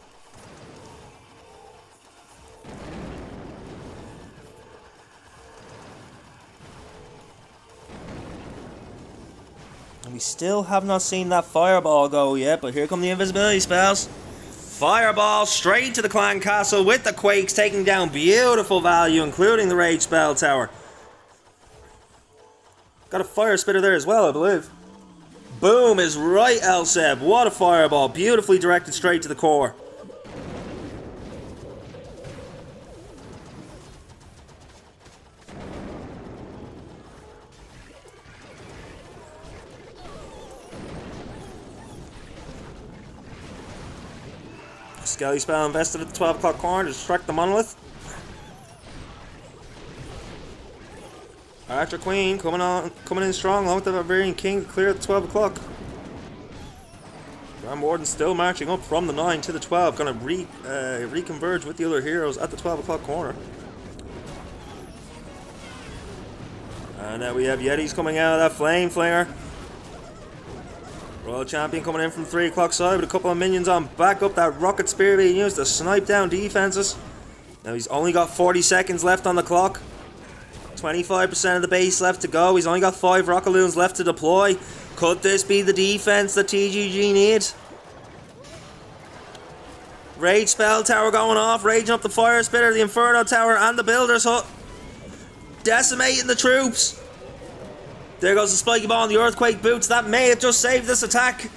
We still have not seen that fireball go yet, but here come the invisibility spells. Fireball straight to the clan castle with the quakes, taking down beautiful value, including the rage spell tower. Got a fire spitter there as well, I believe. Boom is right, Elseb. What a fireball. Beautifully directed straight to the core. Skelly spell invested at the 12 o'clock corner to distract the monolith. Archer Queen coming in strong along with the Barbarian King to clear at the 12 o'clock. Grand Warden still marching up from the 9 to the 12, going to reconverge with the other heroes at the 12 o'clock corner. And now we have Yetis coming out of that Flame Flinger. Royal Champion coming in from 3 o'clock side with a couple of minions on back up. That rocket spear being used to snipe down defenses. Now he's only got 40 seconds left on the clock. 25% of the base left to go. He's only got 5 Rockaloons left to deploy. Could this be the defense that TGG need? Rage spell tower going off. Raging up the fire spitter, the Inferno Tower and the Builder's Hut. Decimating the troops. There goes the spiky ball and the earthquake boots. That may have just saved this attack.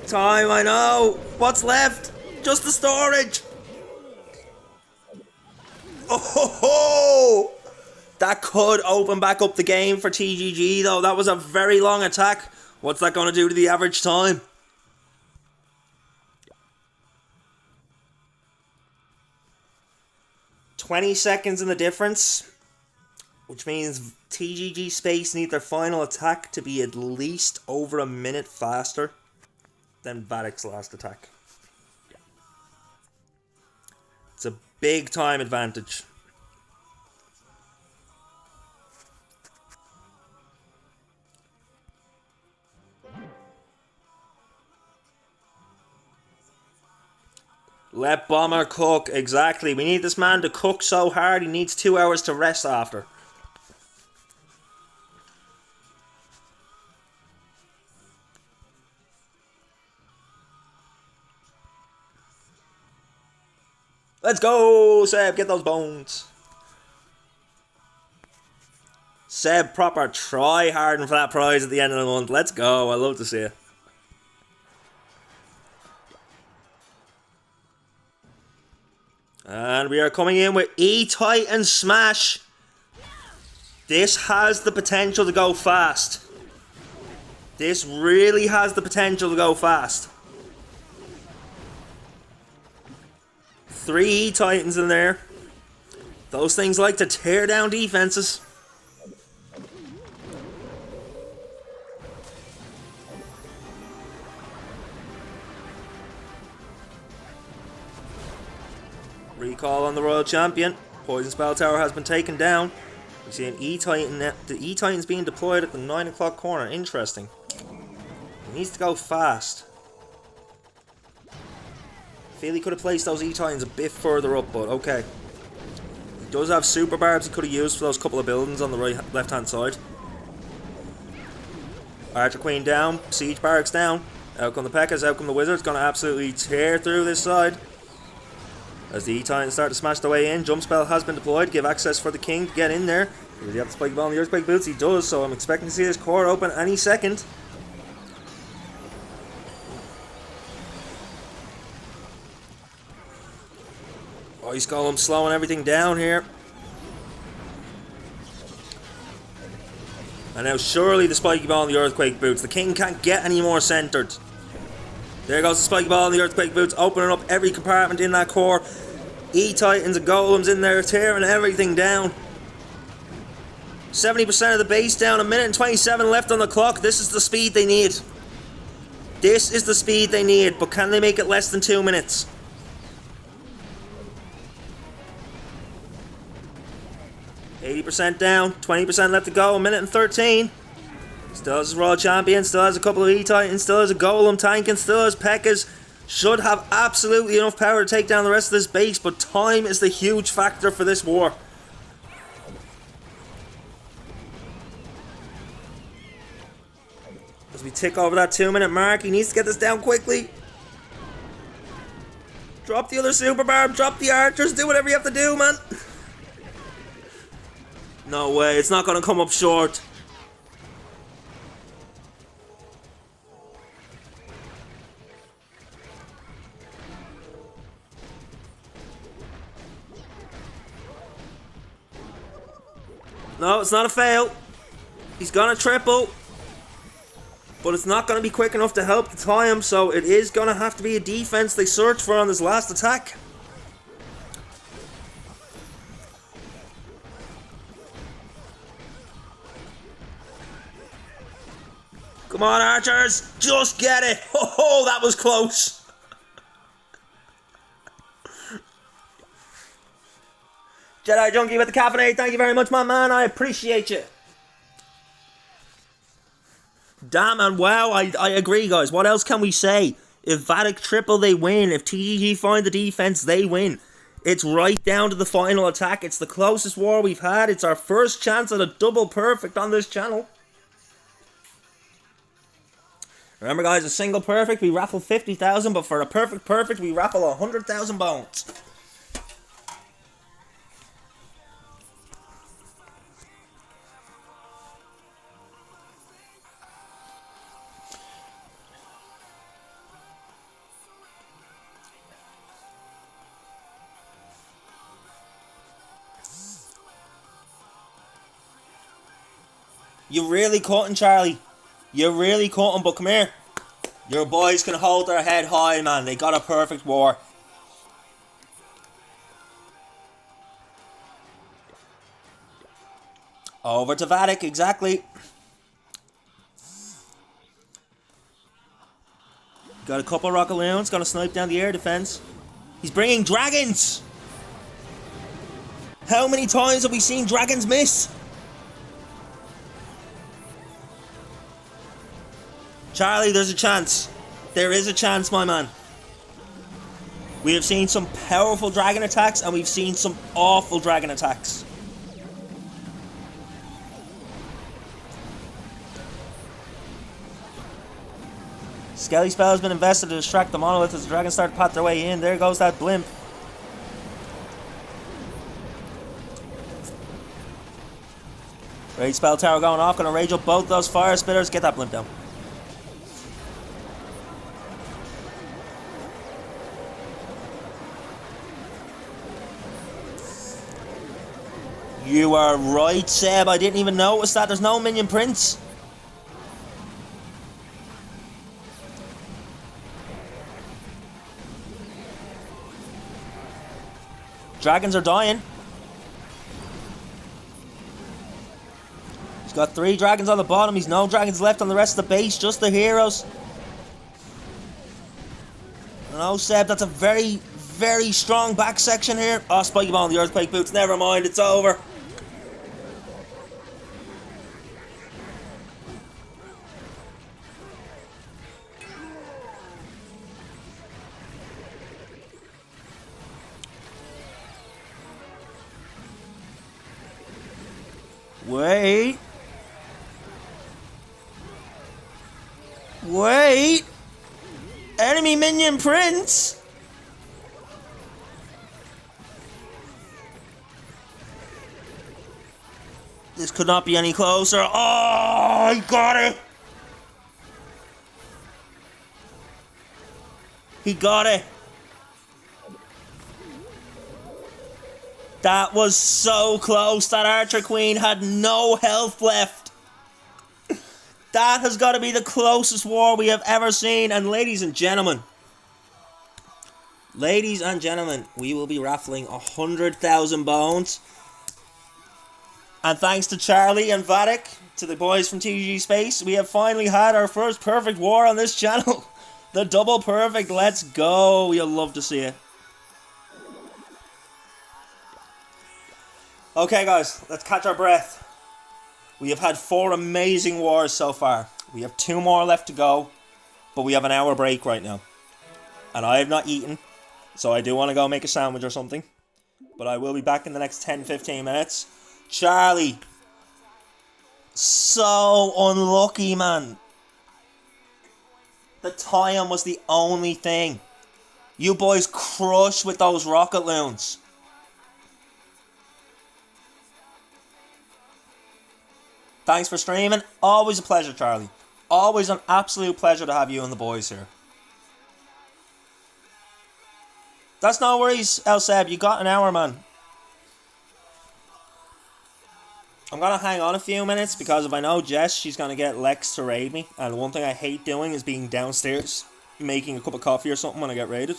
Time, I know. What's left? Just the storage. Oh ho ho! That could open back up the game for TGG though. That was a very long attack. What's that going to do to the average time? 20 seconds in the difference, which means TGG Space need their final attack to be at least over a minute faster than Vadic's last attack. It's a big time advantage. Let Bomber cook. Exactly. We need this man to cook so hard he needs 2 hours to rest after. Let's go, Seb. Get those bones. Seb proper try harding for that prize at the end of the month. Let's go. I love to see it. And we are coming in with E-Titan Smash. This has the potential to go fast. This really has the potential to go fast. 3 E-Titans in there. Those things like to tear down defenses. Recall on the Royal Champion. Poison Spell Tower has been taken down. We see an E-Titan. The E-Titan's being deployed at the 9 o'clock corner. Interesting. He needs to go fast. I feel he could have placed those E-Titans a bit further up, but okay. He does have super barbs he could have used for those couple of buildings on the left hand side. Archer Queen down. Siege Barracks down. Out come the P.E.K.K.A.s, out come the Wizards. Gonna absolutely tear through this side. As the E-Titans start to smash their way in, Jump Spell has been deployed, give access for the King to get in there. Does he have the Spiky Ball and the Earthquake Boots? He does, so I'm expecting to see his core open any second. Ice Golem slowing everything down here. And now surely the Spiky Ball and the Earthquake Boots. The King can't get any more centered. There goes the Spiky Ball and the Earthquake Boots, opening up every compartment in that core. E-Titans and Golems in there, tearing everything down. 70% of the base down, 1 minute and 27 left on the clock. This is the speed they need. This is the speed they need, but can they make it less than 2 minutes? %down, 20% left to go, 1 minute and 13. Still has his Royal Champion, still has a couple of E-Titans, still has a Golem tanking, still has P.E.K.K.A.s. Should have absolutely enough power to take down the rest of this base, but time is the huge factor for this war. As we tick over that 2 minute mark, he needs to get this down quickly. Drop the other Super Barb, drop the Archers, do whatever you have to do, man. No way, it's not going to come up short. No, it's not a fail. He's gonna triple. But it's not gonna be quick enough to help the time, so it is gonna have to be a defense they search for on this last attack. Come on, Archers! Just get it! Oh, that was close! Jedi Junkie with the caffeinate, thank you very much, my man. I appreciate you. Damn, and wow, I agree, guys. What else can we say? If Vadic triple, they win. If TGG find the defense, they win. It's right down to the final attack. It's the closest war we've had. It's our first chance at a double perfect on this channel. Remember, guys, a single perfect, we raffle 50,000, but for a perfect, we raffle 100,000 bones. You really caught him, Charlie. You really caught him, but come here. Your boys can hold their head high, man. They got a perfect war. Over to Vatic, exactly. Got a couple rocket loons, gonna snipe down the air defense. He's bringing dragons! How many times have we seen dragons miss? Charlie, there's a chance. There is a chance, my man. We have seen some powerful dragon attacks, and we've seen some awful dragon attacks. Skelly Spell has been invested to distract the monolith as the dragons start to pat their way in. There goes that blimp. Rage Spell Tower going off. Gonna rage up both those fire spitters. Get that blimp down. You are right, Seb. I didn't even notice that. There's no minion prince. Dragons are dying. He's got 3 dragons on the bottom. He's no dragons left on the rest of the base. Just the heroes. No, Seb. That's a very, very strong back section here. Oh, Spiky Ball on the Earthquake Boots. Never mind. It's over. Wait. Wait. Enemy minion prince. This could not be any closer. Oh, he got it. He got it. That was so close. That Archer Queen had no health left. That has got to be the closest war we have ever seen. And ladies and gentlemen, we will be raffling 100,000 bones. And thanks to Charlie and Vatic, to the boys from TG Space, we have finally had our first perfect war on this channel. The double perfect. Let's go. You'll love to see it. Okay, guys, let's catch our breath. We have had 4 amazing wars so far. We have 2 more left to go, but we have an hour break right now. And I have not eaten, so I do want to go make a sandwich or something. But I will be back in the next 10-15 minutes. Charlie. So unlucky, man. The tie-in was the only thing. You boys crushed with those rocket loons. Thanks for streaming. Always a pleasure, Charlie. Always an absolute pleasure to have you and the boys here. That's no worries, El Seb. You got an hour, man. I'm going to hang on a few minutes because if I know Jess, she's going to get Lex to raid me. And one thing I hate doing is being downstairs making a cup of coffee or something when I get raided.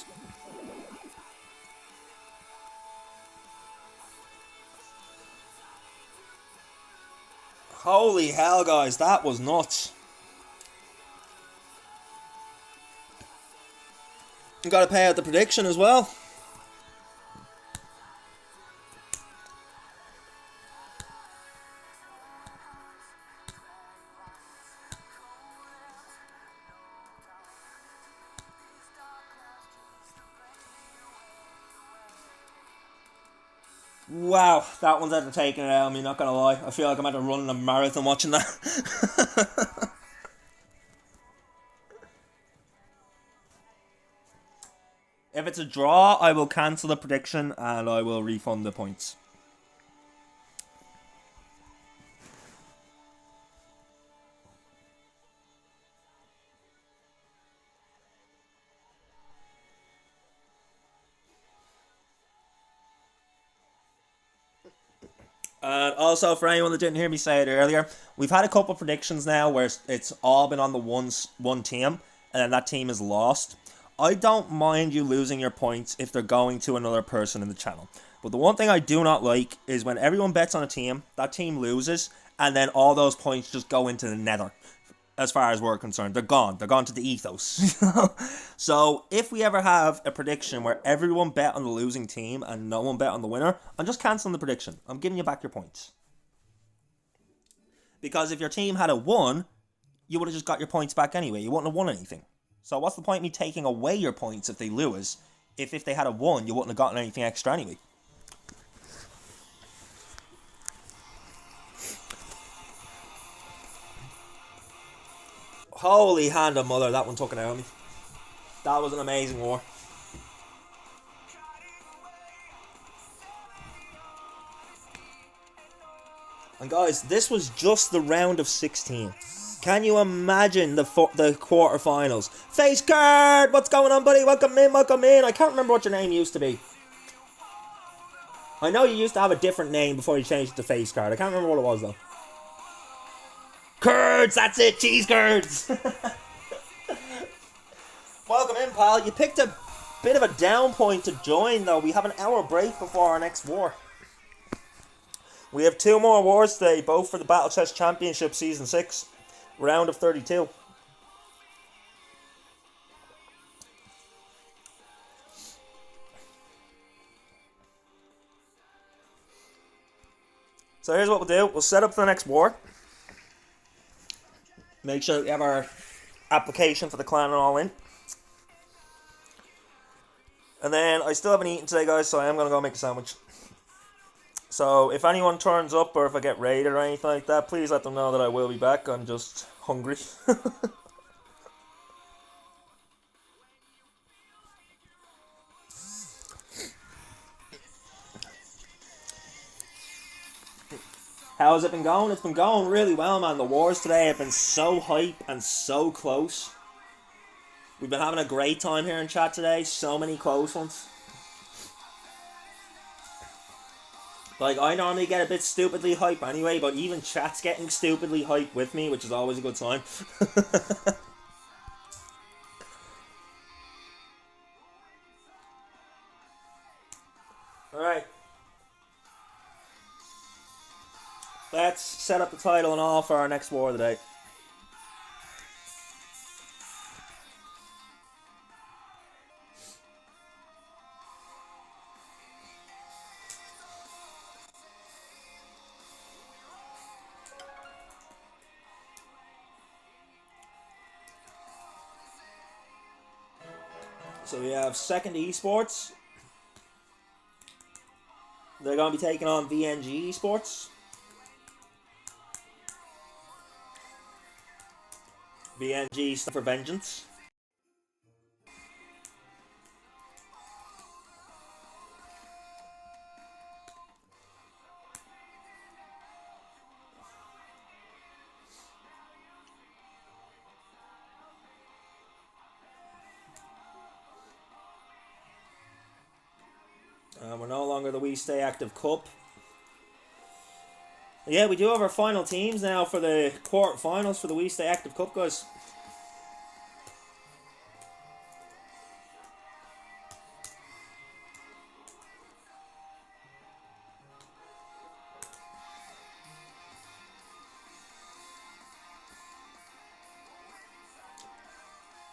Holy hell, guys, that was nuts. You gotta pay out the prediction as well. Wow, that one's after taking it out of me, not gonna lie. I feel like I'm after running a marathon watching that. If it's a draw, I will cancel the prediction and I will refund the points. And also, for anyone that didn't hear me say it earlier, we've had a couple of predictions now where it's all been on the one team, and then that team is lost. I don't mind you losing your points if they're going to another person in the channel. But the one thing I do not like is when everyone bets on a team, that team loses, and then all those points just go into the nether. As far as we're concerned, they're gone. They're gone to the ethos. So if we ever have a prediction where everyone bet on the losing team and no one bet on the winner, I'm just cancelling the prediction. I'm giving you back your points. Because if your team had a won, you would have just got your points back anyway. You wouldn't have won anything. So what's the point of me taking away your points if they lose? If they had a won, you wouldn't have gotten anything extra anyway. Holy hand of mother, that one took it out of me. That was an amazing war. And guys, this was just the round of 16. Can you imagine the quarterfinals? Face card! What's going on, buddy? Welcome in, welcome in. I can't remember what your name used to be. I know you used to have a different name before you changed it to face card. I can't remember what it was, though. Curds! That's it! Cheese curds! Welcome in, pal. You picked a bit of a down point to join, though. We have an hour break before our next war. We have 2 more wars today, both for the Battle Chess Championship Season 6. Round of 32. So here's what we'll do. We'll set up for the next war. Make sure that we have our application for the clan and all in. And then I still haven't eaten today, guys, so I am going to go make a sandwich. So if anyone turns up or if I get raided or anything like that, please let them know that I will be back. I'm just hungry. How has it been going? It's been going really well, man. The wars today have been so hype and so close. We've been having a great time here in chat today. So many close ones. Like, I normally get a bit stupidly hype anyway, but even chat's getting stupidly hype with me, which is always a good sign. Alright. Let's set up the title and all for our next war of the day. So we have Second Esports. They're going to be taking on VNG Esports. VNG stands for Vengeance. We're no longer the We Stay Active Cup. Yeah, we do have our final teams now for the quarterfinals for the We Stay Active Cup, guys.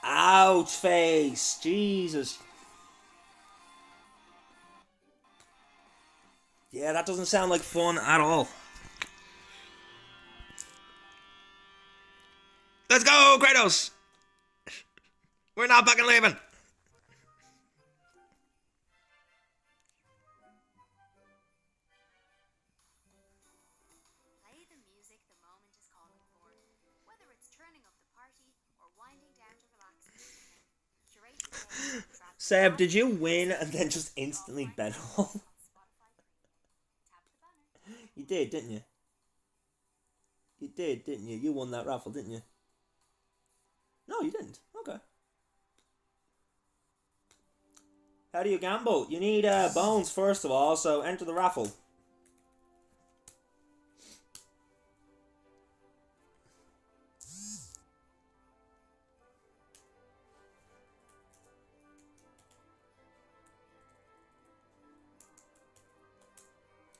Ouch, face. Jesus. Yeah, that doesn't sound like fun at all. Let's go, Kratos! We're not fucking leaving! Play the music the moment is calling for, whether it's turning up the party or winding down to relax in the evening. Curate the day. Seb, did you win and then just instantly bet all? You did, didn't you? You did, didn't you? You won that raffle, didn't you? No, you didn't. Okay. How do you gamble? You need bones first of all, so enter the raffle.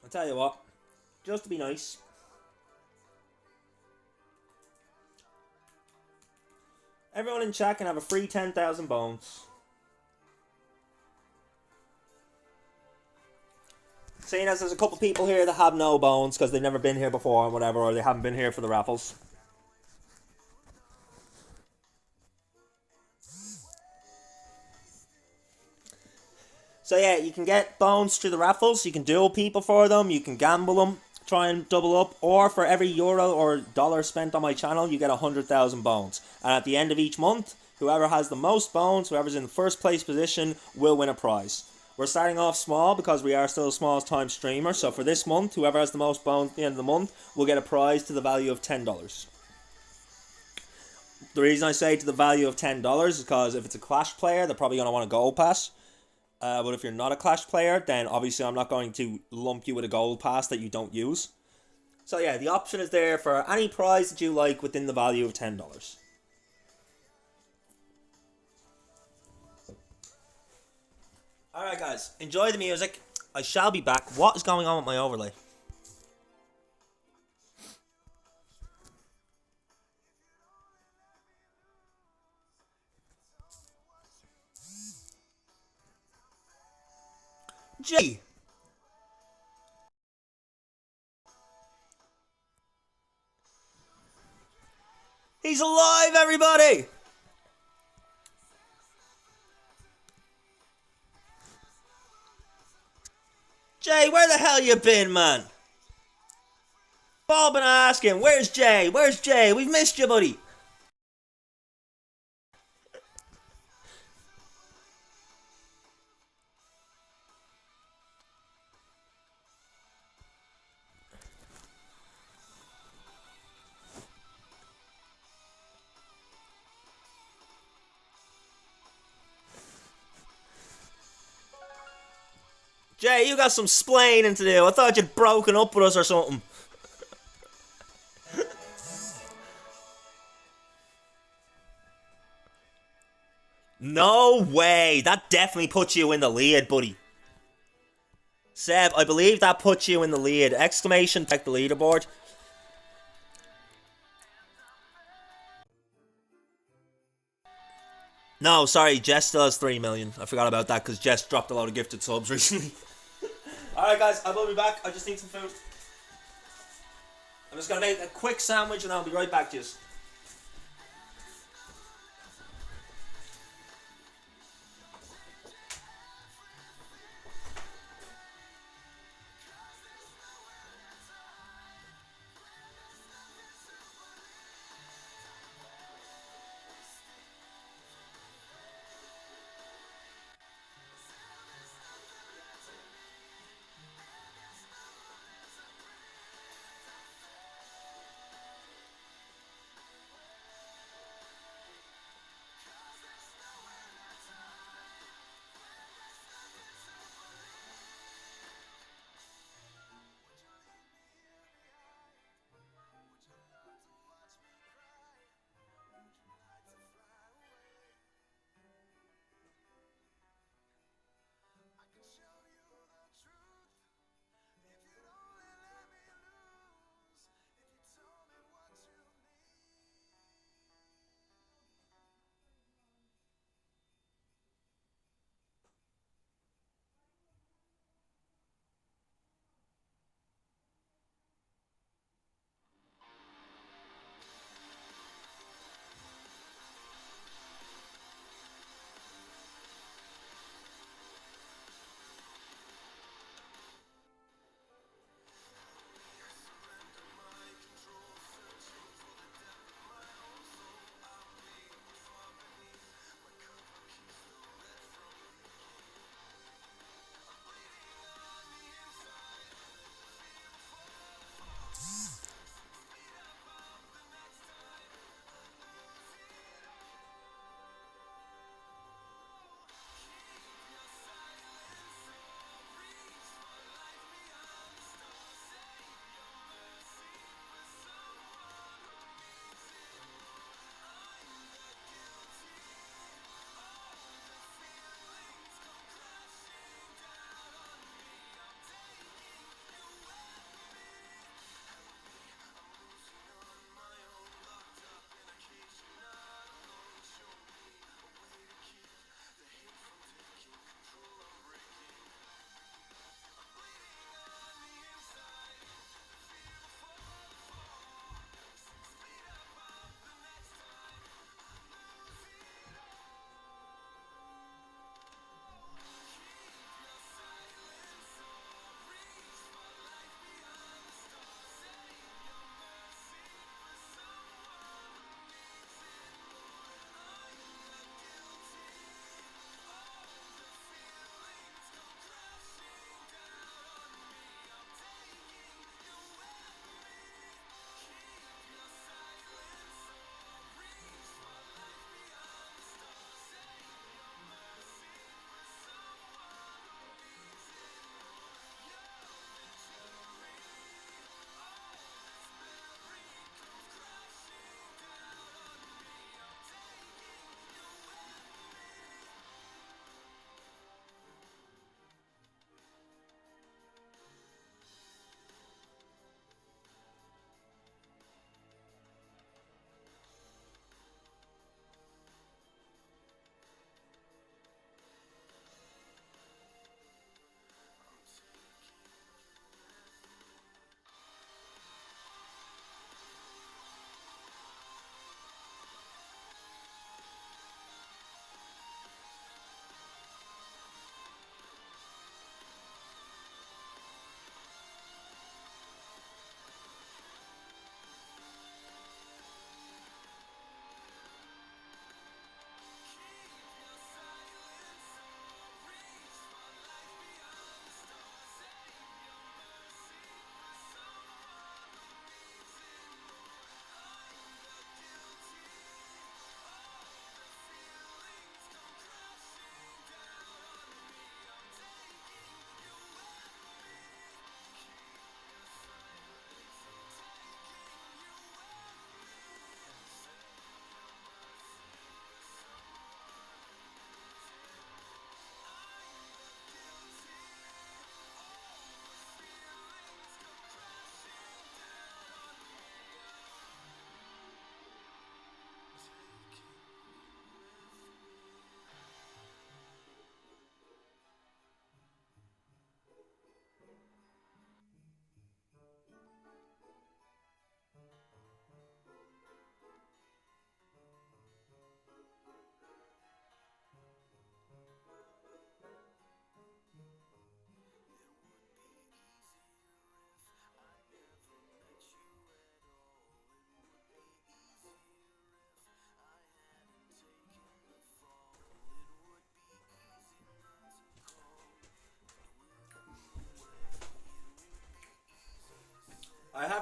I'll tell you what, just to be nice, everyone in chat can have a free 10,000 bones. Seeing as there's a couple people here that have no bones because they've never been here before or whatever, or they haven't been here for the raffles. So yeah, you can get bones through the raffles, you can duel people for them, you can gamble them, try and double up, or for every euro or dollar spent on my channel, you get 100,000 bones. And at the end of each month, whoever has the most bones, whoever's in the first place position, will win a prize. We're starting off small because we are still a small time streamer, so for this month, whoever has the most bones at the end of the month will get a prize to the value of $10. The reason I say to the value of $10 is because if it's a Clash player, they're probably going to want a gold pass. But if you're not a Clash player, then obviously I'm not going to lump you with a gold pass that you don't use. So yeah, the option is there for any prize that you like within the value of $10. Alright guys, enjoy the music. I shall be back. What is going on with my overlay? Jay! He's alive, everybody! Jay, where the hell you been, man? Bob been asking, where's Jay? Where's Jay? We've missed you, buddy. Jay, you got some splaining to do. I thought you'd broken up with us or something. No way. That definitely puts you in the lead, buddy. Seb, I believe that puts you in the lead. Exclamation, check the leaderboard. No, sorry, Jess still has 3 million. I forgot about that because Jess dropped a lot of gifted subs recently. Alright guys, I will be back. I just need some food. I'm just going to make a quick sandwich and I'll be right back to you.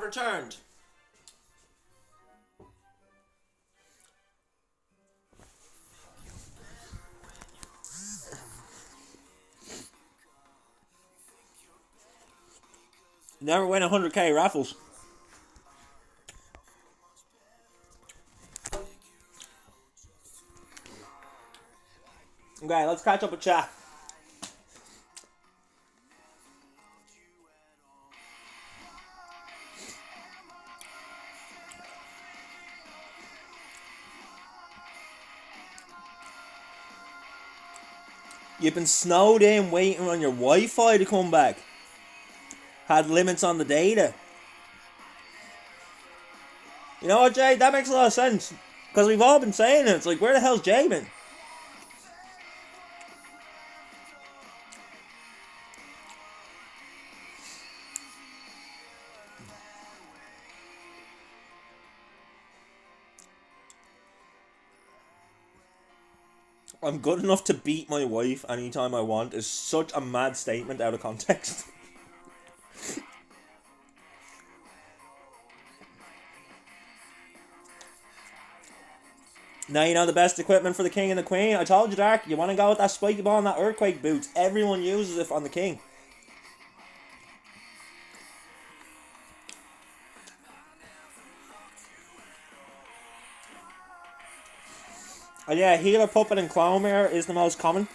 returned. Never win 100k raffles. Okay, let's catch up with chat. You've been snowed in waiting on your Wi-Fi to come back. Had limits on the data. You know what, Jay? That makes a lot of sense. Because we've all been saying it. It's like, where the hell's Jay been? I'm good enough to beat my wife anytime I want is such a mad statement out of context. Now you know the best equipment for the king and the queen. I told you, Dark, you want to go with that spiky ball and that earthquake boots. Everyone uses it on the king. And yeah, healer, puppet and clone mirror is the most common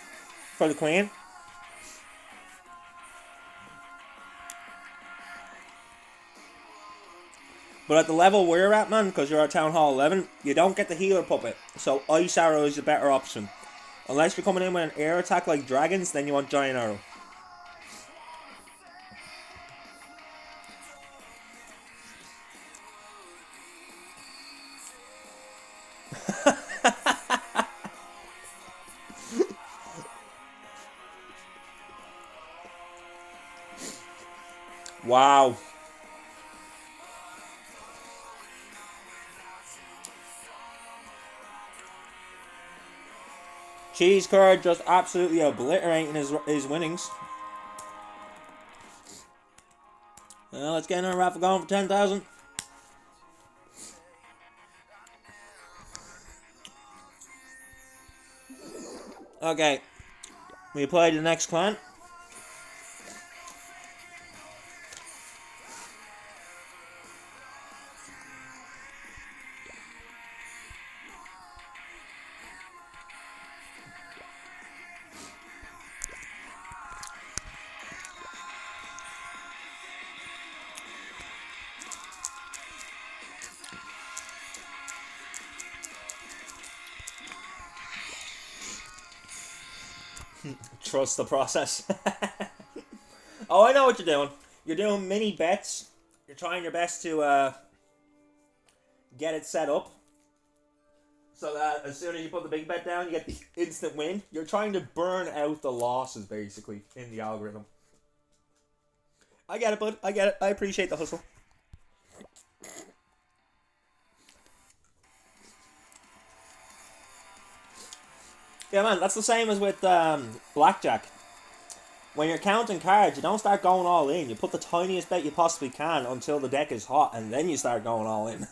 for the queen. But at the level we're at, man, because you're at Town Hall 11, you don't get the healer puppet. So Ice Arrow is a better option. Unless you're coming in with an air attack like dragons, then you want Giant Arrow. Wow. Cheese Curd just absolutely obliterating his winnings. Well, let's get another raffle going for 10,000. Okay. We play the next clan. Trust the process. Oh, I know what you're doing. You're doing mini bets. You're trying your best to get it set up so that as soon as you put the big bet down, you get the instant win. You're trying to burn out the losses, basically, in the algorithm. I get it, bud. I get it. I appreciate the hustle. Yeah, man, that's the same as with blackjack. When you're counting cards, you don't start going all in. You put the tiniest bet you possibly can until the deck is hot, and then you start going all in.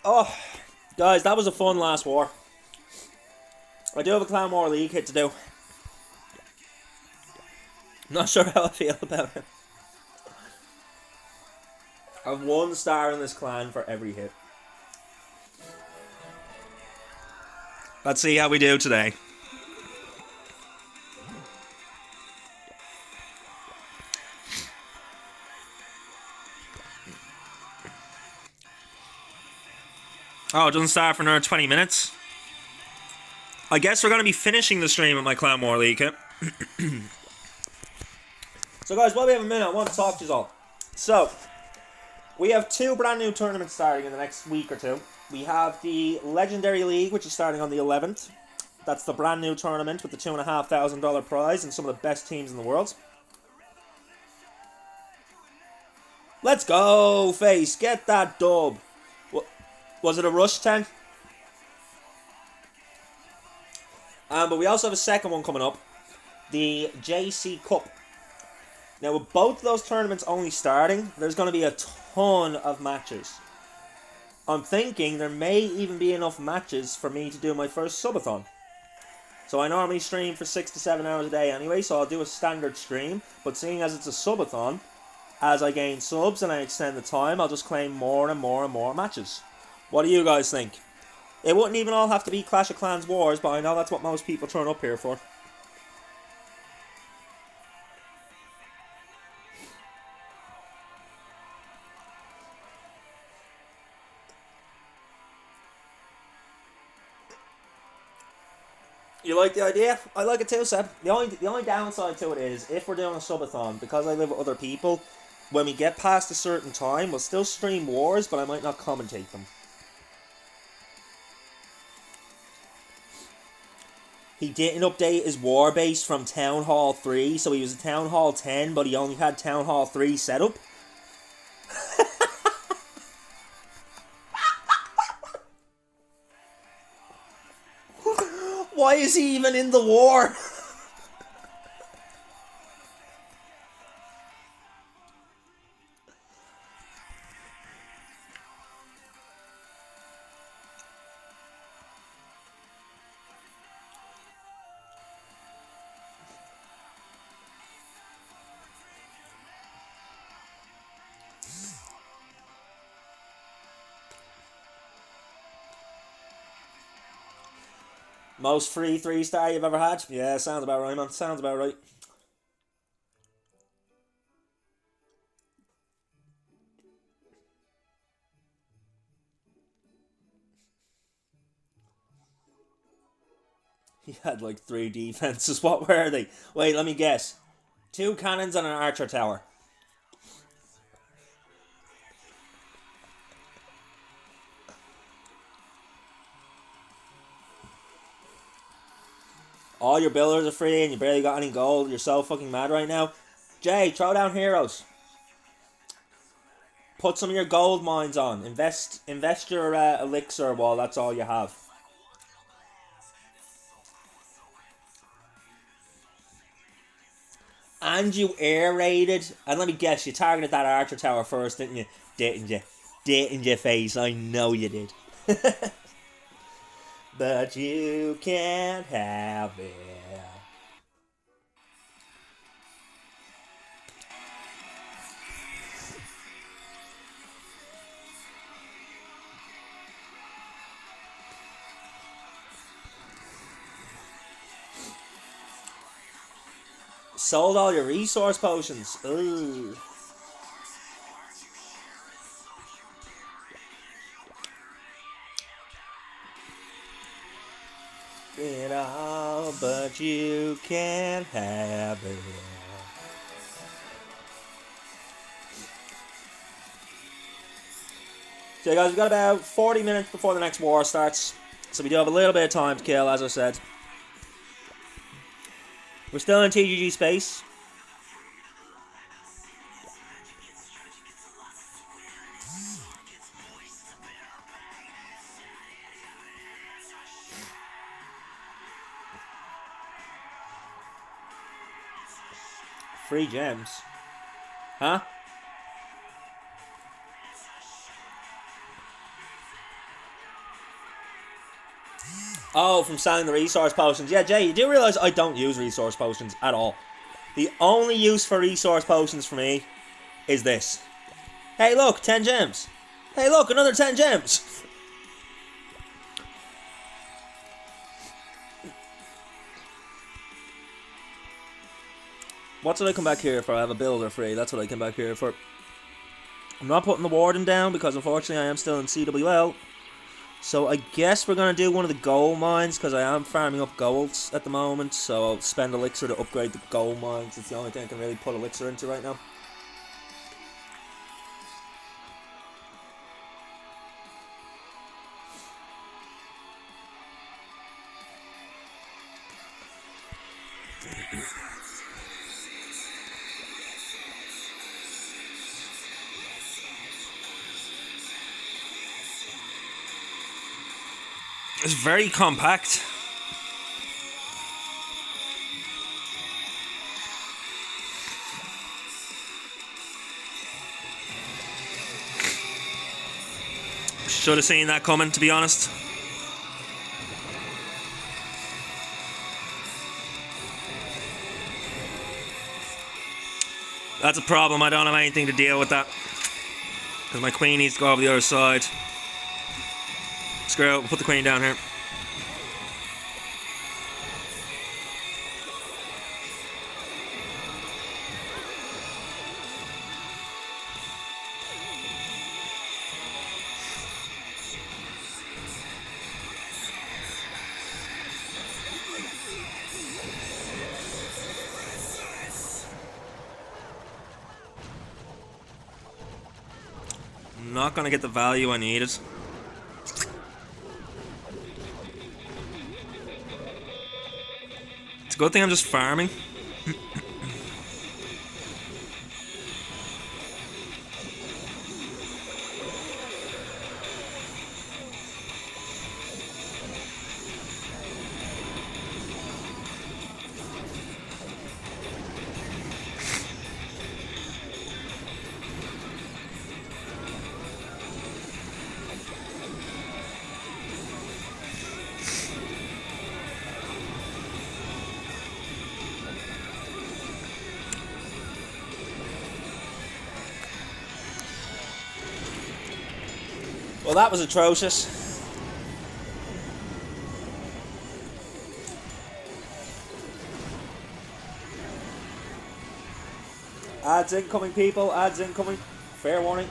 Oh, guys, that was a fun last war. I do have a Clan War League hit to do. Not sure how I feel about it. I've 1 star in this clan for every hit. Let's see how we do today. Oh, it doesn't start for another 20 minutes. I guess we're going to be finishing the stream at my Clan War League hit. So guys, while we have a minute, I want to talk to you all. So, we have 2 brand new tournaments starting in the next week or 2. We have the Legendary League, which is starting on the 11th. That's the brand new tournament with the $2,500 prize and some of the best teams in the world. Let's go, Face. Get that dub. Was it a rush 10? But we also have a second one coming up. the JC Cup. Now, with both of those tournaments only starting, there's going to be a ton of matches. I'm thinking there may even be enough matches for me to do my first subathon. So I normally stream for 6 to 7 hours a day anyway, so I'll do a standard stream. But seeing as it's a subathon, as I gain subs and I extend the time, I'll just claim more and more and more matches. What do you guys think? It wouldn't even all have to be Clash of Clans Wars, but I know that's what most people turn up here for. You like the idea? I like it too, Seb. The only downside to it is, if we're doing a subathon, because I live with other people, when we get past a certain time, we'll still stream wars, but I might not commentate them. He didn't update his war base from Town Hall 3, so he was at Town Hall 10, but he only had Town Hall 3 set up. Why is he even in the war? Most free 3-star you've ever had? Yeah, sounds about right, man. Sounds about right. He had like 3 defenses. What were they? Wait, let me guess. 2 cannons and an archer tower. All your builders are free and you barely got any gold. You're so fucking mad right now. Jay, throw down heroes. Put some of your gold mines on. Invest your elixir while that's all you have. And you air raided. And let me guess, you targeted that archer tower first, didn't you? Didn't you? Didn't you, face? I know you did. But you can't have it. Sold all your resource potions. Ugh. It all, but you can't have it. So guys, we've got about 40 minutes before the next war starts. So we do have a little bit of time to kill, as I said. We're still in TGG space. Free gems. Huh? Oh, from selling the resource potions. Yeah, Jay, you do realise I don't use resource potions at all. The only use for resource potions for me is this. Hey, look, 10 gems. Hey, look, another 10 gems. What did I come back here for? I have a builder free. That's what I came back here for. I'm not putting the warden down because unfortunately I am still in CWL. So I guess we're going to do one of the gold mines because I am farming up golds at the moment. So I'll spend elixir to upgrade the gold mines. It's the only thing I can really put elixir into right now. It's very compact. Should have seen that coming, to be honest. That's a problem. I don't have anything to deal with that. Because my queen needs to go over the other side. Screw it. We'll put the queen down here. Not gonna get the value I needed. It's a good thing I'm just farming. Well, that was atrocious. Ads incoming, people. Ads incoming. Fair warning.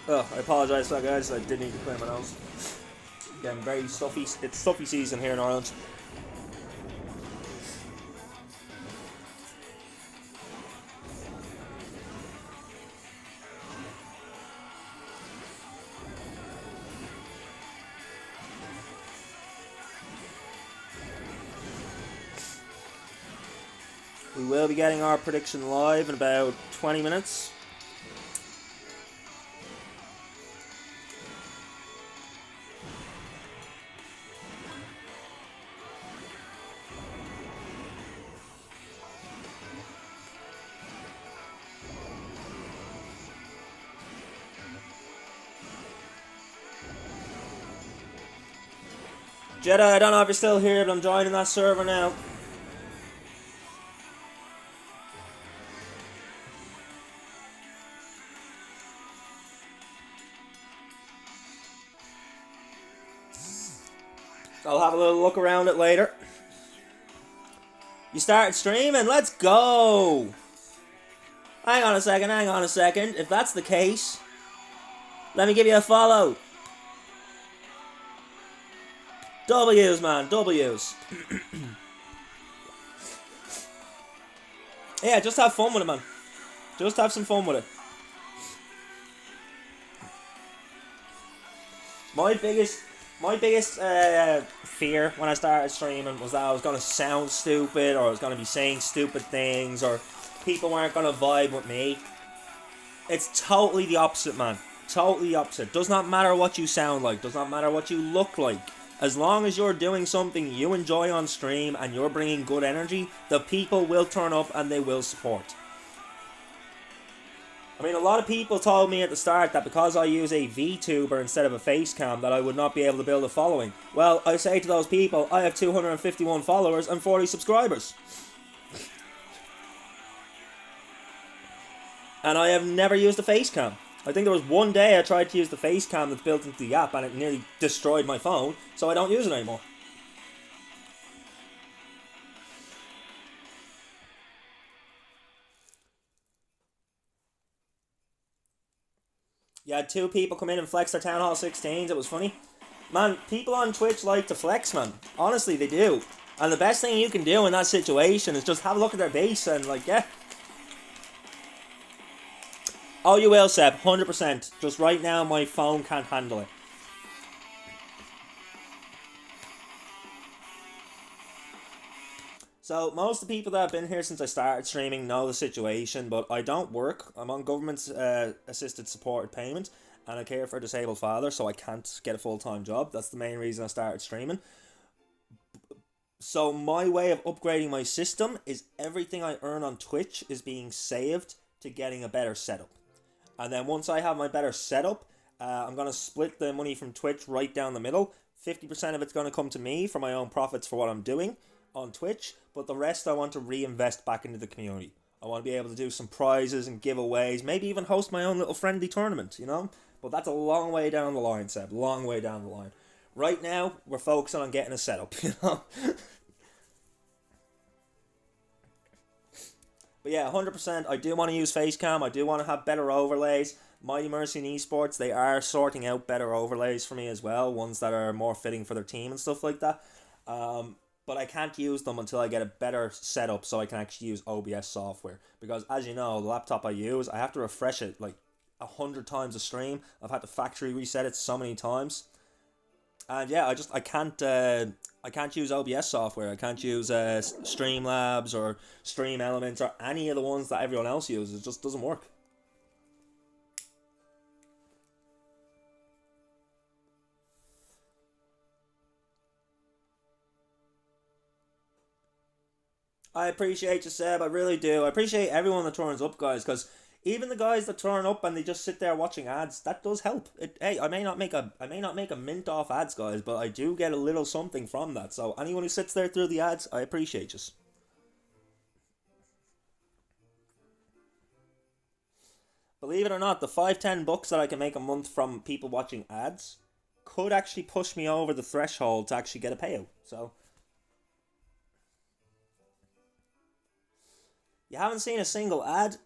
Oh, I apologise for that, guys. I didn't need to clear my nose. Getting very stuffy. It's stuffy season here in Ireland. We will be getting our prediction live in about 20 minutes. Jedi, I don't know if you're still here, but I'm joining that server now. I'll have a little look around it later. You started streaming? Let's go! Hang on a second. If that's the case, let me give you a follow. W's, man, W's. Yeah, just have fun with it, man. Just have some fun with it. My biggest fear when I started streaming was that I was going to sound stupid, or I was going to be saying stupid things, or people weren't going to vibe with me. It's totally the opposite, man. Totally the opposite. Does not matter what you sound like. Does not matter what you look like. As long as you're doing something you enjoy on stream and you're bringing good energy, the people will turn up and they will support. I mean, a lot of people told me at the start that because I use a VTuber instead of a facecam that I would not be able to build a following. Well, I say to those people, I have 251 followers and 40 subscribers. And I have never used a facecam. I think there was one day I tried to use the facecam that's built into the app and it nearly destroyed my phone, so I don't use it anymore. You had two people come in and flex their Town Hall 16s, it was funny. Man, people on Twitch like to flex, man. Honestly, they do. And the best thing you can do in that situation is just have a look at their base and, like, yeah. Oh, you will, Seb, 100%. Just right now, my phone can't handle it. So most of the people that have been here since I started streaming know the situation, but I don't work. I'm on government assisted supported payment, and I care for a disabled father, so I can't get a full-time job. That's the main reason I started streaming. So my way of upgrading my system is everything I earn on Twitch is being saved to getting a better setup. And then once I have my better setup, I'm going to split the money from Twitch right down the middle. 50% of it's going to come to me for my own profits for what I'm doing on Twitch, but the rest I want to reinvest back into the community. I want to be able to do some prizes and giveaways, maybe even host my own little friendly tournament, you know? But that's a long way down the line, Seb. Long way down the line. Right now, we're focusing on getting a setup, you know? But yeah, 100%, I do want to use Facecam. I do want to have better overlays. Mighty Mercy and Esports, they are sorting out better overlays for me as well. Ones that are more fitting for their team and stuff like that. But I can't use them until I get a better setup so I can actually use OBS software. Because as you know, the laptop I use, I have to refresh it like 100 times a stream. I've had to factory reset it so many times. And yeah, I can't use OBS software. I can't use Streamlabs or Stream Elements or any of the ones that everyone else uses. It just doesn't work. I appreciate you, Seb. I really do. I appreciate everyone that turns up, guys, because even the guys that turn up and they just sit there watching ads, that does help. Hey, I may not make a mint off ads, guys, but I do get a little something from that. So anyone who sits there through the ads, I appreciate you. Believe it or not, the $5-10 that I can make a month from people watching ads could actually push me over the threshold to actually get a payout. So you haven't seen a single ad?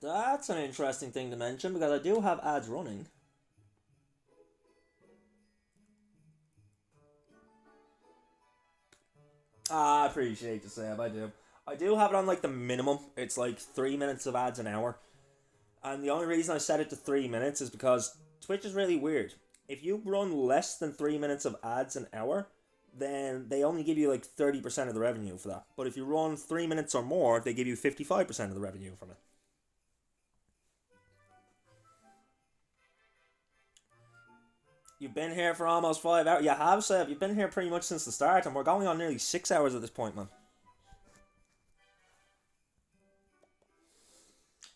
That's an interesting thing to mention because I do have ads running. I appreciate you, Sam. I do. I do have it on like the minimum. It's like 3 minutes of ads an hour. And the only reason I set it to 3 minutes is because Twitch is really weird. If you run less than 3 minutes of ads an hour, then they only give you like 30% of the revenue for that. But if you run 3 minutes or more, they give you 55% of the revenue from it. You've been here for almost 5 hours. You have, Seb. You've been here pretty much since the start, and we're going on nearly 6 hours at this point, man.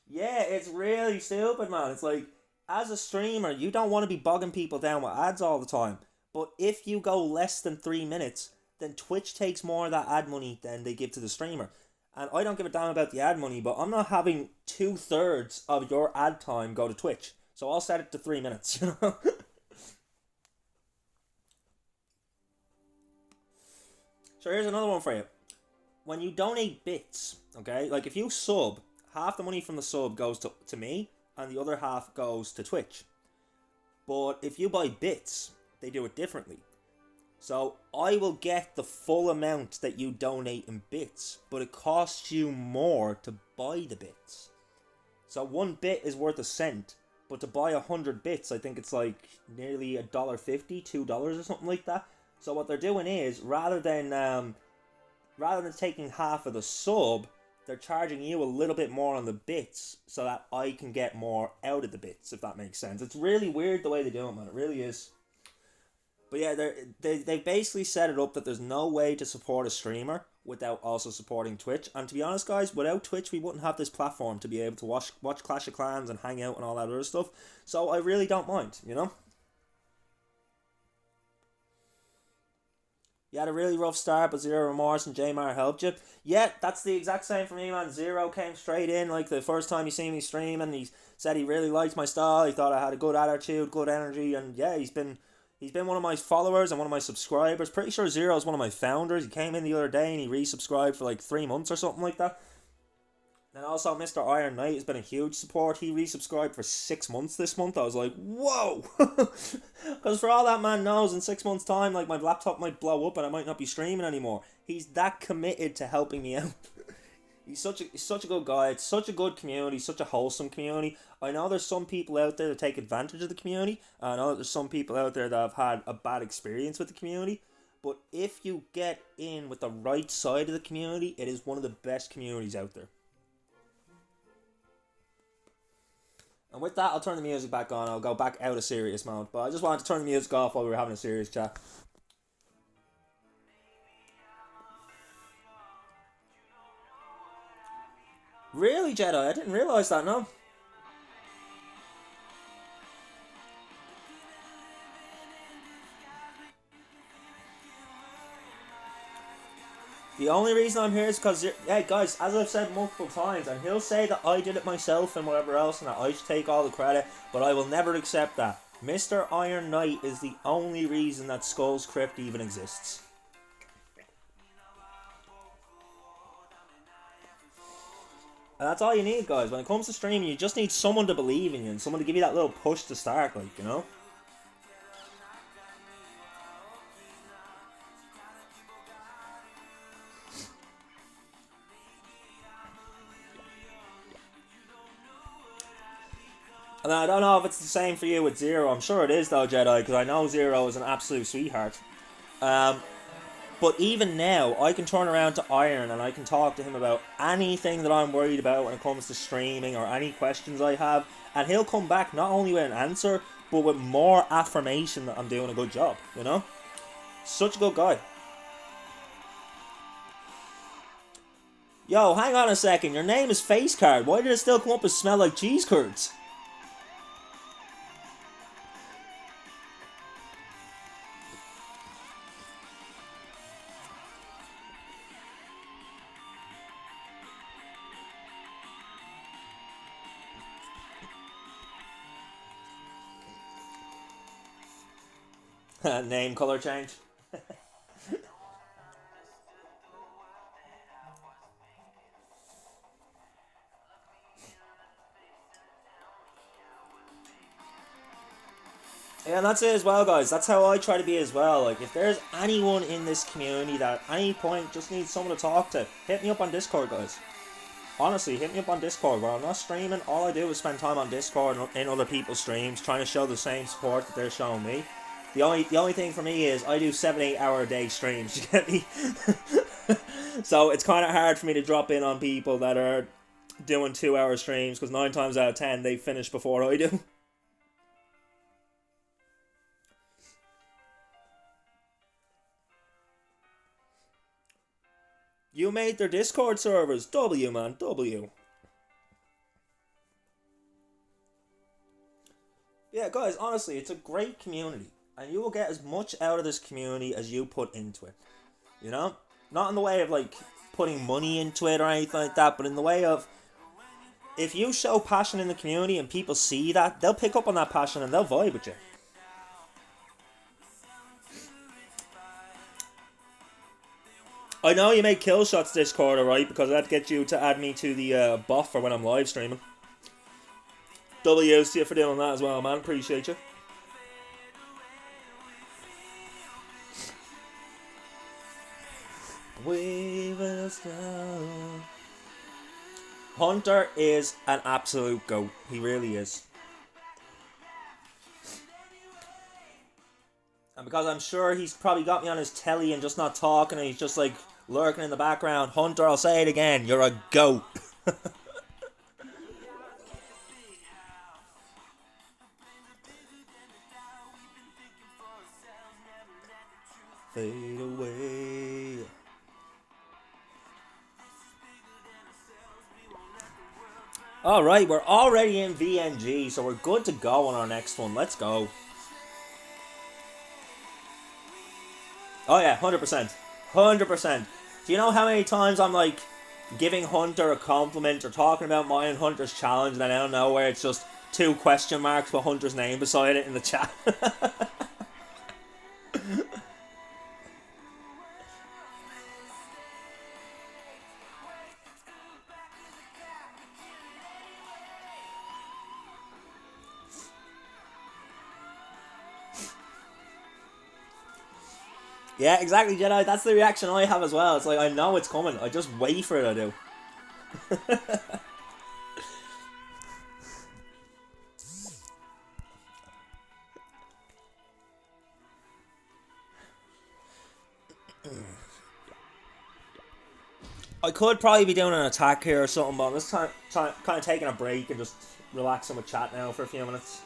Yeah, it's really stupid, man. It's like, as a streamer, you don't want to be bogging people down with ads all the time. But if you go less than 3 minutes, then Twitch takes more of that ad money than they give to the streamer. And I don't give a damn about the ad money, but I'm not having 2/3 of your ad time go to Twitch. So I'll set it to 3 minutes, you know? So here's another one for you. When you donate bits, okay, like if you sub, half the money from the sub goes to me, and the other half goes to Twitch. But if you buy bits, they do it differently. So I will get the full amount that you donate in bits, but it costs you more to buy the bits. So one bit is worth a cent, but to buy 100 bits, I think it's like nearly $1.50, $2 or something like that. So what they're doing is, rather than taking half of the sub, they're charging you a little bit more on the bits so that I can get more out of the bits, if that makes sense. It's really weird the way they do it, man. It really is. But yeah, they basically set it up that there's no way to support a streamer without also supporting Twitch. And to be honest, guys, without Twitch, we wouldn't have this platform to be able to watch Clash of Clans and hang out and all that other stuff. So I really don't mind, you know? You had a really rough start, but zero remorse, and Jamar helped you. Yeah, that's the exact same for me, man. Zero came straight in, like the first time he seen me stream, and he said he really liked my style. He thought I had a good attitude, good energy, and yeah, he's been one of my followers and one of my subscribers. Pretty sure Zero is one of my founders. He came in the other day and he resubscribed for like 3 months or something like that. And also, Mr. Iron Knight has been a huge support. He resubscribed for 6 months this month. I was like, whoa! Because for all that man knows, in 6 months' time, like, my laptop might blow up and I might not be streaming anymore. He's that committed to helping me out. He's such a good guy. It's such a good community, such a wholesome community. I know there's some people out there that take advantage of the community. I know there's some people out there that have had a bad experience with the community. But if you get in with the right side of the community, it is one of the best communities out there. And with that, I'll turn the music back on. I'll go back out of serious mode. But I just wanted to turn the music off while we were having a serious chat. Really, Jedi? I didn't realise that, no. The only reason I'm here is because, hey guys, as I've said multiple times, and he'll say that I did it myself and whatever else, and that I should take all the credit, but I will never accept that. Mr. Iron Knight is the only reason that Skull's Crypt even exists. And that's all you need, guys. When it comes to streaming, you just need someone to believe in you and someone to give you that little push to start, like, you know? And I don't know if it's the same for you with Zero. I'm sure it is, though, Jedi, because I know Zero is an absolute sweetheart. But even now, I can turn around to Iron and I can talk to him about anything that I'm worried about when it comes to streaming or any questions I have. And he'll come back not only with an answer, but with more affirmation that I'm doing a good job, you know? Such a good guy. Yo, hang on a second. Your name is Facecard. Why did it still come up as smell like cheese curds? Name color change. Yeah, and that's it as well, guys. That's how I try to be as well. Like, if there's anyone in this community that at any point just needs someone to talk to, hit me up on Discord, guys. Honestly, hit me up on Discord. When I'm not streaming, all I do is spend time on Discord and in other people's streams, trying to show the same support that they're showing me. The only thing for me is I do 7-8 hour a day streams. You get me? So it's kind of hard for me to drop in on people that are doing 2-hour streams, because 9 times out of 10 they finish before I do. You made their Discord servers. W, man. W. Yeah, guys, honestly, it's a great community. And you will get as much out of this community as you put into it. You know? Not in the way of, like, putting money into it or anything like that, but in the way of, if you show passion in the community and people see that, they'll pick up on that passion and they'll vibe with you. I know you make kill shots Discord, alright, because that gets you to add me to the buff for when I'm live streaming. W's to you for doing that as well, man. Appreciate you. We will stop. Hunter is an absolute goat. He really is. And because I'm sure he's probably got me on his telly and just not talking and he's just like lurking in the background. Hunter, I'll say it again. You're a goat. Fade away. Alright, we're already in VNG, so we're good to go on our next one. Let's go. Oh yeah, 100%. 100%. Do you know how many times I'm like giving Hunter a compliment or talking about mine and Hunter's challenge and then out of nowhere it's just 2 question marks with Hunter's name beside it in the chat? Yeah, exactly, Jedi. That's the reaction I have as well. It's like, I know it's coming. I just wait for it, I do. I could probably be doing an attack here or something, but I'm just kind of taking a break and just relaxing with chat now for a few minutes.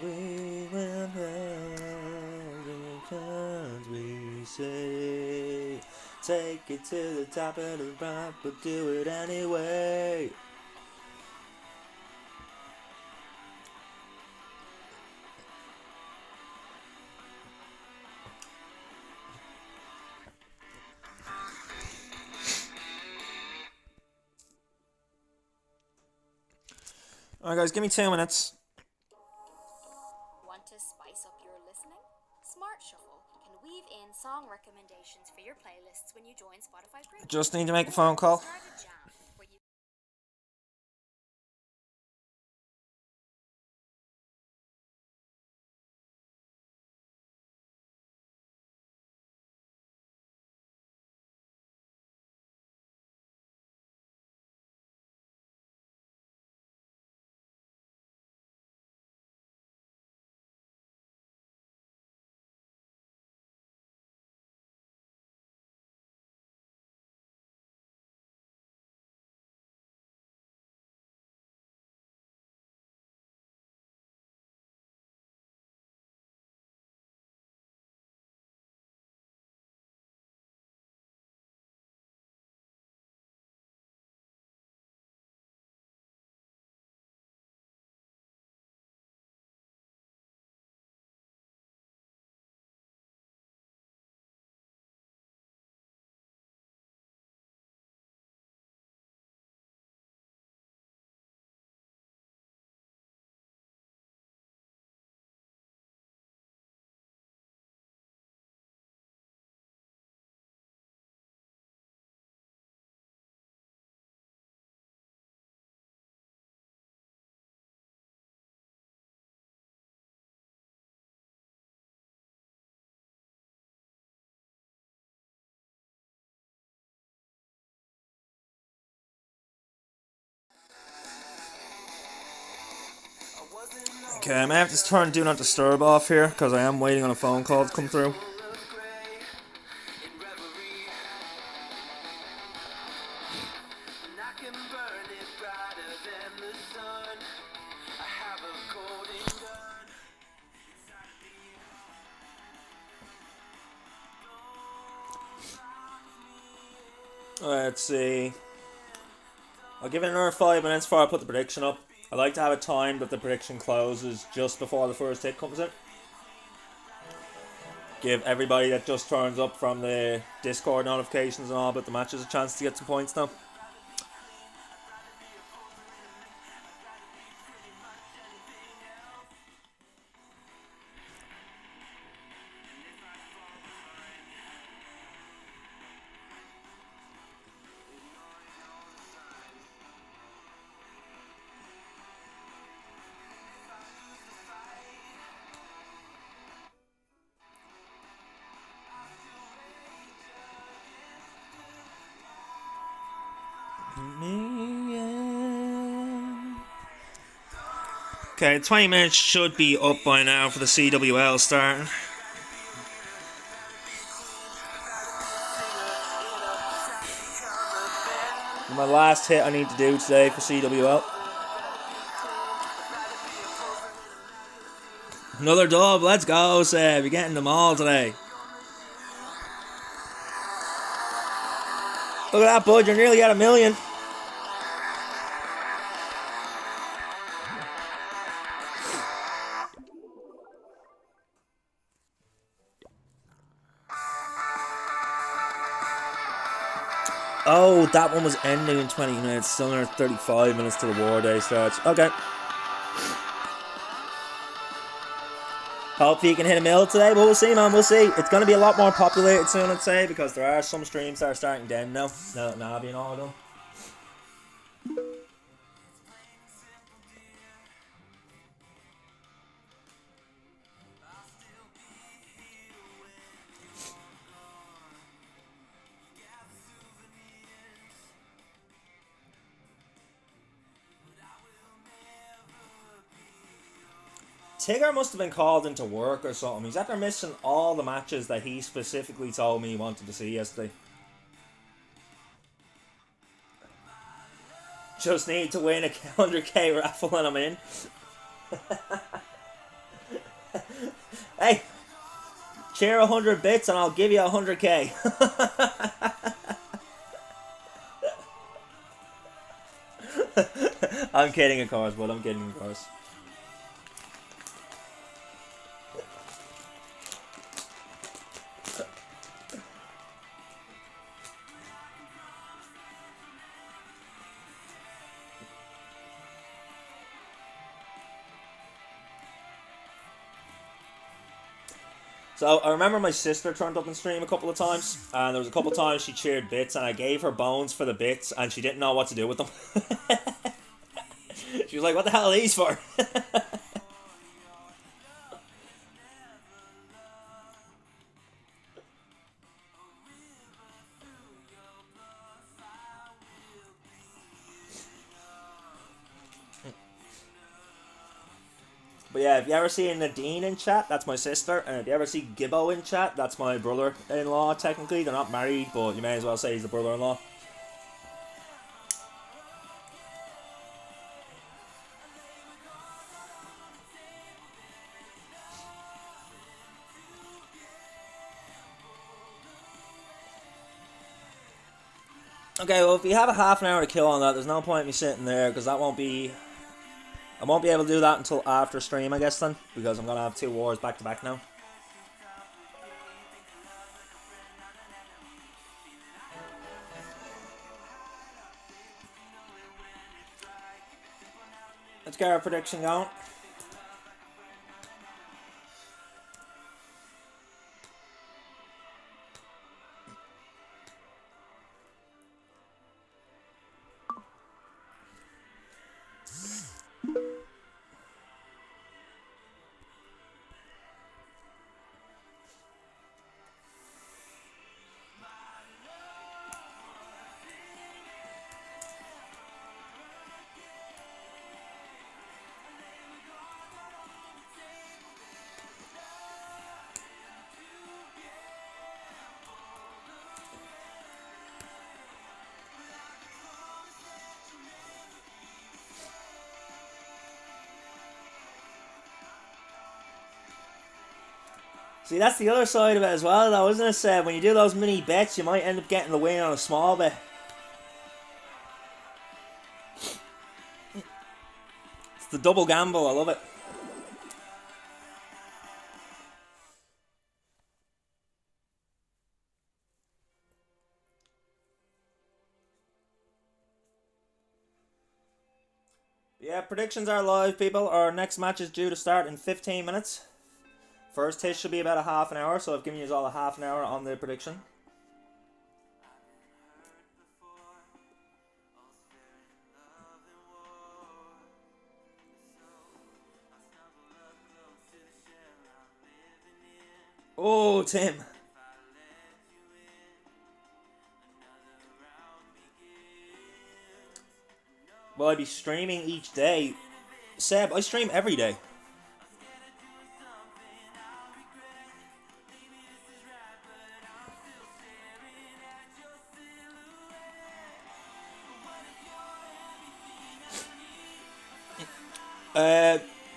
We will have we say, take it to the top of the rock, but do it anyway. Alright guys, give me 2 minutes. Want to spice up your listening? Smart Shuffle can weave in song recommendations for your playlists when you join Spotify Premium. Just need to make a phone call. Start a jam where you Okay, I may have to turn Do Not Disturb off here because I am waiting on a phone call to come through. Let's see. I'll give it another 5 minutes before I put the prediction up. I like to have it timed that the prediction closes just before the first hit comes in. Give everybody that just turns up from the Discord notifications and all about the matches a chance to get some points now. Okay, 20 minutes should be up by now for the CWL starting. My last hit I need to do today for CWL. Another dub, let's go, Seb. You're getting them all today. Look at that, bud, you're nearly at 1 million. Oh, that one was ending in 20 minutes. Still another 35 minutes till the war day starts. Okay. Hopefully you can hit a mill today, but we'll see, man. We'll see. It's going to be a lot more populated soon, I'd say, because there are some streams that are starting down now. Now that Navi and all of them. Tigger must have been called into work or something. He's after missing all the matches that he specifically told me he wanted to see yesterday. Just need to win a 100k raffle and I'm in. Hey, share 100 bits and I'll give you 100k. I'm kidding, of course, but I'm kidding, of course. So I remember my sister turned up in stream a couple of times, and there was a couple of times she cheered bits, and I gave her bones for the bits, and she didn't know what to do with them. She was like, "What the hell are these for?" But yeah, if you ever see Nadine in chat, that's my sister. And if you ever see Gibbo in chat, that's my brother-in-law, technically. They're not married, but you may as well say he's the brother-in-law. Okay, well, if you have a half an hour to kill on that, there's no point in me sitting there, because that won't be... I won't be able to do that until after stream, I guess, then, because I'm going to have 2 wars back-to-back now. Let's get our prediction going. See, that's the other side of it as well, though, isn't it, Seb? When you do those mini bets, you might end up getting the win on a small bet. It's the double gamble, I love it. Yeah, predictions are live, people. Our next match is due to start in 15 minutes. First hit should be about a half an hour, so I've given you all a half an hour on the prediction. Oh, Tim. Will I be streaming each day? Seb, I stream every day.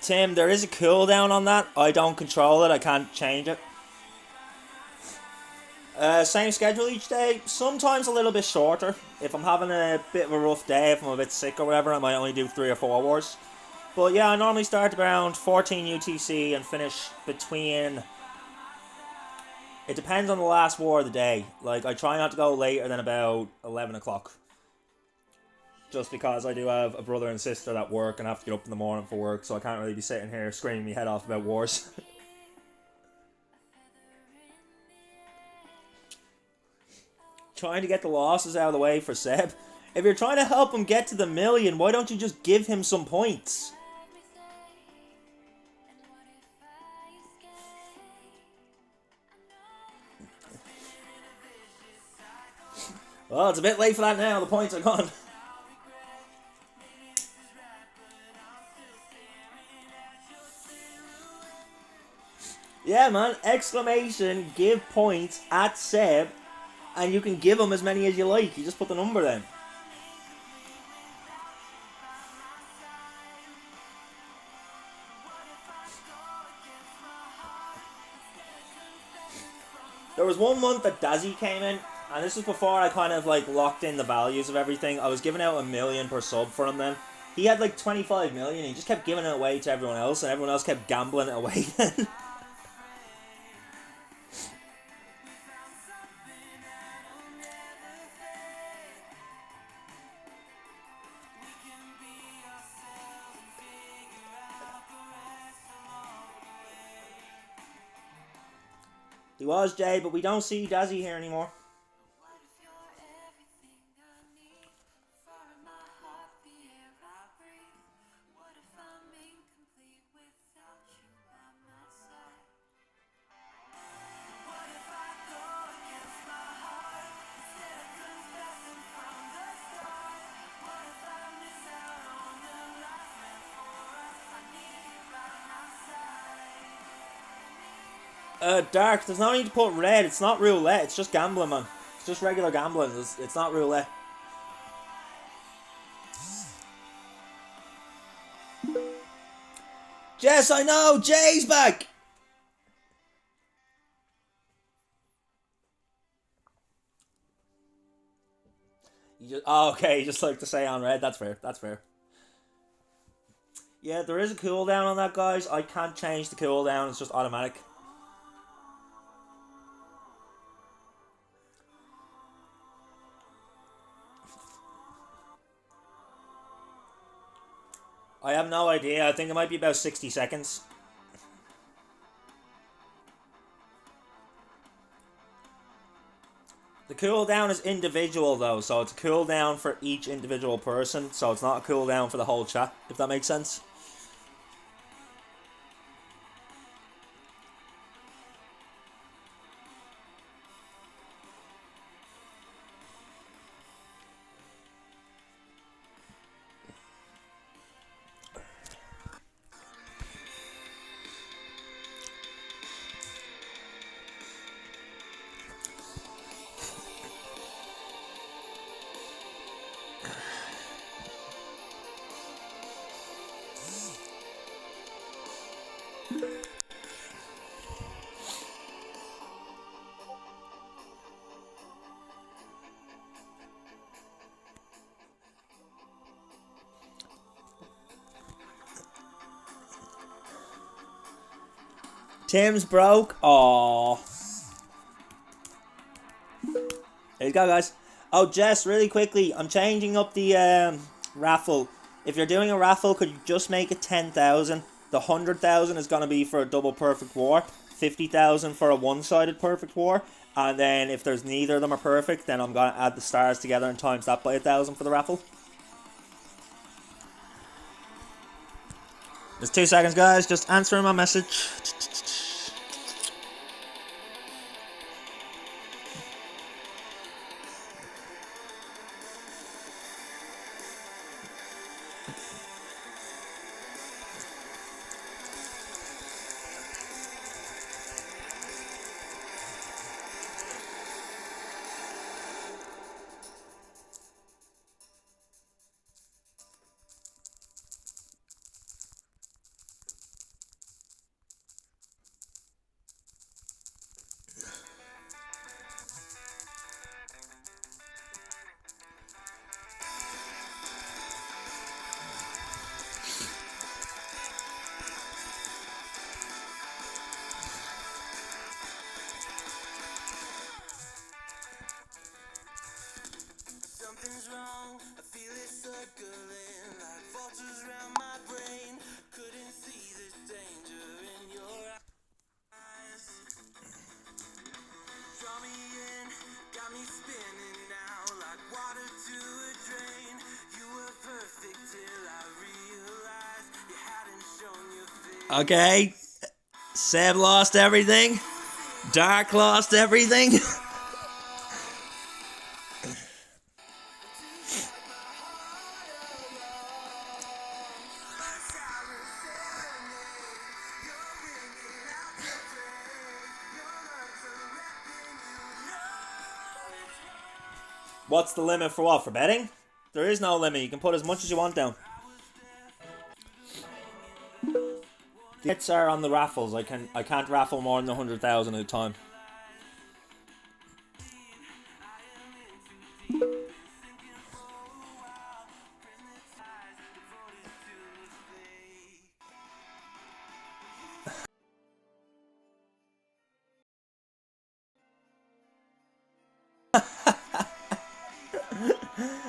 Tim, there is a cooldown on that. I don't control it. I can't change it. Same schedule each day. Sometimes a little bit shorter. If I'm having a bit of a rough day, if I'm a bit sick or whatever, I might only do 3 or 4 wars. But yeah, I normally start around 14 UTC and finish between... It depends on the last war of the day. Like, I try not to go later than about 11 o'clock. Just because I do have a brother and sister that work and have to get up in the morning for work, so I can't really be sitting here screaming my head off about wars. Trying to get the losses out of the way for Seb. If you're trying to help him get to the million, why don't you just give him some points? Well, it's a bit late for that now. The points are gone. Yeah, man. Exclamation, give points at Seb, and you can give him as many as you like. You just put the number in. There was 1 month that Dazzy came in, and this was before I kind of like locked in the values of everything. I was giving out $1 million per sub for him then. He had like 25 million. He just kept giving it away to everyone else, and everyone else kept gambling it away. He was, Jay, but we don't see Dazzy here anymore. Dark, there's no need to put red. It's not roulette. It's just gambling, man. It's just regular gambling. It's not roulette. Jess, I know! Jay's back! Okay, you just like to say on red. That's fair. That's fair. Yeah, there is a cooldown on that, guys. I can't change the cooldown. It's just automatic. I have no idea. I think it might be about 60 seconds. The cooldown is individual though, so it's a cooldown for each individual person, so it's not a cooldown for the whole chat, if that makes sense. Tim's broke. Aww. There you go, guys. Oh, Jess, really quickly, I'm changing up the raffle. If you're doing a raffle, could you just make it 10,000? The 100,000 is going to be for a double perfect war. 50,000 for a one-sided perfect war. And then if there's neither of them are perfect, then I'm going to add the stars together and times that by 1,000 for the raffle. Just 2 seconds, guys. Just answering my message. Okay. Seb lost everything. Dark lost everything. What's the limit for what? For betting? There is no limit. You can put as much as you want down. The hits are on the raffles. I can't raffle more than 100,000 at a time.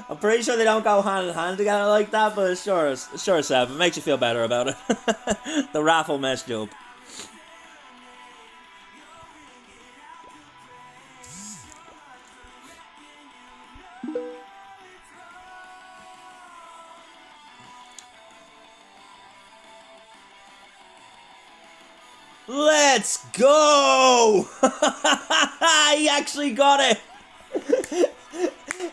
I'm pretty sure they don't go hand in hand together like that, but sure, Seb, it makes you feel better about it. The raffle messed you up. Let's go! He actually got it!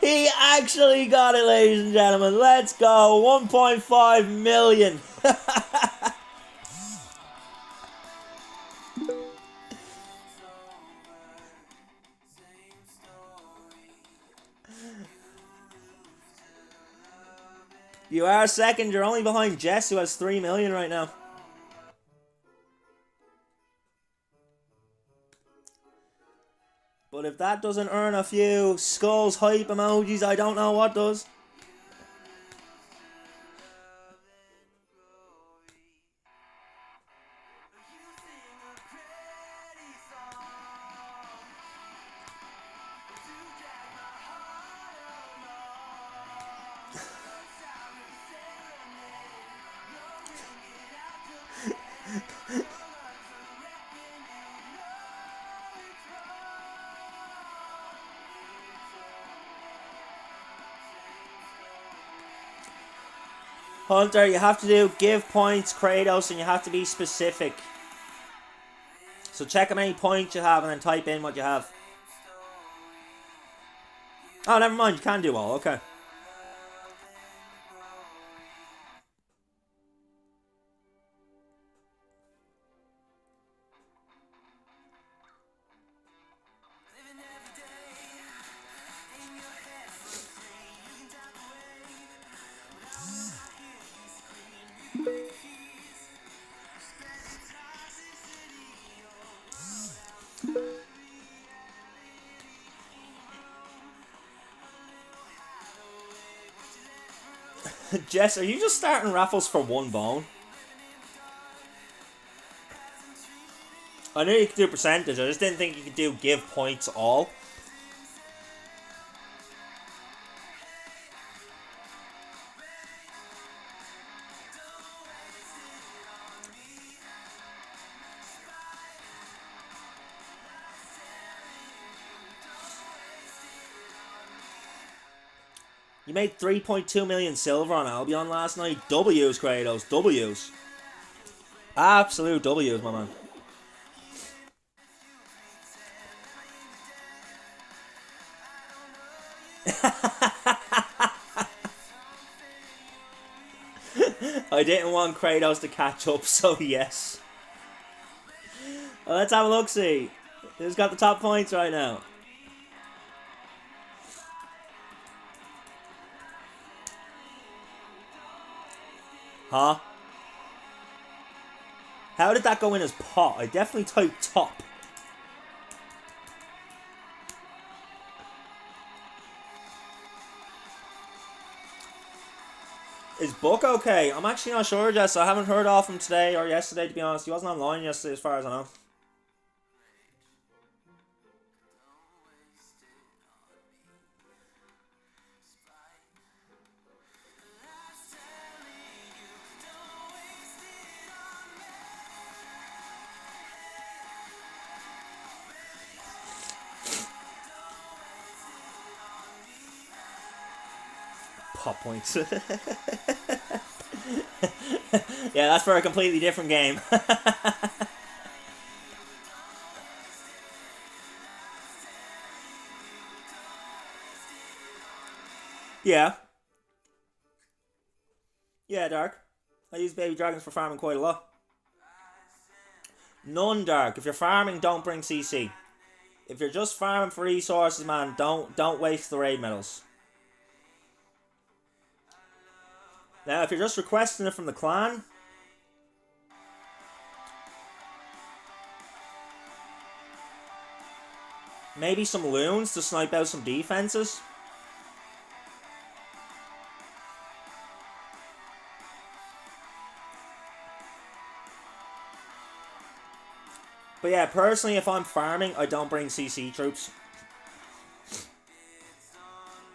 He actually got it, ladies and gentlemen. Let's go. 1.5 million. You are second. You're only behind Jess, who has 3 million right now. But if that doesn't earn a few skulls hype emojis, I don't know what does. Hunter, you have to do give points, Kratos, and you have to be specific. So check how many points you have and then type in what you have. Oh, never mind, you can do all, okay. Jess, are you just starting raffles for one bone? I knew you could do percentage, I just didn't think you could do give points all. You made 3.2 million silver on Albion last night. W's, Kratos. W's. Absolute W's, my man. I didn't want Kratos to catch up, so yes. Well, let's have a look-see. Who's got the top points right now? Huh? How did that go in as pot? I definitely typed top. Is Book okay? I'm actually not sure, Jess. I haven't heard off him today or yesterday, to be honest. He wasn't online yesterday, as far as I know. Pop points. Yeah, that's for a completely different game. Yeah. Yeah, Dark. I use baby dragons for farming quite a lot. None, Dark. If you're farming, don't bring CC. If you're just farming for resources, man, don't waste the raid medals. Now, if you're just requesting it from the clan, maybe some loons to snipe out some defenses. But yeah, personally, if I'm farming, I don't bring CC troops.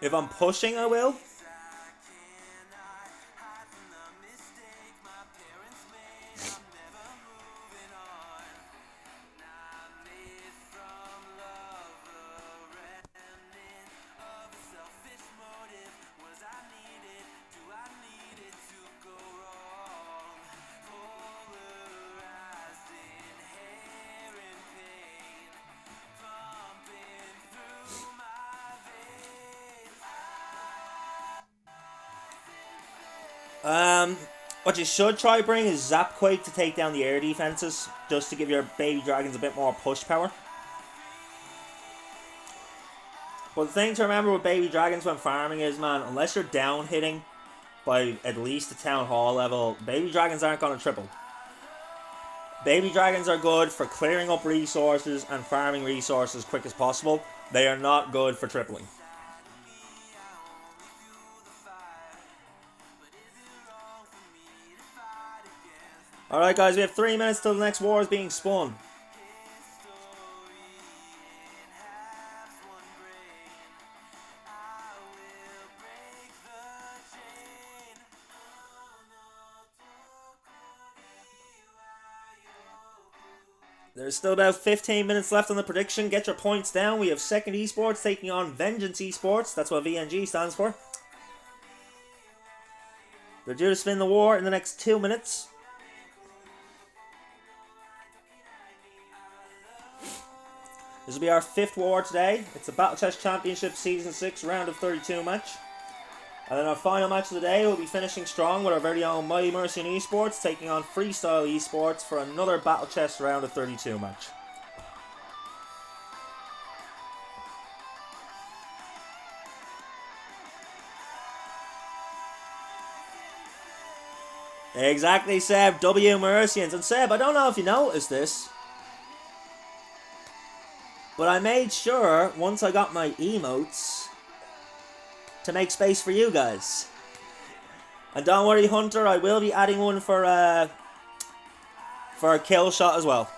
If I'm pushing, I will. What you should try bring is Zapquake to take down the air defenses, just to give your baby dragons a bit more push power. But the thing to remember with baby dragons when farming is, man, unless you're down hitting by at least the town hall level, baby dragons aren't going to triple. Baby dragons are good for clearing up resources and farming resources as quick as possible. They are not good for tripling. Alright guys, we have 3 minutes till the next war is being spun. There's still about 15 minutes left on the prediction. Get your points down. We have Second Esports taking on Vengeance Esports. That's what VNG stands for. They're due to spin the war in the next 2 minutes. This will be our 5th war today. It's a Battle Chess Championship Season 6 round of 32 match. And then our final match of the day will be finishing strong with our very own Mighty Mercian Esports taking on Freestyle Esports for another Battle Chess round of 32 match. Exactly, Seb. W Mercians. And Seb, I don't know if you noticed this, but I made sure, once I got my emotes, to make space for you guys. And don't worry, Hunter, I will be adding one for a kill shot as well.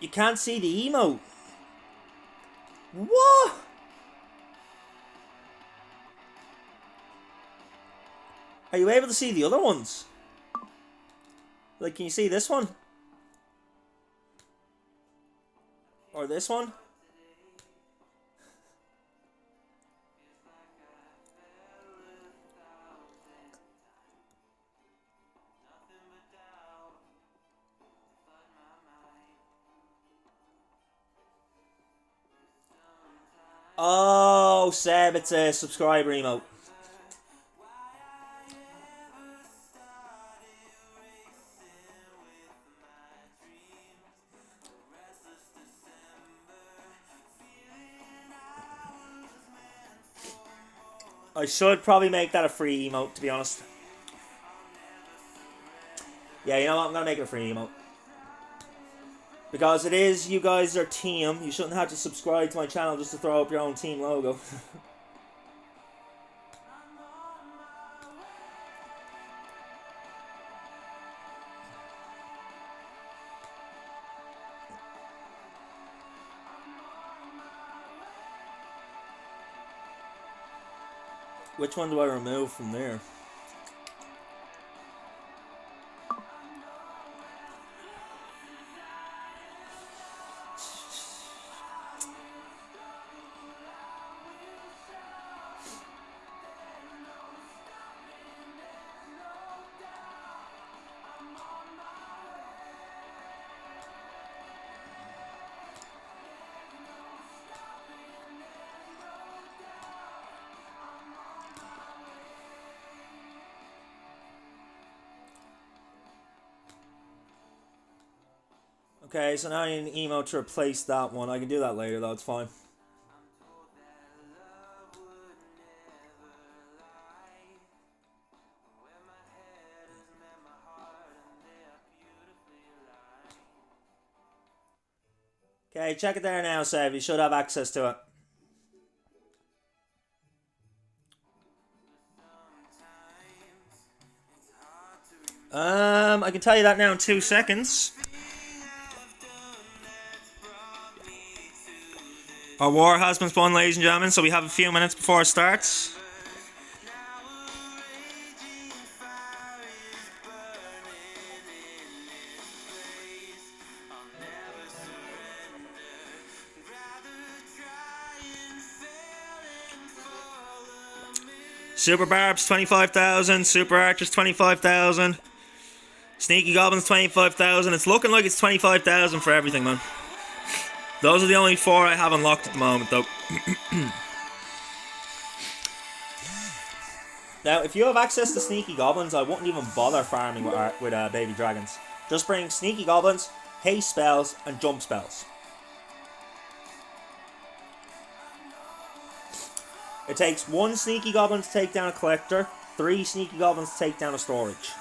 You can't see the emote. What? Are you able to see the other ones? Like, can you see this one? Or this one? Oh, Seb, it's a subscriber emote. I should probably make that a free emote, to be honest. Yeah, you know what? I'm going to make it a free emote. Because it is, you guys are team. You shouldn't have to subscribe to my channel just to throw up your own team logo. Which one do I remove from there? Okay, so now I need an emote to replace that one. I can do that later though, it's fine. Okay, check it there now, Save. You should have access to it. I can tell you that now in 2 seconds. Our war has been spun, ladies and gentlemen, so we have a few minutes before it starts. Super Barbs 25,000, Super Archers 25,000, Sneaky Goblins 25,000. It's looking like it's 25,000 for everything, man. Those are the only 4 I have unlocked at the moment, though. Now, if you have access to Sneaky Goblins, I wouldn't even bother farming with Baby Dragons. Just bring Sneaky Goblins, haste spells, and jump spells. It takes 1 Sneaky Goblin to take down a Collector, 3 Sneaky Goblins to take down a Storage.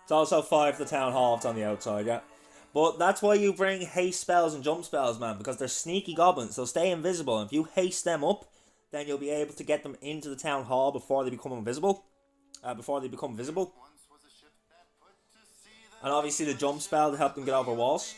It's also 5 to the Town Hall, it's on the outside, yeah. But that's why you bring haste spells and jump spells, man, because they're sneaky goblins. They'll stay invisible, and if you haste them up, then you'll be able to get them into the Town Hall before they become invisible. Visible. And obviously the jump spell to help them get over walls.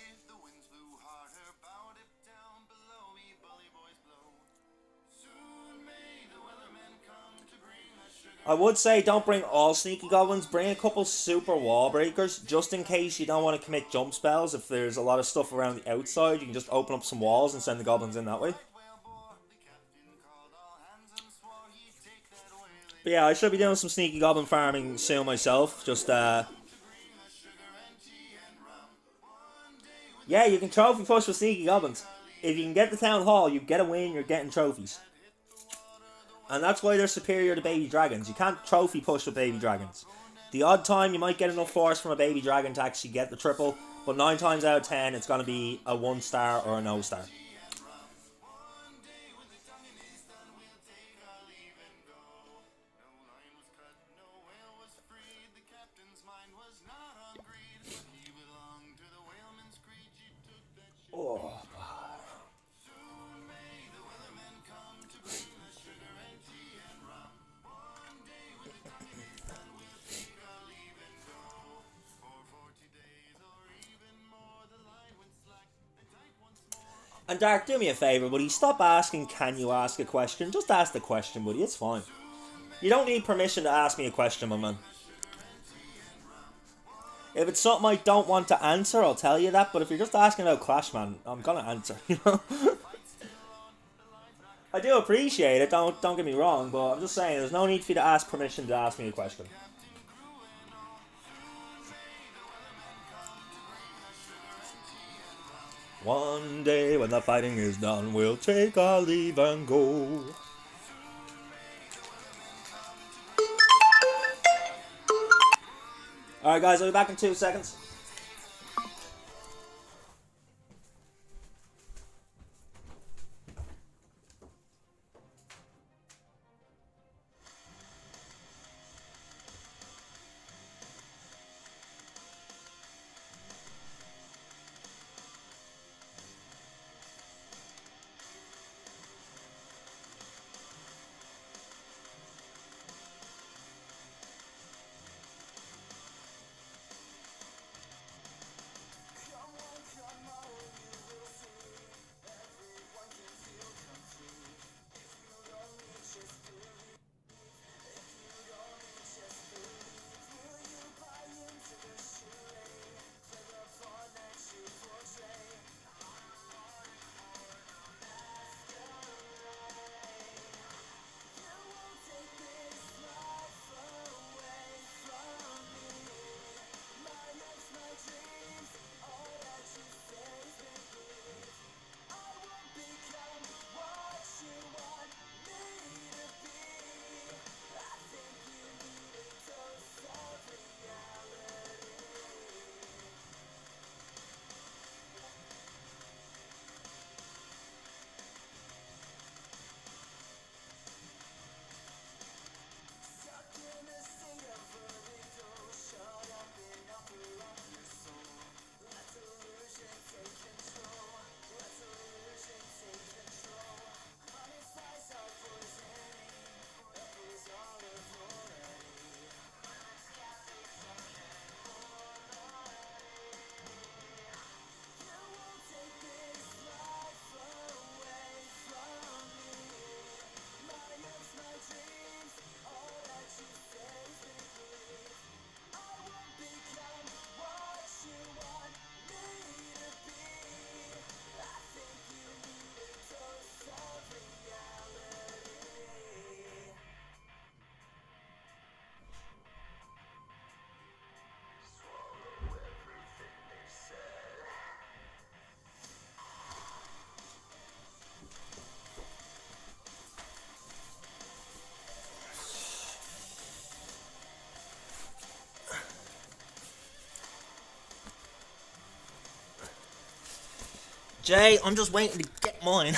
I would say don't bring all Sneaky Goblins. Bring a couple super wall breakers, just in case you don't want to commit jump spells. If there's a lot of stuff around the outside, you can just open up some walls and send the goblins in that way. But yeah, I should be doing some Sneaky Goblin farming soon myself. Just, yeah, you can trophy push with Sneaky Goblins. If you can get the Town Hall, you get a win, you're getting trophies. And that's why they're superior to Baby Dragons. You can't trophy push with Baby Dragons. The odd time you might get enough force from a Baby Dragon to actually get the triple, but 9 times out of 10 it's going to be a 1 star or a no star. Oh. And Dark, do me a favour, buddy. Stop asking, can you ask a question? Just ask the question, buddy. It's fine. You don't need permission to ask me a question, my man. If it's something I don't want to answer, I'll tell you that. But if you're just asking about Clash, man, I'm gonna answer, you know? I do appreciate it, don't get me wrong, but I'm just saying, there's no need for you to ask permission to ask me a question. One day when the fighting is done, we'll take our leave and go. Alright guys, I'll be back in 2 seconds. Jay, I'm just waiting to get mine.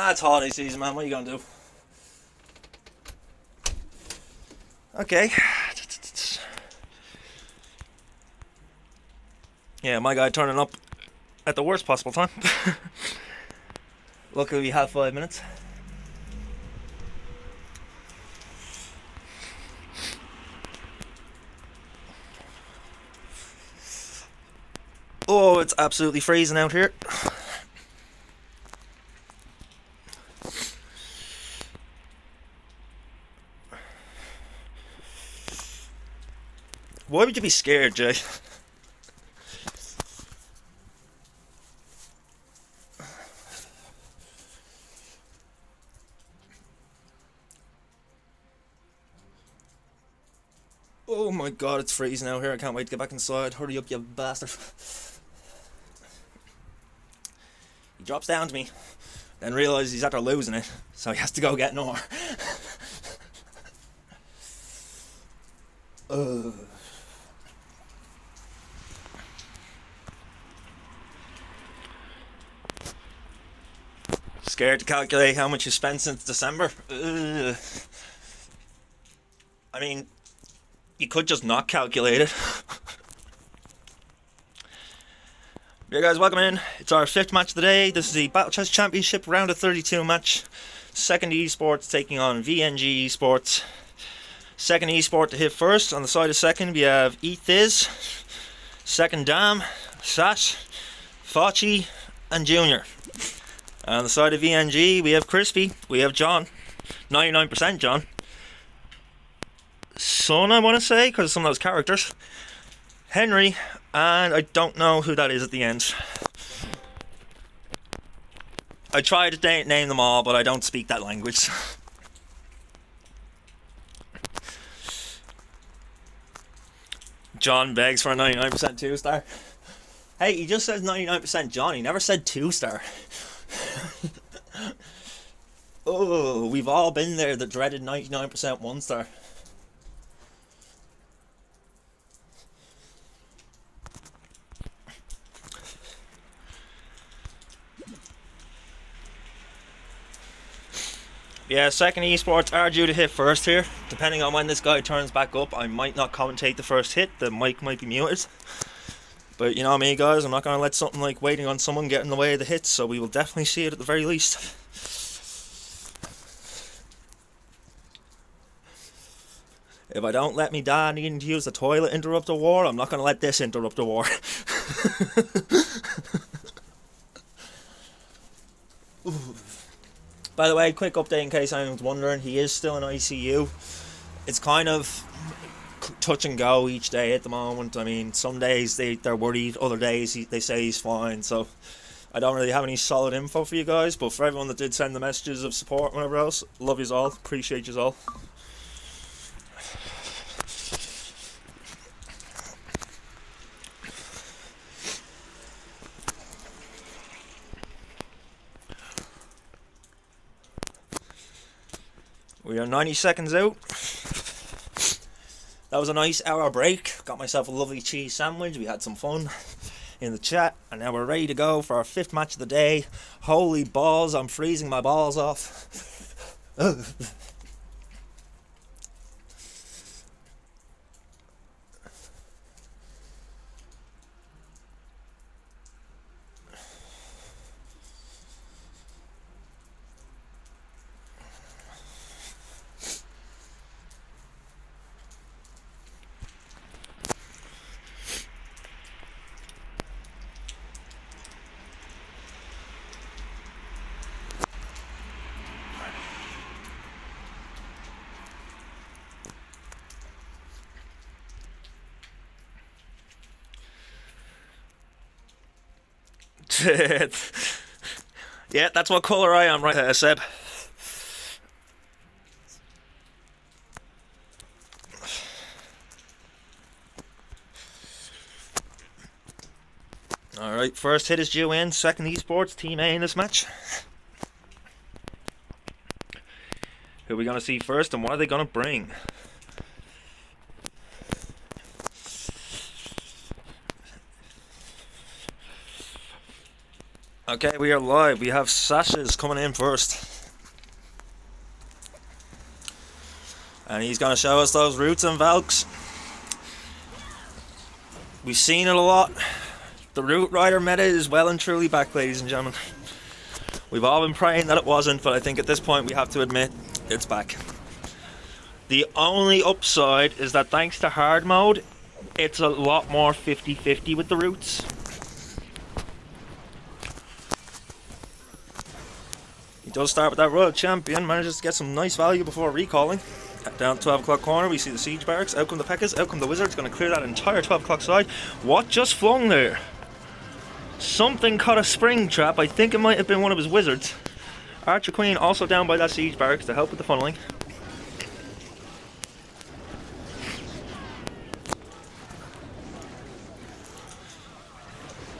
It's holiday season, man. What are you gonna do? Okay. Yeah, my guy turning up at the worst possible time. Luckily, we have 5 minutes. Oh, it's absolutely freezing out here. Why would you be scared, Jay? Oh my god, it's freezing out here. I can't wait to get back inside. Hurry up, you bastard. He drops down to me, then realises he's after losing it, so he has to go get more. Scared to calculate how much you spent since December? I mean, you could just not calculate it. Yeah, guys, welcome in. It's our 5th match of the day. This is the Battle Chess Championship round of 32 match. Second esports taking on VNG esports. Second esport to hit first. On the side of second, we have Ethiz, second Dam, Sash, Fauci, and Junior. On the side of VNG, we have Crispy, we have John, 99% John. Son, I want to say, because of some of those characters. Henry, and I don't know who that is at the end. I tried to name them all, but I don't speak that language. John begs for a 99% 2-star. Hey, he just says 99% John, he never said 2-star. Oh, we've all been there, the dreaded 99% 1-star. Yeah, second esports are due to hit first here. Depending on when this guy turns back up, I might not commentate the first hit. The mic might be muted. But you know me, guys, I'm not going to let something like waiting on someone get in the way of the hits, so we will definitely see it at the very least. If I don't let me dad needing to use the toilet interrupt a war, I'm not going to let this interrupt a war. By the way, quick update in case anyone's wondering, he is still in ICU. It's kind of touch and go each day at the moment. I mean, some days they're worried, other days they say he's fine, so I don't really have any solid info for you guys, but for everyone that did send the messages of support and whatever else, love yous all, appreciate yous all. We are 90 seconds out. That was a nice hour break. Got myself a lovely cheese sandwich. We had some fun in the chat. And now we're ready to go for our 5th match of the day. Holy balls, I'm freezing my balls off. Yeah, that's what colour I am, right, Seb? Alright, first hit is due in, second esports, Team A in this match. Who are we going to see first and what are they going to bring? Okay, we are live. We have Sasha's coming in first. And he's going to show us those roots and Valks. We've seen it a lot. The Root Rider meta is well and truly back, ladies and gentlemen. We've all been praying that it wasn't, but I think at this point we have to admit it's back. The only upside is that thanks to hard mode, it's a lot more 50-50 with the roots. He does start with that Royal Champion, manages to get some nice value before recalling. Down 12 o'clock corner, we see the Siege Barracks. Out come the Pekkas, out come the Wizards, going to clear that entire 12 o'clock side. What just flung there? Something caught a spring trap. I think it might have been one of his Wizards. Archer Queen also down by that Siege Barracks to help with the funneling.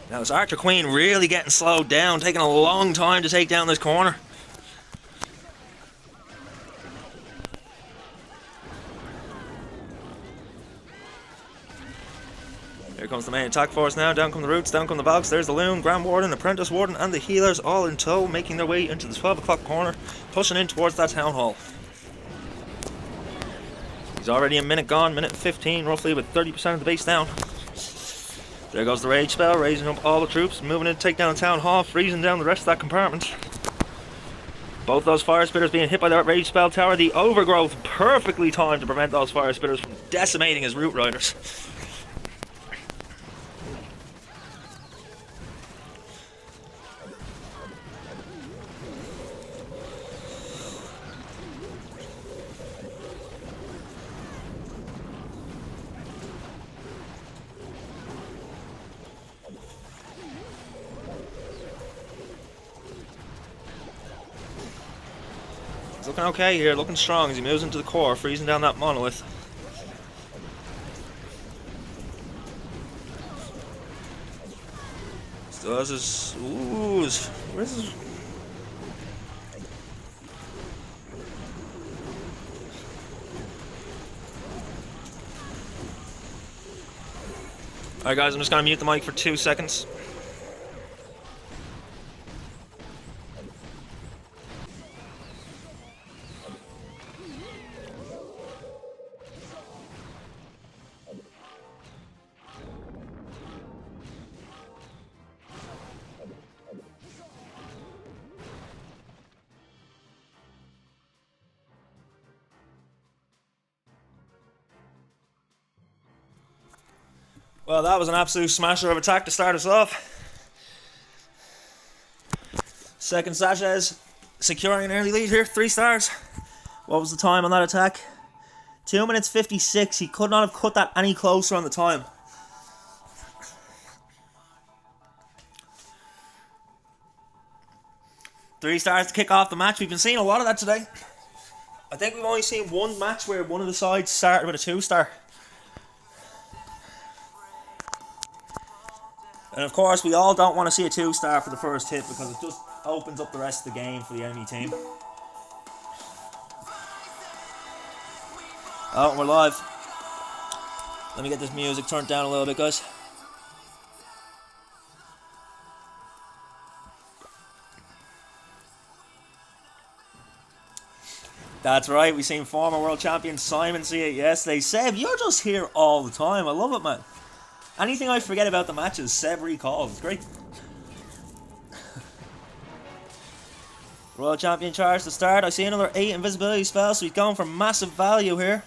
Now this Archer Queen really getting slowed down, taking a long time to take down this corner. Here comes the main attack force now. Down come the Roots, down come the Valks. There's the Loon, Grand Warden, Apprentice Warden, and the Healers all in tow, making their way into the 12 o'clock corner, pushing in towards that Town Hall. He's already a minute gone, minute 15 roughly, with 30% of the base down. There goes the Rage Spell, raising up all the troops, moving in to take down Town Hall, freezing down the rest of that compartment. Both those Fire Spitters being hit by that Rage Spell tower. The Overgrowth perfectly timed to prevent those Fire Spitters from decimating his Root Riders. He's looking okay here, looking strong as he moves into the core, freezing down that monolith. Still has his... Ooh, where's his... Alright guys, I'm just gonna mute the mic for 2 seconds. Well, that was an absolute smasher of attack to start us off. Second Sasha's securing an early lead here, 3 stars. What was the time on that attack? 2 minutes 56. He could not have cut that any closer on the time. Three stars to kick off the match. We've been seeing a lot of that today. I think we've only seen one match where one of the sides started with a 2-star. And of course, we all don't want to see a 2-star for the first hit because it just opens up the rest of the game for the enemy team. Oh, we're live. Let me get this music turned down a little bit, guys. That's right, we've seen former world champion Simon see it yesterday. Seb, you're just here all the time. I love it, man. Anything I forget about the matches, Seb recalls. It's great. Royal Champion charge to start. I see another 8 invisibility spells, so he's going for massive value here.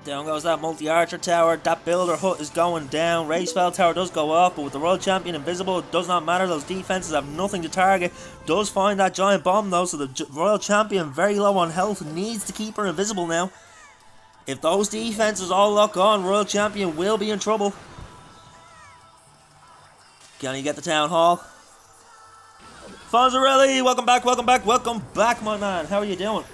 Down goes that multi-archer tower. That builder hut is going down. Rage spell tower does go up, but with the Royal Champion invisible, it does not matter. Those defenses have nothing to target. Does find that giant bomb though, so the Royal Champion, very low on health, needs to keep her invisible now. If those defenses all lock on, Royal Champion will be in trouble. Can he get the Town Hall? Fonzarelli, welcome back, my man. How are you doing?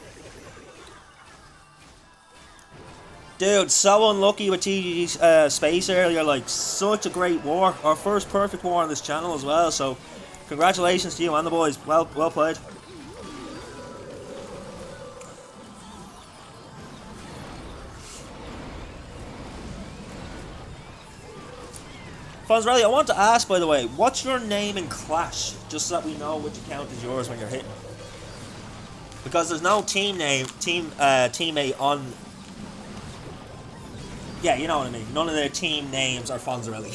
Dude, so unlucky with TGG's space earlier. Like, such a great war. Our first perfect war on this channel as well. So, congratulations to you and the boys. Well played. Fonzarelli, I want to ask, by the way, what's your name in Clash? Just so that we know which account is yours when you're hitting. Because there's no teammate on... Yeah, you know what I mean. None of their team names are Fonzarelli.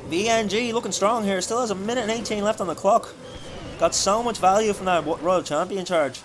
VNG looking strong here. Still has 1:18 left on the clock. Got so much value from that Royal Champion charge.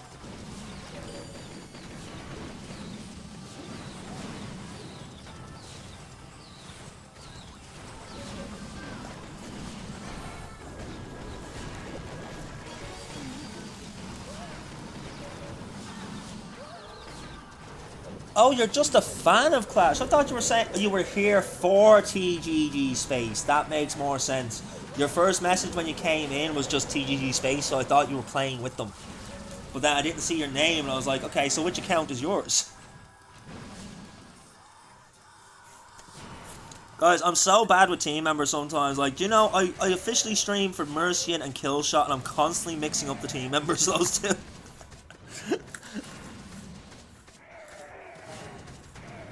Oh, you're just a fan of Clash. I thought you were saying you were here for TGG Space. That makes more sense. Your first message when you came in was just TGG Space, so I thought you were playing with them. But then I didn't see your name, and I was like, okay, so which account is yours? Guys, I'm so bad with team members sometimes. Like, you know, I officially stream for Mercian and Killshot, and I'm constantly mixing up the team members, those two.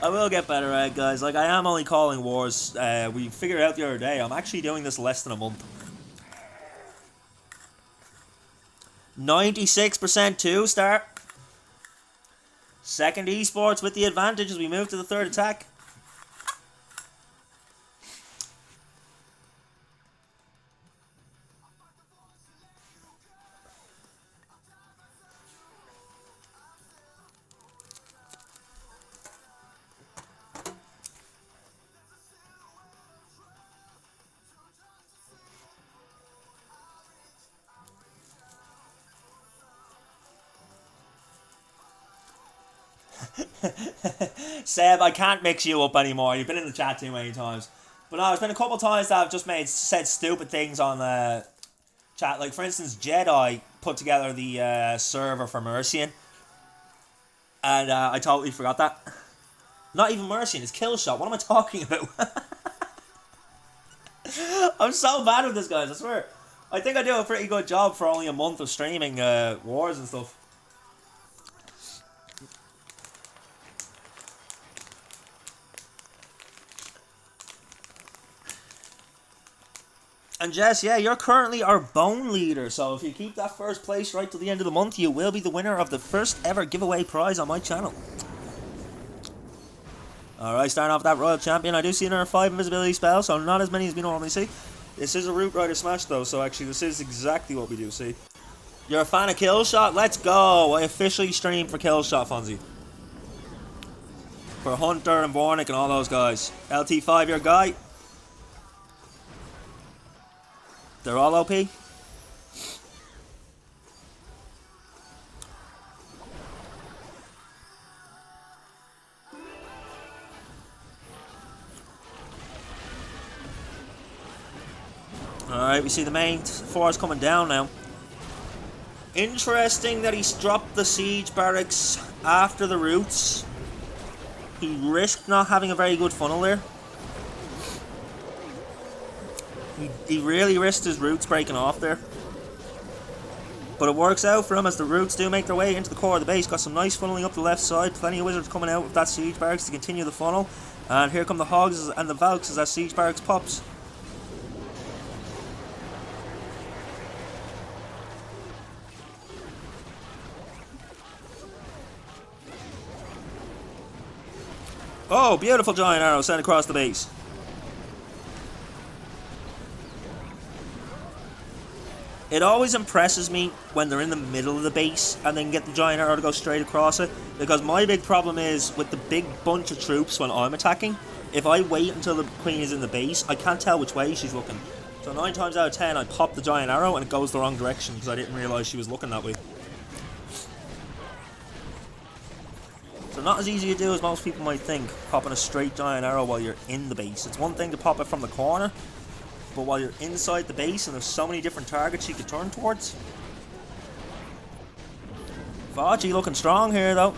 I will get better at it, guys. Like, I am only calling wars. We figured out the other day, I'm actually doing this less than a month. 96% 2-star. Second esports with the advantage as we move to the third attack. Seb, I can't mix you up anymore. You've been in the chat too many times. But no, there's been a couple of times that I've just said stupid things on chat. Like, for instance, Jedi put together the server for Mercian. And I totally forgot that. Not even Mercian, it's Killshot. What am I talking about? I'm so bad with this, guys, I swear. I think I do a pretty good job for only a month of streaming wars and stuff. And Jess, yeah, you're currently our bone leader, so if you keep that first place right till the end of the month, you will be the winner of the first ever giveaway prize on my channel. Alright, starting off with that Royal Champion, I do see another 5 invisibility spells, so not as many as we normally see. This is a Root Rider Smash though, so actually this is exactly what we do see. You're a fan of Killshot? Let's go! I officially stream for Killshot, Fonzie. For Hunter and Bornick and all those guys. LT5, your guy. They're all OP. Alright, we see the main force coming down now. Interesting that he's dropped the siege barracks after the roots. He risked not having a very good funnel there. He really risked his roots breaking off there. But it works out for him as the roots do make their way into the core of the base. Got some nice funneling up the left side. Plenty of wizards coming out with that siege barracks to continue the funnel. And here come the hogs and the Valks as that siege barracks pops. Oh, beautiful giant arrow sent across the base. It always impresses me when they're in the middle of the base and then get the giant arrow to go straight across it. Because my big problem is with the big bunch of troops when I'm attacking, if I wait until the queen is in the base, I can't tell which way she's looking. So 9 times out of 10 I pop the giant arrow and it goes the wrong direction because I didn't realise she was looking that way. So not as easy to do as most people might think, popping a straight giant arrow while you're in the base. It's one thing to pop it from the corner, but while you're inside the base and there's so many different targets you could turn towards. Vaji looking strong here though.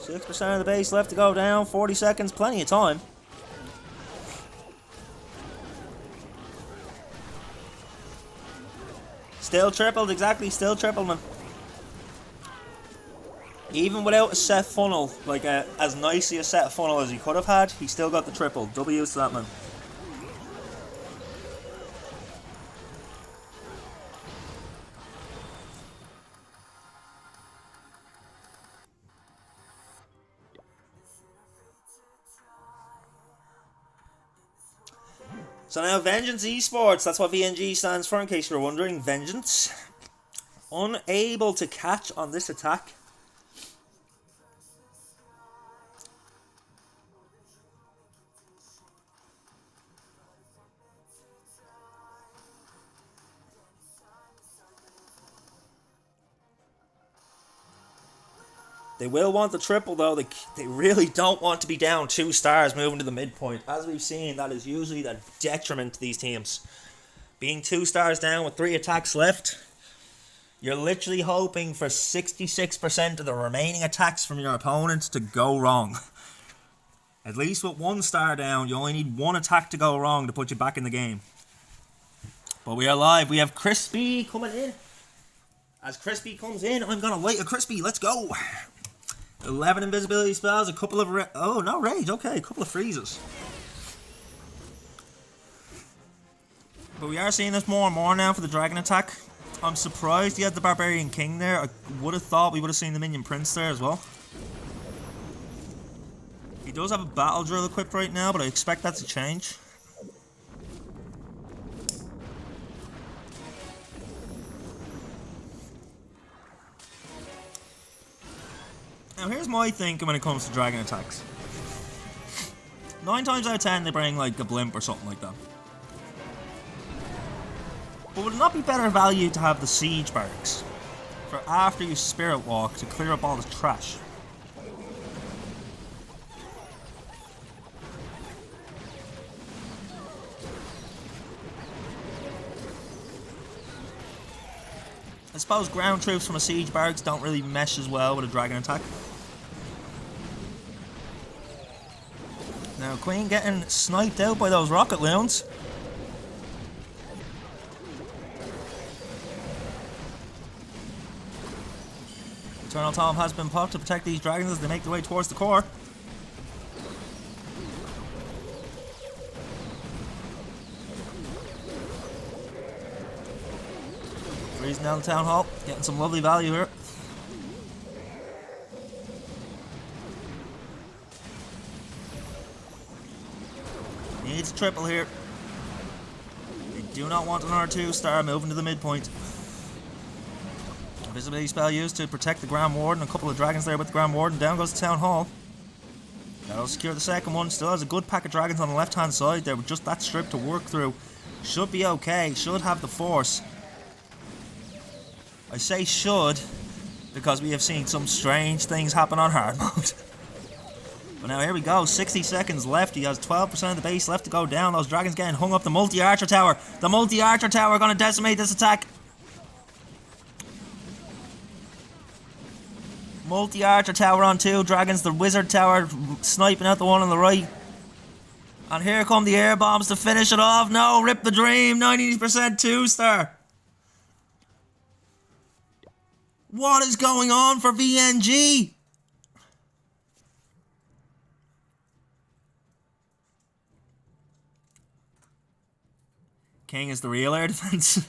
%6 of the base left to go down, 40 seconds, plenty of time. Still tripled, exactly, still tripled, man. Even without a set funnel, like as nicely a set funnel as he could have had, he still got the triple. W's to that, man. So now Vengeance Esports, that's what VNG stands for in case you're wondering. Vengeance. Unable to catch on this attack. They will want the triple though. They really don't want to be down 2 stars moving to the midpoint. As we've seen, that is usually the detriment to these teams. Being 2 stars down with 3 attacks left, you're literally hoping for 66% of the remaining attacks from your opponent to go wrong. At least with 1 star down, you only need 1 attack to go wrong to put you back in the game. But we are live. We have Crispy coming in. As Crispy comes in, I'm going to light a Crispy. Let's go. 11 invisibility spells, a couple of... oh, no rage. Okay, a couple of freezes. But we are seeing this more and more now for the dragon attack. I'm surprised he had the Barbarian King there. I would have thought we would have seen the Minion Prince there as well. He does have a Battle Drill equipped right now, but I expect that to change. Now here's my thinking when it comes to dragon attacks. 9 times out of 10 they bring like a blimp or something like that. But would it not be better value to have the siege barracks for after you spirit walk to clear up all the trash? I suppose ground troops from a siege barracks don't really mesh as well with a dragon attack. Now Queen getting sniped out by those rocket loons. Eternal Tom has been popped to protect these dragons as they make their way towards the core. Freezing down the town hall, getting some lovely value here. Needs a triple here. They do not want another 2 star moving to the midpoint. Visibility spell used to protect the Grand Warden. A couple of dragons there with the Grand Warden. Down goes the Town Hall. That'll secure the second one. Still has a good pack of dragons on the left hand side there with just that strip to work through. Should be okay. Should have the force. I say should because we have seen some strange things happen on hard mode. But now here we go. 60 seconds left. He has 12% of the base left to go down. Those dragons getting hung up. The multi-archer tower. The multi-archer tower going to decimate this attack. Multi-archer tower on 2 dragons, the wizard tower sniping out the one on the right. And here come the air bombs to finish it off. No, rip the dream, 90% 2 star. What is going on for VNG? King is the real air defense.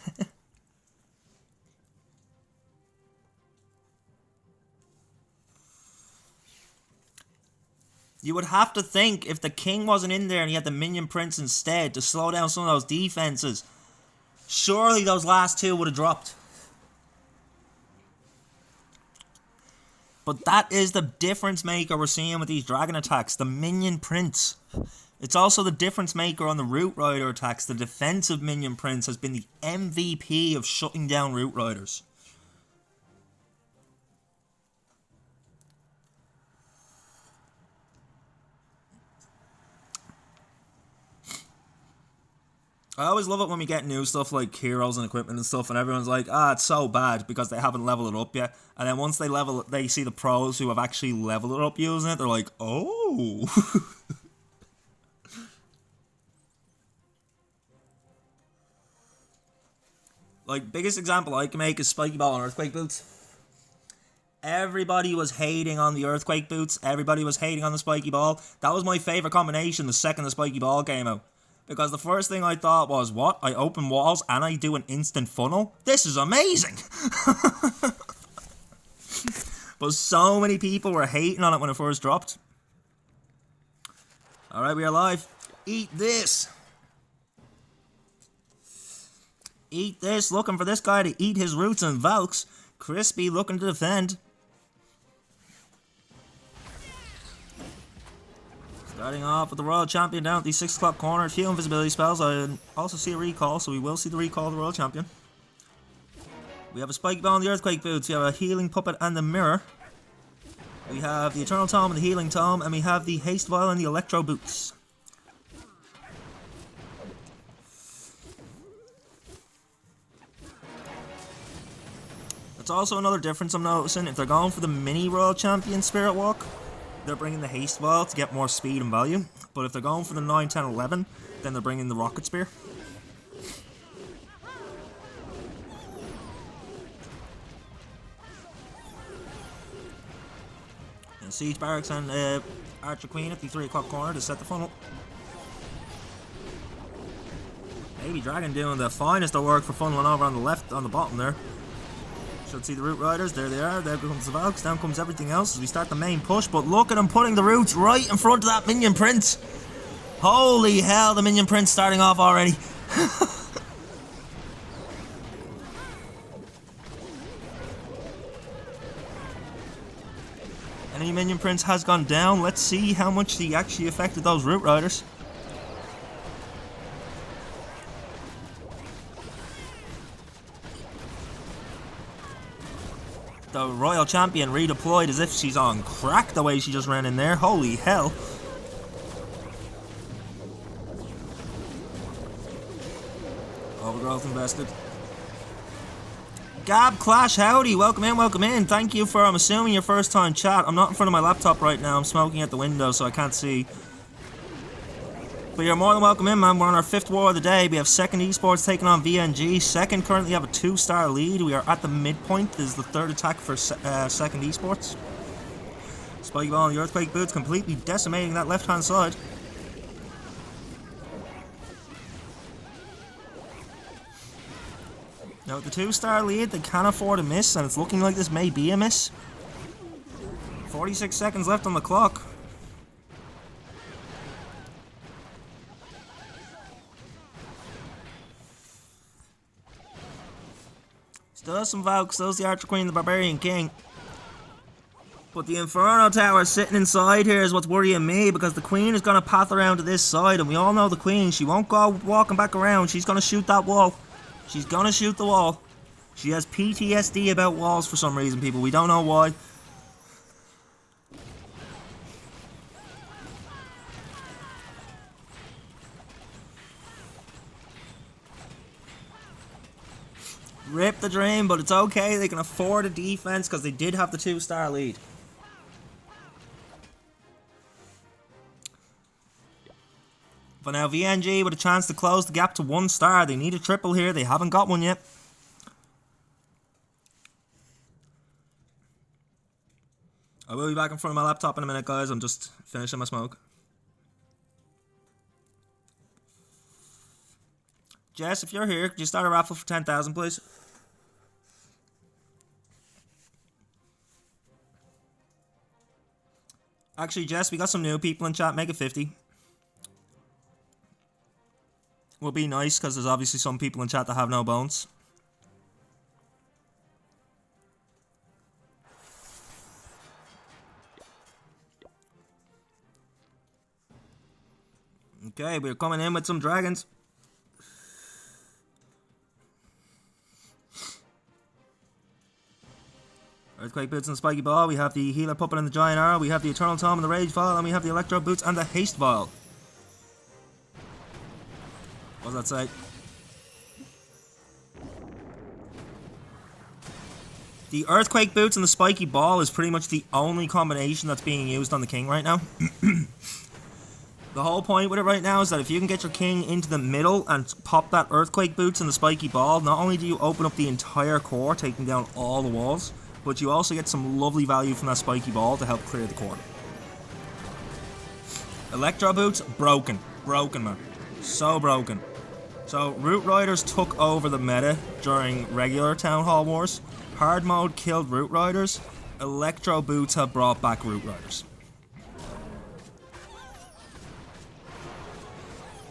You would have to think if the king wasn't in there and he had the minion prince instead to slow down some of those defenses, surely those last 2 would have dropped. But that is the difference maker we're seeing with these dragon attacks. The minion prince. It's also the difference maker on the Root Rider attacks. The defensive minion prince has been the MVP of shutting down Root Riders. I always love it when we get new stuff like heroes and equipment and stuff, and everyone's like, it's so bad because they haven't leveled it up yet. And then once they level it, they see the pros who have actually leveled it up using it, they're like, oh. Like, biggest example I can make is Spiky Ball and Earthquake Boots. Everybody was hating on the Earthquake Boots. Everybody was hating on the Spiky Ball. That was my favourite combination the second the Spiky Ball came out. Because the first thing I thought was, what? I open walls and I do an instant funnel? This is amazing! But so many people were hating on it when it first dropped. Alright, we are live. Eat this! Eat this, looking for this guy to eat his roots and Valks. Crispy looking to defend. Starting off with the Royal Champion down at the 6 o'clock corner. A few invisibility spells. I also see a recall, so we will see the recall of the Royal Champion. We have a Spike Ball and the Earthquake Boots. We have a Healing Puppet and the Mirror. We have the Eternal Tome and the Healing Tome. And we have the Haste Vial and the Electro Boots. That's also another difference I'm noticing. If they're going for the mini Royal Champion Spirit Walk, they're bringing the Haste Vial to get more speed and value. But if they're going for the 9, 10, 11, then they're bringing the Rocket Spear. And Siege Barracks and Archer Queen at the 3 o'clock corner to set the funnel. Baby Dragon doing the finest of work for funneling over on the left, on the bottom there. Should see the Root Riders. There they are. There comes the Valks. Down comes everything else as we start the main push. But look at him putting the Roots right in front of that Minion Prince. Holy hell, the Minion Prince starting off already. Enemy Minion Prince has gone down. Let's see how much he actually affected those Root Riders. The Royal Champion redeployed as if she's on crack the way she just ran in there. Holy hell. Overgrowth invested. Gab Clash, howdy. Welcome in, welcome in. Thank you for, I'm assuming, your first time chat. I'm not in front of my laptop right now. I'm smoking at the window, so I can't see. But you're more than welcome in, man. We're on our 5th war of the day. We have Second Esports taking on VNG. Second currently have a 2-star lead. We are at the midpoint. This is the 3rd attack for Second Esports. Spiky Ball and the Earthquake Boots completely decimating that left-hand side. Now, with the 2-star lead, they can't afford a miss, and it's looking like this may be a miss. 46 seconds left on the clock. Still has some Valks, still has the Archer Queen, the Barbarian King. But the Inferno Tower sitting inside here is what's worrying me, because the Queen is going to path around to this side, and we all know the Queen, she won't go walking back around, she's going to shoot that wall. She's going to shoot the wall. She has PTSD about walls for some reason, people, we don't know why. Rip the dream, but it's okay. They can afford a defense because they did have the 2-star lead. But now VNG with a chance to close the gap to 1 star. They need a triple here. They haven't got one yet. I will be back in front of my laptop in a minute, guys. I'm just finishing my smoke. Jess, if you're here, could you start a raffle for 10,000, please? Actually, Jess, we got some new people in chat. Make it 50. Will be nice, because there's obviously some people in chat that have no bones. Okay, we're coming in with some dragons. Earthquake Boots and the Spiky Ball. We have the Healer Puppet and the Giant Arrow. We have the Eternal Tome and the Rage Vial. And we have the Electro Boots and the Haste Vial. What does that say? The Earthquake Boots and the Spiky Ball is pretty much the only combination that's being used on the King right now. The whole point with it right now is that if you can get your King into the middle and pop that Earthquake Boots and the Spiky Ball, not only do you open up the entire core, taking down all the walls, but you also get some lovely value from that Spiky Ball to help clear the core. Electro Boots, broken. Broken, man. So broken. So, Root Riders took over the meta during regular Town Hall Wars. Hard mode killed Root Riders. Electro Boots have brought back Root Riders.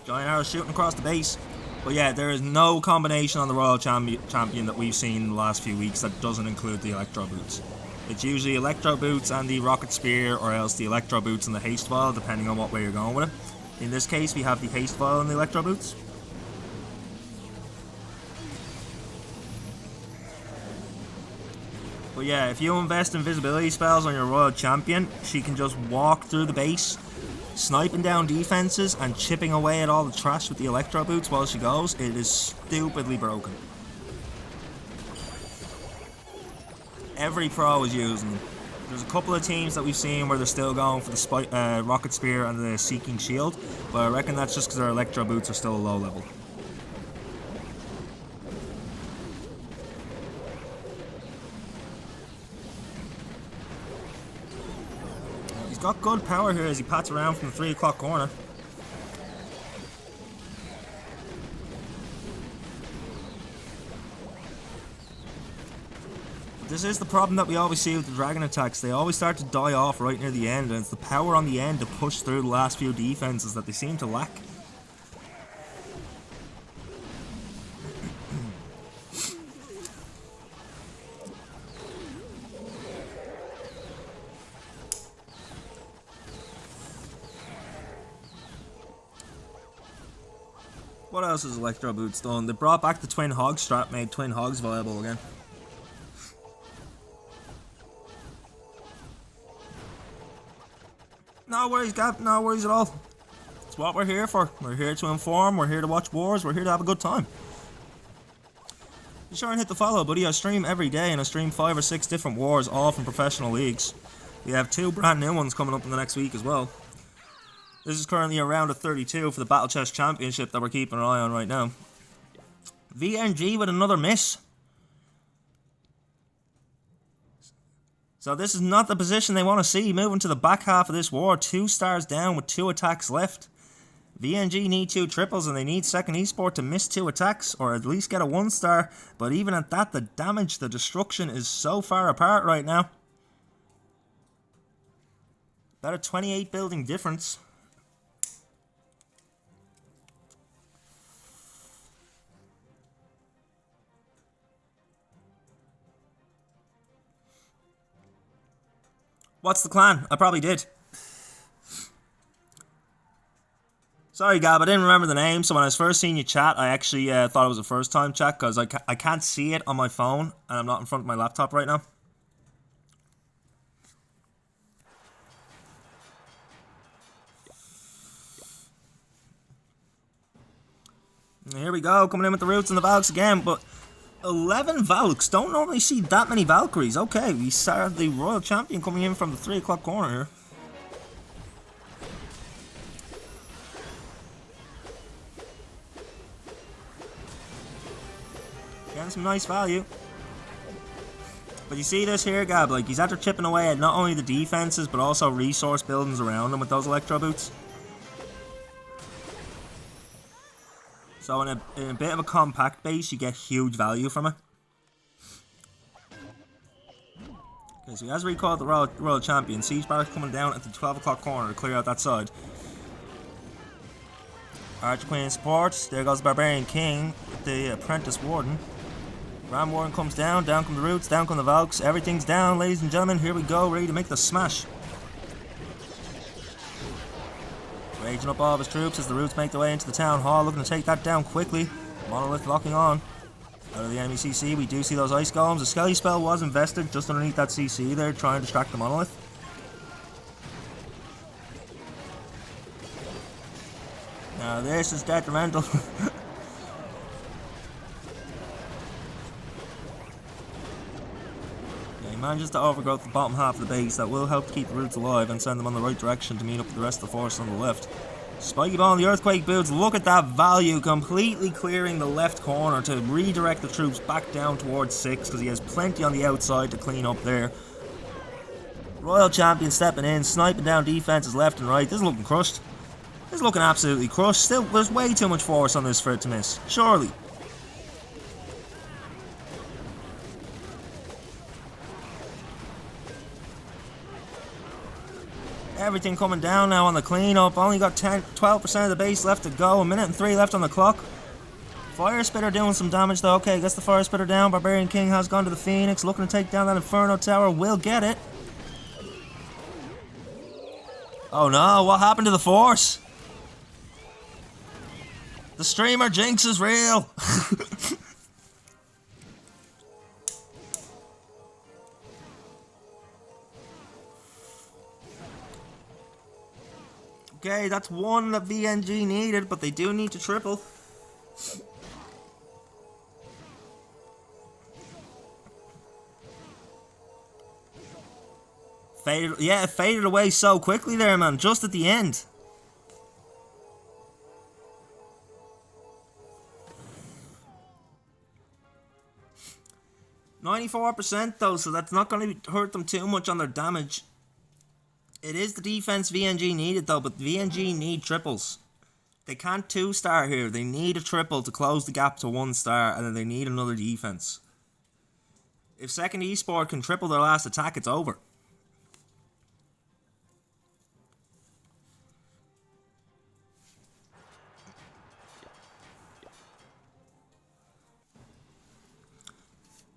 Giant Arrow shooting across the base. But yeah, there is no combination on the Royal Champion that we've seen in the last few weeks that doesn't include the Electro Boots. It's usually Electro Boots and the Rocket Spear, or else the Electro Boots and the Haste Vial, depending on what way you're going with it. In this case, we have the Haste Vial and the Electro Boots. But yeah, if you invest invisibility spells on your Royal Champion, she can just walk through the base, sniping down defenses and chipping away at all the trash with the Electro Boots while she goes. It is stupidly broken. Every pro is using them. There's a couple of teams that we've seen where they're still going for the Rocket Spear and the Seeking Shield, but I reckon that's just because their Electro Boots are still a low level. He's got good power here as he pats around from the 3 o'clock corner. This is the problem that we always see with the dragon attacks. They always start to die off right near the end, and it's the power on the end to push through the last few defenses that they seem to lack. What else has Electro Boots done? They brought back the Twin Hog strat, made Twin Hogs viable again. No worries, Gab. No worries at all. It's what we're here for. We're here to inform. We're here to watch wars. We're here to have a good time. Be sure and hit the follow, buddy. I stream every day, and I stream 5 or 6 different wars, all from professional leagues. We have 2 brand new ones coming up in the next week as well. This is currently a round of 32 for the Battle Chest Championship that we're keeping an eye on right now. VNG with another miss. So this is not the position they want to see. Moving to the back half of this war, 2 stars down with 2 attacks left. VNG need 2 triples and they need Second Esport to miss 2 attacks or at least get a 1 star. But even at that, the damage, the destruction is so far apart right now. About a 28 building difference. What's the clan? I probably did. Sorry, Gab, I didn't remember the name, so when I was first seeing you chat, I actually thought it was a first time chat, because I can't see it on my phone, and I'm not in front of my laptop right now. And here we go, coming in with the Roots and the Valks again, but 11 Valks. Don't normally see that many Valkyries. Okay, we started the Royal Champion coming in from the 3 o'clock corner here. Getting some nice value. But you see this here, Gab, like he's after chipping away at not only the defenses but also resource buildings around him with those Electro Boots. So in a bit of a compact base, you get huge value from it. Okay, so he has recalled the Royal Champion. Siege Barracks coming down at the 12 o'clock corner to clear out that side. Archer Queen support. There goes the Barbarian King with the Apprentice Warden. Ram Warden comes down. Down come the Roots. Down come the Valks. Everything's down, ladies and gentlemen. Here we go. Ready to make the smash. Raging up all of his troops as the Roots make their way into the town hall, looking to take that down quickly. Monolith locking on. Out of the enemy CC, we do see those ice golems. The Skelly spell was invested just underneath that CC there, trying to distract the Monolith. Now this is detrimental. He manages to overgrowth the bottom half of the base. That will help to keep the Roots alive and send them on the right direction to meet up with the rest of the force on the left. Spiky Ball and the Earthquake Boots, look at that value, completely clearing the left corner to redirect the troops back down towards 6, because he has plenty on the outside to clean up there. Royal Champion stepping in, sniping down defenses left and right. This is looking crushed. This is looking absolutely crushed. Still, there's way too much force on this for it to miss. Surely. Everything coming down now on the cleanup. Only got 12% of the base left to go. 1 minute and 3 left on the clock. Fire Spitter doing some damage though. Okay, gets the Fire Spitter down. Barbarian King has gone to the Phoenix. Looking to take down that Inferno Tower. Will get it. Oh no, what happened to the Force? The streamer jinx is real. Okay, that's one that VNG needed, but they do need to triple. Faded, yeah, it faded away so quickly there, man, just at the end. %94% though, so that's not going to hurt them too much on their damage. It is the defense VNG needed though, but VNG need triples. They can't 2-star here. They need a triple to close the gap to 1-star, and then they need another defense. If second esport can triple their last attack, it's over.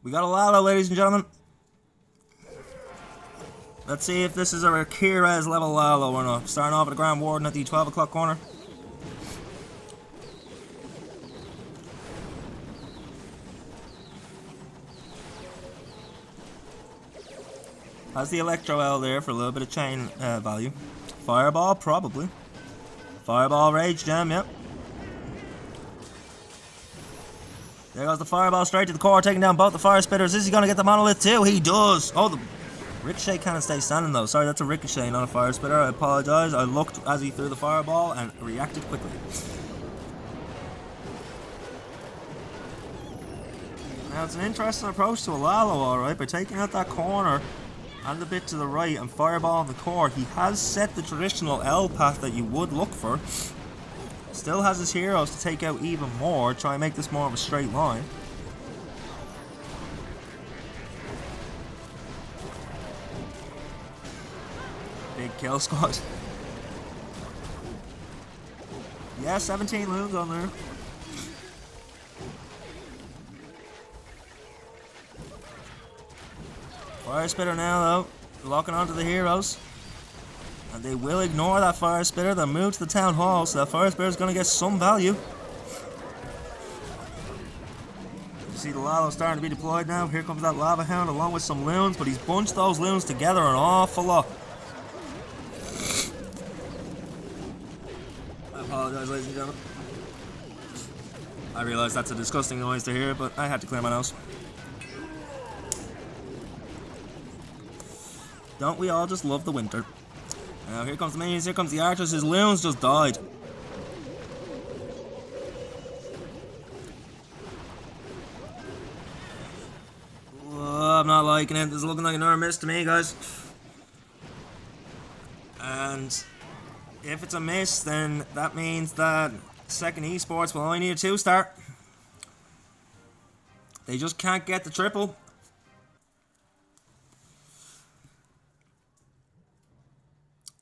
We got a Lalo, ladies and gentlemen. Let's see if this is a Kira's level Lalo or not. Starting off at the Grand Warden at the 12 o'clock corner. Has the Electro L there for a little bit of chain value. Fireball, probably. Fireball, Rage Gem, yep. There goes the Fireball straight to the core, taking down both the Fire Spitters. Is he going to get the Monolith too? He does! Oh, the Ricochet can't stay standing though. Sorry, that's a Ricochet, not a Fire Spitter. I apologise. I looked as he threw the Fireball and reacted quickly. Now, it's an interesting approach to a Lalo, alright. By taking out that corner and the bit to the right and Fireball on the core, he has set the traditional L path that you would look for. Still has his heroes to take out even more, try and make this more of a straight line. Big kill squad. Yeah, 17 loons on there. Fire Spitter now though, locking onto the heroes. And they will ignore that Fire Spitter. They'll move to the Town Hall, so that Fire Spitter is going to get some value. You see the Lalo starting to be deployed now. Here comes that Lava Hound along with some loons, but he's bunched those loons together an awful lot. I apologise, ladies and gentlemen. I realise that's a disgusting noise to hear, but I had to clear my nose. Don't we all just love the winter? Now here comes the minions, here comes the archers. His loons just died. Oh, I'm not liking it. This is looking like another miss to me, guys. And if it's a miss, then that means that second esports will only need a 2-star. They just can't get the triple.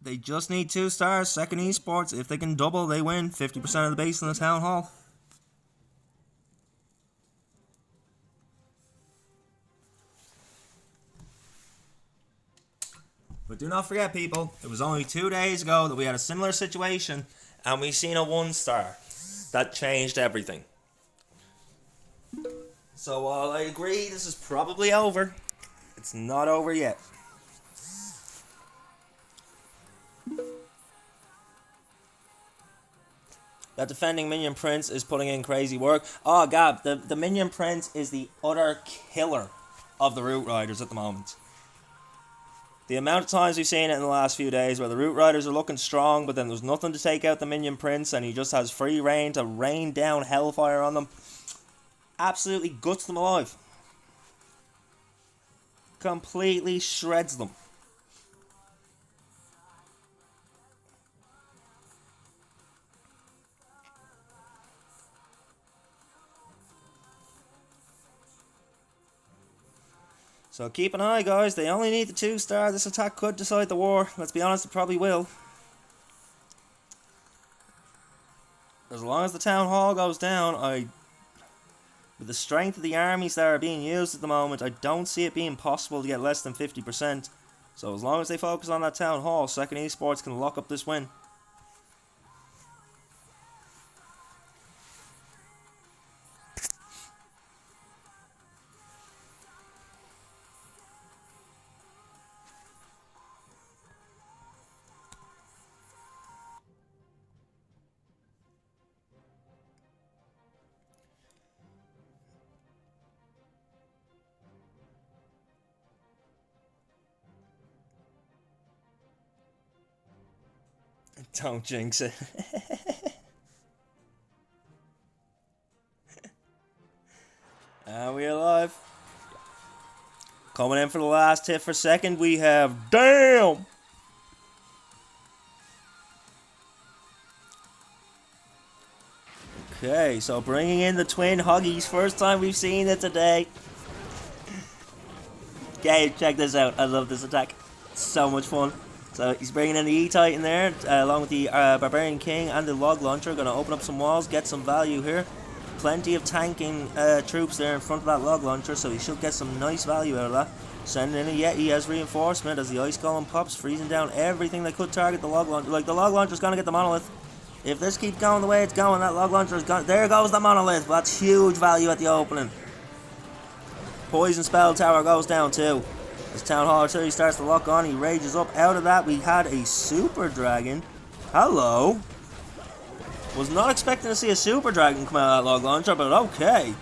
They just need 2 stars. Second esports, if they can double, they win 50% of the base in the Town Hall. But do not forget, people, it was only 2 days ago that we had a similar situation And we seen a 1-star. That changed everything. So while I agree this is probably over, it's not over yet. That defending Minion Prince is putting in crazy work. Oh, Gab, the Minion Prince is the utter killer of the Root Riders at the moment. The amount of times we've seen it in the last few days where the Root Riders are looking strong, but then there's nothing to take out the Minion Prince, and he just has free reign to rain down hellfire on them. Absolutely guts them alive. Completely shreds them. So keep an eye, guys. They only need the 2-star. This attack could decide the war. Let's be honest, it probably will. As long as the Town Hall goes down, with the strength of the armies that are being used at the moment, I don't see it being possible to get less than 50%. So as long as they focus on that Town Hall, Second Esports can lock up this win. Don't jinx it. And we're alive. Coming in for the last hit for second, we have Damn! Okay, so bringing in the twin Huggies. First time we've seen it today. Okay, check this out. I love this attack. It's so much fun. So he's bringing in the E-Titan there, along with the Barbarian King and the Log Launcher. Going to open up some walls, get some value here. Plenty of tanking troops there in front of that Log Launcher, so he should get some nice value out of that. Sending in a Yeti as reinforcement as the Ice Golem pops, freezing down everything that could target the Log Launcher. Like, the Log Launcher's going to get the Monolith. If this keeps going the way it's going, that Log Launcher is gone. There goes the Monolith. That's huge value at the opening. Poison Spell Tower goes down too. As Town Hall Artillery starts to lock on, he rages up. Out of that, we had a Super Dragon. Hello. Was not expecting to see a Super Dragon come out of that Log Launcher, but okay.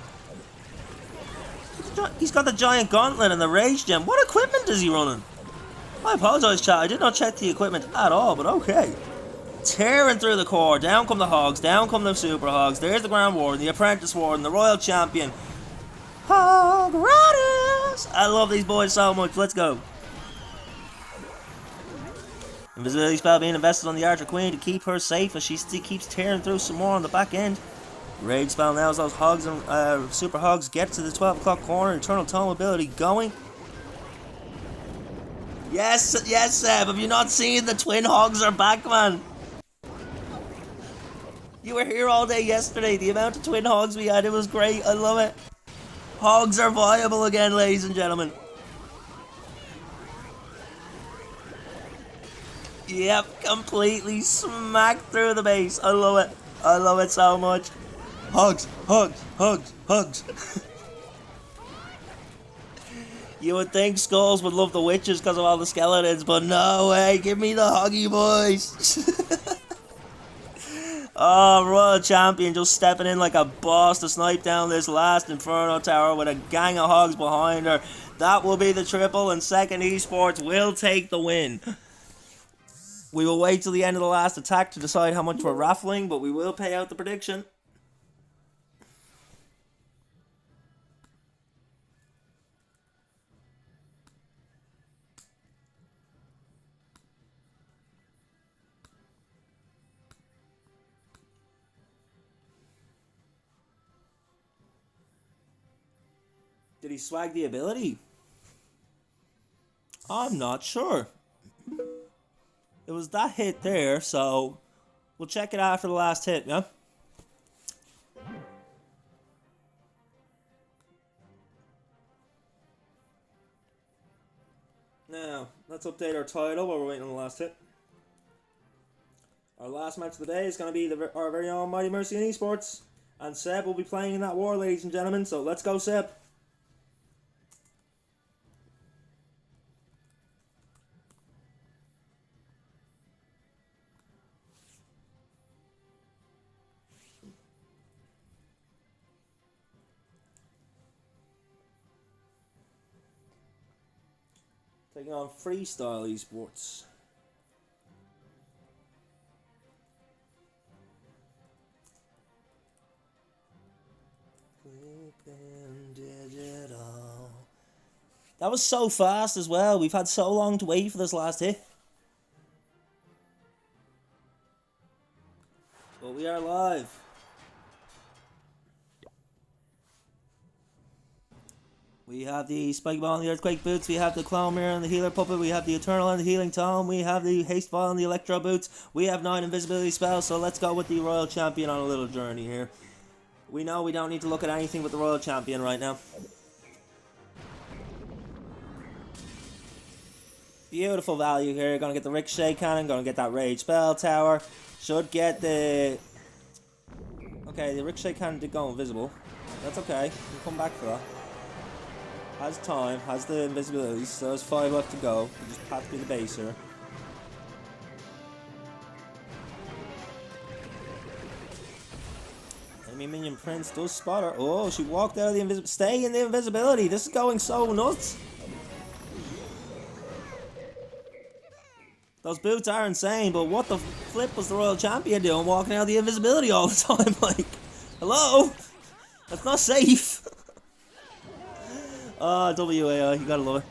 He's got the Giant Gauntlet and the Rage Gem. What equipment is he running? I apologise, chat. I did not check the equipment at all, but okay. Tearing through the core. Down come the Hogs. Down come the Super Hogs. There's the Grand Warden, the Apprentice Warden, the Royal Champion. Hog Riders! I love these boys so much. Let's go. Invisibility spell being invested on the Archer Queen to keep her safe as she keeps tearing through some more on the back end. Rage spell now as those Hogs and Super Hogs get to the 12 o'clock corner. Eternal Tome ability going. Yes, yes, Seb. Have you not seen the twin Hogs are back, man? You were here all day yesterday. The amount of twin Hogs we had, it was great. I love it. Hogs are viable again, ladies and gentlemen. Yep, completely smacked through the base. I love it. I love it so much. Hogs, Hogs, Hogs, Hogs. You would think Skulls would love the witches because of all the skeletons, but no way. Give me the Huggy boys. Oh, Royal Champion just stepping in like a boss to snipe down this last Inferno Tower with a gang of Hogs behind her. That will be the triple, and Second Esports will take the win. We will wait till the end of the last attack to decide how much we're raffling, but we will pay out the prediction. Did he swag the ability? I'm not sure. It was that hit there, so we'll check it after the last hit, yeah? Now, let's update our title while we're waiting on the last hit. Our last match of the day is going to be our very own Mighty Mercy and Esports. And Seb will be playing in that war, ladies and gentlemen. So let's go, Seb. Taking on Freestyle Esports. Digital. That was so fast as well. We've had so long to wait for this last hit. But we are live. We have the Spike Ball and the Earthquake Boots, we have the Clown Mirror and the Healer Puppet, we have the Eternal and the Healing Tome, we have the Haste Ball and the Electro Boots, we have 9 Invisibility Spells, so let's go with the Royal Champion on a little journey here. We know we don't need to look at anything but the Royal Champion right now. Beautiful value here, gonna get the Ricochet Cannon, gonna get that Rage Spell Tower, should get the... Okay, the Ricochet Cannon did go invisible, that's okay, we'll come back for that. Has time, has the invisibility, so there's 5 left to go. We just have to be the base here. Enemy minion Prince does spot her. Oh, she walked out of the invisibility. Stay in the invisibility. This is going so nuts. Those boots are insane, but what the flip was the Royal Champion doing walking out of the invisibility all the time? Like, hello? That's not safe. Oh, WAI, you gotta love it.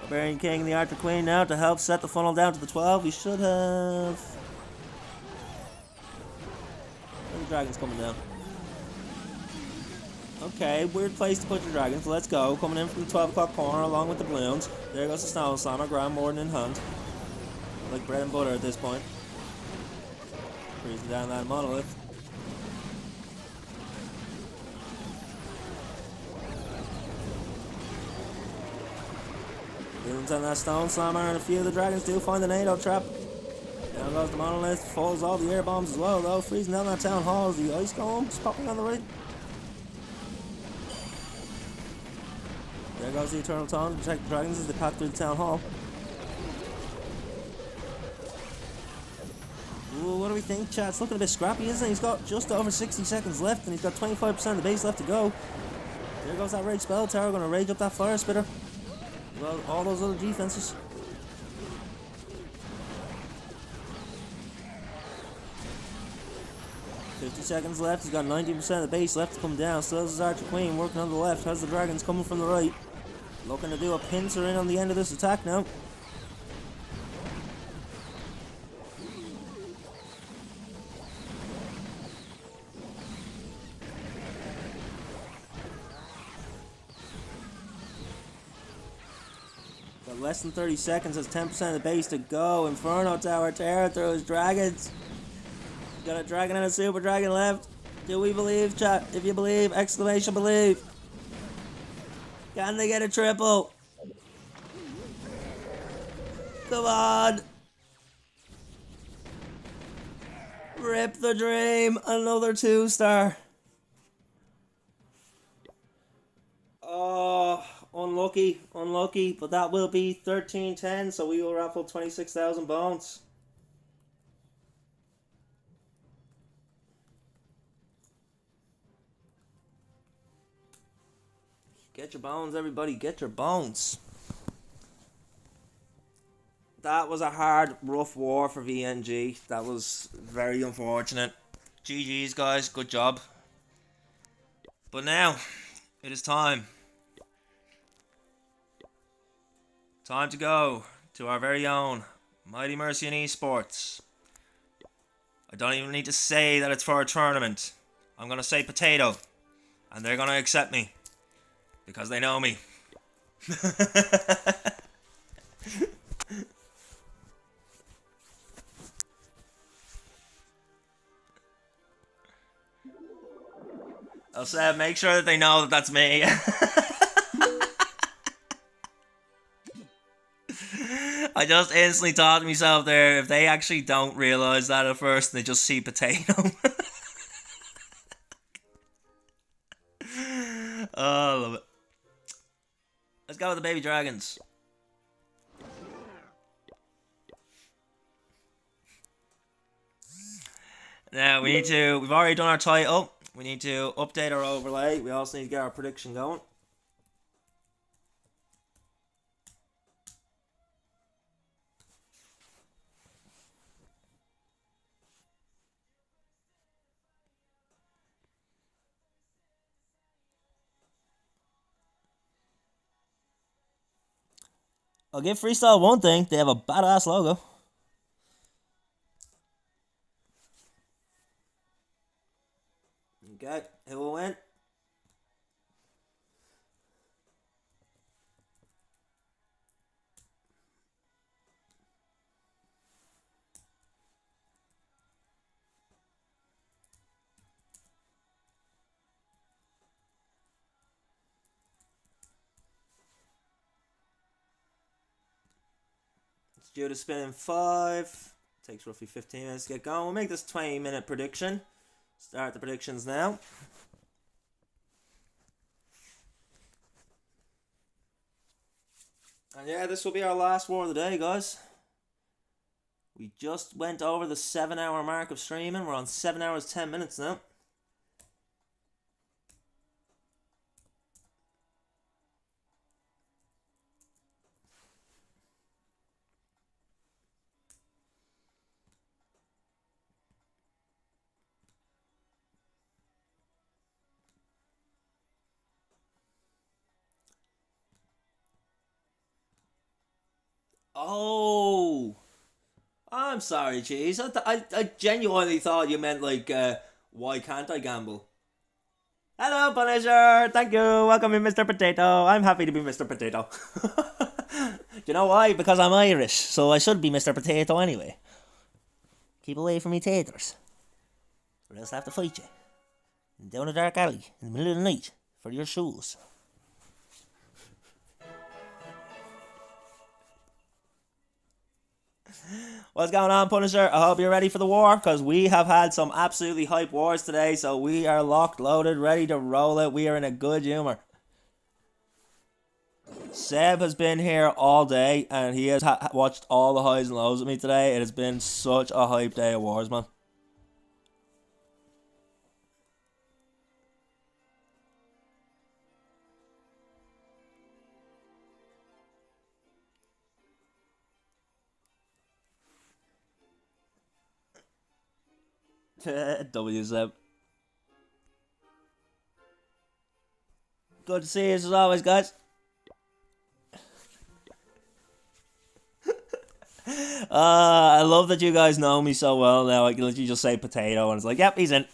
Barbarian King and the Archer Queen now to help set the funnel down to the 12. We should have... The dragon's coming down. Okay, weird place to put your dragons. Let's go. Coming in from the 12 o'clock corner along with the balloons. There goes the Snow Slammer, Grand Warden in hand. Like bread and butter at this point. Freezing down that monolith. Balloons on that Stone Slammer, and a few of the dragons do find the NATO trap. Down goes the monolith, falls all the air bombs as well though, freezing down that town hall as the ice golems popping on the right. There goes the Eternal Taunt to protect the dragons as they pass through the town hall. Ooh, what do we think, chat? It's looking a bit scrappy, isn't it? He's got just over 60 seconds left and he's got 25% of the base left to go. There goes that Rage Spell Tower, gonna rage up that Fire Spitter. Well, all those other defenses. $50 seconds left. He's got 90% of the base left to come down. Still has his Archer Queen working on the left. Has the dragons coming from the right. Looking to do a pincer in on the end of this attack now. Less than 30 seconds, has 10% of the base to go. Inferno Tower, tear through his dragons. Got a dragon and a super dragon left. Do we believe, chat? If you believe, exclamation believe. Can they get a triple? Come on. Rip the dream. Another 2-star. Oh, unlucky, but that will be 13-10, so we will raffle 26,000 bones. Get your bones, everybody, get your bones. That was a hard, rough war for VNG. That was very unfortunate. GG's, guys, good job. But now, it is time. Time to go to our very own Mighty Mercy and Esports. I don't even need to say that it's for a tournament. I'm going to say potato. And they're going to accept me. Because they know me. I'll say, make sure that they know that that's me. I just instantly thought to myself there, if they actually don't realise that at first, they just see potato. Oh, I love it. Let's go with the baby dragons. Now, we've already done our title. We need to update our overlay. We also need to get our prediction going. I'll give Freestyle one thing. They have a badass logo. Okay, who will win? It's due to spin in 5. Takes roughly 15 minutes to get going. We'll make this 20-minute prediction. Start the predictions now. And yeah, this will be our last war of the day, guys. We just went over the 7-hour mark of streaming. We're on 7 hours, 10 minutes now. Oh, I'm sorry, Cheese. I genuinely thought you meant like, why can't I gamble? Hello, Punisher. Thank you. Welcome in, Mr. Potato. I'm happy to be Mr. Potato. Do you know why? Because I'm Irish, so I should be Mr. Potato anyway. Keep away from me taters, or else I have to fight you down a dark alley in the middle of the night for your shoes. What's going on, Punisher? I hope you're ready for the war, because we have had some absolutely hype wars today, so we are locked, loaded, ready to roll it. We are in a good humour. Seb has been here all day, and he has watched all the highs and lows with me today. It has been such a hype day of wars, man. W Seb. Good to see you as always, guys. I love that you guys know me so well now. I can literally just say potato and it's like, yep, he's in.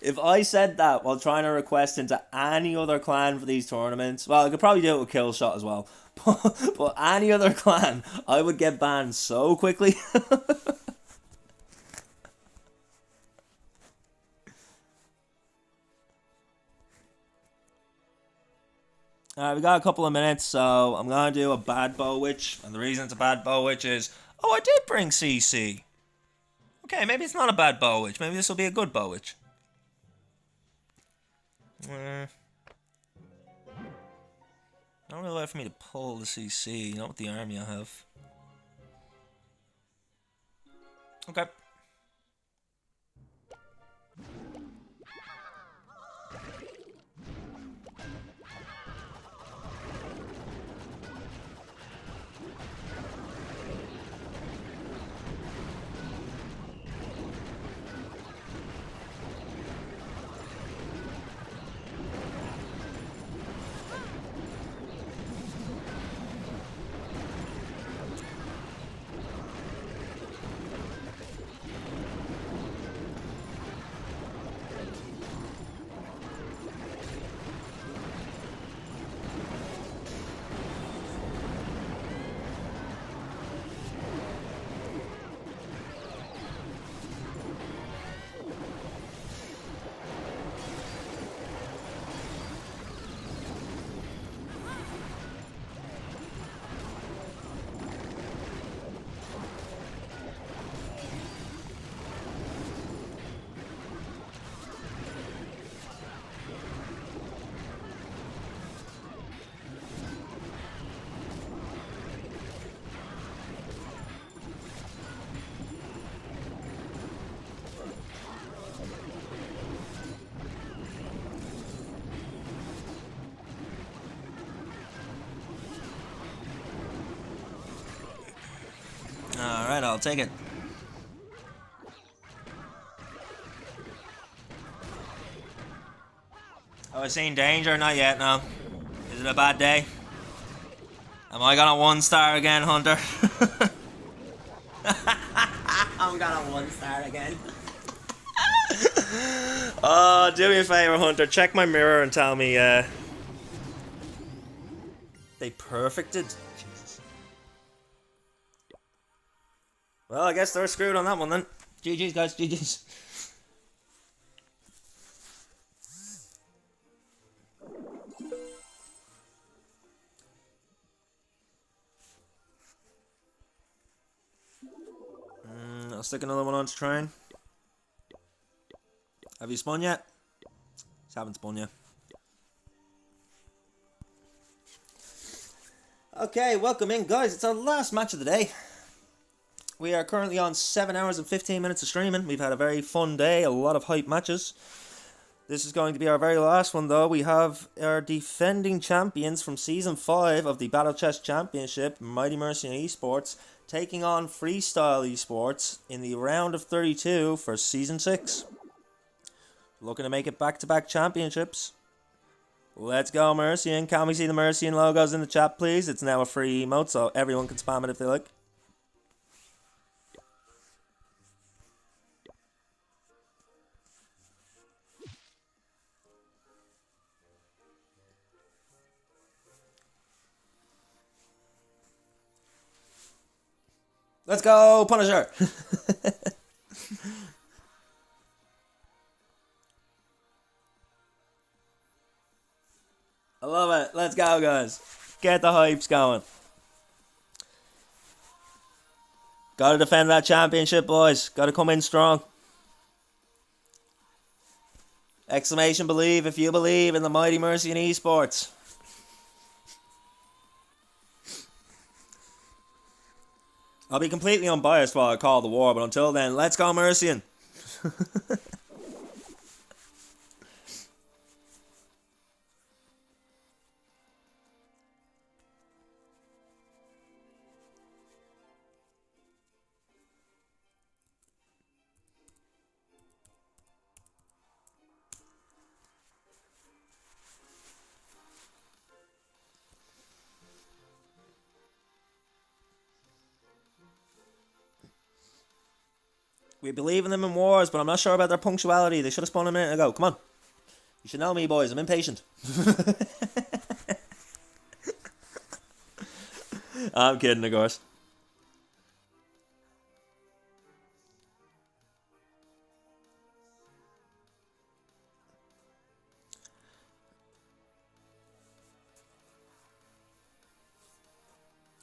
If I said that while trying to request into any other clan for these tournaments, well, I could probably do it with Killshot as well. But any other clan, I would get banned so quickly. Alright, we got a couple of minutes, so I'm going to do a bad bow witch. And the reason it's a bad bow witch is, oh, I did bring CC. Okay, maybe it's not a bad bow witch. Maybe this will be a good bow witch. Not really way for me to pull the CC, not with the army I have. Okay. take it. Oh, I seen danger? Not yet, no. Is it a bad day? Am I gonna 1-star again, Hunter? I'm gonna 1-star again. Oh, do me a favor, Hunter. Check my mirror and tell me, they perfected? Jesus. Well, I guess they're screwed on that one then. GG's, guys. GG's. I'll stick another one on to train. Have you spun yet? Just haven't spun yet. Okay, welcome in, guys. It's our last match of the day. We are currently on 7 hours and 15 minutes of streaming. We've had a very fun day, a lot of hype matches. This is going to be our very last one, though. We have our defending champions from Season 5 of the Battle Chess Championship, Mighty Mercian Esports, taking on Freestyle Esports in the round of 32 for Season 6. Looking to make it back-to-back championships. Let's go, Mercian. Can we see the Mercian logos in the chat, please? It's now a free emote, so everyone can spam it if they like. Let's go, Punisher! I love it. Let's go, guys. Get the hypes going. Gotta defend that championship, boys. Gotta come in strong. Exclamation believe if you believe in the Mighty Mercian Esports. I'll be completely unbiased while I call the war, but until then, let's go, Mercian. We believe in them in wars, but I'm not sure about their punctuality. They should have spawned a minute ago. Come on. You should know me, boys. I'm impatient. I'm kidding, of course.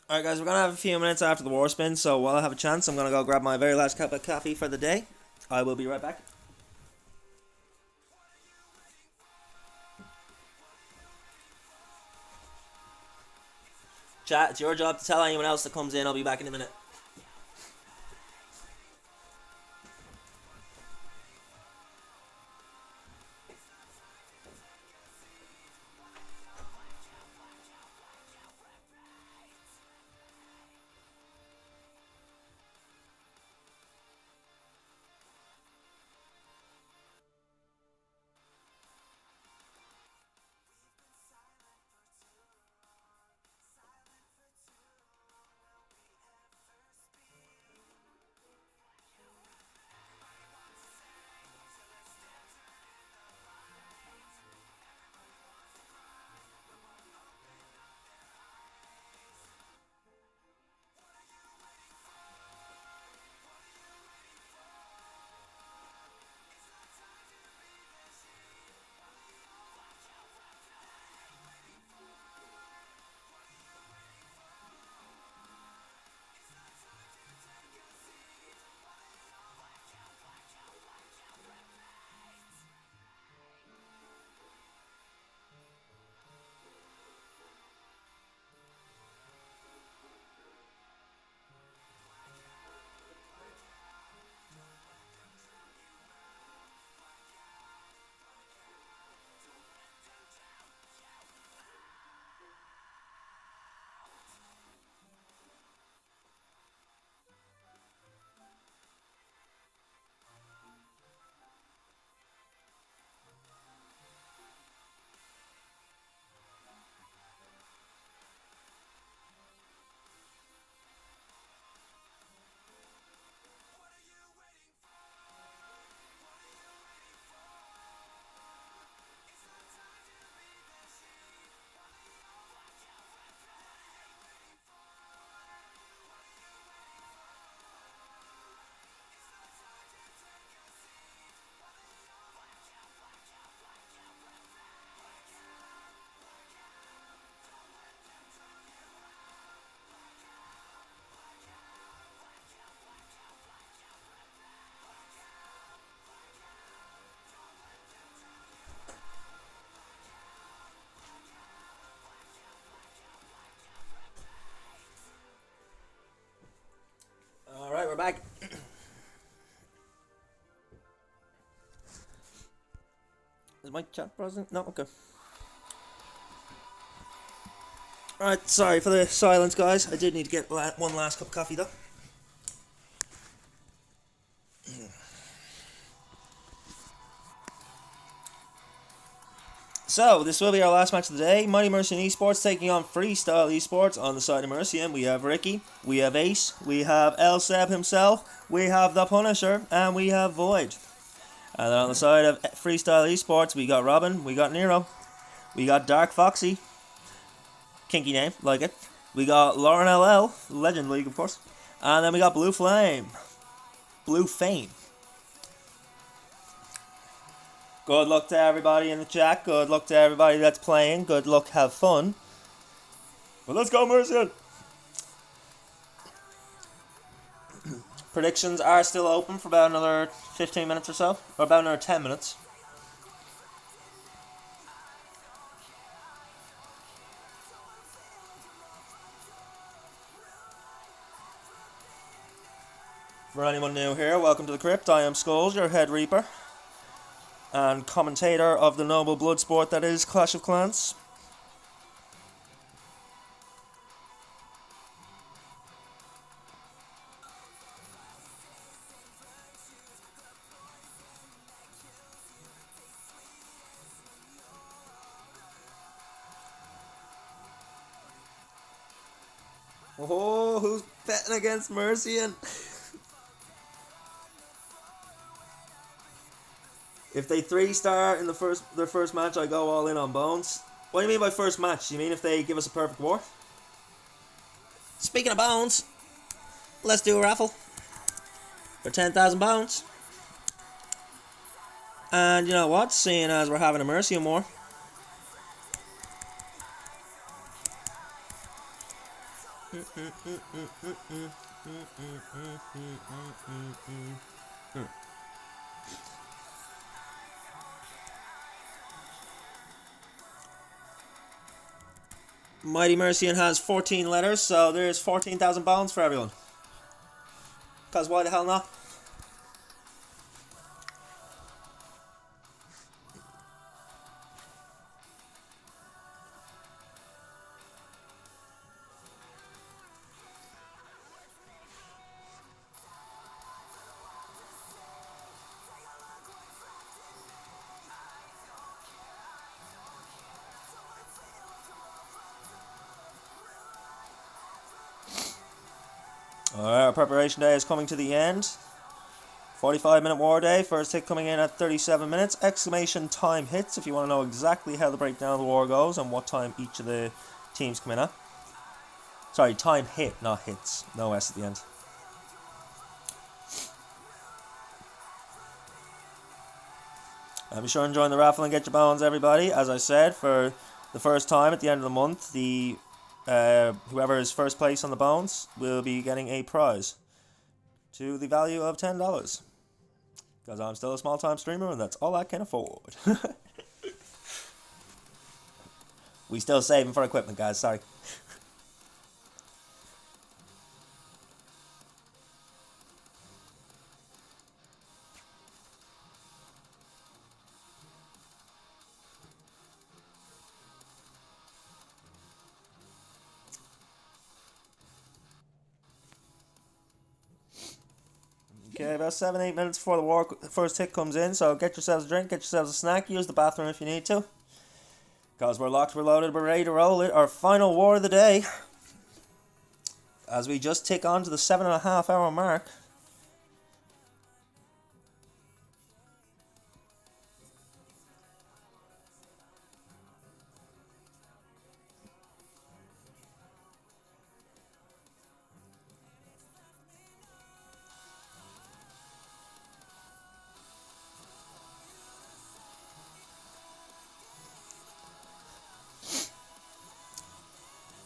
Alright guys, we're going to have a few minutes after the war spin, so while I have a chance, I'm going to go grab my very last cup of coffee for the day. I will be right back. Chat, it's your job to tell anyone else that comes in. I'll be back in a minute. Is my chat present? No, okay. Alright, sorry for the silence, guys. I did need to get one last cup of coffee, though. So, this will be our last match of the day. Mighty Mercian Esports taking on Freestyle Esports on the side of Mercian. We have Ricky, we have Ace, we have El Seb himself, we have The Punisher, and we have Void. And then on the side of Freestyle Esports, we got Robin, we got Nero, we got Dark Foxy, kinky name, like it. We got Lauren LL, Legend League, of course. And then we got Blue Flame, Blue Fame. Good luck to everybody in the chat. Good luck to everybody that's playing. Good luck, have fun. Well, let's go, Mercian! Predictions are still open for about another 15 minutes or so. Or about another 10 minutes. For anyone new here, welcome to the crypt. I am Skulls, your head reaper. And commentator of the noble blood sport that is Clash of Clans. Oh, who's betting against Mercian? If they 3-star in their first match, I go all in on Bones. What do you mean by first match? You mean if they give us a perfect war? Speaking of Bones, let's do a raffle for 10,000 Bones. And you know what? Seeing as we're having a Mercian war, Mighty Mercian has 14 letters, so there's 14,000 Bones for everyone. Because why the hell not? Alright, our preparation day is coming to the end. 45-minute war day. First hit coming in at 37 minutes. Exclamation time hits if you want to know exactly how the breakdown of the war goes and what time each of the teams come in at. Sorry, time hit, not hits. No S at the end. Be sure and join the raffle and get your Bones, everybody. As I said, for the first time at the end of the month, whoever is first place on the Bones will be getting a prize to the value of $10. Because I'm still a small-time streamer and that's all I can afford. We still saving for equipment, guys, sorry. Okay, about 7-8 minutes before the first hit comes in, so get yourselves a drink, get yourselves a snack, use the bathroom if you need to. Because we're locked, we're loaded, we're ready to roll it. Our final war of the day. As we just tick on to the 7.5 hour mark.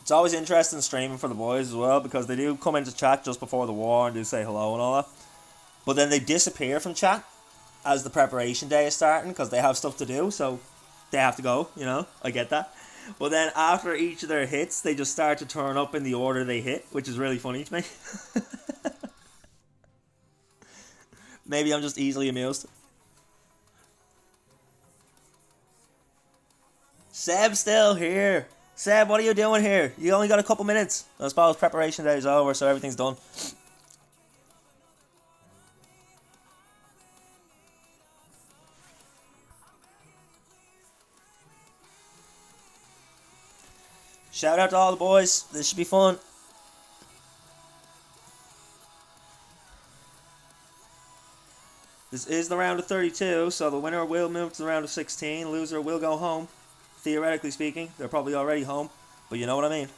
It's always interesting streaming for the boys as well, because they do come into chat just before the war and do say hello and all that. But then they disappear from chat as the preparation day is starting, because they have stuff to do, so they have to go, you know, I get that. But then after each of their hits, they just start to turn up in the order they hit, which is really funny to me. Maybe I'm just easily amused. Seb's still here. Seb, what are you doing here? You only got a couple minutes. I suppose preparation day is over, so everything's done. Shout out to all the boys. This should be fun. This is the round of 32, so the winner will move to the round of 16. Loser will go home. Theoretically speaking, they're probably already home, but you know what I mean.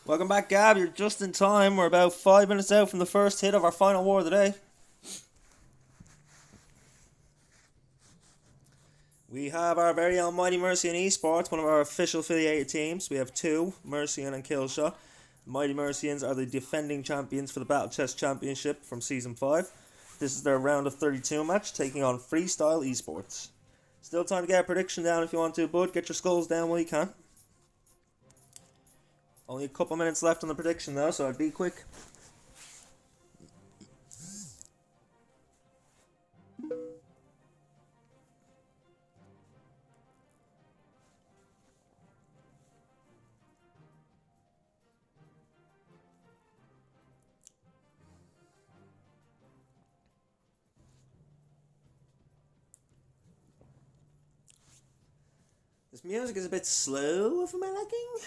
Welcome back, Gab. You're just in time. We're about 5 minutes out from the first hit of our final war of the day. We have our very own Mighty Mercian Esports, one of our official affiliated teams. We have two, Mercian and Killshot. Mighty Mercians are the defending champions for the Battle Chess Championship from Season 5. This is their round of 32 match, taking on Freestyle Esports. Still time to get a prediction down if you want to, bud. Get your skulls down while you can. Only a couple minutes left on the prediction though, so I'd be quick. This music is a bit slow for my liking.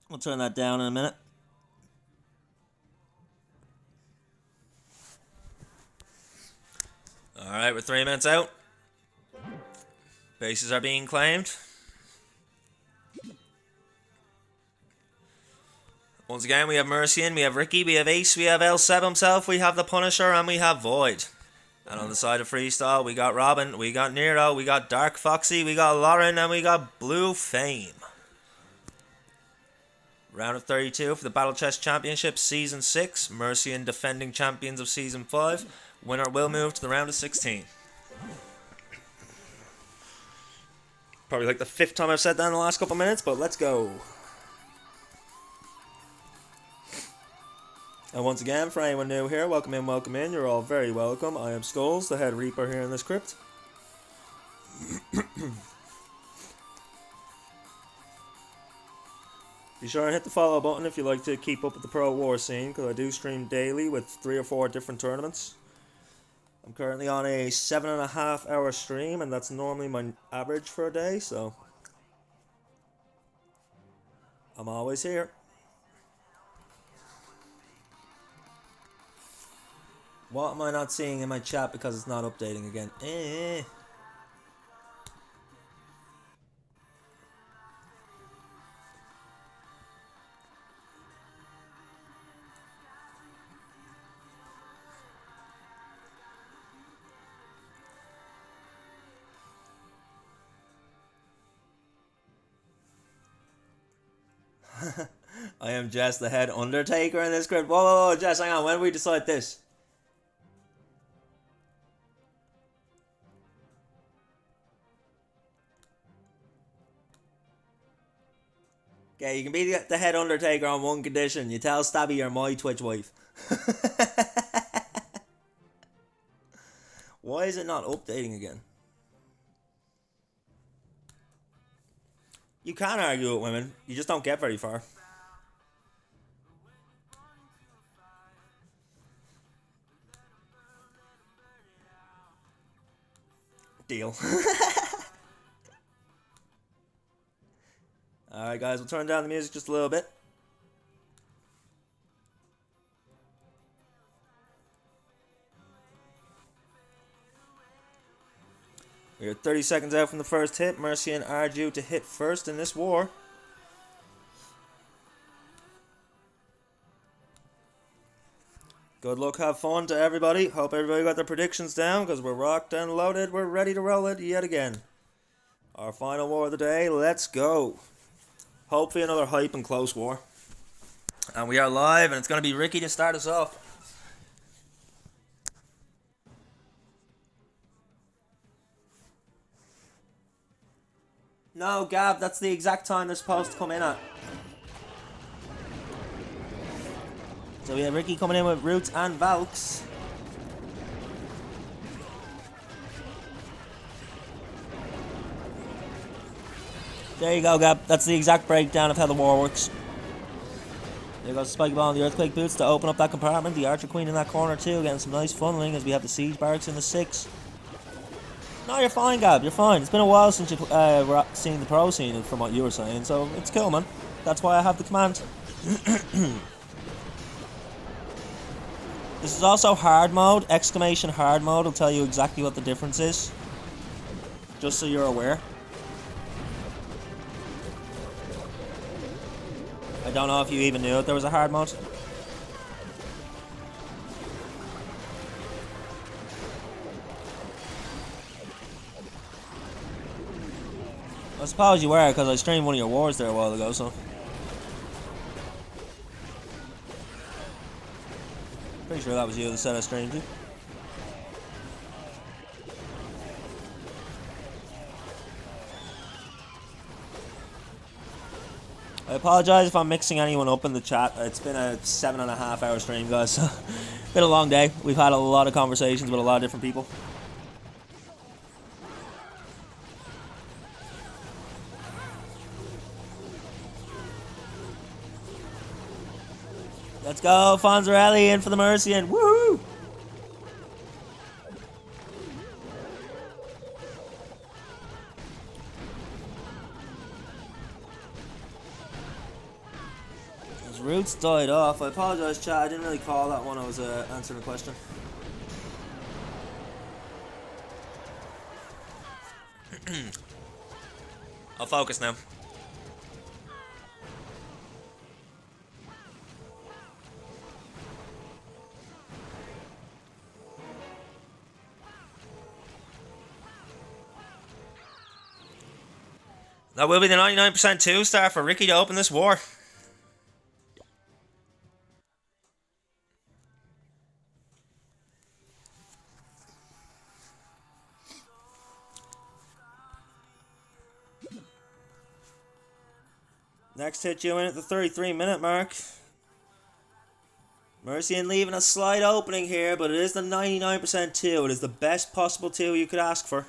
We'll turn that down in a minute. Alright, we're 3 minutes out. Bases are being claimed. Once again, we have Mercian, we have Ricky, we have Ace, we have L7 himself, we have the Punisher, and we have Void. And on the side of Freestyle, we got Robin, we got Nero, we got Dark Foxy, we got Lauren, and we got Blue Fame. Round of 32 for the Battle Chess Championship, Season 6. Mercian defending champions of Season 5. Winner will move to the round of 16. Probably like the 5th time I've said that in the last couple of minutes, but let's go. And once again, for anyone new here, welcome in, welcome in. You're all very welcome. I am Skulls, the head reaper here in this crypt. Be sure and hit the follow button if you like to keep up with the Pro War scene, because I do stream daily with 3 or 4 different tournaments. I'm currently on a 7.5 hour stream, and that's normally my average for a day, so I'm always here. What am I not seeing in my chat because it's not updating again? I am Jess, the head Undertaker in this script. Whoa, whoa, whoa, Jess, hang on. When did we decide this? Okay, you can be the head Undertaker on one condition. You tell Stabby you're my Twitch wife. Why is it not updating again? You can argue with women. You just don't get very far. Deal. Alright guys, we'll turn down the music just a little bit. We are 30 seconds out from the first hit. Mercy and Arju to hit first in this war. Good luck, have fun to everybody. Hope everybody got their predictions down because we're rocked and loaded. We're ready to roll it yet again. Our final war of the day. Let's go. Hopefully another hype and close war. And we are live, and it's going to be Ricky to start us off. No, Gab, that's the exact time they're supposed to come in at. So we have Ricky coming in with Roots and Valks. There you go, Gab. That's the exact breakdown of how the war works. There goes the Spiky Ball and the Earthquake Boots to open up that compartment. The Archer Queen in that corner too, getting some nice funneling as we have the Siege Barracks in the 6. No, you're fine, Gab. You're fine. It's been a while since you've seen the pro scene from what you were saying, so it's cool, man. That's why I have the command. This is also hard mode. Exclamation hard mode will tell you exactly what the difference is. Just so you're aware. I don't know if you even knew that there was a hard mode. I suppose you were, because I streamed one of your wars there a while ago, so. Pretty sure that was you that said I streamed you. I apologise if I'm mixing anyone up in the chat. It's been a 7.5 hour stream, guys, so been a long day. We've had a lot of conversations with a lot of different people. Let's go, Fonzarelli in for the Mercian. Woohoo! His roots died off. I apologise, chat. I didn't really call that one. I was answering a question. I'll focus now. That will be the 99% 2-star for Ricky to open this war. Next hit you in at the 33-minute mark. Mercian leaving a slight opening here, but it is the 99% 2. It is the best possible 2 you could ask for.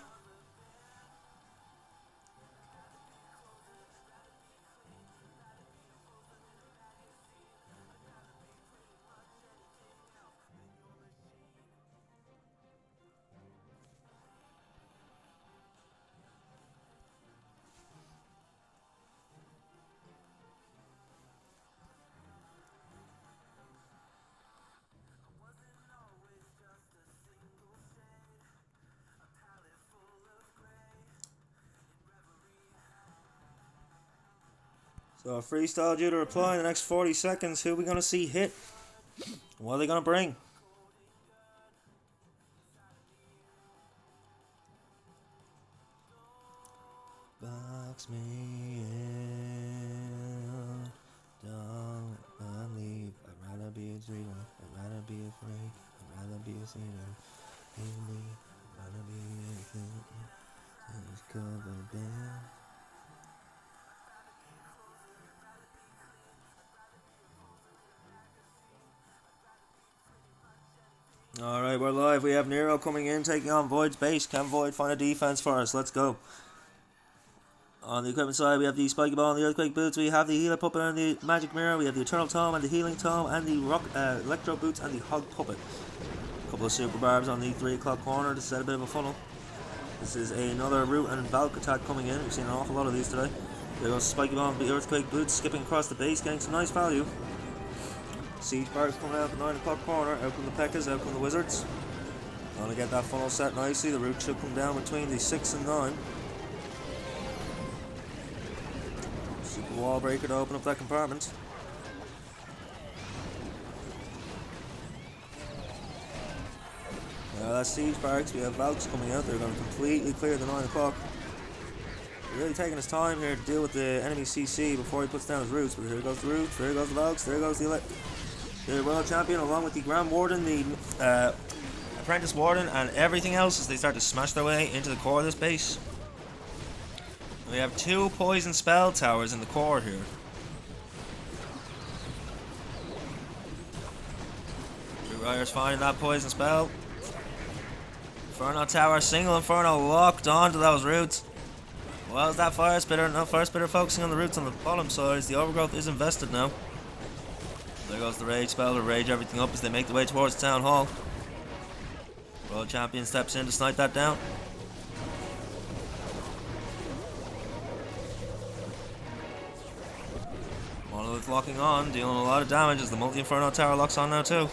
So I freestyled you to reply in the next 40 seconds. Who are we going to see hit? What are they going to bring? Box me in, don't dreaming. I'd rather be afraid. I'd rather be a sinner. Leave me. I'd rather be anything. Just cover down. Alright, we're live. We have Nero coming in, taking on Void's base. Can Void find a defense for us? Let's go. On the equipment side, we have the Spiky Ball and the Earthquake Boots. We have the Healer Puppet and the Magic Mirror. We have the Eternal Tome and the Healing Tome and the Electro Boots and the Hog Puppet. A couple of Super Barbs on the 3 o'clock corner to set a bit of a funnel. This is another Root and Valk attack coming in. We've seen an awful lot of these today. There goes Spiky Ball and the Earthquake Boots skipping across the base, getting some nice value. Siege Barks coming out at the 9 o'clock corner. Out come the Pekkas, out come the Wizards. Gonna get that funnel set nicely. The Root should come down between the 6 and 9. Super Wall Breaker to open up that compartment. Now that's Siege Barracks. We have Valks coming out. They're going to completely clear the 9 o'clock. Really taking his time here to deal with the enemy CC before he puts down his roots. But here goes the roots, there goes the Valks, there goes the World Champion along with the Grand Warden, the Apprentice Warden, and everything else as they start to smash their way into the core of this base. We have 2 poison spell towers in the core here. Root Riders finding that poison spell. Inferno Tower, single Inferno locked onto those roots. Well, is that Fire Spitter? No, Fire Spitter focusing on the roots on the bottom side as the Overgrowth is invested now. There goes the Rage spell to rage everything up as they make the way towards Town Hall. World Champion steps in to snipe that down. Monolith locking on, dealing a lot of damage as the Multi-Inferno Tower locks on now too.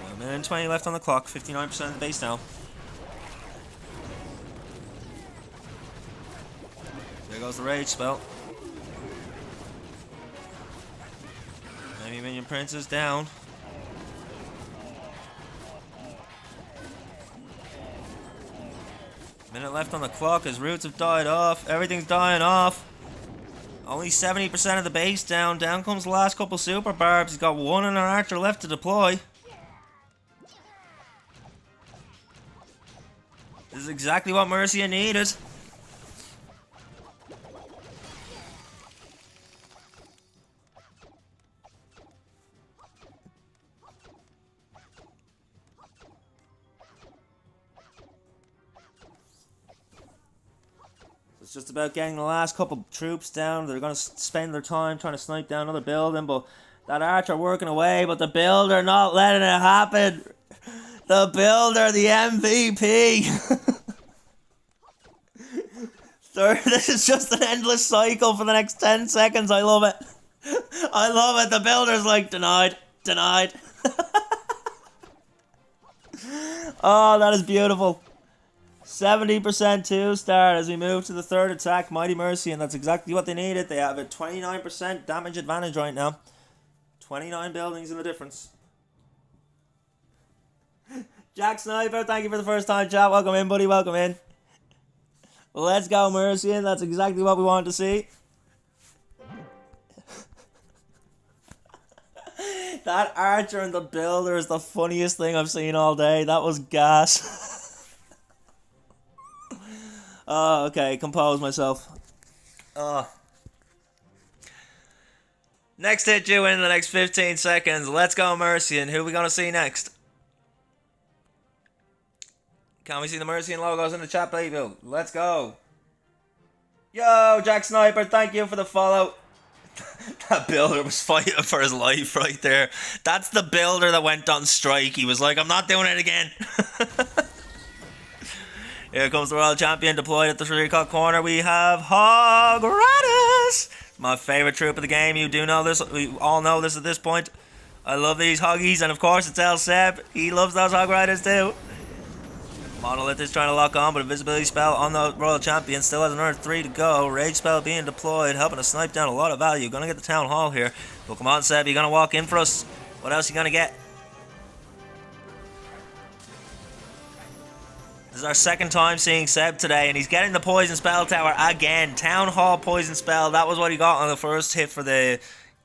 A minute and 20 left on the clock, 59% of the base now. There goes the Rage spell. Enemy Minion Prince is down. Minute left on the clock as roots have died off. Everything's dying off. Only 70% of the base down. Down comes the last couple Super Barbs. He's got 1 and an Archer left to deploy. This is exactly what Mercia needed. It's just about getting the last couple troops down. They're going to spend their time trying to snipe down another building, but that Archer working away, but the Builder not letting it happen. The Builder, the MVP. This is just an endless cycle for the next 10 seconds. I love it. I love it. The Builder's like, denied, denied. Oh, that is beautiful. 70% 2-star as we move to the 3rd attack, Mighty Mercy, and that's exactly what they needed. They have a 29% damage advantage right now. 29 buildings in the difference. Jack Sniper, thank you for the first time, chat. Welcome in, buddy. Welcome in. Let's go, Mercian. That's exactly what we wanted to see. That Archer and the Builder is the funniest thing I've seen all day. That was gas. Oh, okay. Compose myself. Next hit due in the next 15 seconds. Let's go, Mercian. Who are we going to see next? Can we see the Mercian logos in the chat playbill? Let's go. Yo, Jack Sniper, thank you for the follow. That Builder was fighting for his life right there. That's the Builder that went on strike. He was like, I'm not doing it again. Here comes the World Champion deployed at the 3 o'clock corner. We have Hog Riders. My favorite troop of the game. You do know this. We all know this at this point. I love these Hoggies. And of course, it's El Seb. He loves those Hog Riders too. Monolith is trying to lock on, but a visibility spell on the Royal Champion still has another 3 to go. Rage spell being deployed, helping to snipe down a lot of value. Gonna get the Town Hall here. Well, come on, Seb. You're gonna walk in for us. What else you gonna get? This is our second time seeing Seb today, and he's getting the Poison Spell Tower again. Town Hall Poison Spell. That was what he got on the first hit for the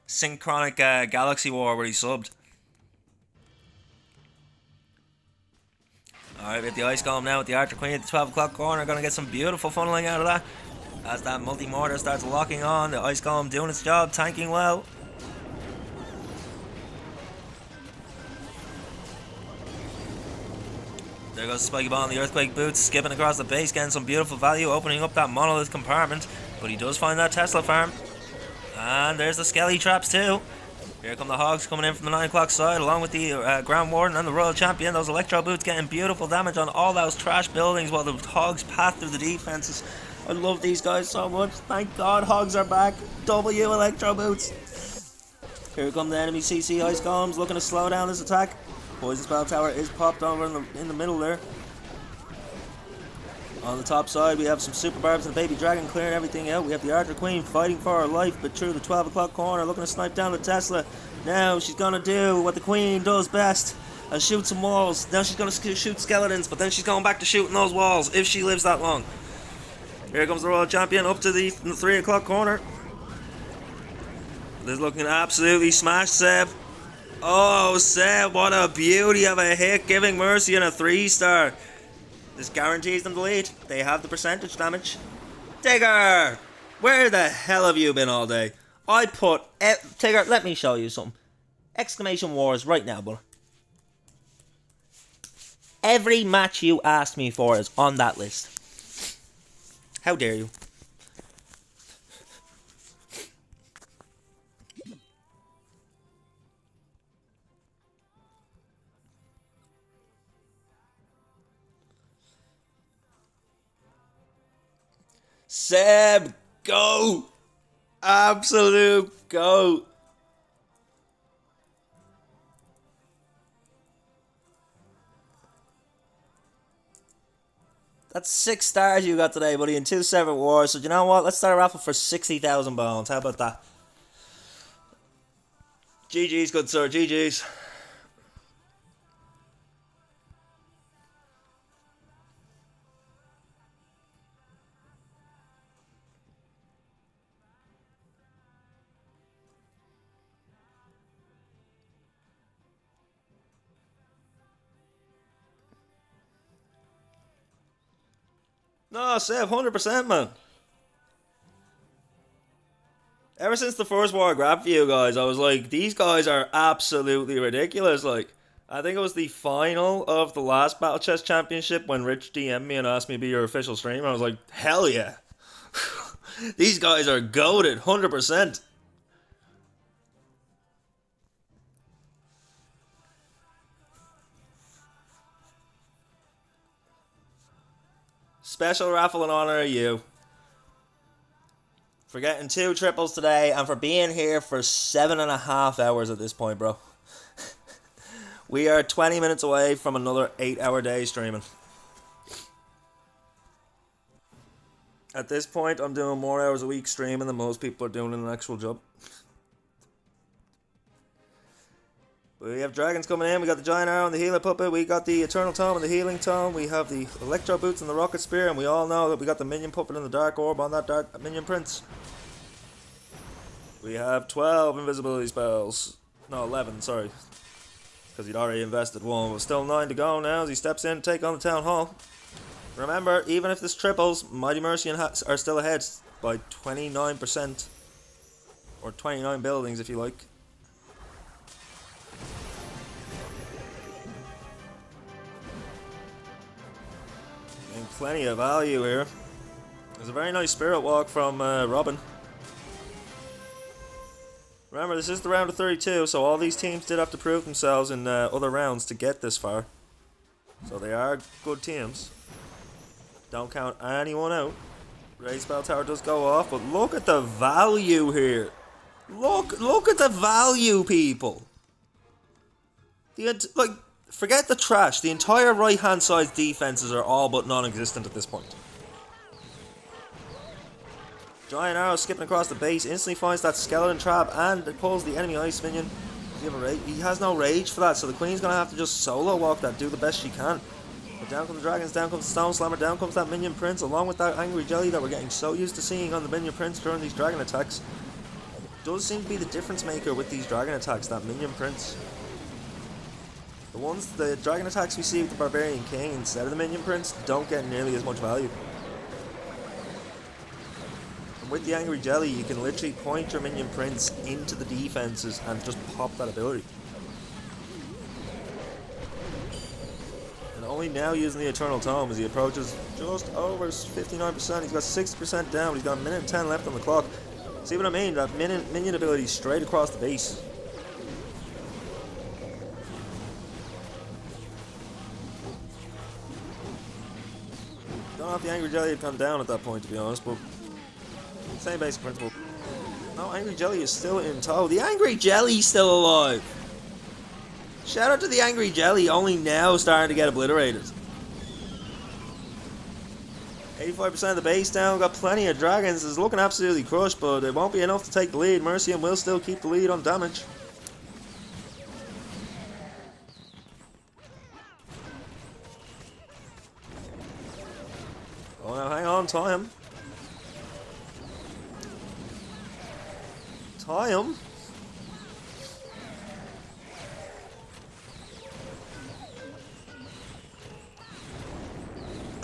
Synchronic Galaxy War where he subbed. Alright, we have the Ice Golem now with the Archer Queen at the 12 o'clock corner. Going to get some beautiful funneling out of that. As that multi-mortar starts locking on, the Ice Golem doing its job, tanking well. There goes the Spiky Ball and the Earthquake Boots, skipping across the base, getting some beautiful value, opening up that monolith compartment. But he does find that Tesla farm. And there's the Skelly Traps too. Here come the Hogs coming in from the 9 o'clock side, along with the Grand Warden and the Royal Champion. Those Electro Boots getting beautiful damage on all those trash buildings while the Hogs path through the defenses. I love these guys so much. Thank God Hogs are back. W Electro Boots. Here come the enemy CC Ice Golems, looking to slow down this attack. Poison Spell Tower is popped over in the middle there. On the top side, we have some Super Barbs and a Baby Dragon clearing everything out. We have the Archer Queen fighting for her life, but through the 12 o'clock corner, looking to snipe down the Tesla. Now she's going to do what the Queen does best, and shoot some walls. Now she's going to shoot skeletons, but then she's going back to shooting those walls, if she lives that long. Here comes the Royal Champion up to the 3 o'clock corner. This is looking absolutely smashed, Seb. Oh, Seb, what a beauty of a hit, giving Mercy in a 3-star. This guarantees them the lead. They have the percentage damage. Tigger! Where the hell have you been all day? I put... Tigger, let me show you something. Exclamation Wars right now, brother. Every match you asked me for is on that list. How dare you? Seb, go! Absolute go! That's 6 stars you got today, buddy, in 2 separate wars. So you know what? Let's start a raffle for 60,000 bones. How about that? GG's, good sir. GG's. No, Seb, 100%, man. Ever since the first war I grabbed for you guys, I was like, these guys are absolutely ridiculous. Like, I think it was the final of the last Battle Chess Championship when Rich DM'd me and asked me to be your official streamer. I was like, hell yeah. These guys are goated, 100%. Special raffle in honor of you. For getting 2 triples today and for being here for 7.5 hours at this point, bro. We are 20 minutes away from another 8-hour day streaming. At this point, I'm doing more hours a week streaming than most people are doing in an actual job. We have dragons coming in. We got the Giant Arrow and the Healer Puppet. We got the Eternal Tome and the Healing Tome. We have the Electro Boots and the Rocket Spear. And we all know that we got the Minion Puppet and the Dark Orb on that Dark Minion Prince. We have 12 invisibility spells. No, 11, sorry. Because he'd already invested 1. But still 9 to go now as he steps in to take on the Town Hall. Remember, even if this triples, Mighty Mercy and are still ahead by 29%. Or 29 buildings if you like. Plenty of value here. There's a very nice Spirit Walk from Robin. Remember, this is the round of 32, so all these teams did have to prove themselves in other rounds to get this far. So they are good teams. Don't count anyone out. Raise Spell Tower does go off, but look at the value here. Look at the value, people. Like, forget the trash. The entire right-hand side's defenses are all but non-existent at this point. Giant Arrow skipping across the base, instantly finds that skeleton trap and it pulls the enemy ice minion. He has no rage for that, so the Queen's going to have to just solo walk that, do the best she can. But down come the dragons, down comes the Stone Slammer, down comes that Minion Prince, along with that Angry Jelly that we're getting so used to seeing on the Minion Prince during these dragon attacks. Does seem to be the difference maker with these dragon attacks, that Minion Prince. The dragon attacks we see with the Barbarian King instead of the Minion Prince don't get nearly as much value. And with the Angry Jelly, you can literally point your Minion Prince into the defenses and just pop that ability. And only now using the Eternal Tome as he approaches just over 59%. He's got 60% down, but he's got a minute and 10 left on the clock. See what I mean? That minion ability straight across the base. Don't know if the Angry Jelly had come down at that point, to be honest, but same basic principle. No, Angry Jelly is still in tow. The Angry Jelly's still alive! Shout out to the Angry Jelly, only now starting to get obliterated. 85% of the base down, got plenty of dragons, is looking absolutely crushed, but it won't be enough to take the lead. Mercian will still keep the lead on damage. Oh, now hang on, tie him. Tie him?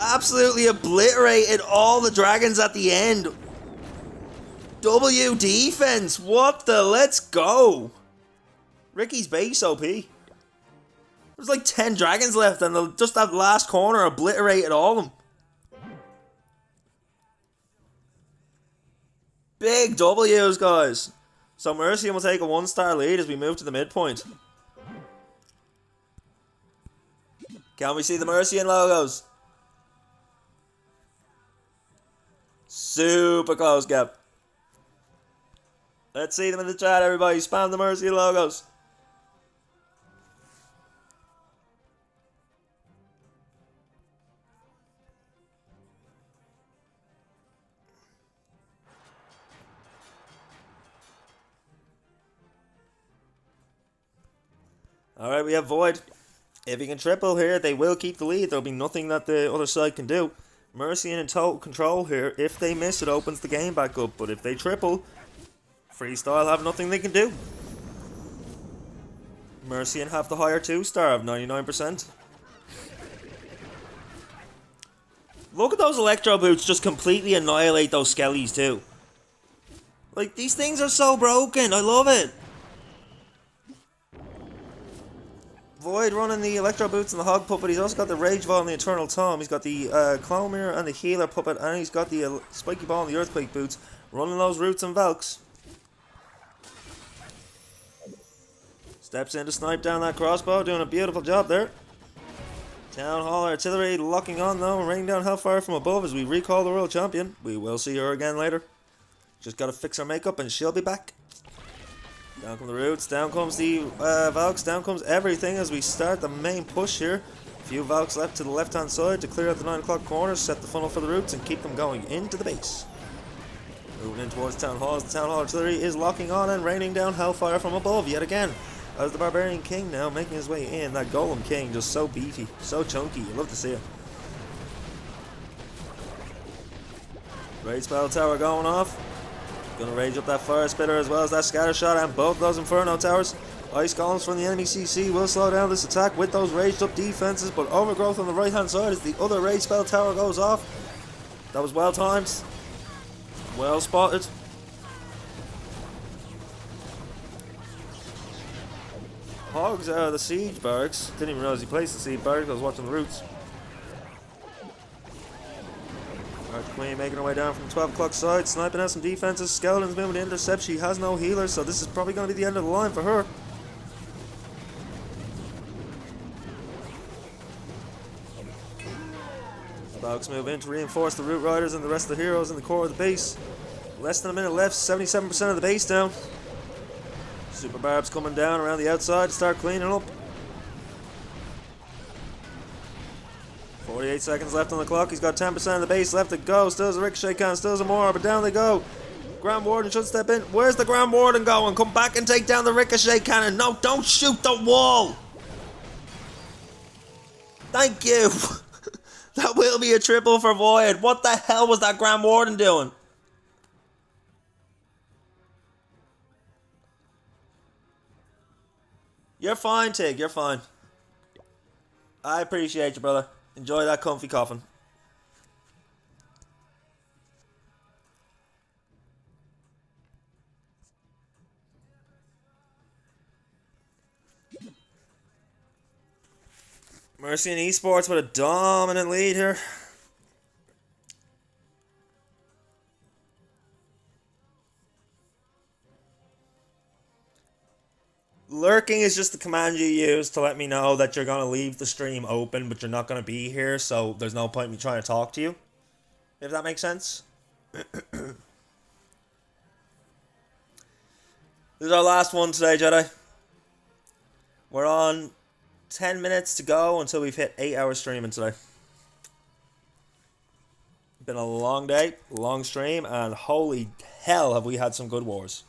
Absolutely obliterated all the dragons at the end. W defense. What the? Let's go. Ricky's base OP. There's like 10 dragons left and just that last corner obliterated all of them. Big W's, guys. So Mercian will take a 1-star lead as we move to the midpoint. Can we see the Mercian logos? Super close gap. Let's see them in the chat, everybody. Spam the Mercian logos. Alright, we have Void. If he can triple here, they will keep the lead. There'll be nothing that the other side can do. Mercian in total control here. If they miss, it opens the game back up. But if they triple, Freestyle have nothing they can do. Mercian have the higher 2-star of 99%. Look at those Electro Boots just completely annihilate those Skellies too. Like, these things are so broken. I love it. Void running the Electro Boots and the Hog Puppet. He's also got the Rage Ball and the Eternal Tome. He's got the Clone Mirror and the Healer Puppet. And he's got the Spiky Ball and the Earthquake Boots. Running those Roots and Valks. Steps in to snipe down that crossbow. Doing a beautiful job there. Town Hall Artillery locking on though. And raining down hellfire from above as we recall the World Champion. We will see her again later. Just got to fix her makeup and she'll be back. Down come the Roots, down comes the Valks, down comes everything as we start the main push here. A few Valks left to the left hand side to clear out the 9 o'clock corners, set the funnel for the Roots and keep them going into the base. Moving in towards Town Hall as the Town Hall Artillery is locking on and raining down hellfire from above yet again. As the Barbarian King now making his way in, that Golem King just so beefy, so chunky, you love to see it. Great spell tower going off. Gonna rage up that Fire Spitter as well as that Scatter Shot and both those Inferno Towers. Ice Golems from the enemy CC will slow down this attack with those raged up defenses, but Overgrowth on the right hand side as the other Rage Spell Tower goes off. That was well timed. Well spotted. Hogs out of the Siege Barracks. Didn't even realize he placed the Siege Barracks, I was watching the Roots. Archer Queen making her way down from the 12 o'clock side, sniping out some defenses. Skeleton's moving to intercept. She has no healer, so this is probably going to be the end of the line for her. Valks move in to reinforce the Root Riders and the rest of the heroes in the core of the base. Less than a minute left, 77% of the base down. Super Barbs coming down around the outside to start cleaning up. 48 seconds left on the clock. He's got 10% of the base left to go. Still has a Ricochet Cannon, still has a more, but down they go. Grand Warden should step in. Where's the Grand Warden going? Come back and take down the Ricochet Cannon. No, don't shoot the wall. Thank you. That will be a triple for Void. What the hell was that Grand Warden doing? You're fine, Tig. You're fine. I appreciate you, brother. Enjoy that comfy coffin. Mercy and Esports with a dominant lead here. Lurking is just the command you use to let me know that you're going to leave the stream open, but you're not going to be here, so there's no point in me trying to talk to you. If that makes sense. This is our last one today, Jedi. We're on 10 minutes to go until we've hit 8 hours streaming today. Been a long day, long stream, and holy hell have we had some good wars.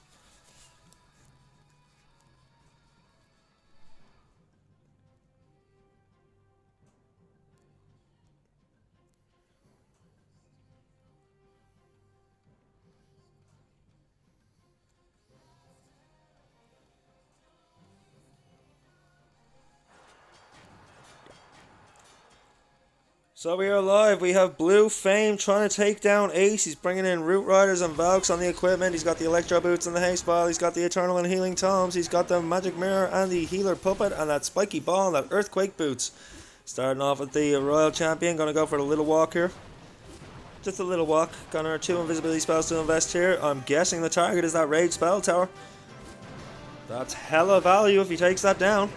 So we are live. We have Blue Fame trying to take down Ace. He's bringing in Root Riders and Valks on the equipment. He's got the Electro Boots and the Haste Ball. He's got the Eternal and Healing Tomes. He's got the Magic Mirror and the Healer Puppet and that Spiky Ball and that Earthquake Boots. Starting off with the Royal Champion. Going to go for a little walk here. Just a little walk. Got our 2 invisibility spells to invest here. I'm guessing the target is that Rage Spell Tower. That's hella value if he takes that down.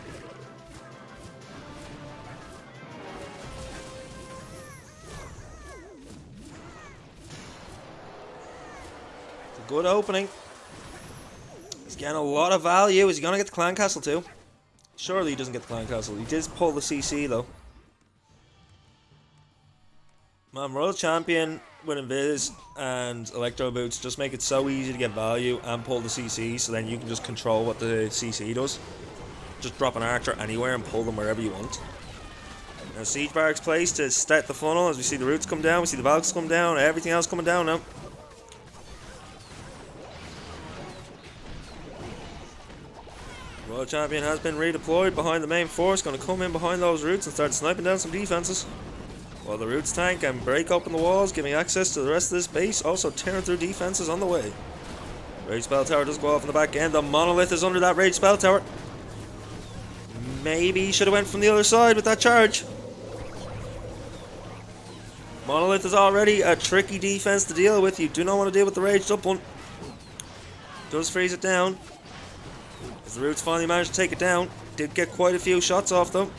Good opening. He's getting a lot of value. Is he going to get the Clan Castle too? Surely he doesn't get the Clan Castle. He did pull the CC though. Man, Royal Champion with Invis and Electro Boots just make it so easy to get value and pull the CC, so then you can just control what the CC does. Just drop an Archer anywhere and pull them wherever you want. Now Siege Barracks placed to start the funnel as we see the Roots come down, we see the Valks come down, everything else coming down now. Royal Champion has been redeployed behind the main force, going to come in behind those Roots and start sniping down some defenses. While the Roots tank and break open the walls, giving access to the rest of this base, also tearing through defenses on the way. Rage Spell Tower does go off in the back end. The Monolith is under that Rage Spell Tower. Maybe he should have went from the other side with that charge. Monolith is already a tricky defense to deal with. You do not want to deal with the Raged Up one. Does freeze it down. As the Roots finally managed to take it down. Did get quite a few shots off though.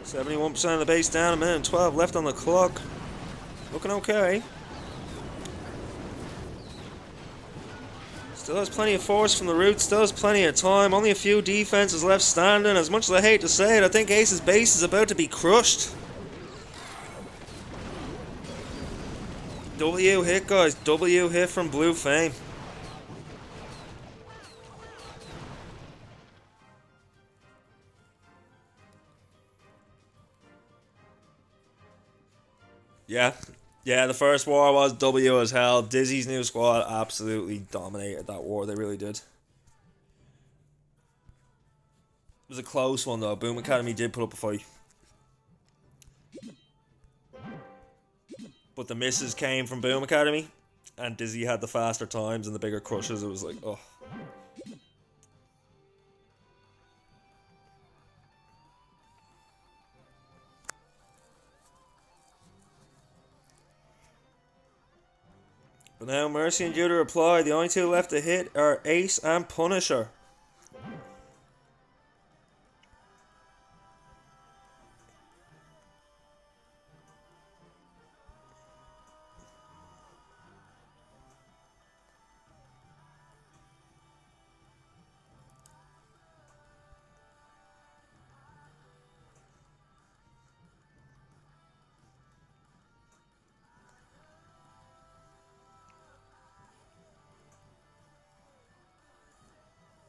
%71% of the base down, 1:12 left on the clock. Looking okay. Still has plenty of force from the Roots, still has plenty of time, only a few defenses left standing. As much as I hate to say it, I think Ace's base is about to be crushed. W hit, guys. W hit from Blue Fame. Yeah, the first war was W as hell. Dizzy's new squad absolutely dominated that war. They really did. It was a close one though. Boom Academy did put up a fight. But the misses came from Boom Academy. And Dizzy had the faster times and the bigger crushes. It was like, oh. But now Mercy and Judah reply. The only 2 left to hit are Ace and Punisher.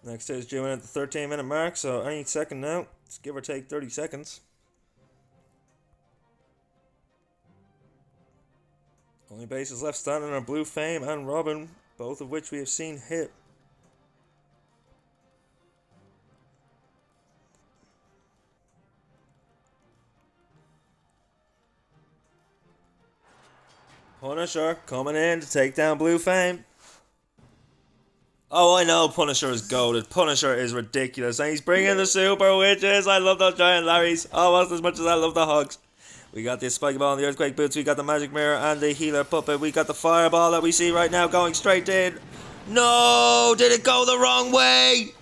Next is due in at the 13-minute mark, so any second now. It's give or take 30 seconds. Only bases left standing are Blue Fame and Robin, both of which we have seen hit. Punisher coming in to take down Blue Fame. Oh, I know Punisher is goated. Punisher is ridiculous. And he's bringing the Super Witches. I love those giant Larrys almost as much as I love the Hogs. We got the Spiky Ball and the Earthquake Boots. We got the Magic Mirror and the Healer Puppet. We got the Fireball that we see right now going straight in. No! Did it go the wrong way?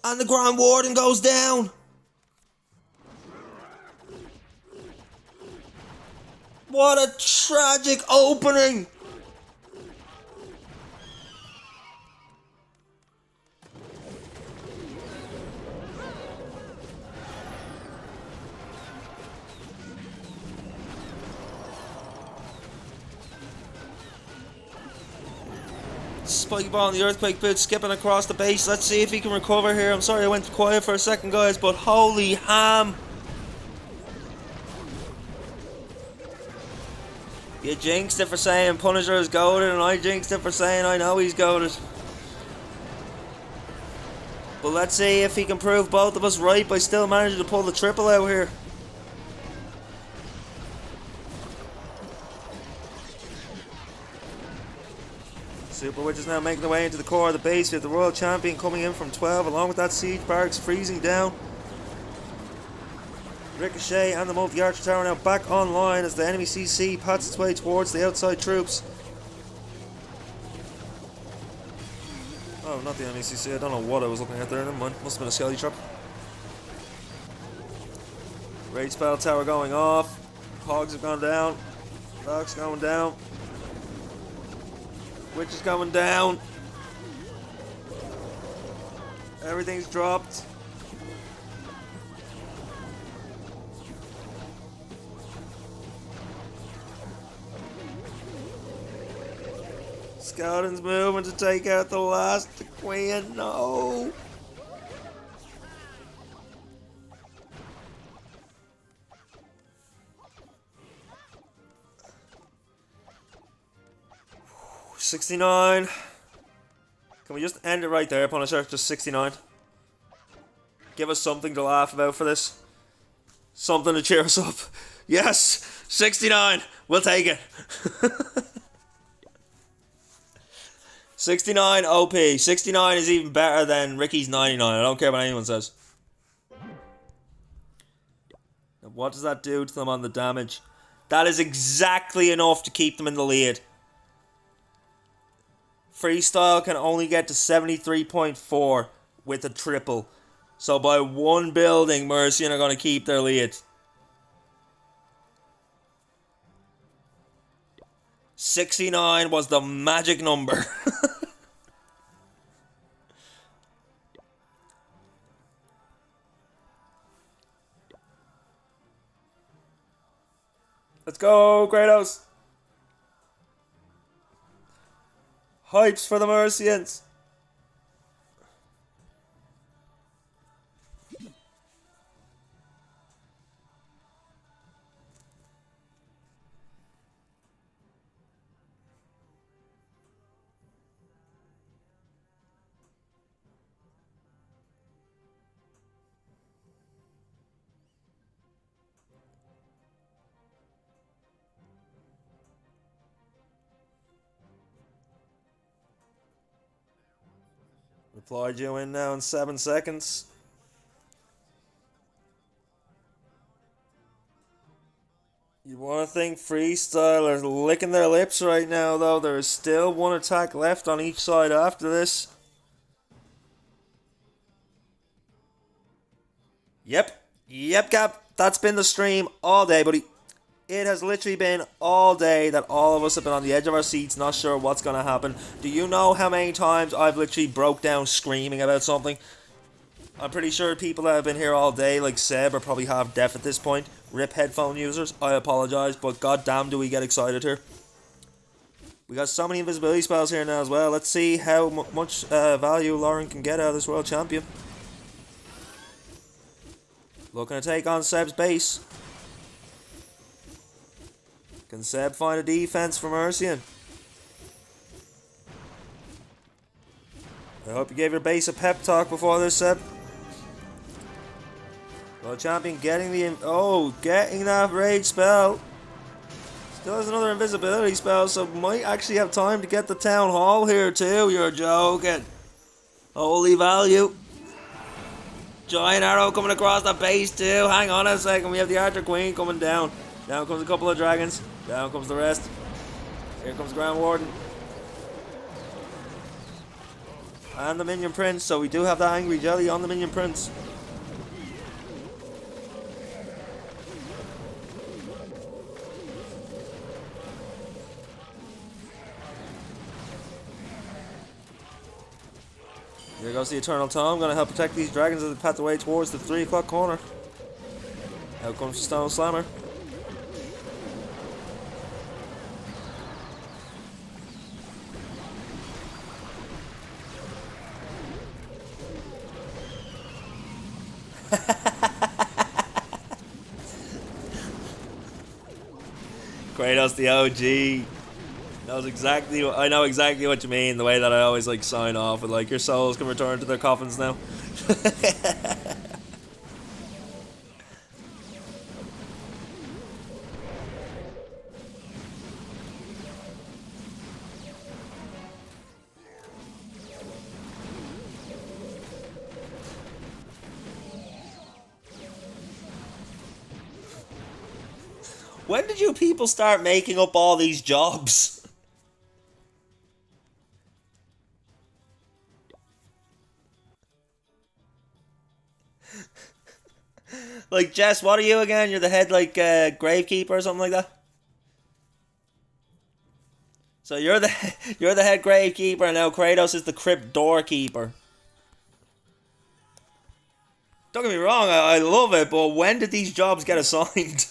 And the Grand Warden goes down. What a tragic opening. Spiky Ball and the Earthquake Boots skipping across the base. Let's see if he can recover here. I'm sorry I went quiet for a second, guys, but holy ham. You jinxed it for saying Punisher is goated, and I jinxed it for saying I know he's goated. But let's see if he can prove both of us right by still managing to pull the triple out here. Super Witch is now making their way into the core of the base. We have the Royal Champion coming in from 12, along with that Siege Barracks freezing down. Ricochet and the Multi-Archer Tower now back online as the enemy CC pats its way towards the outside troops. Oh, not the enemy CC. I don't know what I was looking at there. Never mind. Must have been a Skelly Trap. Rage Battle Tower going off. Hogs have gone down. Doc's going down. Witch is going down. Everything's dropped. Scouting's moving to take out the last queen. No. $69. Can we just end it right there, Punisher? Just 69. Give us something to laugh about for this. Something to cheer us up. Yes! 69! We'll take it. 69 OP. 69 is even better than Ricky's 99. I don't care what anyone says. Now, what does that do to them on the damage? That is exactly enough to keep them in the lead. Freestyle can only get to 73.4 with a triple. So by one building, Mercian are going to keep their lead. 69 was the magic number. Let's go, Kratos. Hypes for the Mercians. Reply due in now in 7 seconds. You want to think Freestyle are licking their lips right now, though. There is still one attack left on each side after this. Yep, Cap. That's been the stream all day, buddy. It has literally been all day that all of us have been on the edge of our seats, not sure what's going to happen. Do you know how many times I've literally broke down screaming about something? I'm pretty sure people that have been here all day, like Seb, are probably half deaf at this point. RIP headphone users, I apologise, but goddamn do we get excited here. We got so many invisibility spells here now as well. Let's see how much value Lauren can get out of this world champion. Looking to take on Seb's base. Can Seb find a defense for Mercian? I hope you gave your base a pep talk before this, Seb. World champion getting getting that rage spell. Still has another invisibility spell, so might actually have time to get the town hall here too. You're joking. Holy value. Giant arrow coming across the base too. Hang on a second, we have the Archer Queen coming down. Down comes a couple of dragons. Down comes the rest. Here comes Grand Warden. And the Minion Prince, so we do have that Angry Jelly on the Minion Prince. Here goes the Eternal Tome, gonna help protect these dragons as they path their way towards the 3 o'clock corner. Out comes the Stone Slammer. Kratos the OG. I know exactly what you mean, the way that I always like sign off with like your souls can return to their coffins now. When did you people start making up all these jobs? Like, Jess, what are you again? You're the head, like, gravekeeper or something like that? So you're the head gravekeeper, and now Kratos is the crypt doorkeeper. Don't get me wrong, I love it, but when did these jobs get assigned?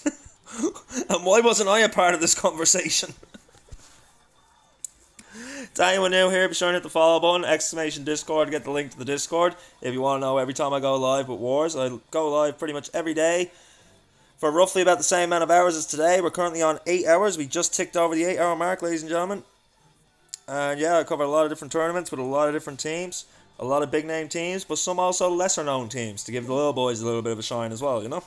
And why wasn't I a part of this conversation? To anyone new here, be sure to hit the follow button, !Discord to get the link to the Discord. If you want to know every time I go live with Wars, I go live pretty much every day for roughly about the same amount of hours as today. We're currently on 8 hours. We just ticked over the 8-hour mark, ladies and gentlemen. And yeah, I cover a lot of different tournaments with a lot of different teams. A lot of big name teams, but some also lesser known teams to give the little boys a little bit of a shine as well, you know?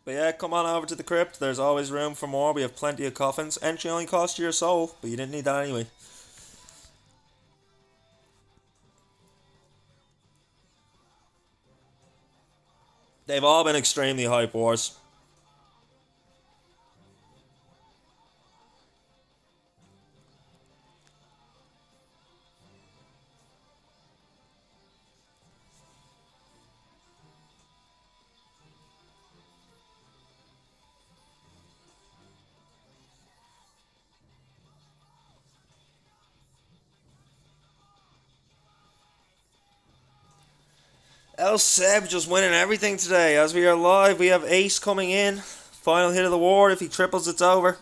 But yeah, come on over to the crypt. There's always room for more. We have plenty of coffins. Entry only costs you your soul, but you didn't need that anyway. They've all been extremely hype wars. El Seb just winning everything today. As we are live, we have Ace coming in. Final hit of the war. If he triples, it's over.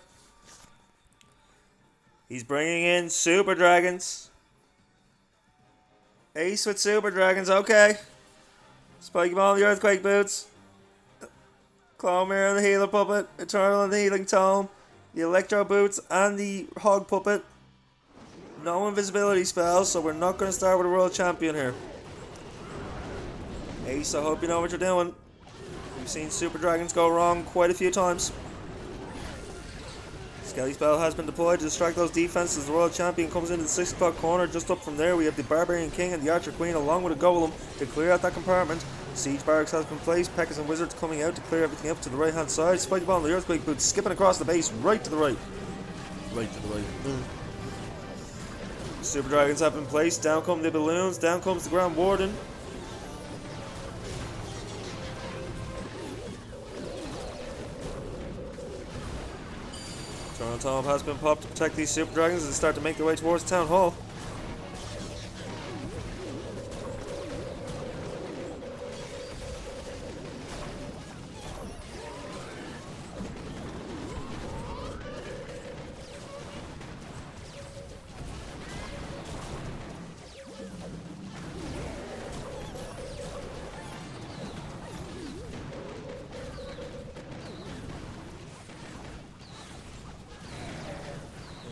He's bringing in Super Dragons. Ace with Super Dragons, okay. Spiky Ball and the Earthquake Boots. Claw Mirror and the Healer Puppet. Eternal and the Healing Tome. The Electro Boots and the Hog Puppet. No invisibility spells, so we're not going to start with a World Champion here. Ace, I hope you know what you're doing. We've seen Super Dragons go wrong quite a few times. Skelly Spell has been deployed to distract those defenses. The World Champion comes into the 6 o'clock corner. Just up from there, we have the Barbarian King and the Archer Queen along with a Golem to clear out that compartment. Siege Barracks has been placed. Pekkas and Wizards coming out to clear everything up to the right hand side. Spiky Ball and the Earthquake Boots skipping across the base right to the right. Right to the right. Super Dragons have been placed. Down come the balloons. Down comes the Grand Warden. Eternal Tome has been popped to protect these Super Dragons as they start to make their way towards Town Hall.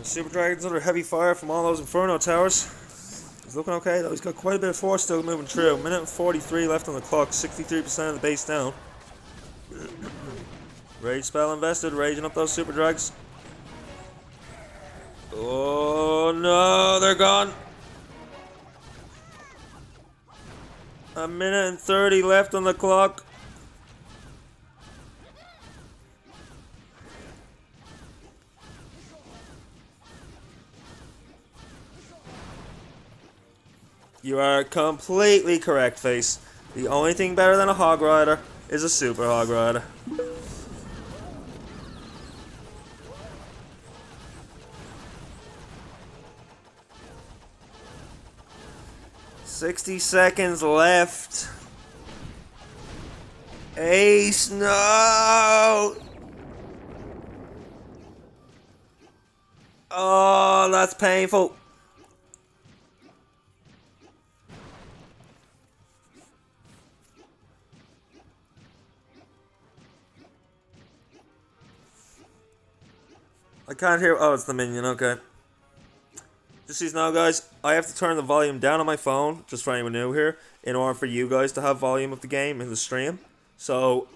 Super Dragon's under heavy fire from all those Inferno towers. He's looking okay though. He's got quite a bit of force still moving through. Minute and 43 left on the clock. 63% of the base down. Rage spell invested. Raging up those Super Drags. Oh no, they're gone. A minute and 30 left on the clock. You are completely correct, Face. The only thing better than a Hog Rider is a Super Hog Rider. $60 seconds left. Ace, no! Oh, that's painful. I can't hear. Oh, it's the minion. Okay. Just so you know, guys, I have to turn the volume down on my phone, just for anyone new here, in order for you guys to have volume of the game in the stream. So,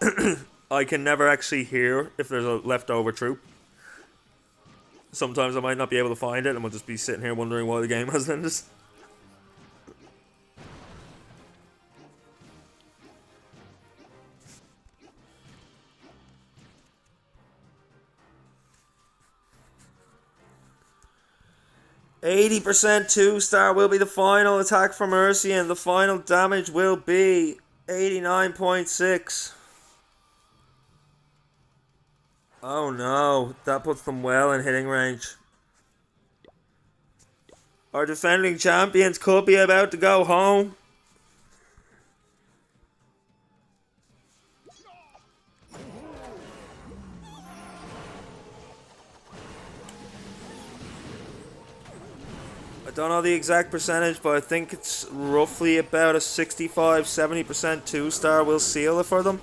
I can never actually hear if there's a leftover troop. Sometimes I might not be able to find it, and we'll just be sitting here wondering why the game hasn't ended. 80% 2-star will be the final attack from Mercy, and the final damage will be 89.6. Oh no, that puts them well in hitting range. Our defending champions could be about to go home. I don't know the exact percentage, but I think it's roughly about a 65-70% 2-star will seal it for them.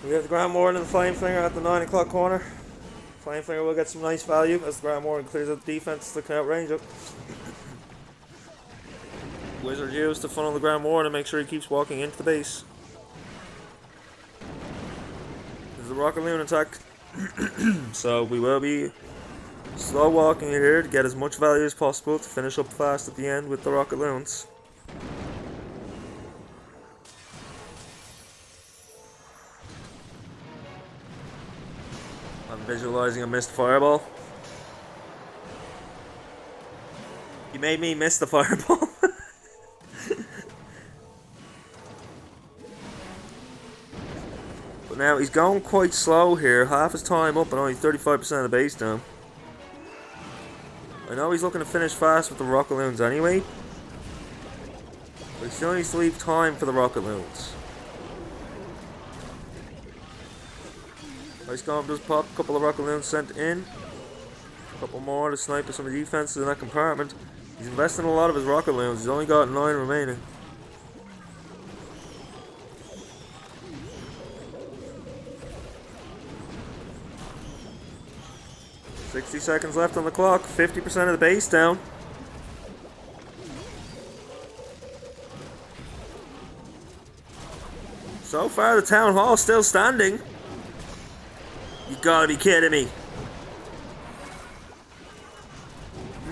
We have the Grand Warden and the Flameflinger at the 9 o'clock corner. Flameflinger will get some nice value as the Grand Warden clears out the defense to outrange it. Wizard used to funnel the Grand Warden and make sure he keeps walking into the base. This is a Rocket Loon attack. So we will be slow walking here to get as much value as possible to finish up fast at the end with the Rocket Loons. I'm visualizing a missed fireball. You made me miss the fireball. But now he's going quite slow here. Half his time up and only 35% of the base down. I know he's looking to finish fast with the Rocket Loons anyway. But he still needs to leave time for the Rocket Loons. Ice Golem does pop, a couple of Rocket Loons sent in. A couple more to snipe some of the defenses in that compartment. He's investing a lot of his Rocket Loons, he's only got 9 remaining. $60 seconds left on the clock, 50% of the base down. So far the Town Hall still standing. You gotta be kidding me.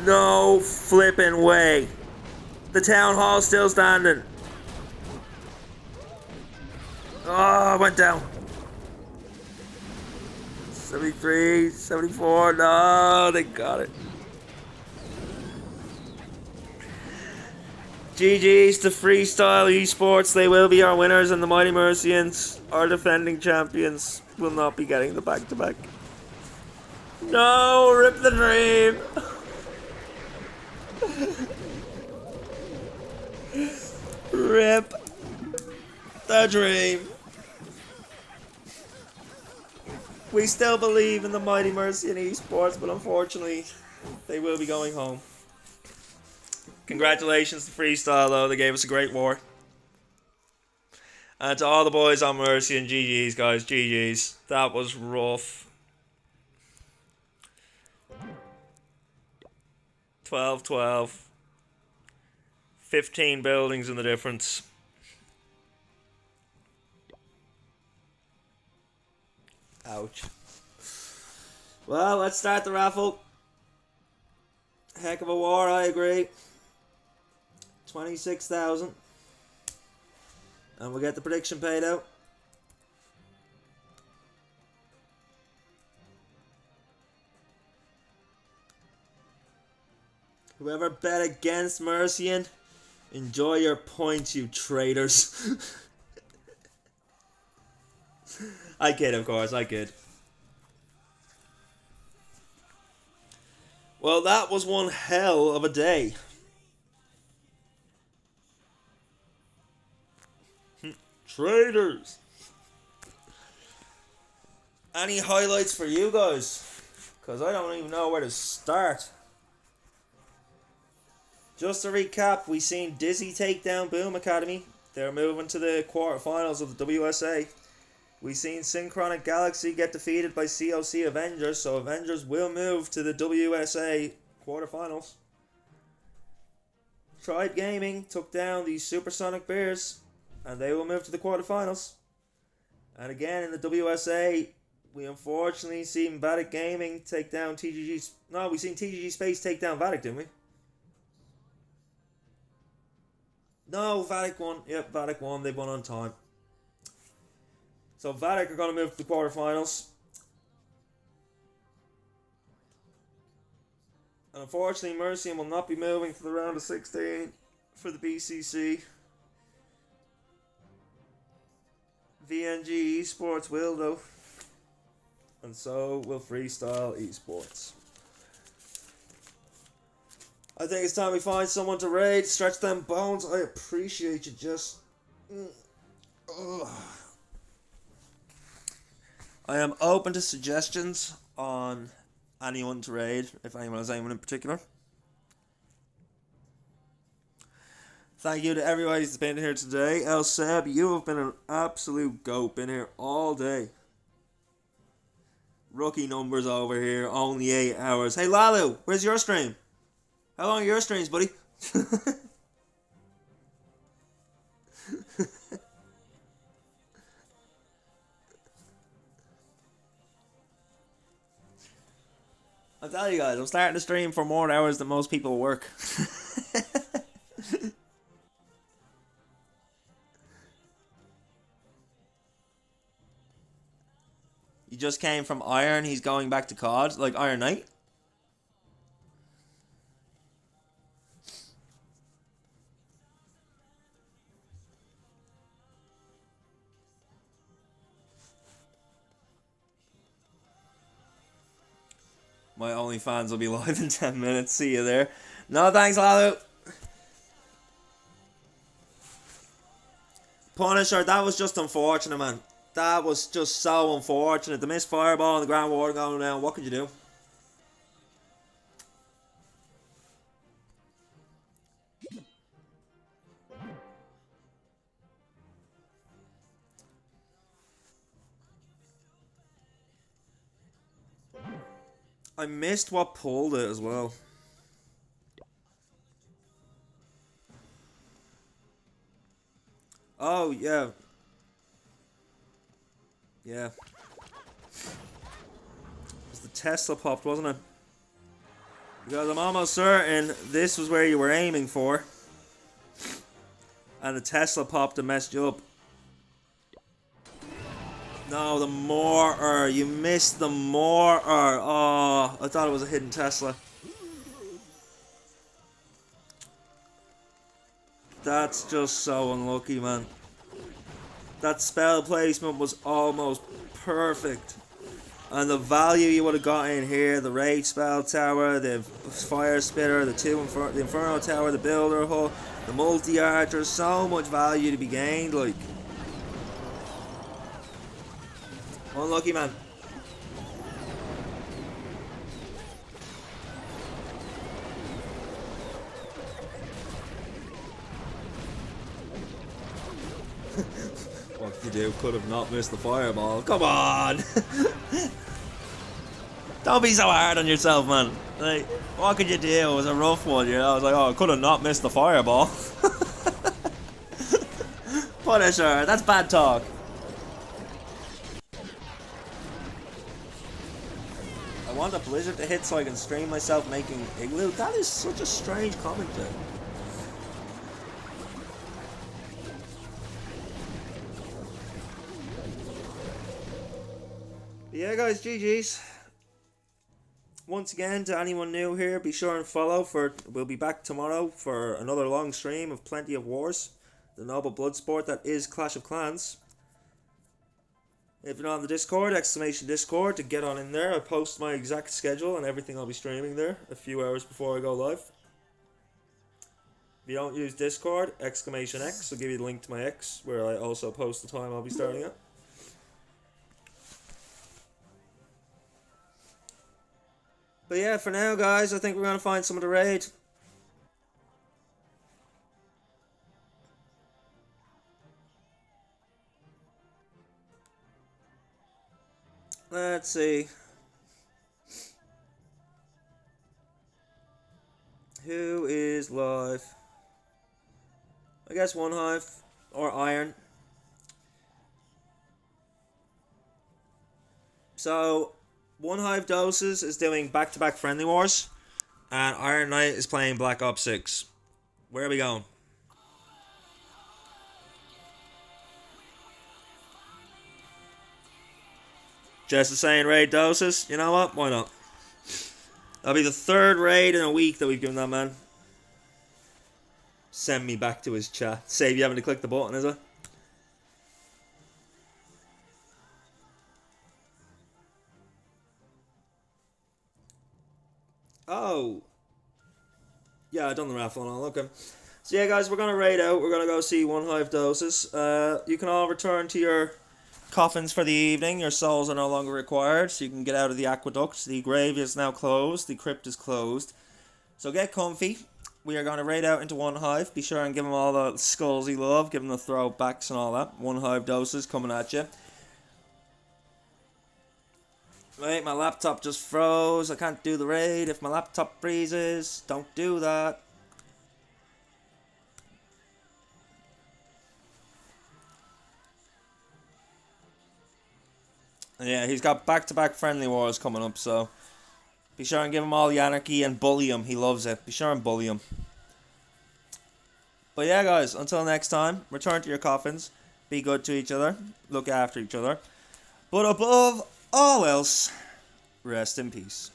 No flipping way. The Town Hall's still standing. Oh, it went down. 73, 74, no, they got it. GG's to Freestyle Esports, they will be our winners, and the Mighty Mercians, our defending champions, will not be getting the back-to-back. No, rip the dream. Rip the dream. We still believe in the mighty Mercian Esports, but unfortunately, they will be going home. Congratulations to Freestyle, though. They gave us a great war. And to all the boys on Mercian, GG's, guys. GG's. That was rough. 12-12. 15 buildings in the difference. Ouch. Well, let's start the raffle. Heck of a war, I agree. 26,000. And we'll get the prediction paid out. Whoever bet against Mercian, enjoy your points, you traitors. I kid, of course, I kid. Well, that was one hell of a day. Traitors. Any highlights for you guys? Because I don't even know where to start. Just to recap, we seen Dizzy take down Boom Academy. They're moving to the quarterfinals of the WSA. We seen Synchronic Galaxy get defeated by COC Avengers, so Avengers will move to the WSA quarterfinals. Tribe Gaming took down the Supersonic Bears, and they will move to the quarterfinals. And again, in the WSA, we unfortunately seen Vatic Gaming take down TGG... No, we seen TGG Space take down Vatic, didn't we? No, Vatic won. Yep, Vatic won. They won on time. So Vatic are going to move to the quarterfinals. And unfortunately, Mercian will not be moving to the round of 16 for the BCC. VNG Esports will, though. And so will Freestyle Esports. I think it's time we find someone to raid. Stretch them bones. I appreciate you just... I am open to suggestions on anyone to raid, if anyone has anyone in particular. Thank you to everybody that's been here today. El Seb, you have been an absolute goat. Been here all day. Rookie numbers over here, only 8 hours. Hey Lalu, where's your stream? How long are your streams, buddy? I'll tell you guys, I'm starting to stream for more hours than most people work. You just came from Iron, he's going back to COD, like Iron Knight? My OnlyFans will be live in 10 minutes. See you there. No, thanks, Lalu. Punisher, that was just unfortunate, man. That was just so unfortunate. The missed fireball and the ground water going down. What could you do? I missed what pulled it as well. Oh, yeah. Yeah. It was the Tesla popped, wasn't it? Because I'm almost certain this was where you were aiming for. And the Tesla popped and messed you up. No, the mortar. You missed the mortar. Oh, I thought it was a hidden Tesla. That's just so unlucky, man. That spell placement was almost perfect. And the value you would have got in here, the Rage Spell Tower, the Fire Spitter, the Inferno Tower, the Builder Hull, The multi-art, there's so much value to be gained, like. Unlucky, man. What could you do? Could have not missed the fireball. Come on! Don't be so hard on yourself, man. Like, what could you do? It was a rough one, you know? I was like, oh, I could have not missed the fireball. Punisher, that's bad talk. I want a blizzard to hit so I can stream myself making igloo. That is such a strange commentary. Yeah, guys, GG's. Once again, to anyone new here, be sure and follow. We'll be back tomorrow for another long stream of plenty of wars. The noble blood sport that is Clash of Clans. If you're not on the Discord, !Discord to get on in there. I post my exact schedule and everything I'll be streaming there a few hours before I go live. If you don't use Discord, !X, I'll give you the link to my X, where I also post the time I'll be starting at. But yeah, for now, guys, I think we're going to find some of the raid. Let's see. Who is live? I guess One Hive or Iron. So, One Hive Doses is doing back-to-back friendly wars, and Iron Knight is playing Black Ops 6. Where are we going? Just the saying raid Doses. You know what? Why not? That'll be the third raid in a week that we've given that man. Send me back to his chat. Save you having to click the button, is it? Oh. Yeah, I done the raffle and all. Okay. So yeah, guys, we're going to raid out. We're going to go see One Hive Doses. You can all return to your coffins for the evening. Your souls are no longer required, so you can get out of the aqueduct. The grave is now closed. The crypt is closed. So get comfy. We are going to raid out into One Hive. Be sure and give him all the skulls he loves. Give him the throwbacks and all that. One Hive Doses coming at you. Right, my laptop just froze. I can't do the raid. If my laptop freezes, don't do that. Yeah, he's got back-to-back friendly wars coming up, so be sure and give him all the anarchy and bully him. He loves it. Be sure and bully him. But yeah, guys, until next time, return to your coffins. Be good to each other. Look after each other. But above all else, rest in peace.